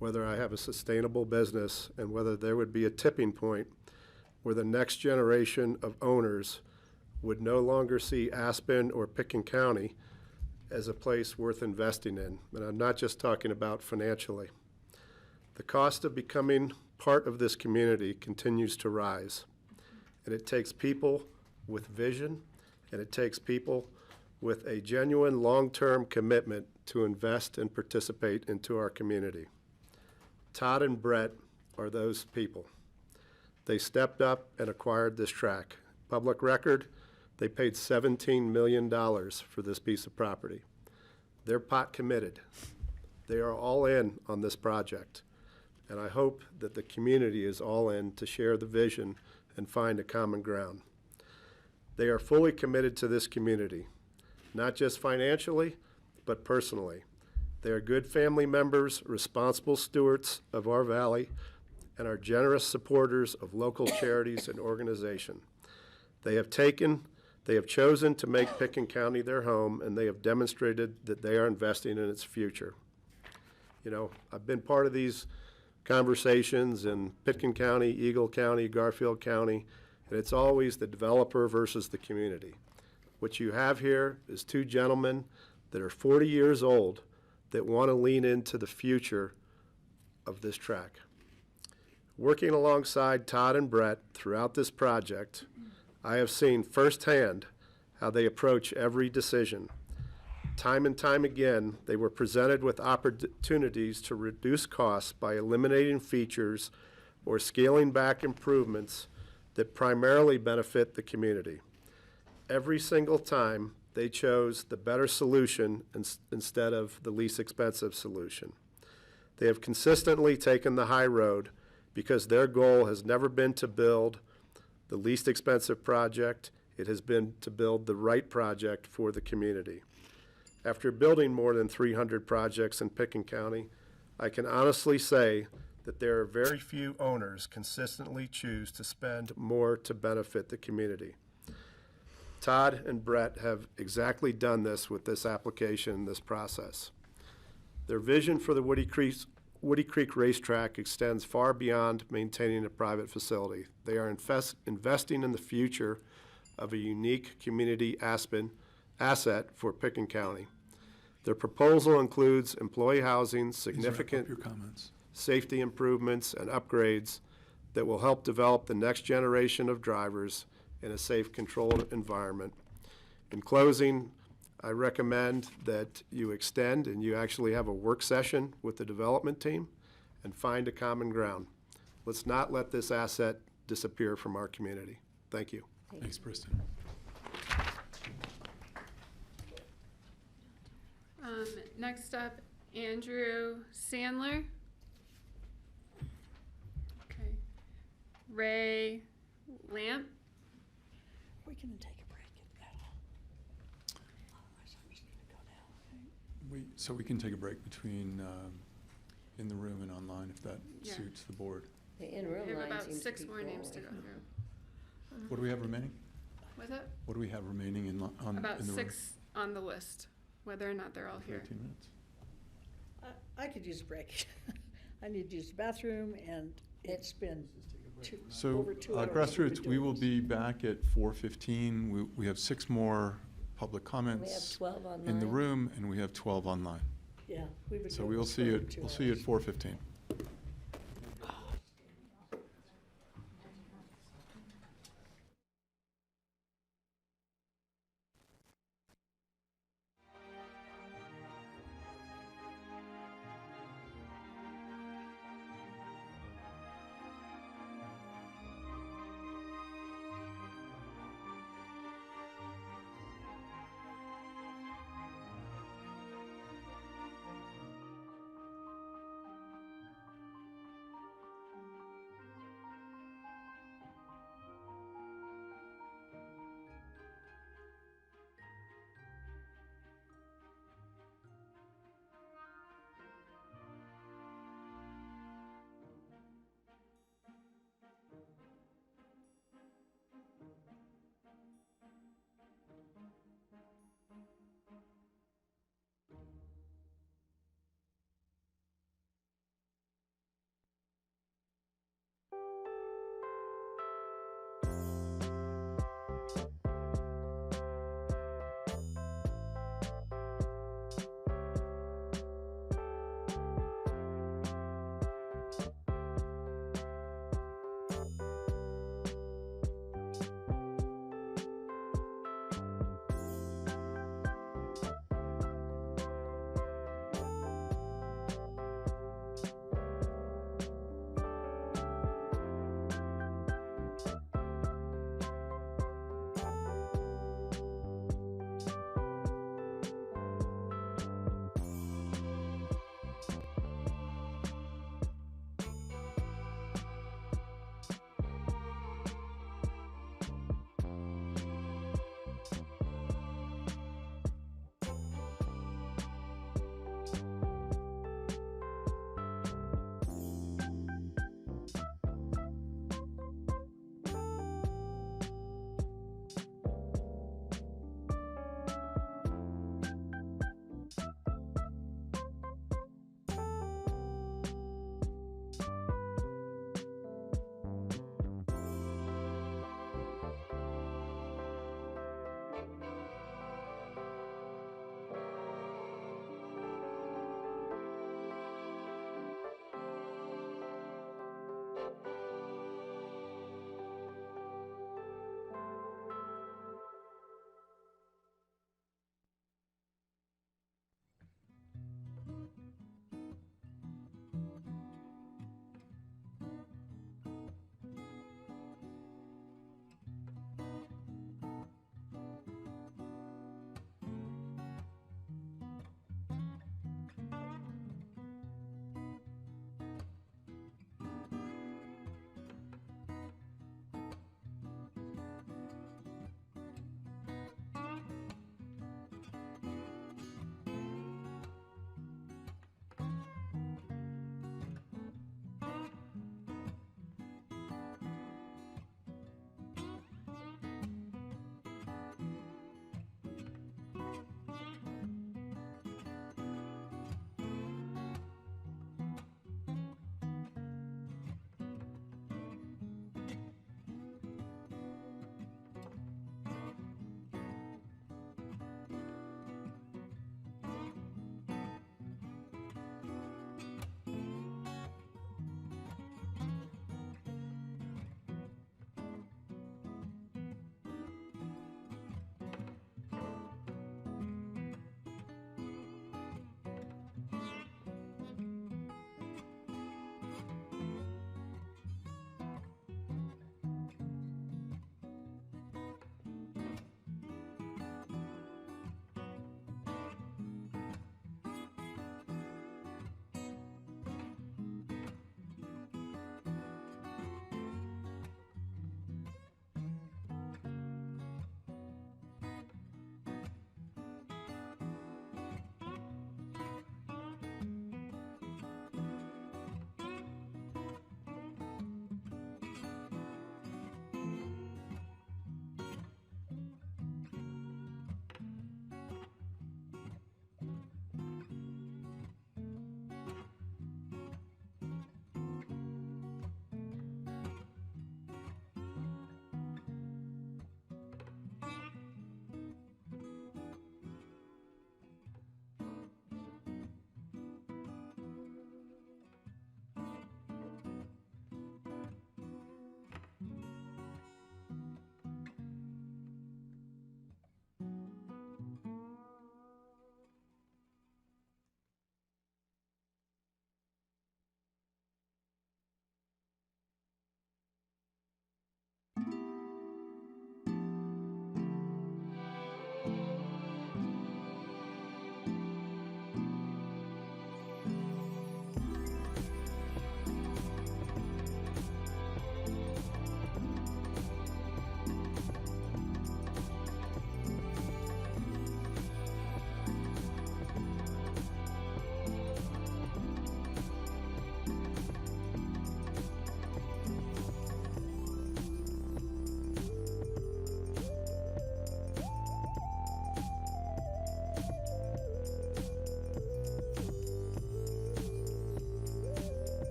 Speaker 12: whether I have a sustainable business and whether there would be a tipping point where the next generation of owners would no longer see Aspen or Pitkin County as a place worth investing in. And I'm not just talking about financially. The cost of becoming part of this community continues to rise. And it takes people with vision, and it takes people with a genuine long-term commitment to invest and participate into our community. Todd and Brett are those people. They stepped up and acquired this track. Public record, they paid $17 million for this piece of property. They're pot committed. They are all in on this project. And I hope that the community is all in to share the vision and find a common ground. They are fully committed to this community, not just financially, but personally. They are good family members, responsible stewards of our valley, and are generous supporters of local charities and organizations. They have chosen to make Pitkin County their home, and they have demonstrated that they are investing in its future. You know, I've been part of these conversations in Pitkin County, Eagle County, Garfield County, and it's always the developer versus the community. What you have here is two gentlemen that are 40 years old that want to lean into the future of this track. Working alongside Todd and Brett throughout this project, I have seen firsthand how they approach every decision. Time and time again, they were presented with opportunities to reduce costs by eliminating features or scaling back improvements that primarily benefit the community. Every single time, they chose the better solution instead of the least expensive solution. They have consistently taken the high road because their goal has never been to build the least expensive project. It has been to build the right project for the community. After building more than 300 projects in Pitkin County, I can honestly say that there are very few owners consistently choose to spend more to benefit the community. Todd and Brett have exactly done this with this application, this process. Their vision for the Woody Creek Racetrack extends far beyond maintaining a private facility. They are investing in the future of a unique community asset for Pitkin County. Their proposal includes employee housing, significant
Speaker 1: Your comments.
Speaker 12: safety improvements, and upgrades that will help develop the next generation of drivers in a safe, controlled environment. In closing, I recommend that you extend and you actually have a work session with the development team and find a common ground. Let's not let this asset disappear from our community. Thank you.
Speaker 1: Thanks, Preston.
Speaker 3: Next up, Andrew Sandler. Okay. Ray Lamp.
Speaker 17: We can take a break at all. Otherwise, I'm just gonna go now.
Speaker 1: So we can take a break between in the room and online if that
Speaker 3: Yeah.
Speaker 1: suits the board.
Speaker 7: The in-room
Speaker 3: We have
Speaker 7: line
Speaker 3: about
Speaker 7: seems to
Speaker 3: 6
Speaker 7: be
Speaker 3: more names to
Speaker 7: full.
Speaker 3: go through.
Speaker 1: What do we have remaining?
Speaker 3: What's that?
Speaker 1: What do we have remaining in
Speaker 3: About
Speaker 1: in the room?
Speaker 3: 6 on the list, whether or not they're all here.
Speaker 1: 13 minutes.
Speaker 17: I could use a break. I need to use the bathroom, and it's been
Speaker 1: So,
Speaker 17: over 2 hours. we've
Speaker 1: Grassroots,
Speaker 17: been
Speaker 1: we
Speaker 17: doing
Speaker 1: will
Speaker 17: this.
Speaker 1: be back at 4:15. We have 6 more public
Speaker 7: We have
Speaker 1: comments
Speaker 7: 12 online.
Speaker 1: in the room, and we have 12 online.
Speaker 17: Yeah, we've been
Speaker 1: So
Speaker 17: doing
Speaker 1: we will
Speaker 17: this
Speaker 1: see
Speaker 17: for
Speaker 1: you
Speaker 17: over
Speaker 1: at,
Speaker 17: 2
Speaker 1: we'll see you at
Speaker 17: hours.
Speaker 1: 4:15.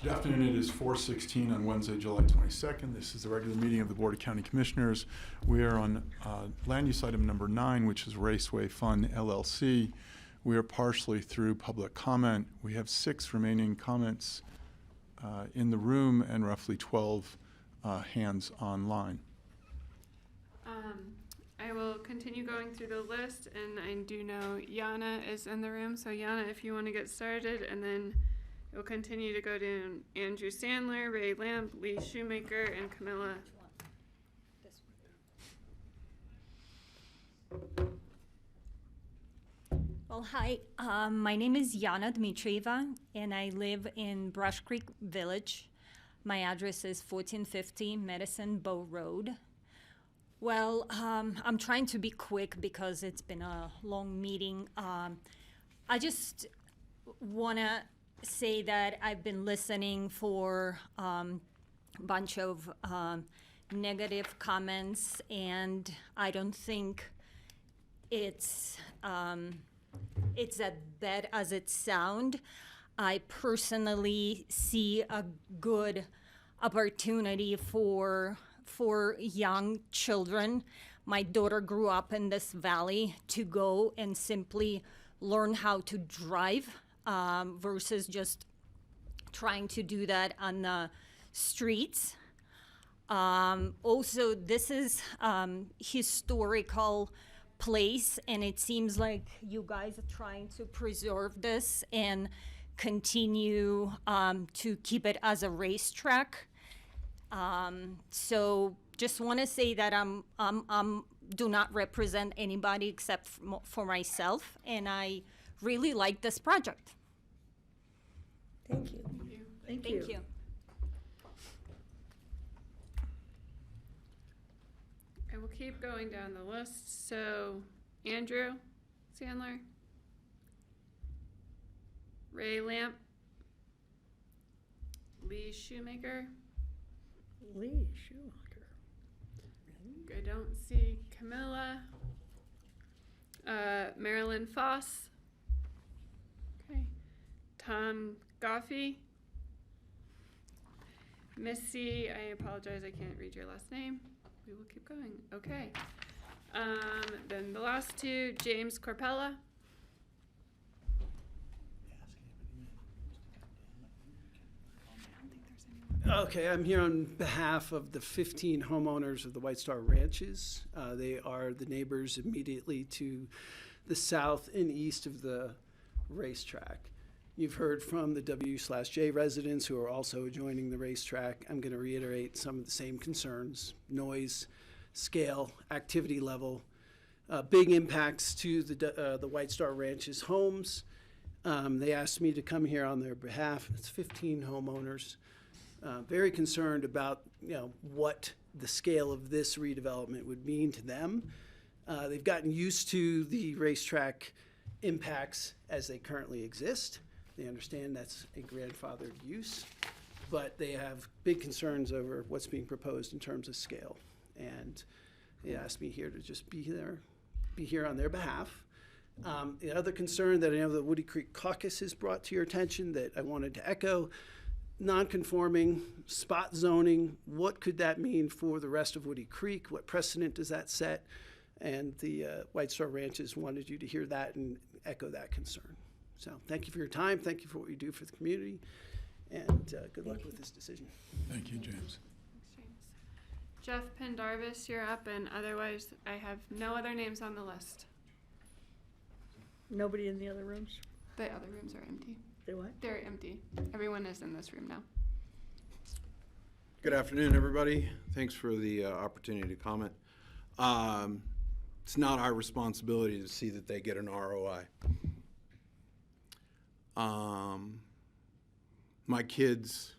Speaker 1: Good afternoon. It is 4:16 on Wednesday, July 22nd. This is the regular meeting of the Board of County Commissioners. We are on land use item number 9, which is Raceway Fund LLC. We are partially through public comment. We have 6 remaining comments in the room and roughly 12 hands online.
Speaker 3: I will continue going through the list, and I do know Yana is in the room. So Yana, if you want to get started, and then we'll continue to go to Andrew Sandler, Ray Lamp, Lee Shoemaker, and Camilla.
Speaker 20: Well, hi. My name is Yana Dmitrieva, and I live in Brush Creek Village. My address is 1450 Medicine Bow Road. Well, I'm trying to be quick because it's been a long meeting. I just want to say that I've been listening for a bunch of negative comments, and I don't think it's as bad as it sounds. I personally see a good opportunity for young children. My daughter grew up in this valley to go and simply learn how to drive versus just trying to do that on the streets. Also, this is historical place, and it seems like you guys are trying to preserve this and continue to keep it as a racetrack. So just want to say that I'm do not represent anybody except for myself, and I really like this project.
Speaker 17: Thank you.
Speaker 20: Thank you.
Speaker 3: I will keep going down the list. So Andrew Sandler, Ray Lamp, Lee Shoemaker.
Speaker 17: Lee Shoemaker.
Speaker 3: I don't see Camilla. Marilyn Foss. Okay. Tom Goffey. Missy, I apologize, I can't read your last name. We will keep going. Okay. Then the last 2, James Corpella.
Speaker 21: Okay, I'm here on behalf of the 15 homeowners of the White Star Ranches. They are the neighbors immediately to the south and east of the racetrack. You've heard from the W/J residents who are also adjoining the racetrack. I'm going to reiterate some of the same concerns: noise, scale, activity level, big impacts to the White Star Ranches homes. They asked me to come here on their behalf. It's 15 homeowners. Very concerned about what the scale of this redevelopment would mean to them. They've gotten used to the racetrack impacts as they currently exist. They understand that's a grandfathered use, but they have big concerns over what's being proposed in terms of scale. And they asked me here to just be here on their behalf. The other concern that I know the Woody Creek Caucus has brought to your attention that I wanted to echo: non-conforming, spot zoning, what could that mean for the rest of Woody Creek? What precedent does that set? And the White Star Ranches wanted you to hear that and echo that concern. So thank you for your time. Thank you for what you do for the community. And good luck with this decision.
Speaker 1: Thank you, James.
Speaker 3: Thanks, James. Jeff Pendarvis, you're up, and otherwise I have no other names on the list.
Speaker 17: Nobody in the other rooms?
Speaker 3: The other rooms are empty.
Speaker 17: They what?
Speaker 3: They're empty. Everyone is in this room now.
Speaker 23: Good afternoon, everybody. Thanks for the opportunity to comment. It's not our responsibility to see that they get an ROI. My kids,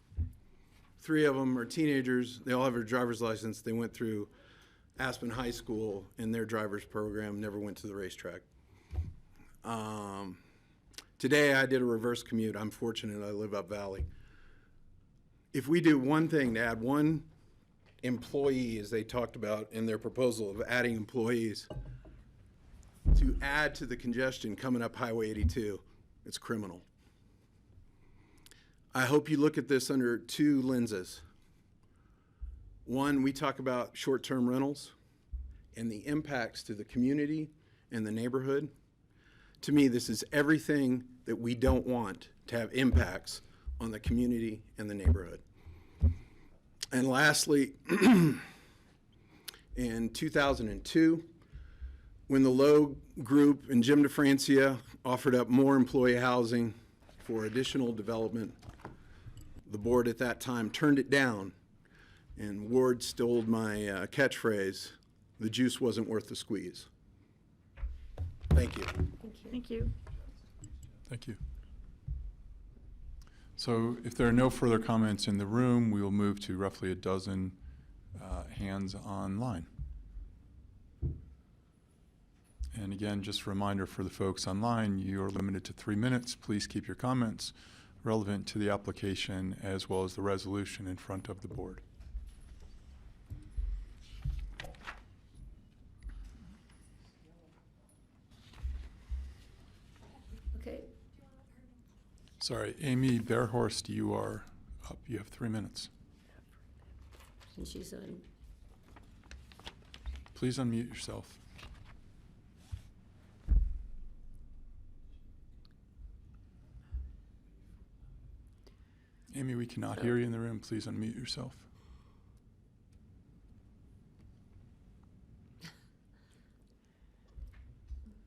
Speaker 23: 3 of them are teenagers. They all have a driver's license. They went through Aspen High School in their driver's program, never went to the racetrack. Today I did a reverse commute. I'm fortunate I live up valley. If we do one thing to add one employee, as they talked about in their proposal of adding employees, to add to the congestion coming up Highway 82, it's criminal. I hope you look at this under two lenses. One, we talk about short-term rentals and the impacts to the community and the neighborhood. To me, this is everything that we don't want to have impacts on the community and the neighborhood. And lastly, in 2002, when the Lowe Group and Jim DeFrancia offered up more employee housing for additional development, the board at that time turned it down, and Ward stole my catchphrase, the juice wasn't worth the squeeze. Thank you.
Speaker 4: Thank you.
Speaker 1: Thank you. So if there are no further comments in the room, we will move to roughly a dozen hands online. And again, just a reminder for the folks online, you are limited to 3 minutes. Please keep your comments relevant to the application as well as the resolution in front of the board.
Speaker 7: Okay.
Speaker 1: Sorry, Amy Bearhorst, you are up. You have 3 minutes.
Speaker 7: And she's on.
Speaker 1: Please unmute yourself. Amy, we cannot hear you in the room. Please unmute yourself.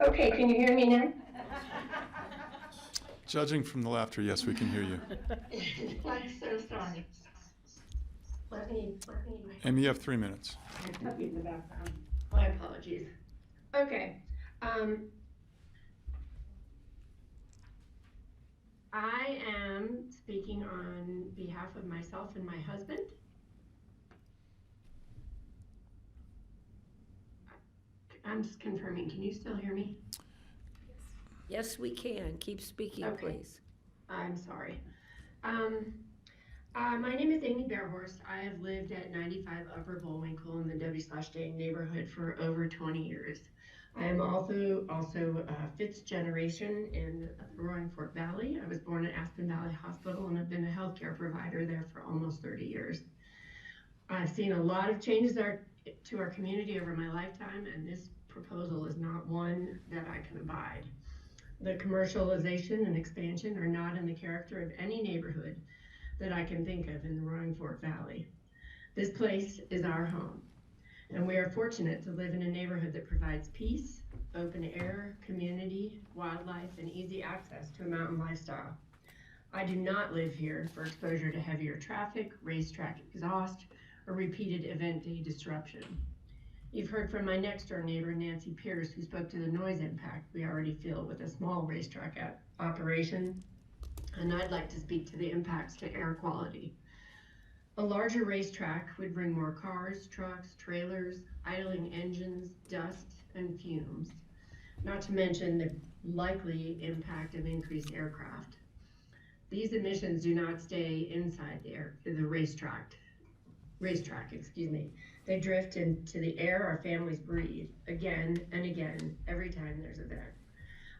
Speaker 10: Okay, can you hear me now?
Speaker 1: Judging from the laughter, yes, we can hear you.
Speaker 10: I'm so sorry. Let me.
Speaker 1: Amy, you have 3 minutes.
Speaker 10: Puppy in the background. My apologies. Okay. I am speaking on behalf of myself and my husband. I'm just confirming. Can you still hear me?
Speaker 7: Yes, we can. Keep speaking,
Speaker 10: Okay.
Speaker 7: please.
Speaker 10: I'm sorry. My name is Amy Bearhorst. I have lived at 95 Upper Bullwinkle in the W/J neighborhood for over 20 years. I am also fifth generation in Roaring Fork Valley. I was born at Aspen Valley Hospital and have been a healthcare provider there for almost 30 years. I've seen a lot of changes to our community over my lifetime, and this proposal is not one that I can abide. The commercialization and expansion are not in the character of any neighborhood that I can think of in the Roaring Fork Valley. This place is our home, and we are fortunate to live in a neighborhood that provides peace, open air, community, wildlife, and easy access to a mountain lifestyle. I do not live here for exposure to heavier traffic, racetrack exhaust, or repeated event day disruption. You've heard from my next door neighbor, Nancy Pierce, who spoke to the noise impact we already feel with a small racetrack operation, and I'd like to speak to the impacts to air quality. A larger racetrack would bring more cars, trucks, trailers, idling engines, dust, and fumes, not to mention the likely impact of increased aircraft. These emissions do not stay inside the racetrack. They drift into the air our families breathe again and again every time there's an event.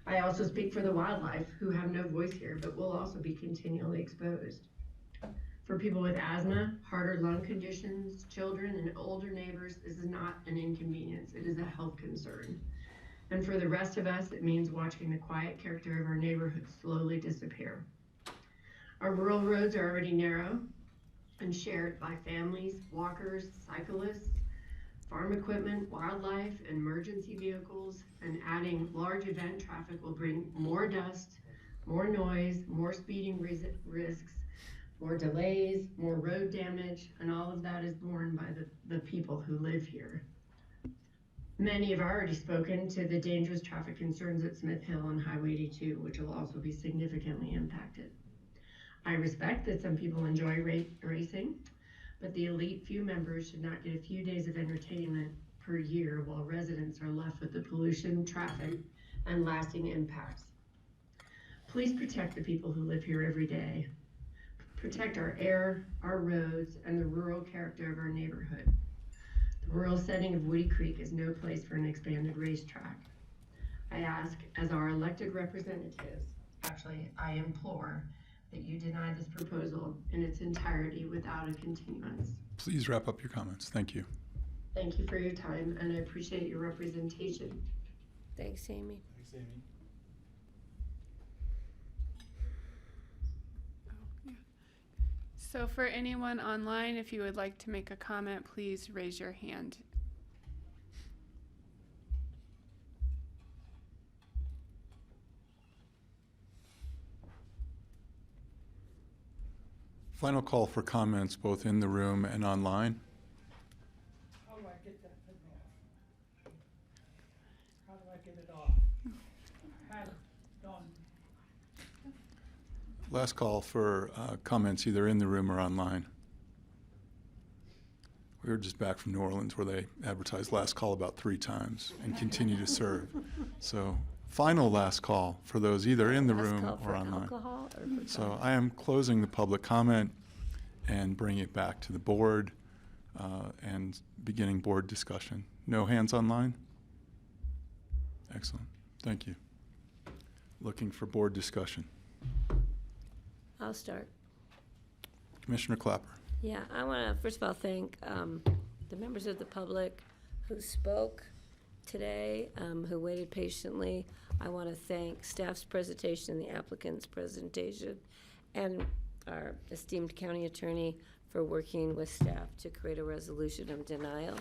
Speaker 10: I also speak for the wildlife who have no voice here, but will also be continually exposed. For people with asthma, heart or lung conditions, children, and older neighbors, this is not an inconvenience, it is a health concern. And for the rest of us, it means watching the quiet character of our neighborhood slowly disappear. Our rural roads are already narrow and shared by families, walkers, cyclists, farm equipment, wildlife, and emergency vehicles, and adding large event traffic will bring more dust, more noise, more speeding risks, more delays, more road damage, and all of that is borne by the people who live here. Many have already spoken to the dangerous traffic concerns at Smith Hill and Highway 82, which will also be significantly impacted. I respect that some people enjoy racing, but the elite few members should not get a few days of entertainment per year while residents are left with the pollution, traffic, and lasting impacts. Please protect the people who live here every day. Protect our air, our roads, and the rural character of our neighborhood. The rural setting of Woody Creek is no place for an expanded racetrack. I ask, as our elected representatives, actually I implore, that you deny this proposal in its entirety without a continuance.
Speaker 1: Please wrap up your comments. Thank you.
Speaker 10: Thank you for your time, and I appreciate your representation.
Speaker 7: Thanks, Amy.
Speaker 1: Thanks, Amy.
Speaker 3: So for anyone online, if you would like to make a comment, please raise your hand.
Speaker 1: Final call for comments, both in the room and online.
Speaker 5: How do I get that thing off? How do I get it off? Had it done.
Speaker 1: Last call for comments either in the room or online. We were just back from New Orleans where they advertised last call about 3 times and continue to serve. So final last call for those either in the
Speaker 7: Last
Speaker 1: room
Speaker 7: call
Speaker 1: or
Speaker 7: for
Speaker 1: online.
Speaker 7: alcohol or for
Speaker 1: So I am closing the public comment and bringing it back to the board and beginning board discussion. No hands online? Excellent. Thank you. Looking for board discussion.
Speaker 7: I'll start.
Speaker 1: Commissioner Clapper.
Speaker 7: Yeah, I want to first of all thank the members of the public who spoke today, who waited patiently. I want to thank staff's presentation, the applicant's presentation, and our esteemed county attorney for working with staff to create a resolution of denial.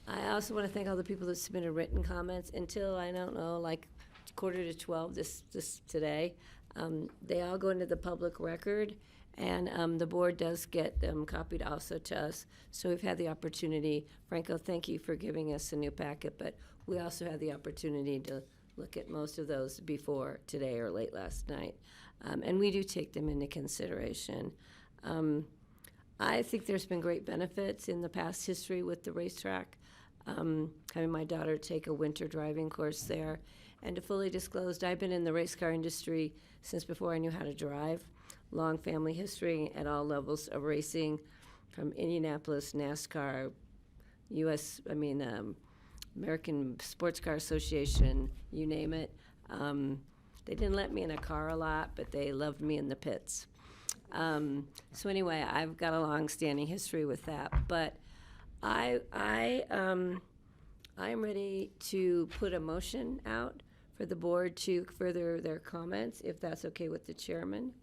Speaker 7: I also want to thank all the people that submitted written comments until, I don't know, like 11:45 this today. They all go into the public record, and the board does get them copied also to us. So we've had the opportunity, Franco, thank you for giving us a new packet, but we also had the opportunity to look at most of those before today or late last night. And we do take them into consideration. I think there's been great benefits in the past history with the racetrack. Having my daughter take a winter driving course there. And to fully disclose, I've been in the race car industry since before I knew how to drive. Long family history at all levels of racing, from Indianapolis, NASCAR, American Sports Car Association, you name it. They didn't let me in a car a lot, but they loved me in the pits. So anyway, I've got a long-standing history with that. But I am ready to put a motion out for the board to further their comments, if that's okay with the chairman.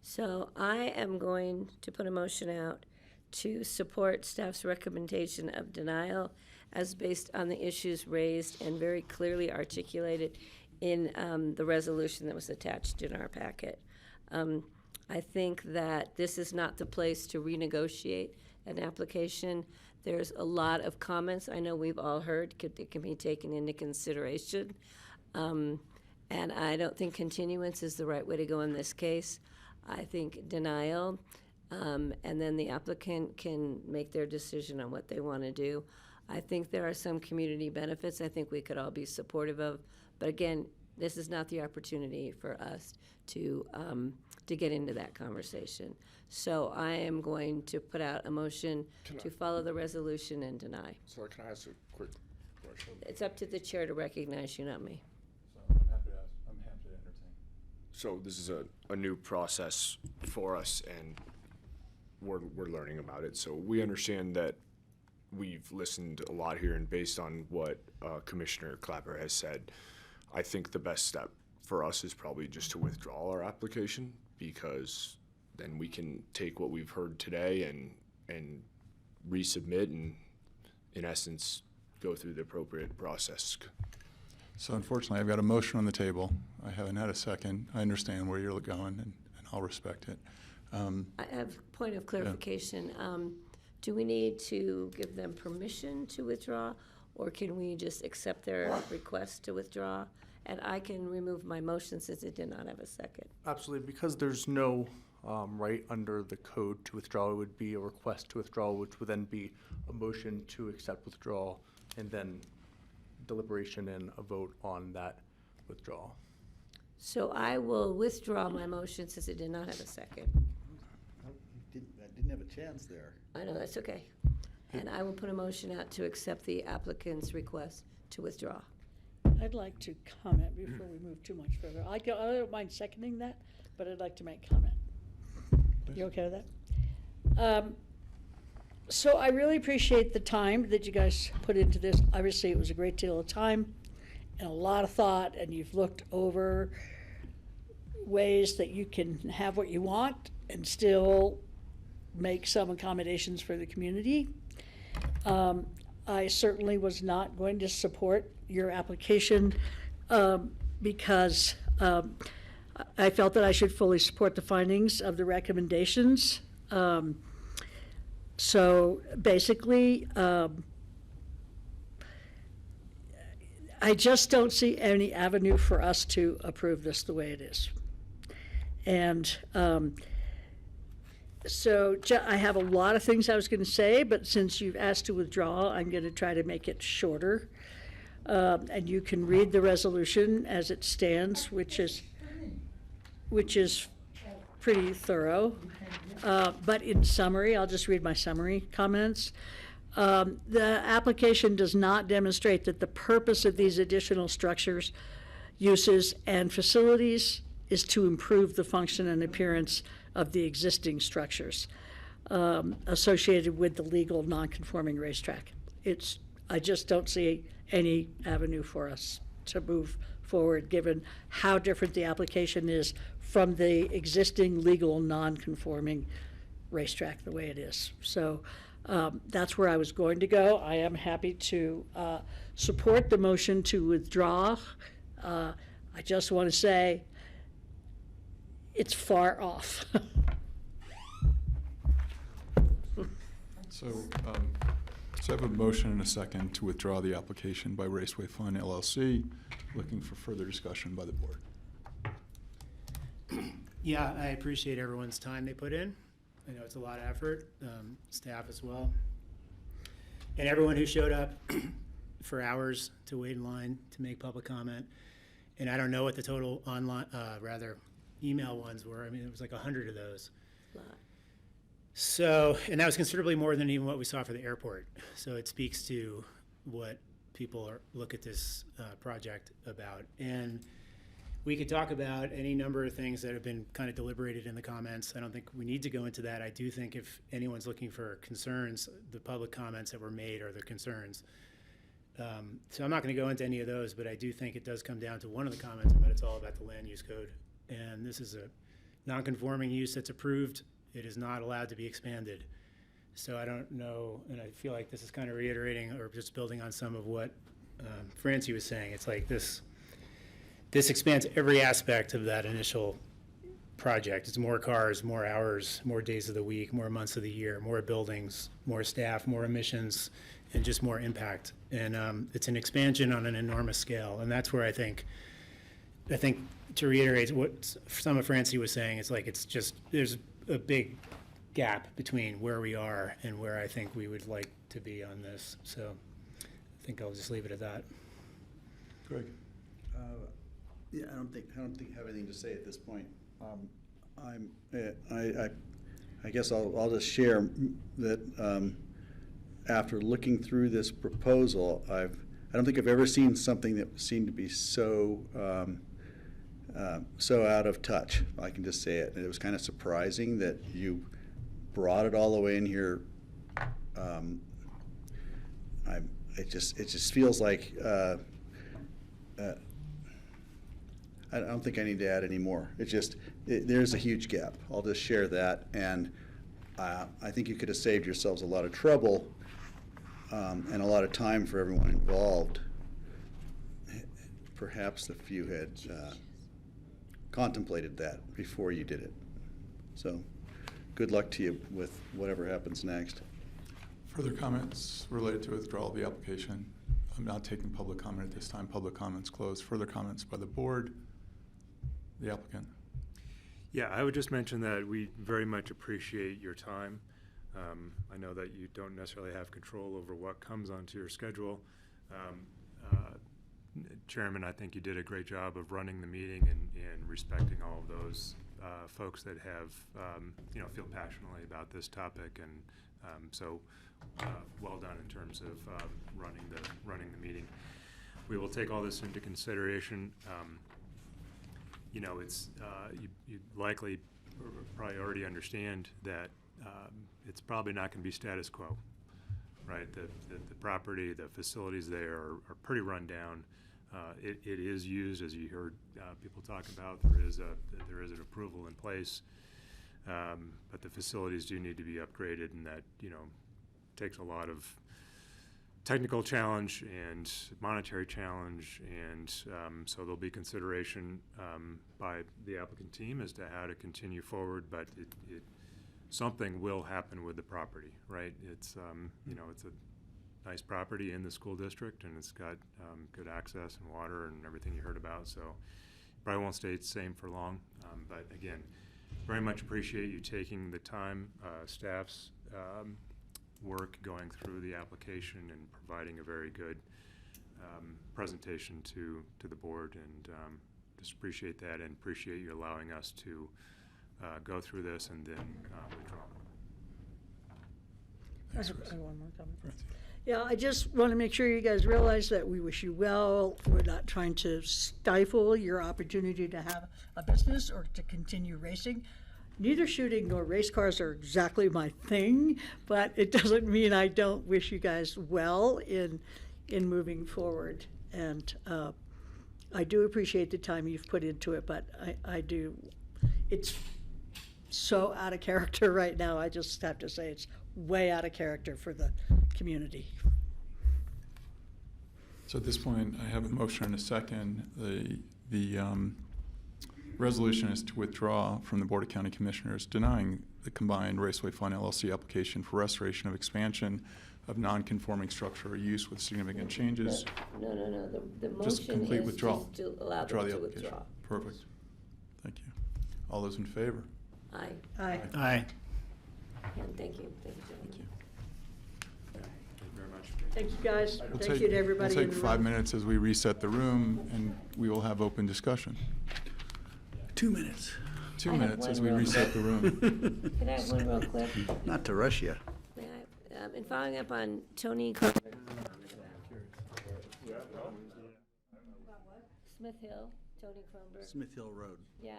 Speaker 7: So I am going to put a motion out to support staff's recommendation of denial as based on the issues raised and very clearly articulated in the resolution that was attached in our packet. I think that this is not the place to renegotiate an application. There's a lot of comments I know we've all heard that can be taken into consideration. And I don't think continuance is the right way to go in this case. I think denial, and then the applicant can make their decision on what they want to do. I think there are some community benefits I think we could all be supportive of. But again, this is not the opportunity for us to get into that conversation. So I am going to put out a motion to follow the resolution and deny.
Speaker 11: Sorry, can I ask a quick question?
Speaker 7: It's up to the chair to recognize you, not me.
Speaker 1: So I'm happy to entertain.
Speaker 11: So this is a new process for us, and we're learning about it. So we understand that we've listened a lot here, and based on what Commissioner Clapper has said, I think the best step for us is probably just to withdraw our application, because then we can take what we've heard today and resubmit and, in essence, go through the appropriate process.
Speaker 1: So unfortunately, I've got a motion on the table. I haven't had a second. I understand where you're going, and I'll respect it.
Speaker 7: I have a point of clarification. Do we need to give them permission to withdraw, or can we just accept their request to withdraw? And I can remove my motion since it did not have a second.
Speaker 14: Absolutely, because there's no right under the code to withdraw. It would be a request to withdraw, which would then be a motion to accept withdrawal, and then deliberation and a vote on that withdrawal.
Speaker 7: So I will withdraw my motion since it did not have a second.
Speaker 16: I didn't have a chance there.
Speaker 7: I know, that's okay. And I will put a motion out to accept the applicant's request to withdraw.
Speaker 13: I'd like to comment before we move too much further. I don't mind seconding that, but I'd like to make comment. You okay with that? So I really appreciate the time that you guys put into this. Obviously, it was a great deal of time and a lot of thought, and you've looked over ways that you can have what you want and still make some accommodations for the community. I certainly was not going to support your application because I felt that I should fully support the findings of the recommendations. So basically, I just don't see any avenue for us to approve this the way it is. And so I have a lot of things I was going to say, but since you've asked to withdraw, I'm going to try to make it shorter. And you can read the resolution as it stands, which is pretty thorough. But in summary, I'll just read my summary comments. The application does not demonstrate that the purpose of these additional structures, uses, and facilities is to improve the function and appearance of the existing structures associated with the legal non-conforming racetrack. I just don't see any avenue for us to move forward, given how different the application is from the existing legal non-conforming racetrack the way it is. So that's where I was going to go. I am happy to support the motion to withdraw. I just want to say it's far off.
Speaker 1: So I have a motion and a second to withdraw the application by Raceway Fund LLC. Looking for further discussion by the board.
Speaker 15: Yeah, I appreciate everyone's time they put in. I know it's a lot of effort, staff as well. And everyone who showed up for hours to wait in line to make public comment. And I don't know what the total online, email ones were. I mean, it was like 100 of those. So, and that was considerably more than even what we saw for the airport. So it speaks to what people look at this project about. And we could talk about any number of things that have been kind of deliberated in the comments. I don't think we need to go into that. I do think if anyone's looking for concerns, the public comments that were made are the concerns. So I'm not going to go into any of those, but I do think it does come down to one of the comments about it's all about the land use code. And this is a non-conforming use that's approved. It is not allowed to be expanded. So I don't know, and I feel like this is kind of reiterating or just building on some of what Francie was saying. It's like this expands every aspect of that initial project. It's more cars, more hours, more days of the week, more months of the year, more buildings, more staff, more emissions, and just more impact. And it's an expansion on an enormous scale. And that's where I think to reiterate what some of Francie was saying, it's like there's a big gap between where we are and where I think we would like to be on this. So I think I'll just leave it at that.
Speaker 1: Greg?
Speaker 16: Yeah, I don't think I have anything to say at this point. I guess I'll just share that after looking through this proposal, I don't think I've ever seen something that seemed to be so out of touch. I can just say it. And it was kind of surprising that you brought it all the way in here. It just feels like I don't think I need to add any more. There's a huge gap. I'll just share that, and I think you could have saved yourselves a lot of trouble and a lot of time for everyone involved. Perhaps if you had contemplated that before you did it. So good luck to you with whatever happens next.
Speaker 1: Further comments related to withdrawal of the application? I'm not taking public comment at this time. Public comments closed. Further comments by the board? The applicant?
Speaker 18: Yeah, I would just mention that we very much appreciate your time. I know that you don't necessarily have control over what comes onto your schedule. Chairman, I think you did a great job of running the meeting and respecting all of those folks that have, feel passionately about this topic, and so well done in terms of running the meeting. we will take all this into consideration. You know, it's, you likely probably already understand that it's probably not going to be status quo, right? The property, the facilities there are pretty run down. It is used, as you heard people talk about. There is an approval in place, but the facilities do need to be upgraded, and that, you know, takes a lot of technical challenge and monetary challenge, and so there'll be consideration by the applicant team as to how to continue forward, but something will happen with the property, right? It's, you know, it's a nice property in the school district, and it's got good access and water and everything you heard about, so probably won't stay the same for long, but again, very much appreciate you taking the time, staff's work going through the application and providing a very good presentation to the board, and just appreciate that, and appreciate you allowing us to go through this and then withdraw.
Speaker 13: I have one more comment. Yeah, I just want to make sure you guys realize that we wish you well. We're not trying to stifle your opportunity to have a business or to continue racing. Neither shooting nor race cars are exactly my thing, but it doesn't mean I don't wish you guys well in moving forward. And I do appreciate the time you've put into it, but I do. It's so out of character right now. I just have to say it's way out of character for the community.
Speaker 1: So at this point, I have a motion and a second. The resolution is to withdraw from the Board of County Commissioners denying the combined Raceway Fund LLC application for restoration of expansion of non-conforming structure or use with significant changes.
Speaker 7: No, the
Speaker 1: Just
Speaker 7: motion
Speaker 1: complete
Speaker 7: is
Speaker 1: withdrawal.
Speaker 7: just to allow them
Speaker 1: the
Speaker 7: to
Speaker 1: application.
Speaker 7: withdraw.
Speaker 1: Perfect. Thank you. All those in favor?
Speaker 7: Aye.
Speaker 13: Aye.
Speaker 15: Aye.
Speaker 7: And thank you,
Speaker 1: Thank
Speaker 7: gentlemen.
Speaker 1: you.
Speaker 18: Thank you very much.
Speaker 13: Thank you, guys.
Speaker 1: We'll
Speaker 13: Thank
Speaker 1: take-
Speaker 13: you to everybody in
Speaker 1: We'll
Speaker 13: the
Speaker 1: take
Speaker 13: room.
Speaker 1: 5 minutes as we reset the room, and we will have open discussion.
Speaker 23: 2 minutes.
Speaker 1: 2
Speaker 7: I have
Speaker 1: minutes
Speaker 7: one
Speaker 1: as we
Speaker 7: real
Speaker 1: reset the room.
Speaker 7: Can I have one real quick?
Speaker 16: Not to rush you.
Speaker 7: May I, in following up on Tony Kronberg's comment about Smith Hill, Tony Kronberg.
Speaker 16: Smith Hill Road.
Speaker 7: Yeah,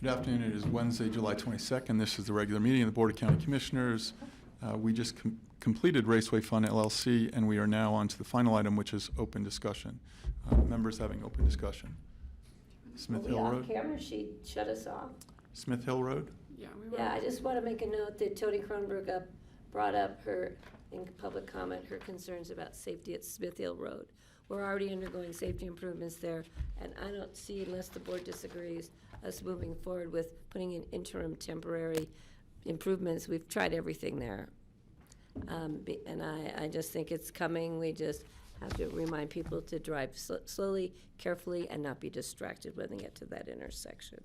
Speaker 1: Good afternoon. It is Wednesday, July 22nd. This is the regular meeting of the Board of County Commissioners. We just completed Raceway Fund LLC, and we are now on to the final item, which is open discussion. Members having open discussion. Smith Hill
Speaker 7: off
Speaker 1: Road.
Speaker 7: camera, she shut us off.
Speaker 1: Smith Hill Road.
Speaker 3: Yeah, we were.
Speaker 7: Yeah, I just want to make a note that Tony Kronberg brought up her, in public comment, her concerns about safety at Smith Hill Road. We're already undergoing safety improvements there, and I don't see, unless the board disagrees, us moving forward with putting in interim temporary improvements. We've tried everything there. And I just think it's coming. We just have to remind people to drive slowly, carefully, and not be distracted when they get to that intersection.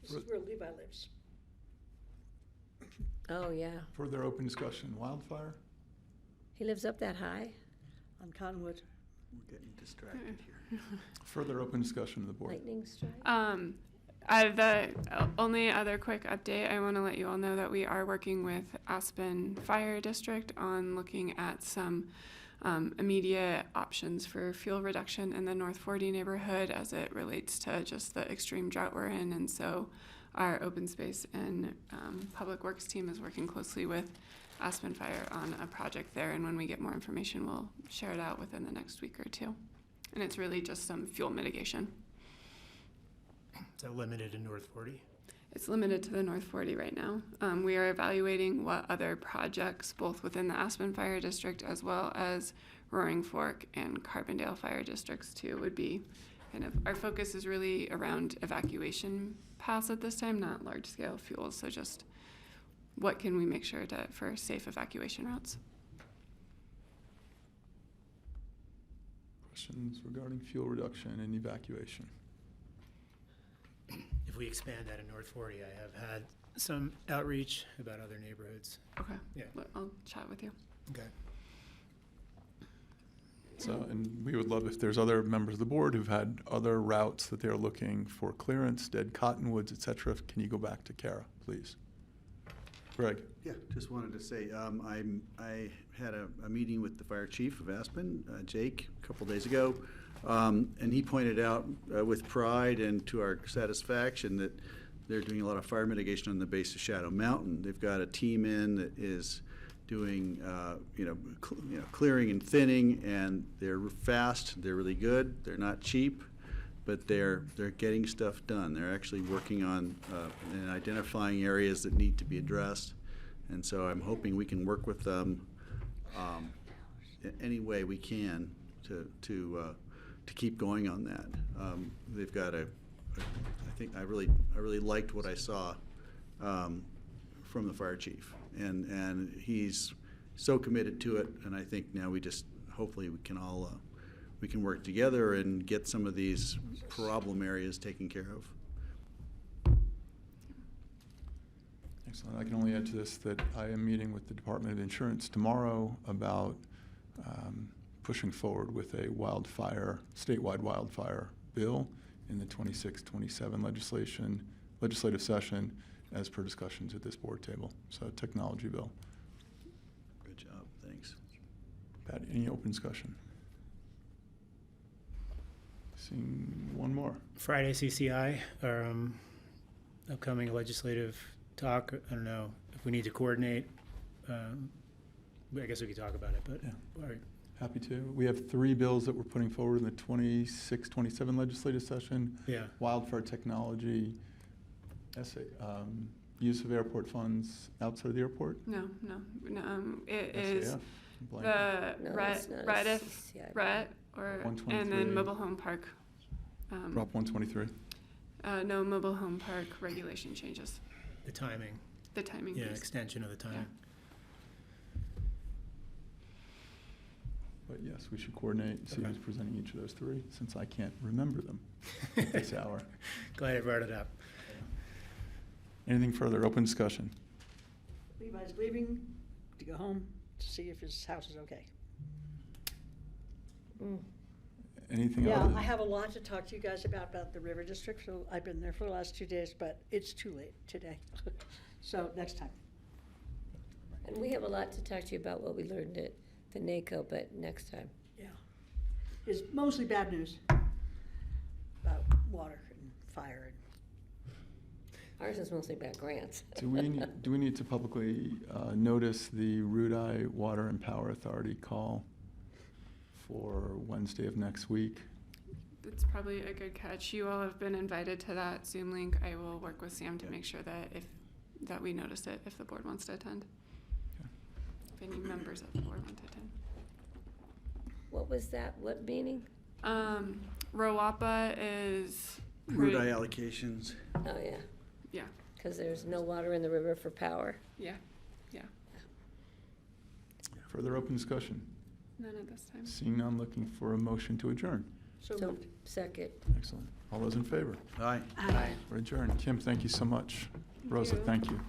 Speaker 13: This is where Levi lives.
Speaker 7: Oh, yeah.
Speaker 1: Further open discussion. Wildfire.
Speaker 7: He lives up that high?
Speaker 13: On Cottonwood.
Speaker 16: We're getting distracted here.
Speaker 1: Further open discussion of the board.
Speaker 7: Lightning strike?
Speaker 3: The only other quick update, I want to let you all know that we are working with Aspen Fire District on looking at some immediate options for fuel reduction in the North 40 neighborhood as it relates to just the extreme drought we're in. And so our open space and public works team is working closely with Aspen Fire on a project there. And when we get more information, we'll share it out within the next week or two. And it's really just some fuel mitigation.
Speaker 15: Is that limited to North 40?
Speaker 3: It's limited to the North 40 right now. We are evaluating what other projects, both within the Aspen Fire District as well as Roaring Fork and Carbondale Fire Districts too, would be kind of, our focus is really around evacuation paths at this time, not large scale fuels. So just what can we make sure to, for safe evacuation routes?
Speaker 1: Questions regarding fuel reduction and evacuation?
Speaker 15: If we expand that in North 40, I have had some outreach about other neighborhoods.
Speaker 3: Okay.
Speaker 15: Yeah.
Speaker 3: I'll chat with you.
Speaker 15: Okay.
Speaker 1: So, and we would love if there's other members of the board who've had other routes that they're looking for clearance, dead cottonwoods, et cetera. Can you go back to Kara, please? Greg?
Speaker 16: Yeah, just wanted to say, I had a meeting with the fire chief of Aspen, Jake, a couple days ago, and he pointed out with pride and to our satisfaction that they're doing a lot of fire mitigation on the base of Shadow Mountain. They've got a team in that is doing, clearing and thinning, and they're fast, they're really good, they're not cheap, but they're getting stuff done. They're actually working on and identifying areas that need to be addressed. And so I'm hoping we can work with them any way we can to keep going on that. They've got I really liked what I saw from the fire chief, and he's so committed to it. And I think now hopefully we can all we can work together and get some of these problem areas taken care of.
Speaker 1: Excellent. I can only add to this that I am meeting with the Department of Insurance tomorrow about pushing forward with a statewide wildfire bill in the 26-27 legislative session as per discussions at this board table. So technology bill.
Speaker 16: Good job. Thanks.
Speaker 1: Patty, any open discussion? Seeing one more.
Speaker 15: Friday CCI, our upcoming legislative talk. I don't know if we need to coordinate. I guess we could talk about it, but
Speaker 1: yeah.
Speaker 15: All right.
Speaker 1: Happy to. We have 3 bills that we're putting forward in the 26-27 legislative session.
Speaker 15: Yeah.
Speaker 1: Wildfire technology, use of airport funds outside of the airport.
Speaker 3: No. It is
Speaker 1: SAF, blank.
Speaker 3: the
Speaker 7: No,
Speaker 3: RET,
Speaker 7: it's not a
Speaker 3: RET,
Speaker 7: CCI.
Speaker 3: RET, or,
Speaker 1: 123.
Speaker 3: and then mobile home park.
Speaker 1: Prop 123.
Speaker 3: No mobile home park regulation changes.
Speaker 15: The timing.
Speaker 3: The timing
Speaker 15: Yeah,
Speaker 3: piece.
Speaker 15: extension of the time.
Speaker 1: But yes, we should coordinate and see
Speaker 15: Okay.
Speaker 1: who's presenting each of those 3, since I can't remember them this hour.
Speaker 15: Glad I brought it up.
Speaker 1: Anything further? Open discussion.
Speaker 13: Levi's leaving to go home to see if his house is okay.
Speaker 1: Anything
Speaker 13: Yeah,
Speaker 1: other?
Speaker 13: I have a lot to talk to you guys about the River District, so I've been there for the last 2 days, but it's too late today. So next time.
Speaker 7: And we have a lot to talk to you about what we learned at the NACO, but next time.
Speaker 13: Yeah. It's mostly bad news about water and fire.
Speaker 7: Ours is mostly about grants.
Speaker 1: Do we need to publicly notice the Rudai Water and Power Authority call for Wednesday of next week?
Speaker 3: It's probably a good catch. You all have been invited to that Zoom link. I will work with Sam to make sure that we notice it if the board wants to attend.
Speaker 1: Okay.
Speaker 3: If any members of the board want to attend.
Speaker 7: What was that? What meeting?
Speaker 3: ROAPA is
Speaker 16: Rudai allocations.
Speaker 7: Oh, yeah.
Speaker 3: Yeah.
Speaker 7: Because there's no water in the river for power.
Speaker 3: Yeah.
Speaker 1: Further open discussion?
Speaker 3: None at this time.
Speaker 1: Seeing none, looking for a motion to adjourn.
Speaker 13: So
Speaker 7: So,
Speaker 13: moved.
Speaker 7: second.
Speaker 1: Excellent. All those in favor?
Speaker 16: Aye.
Speaker 3: Aye.
Speaker 1: We're adjourned. Kim, thank you so much. Rosa,
Speaker 3: you.
Speaker 1: thank you.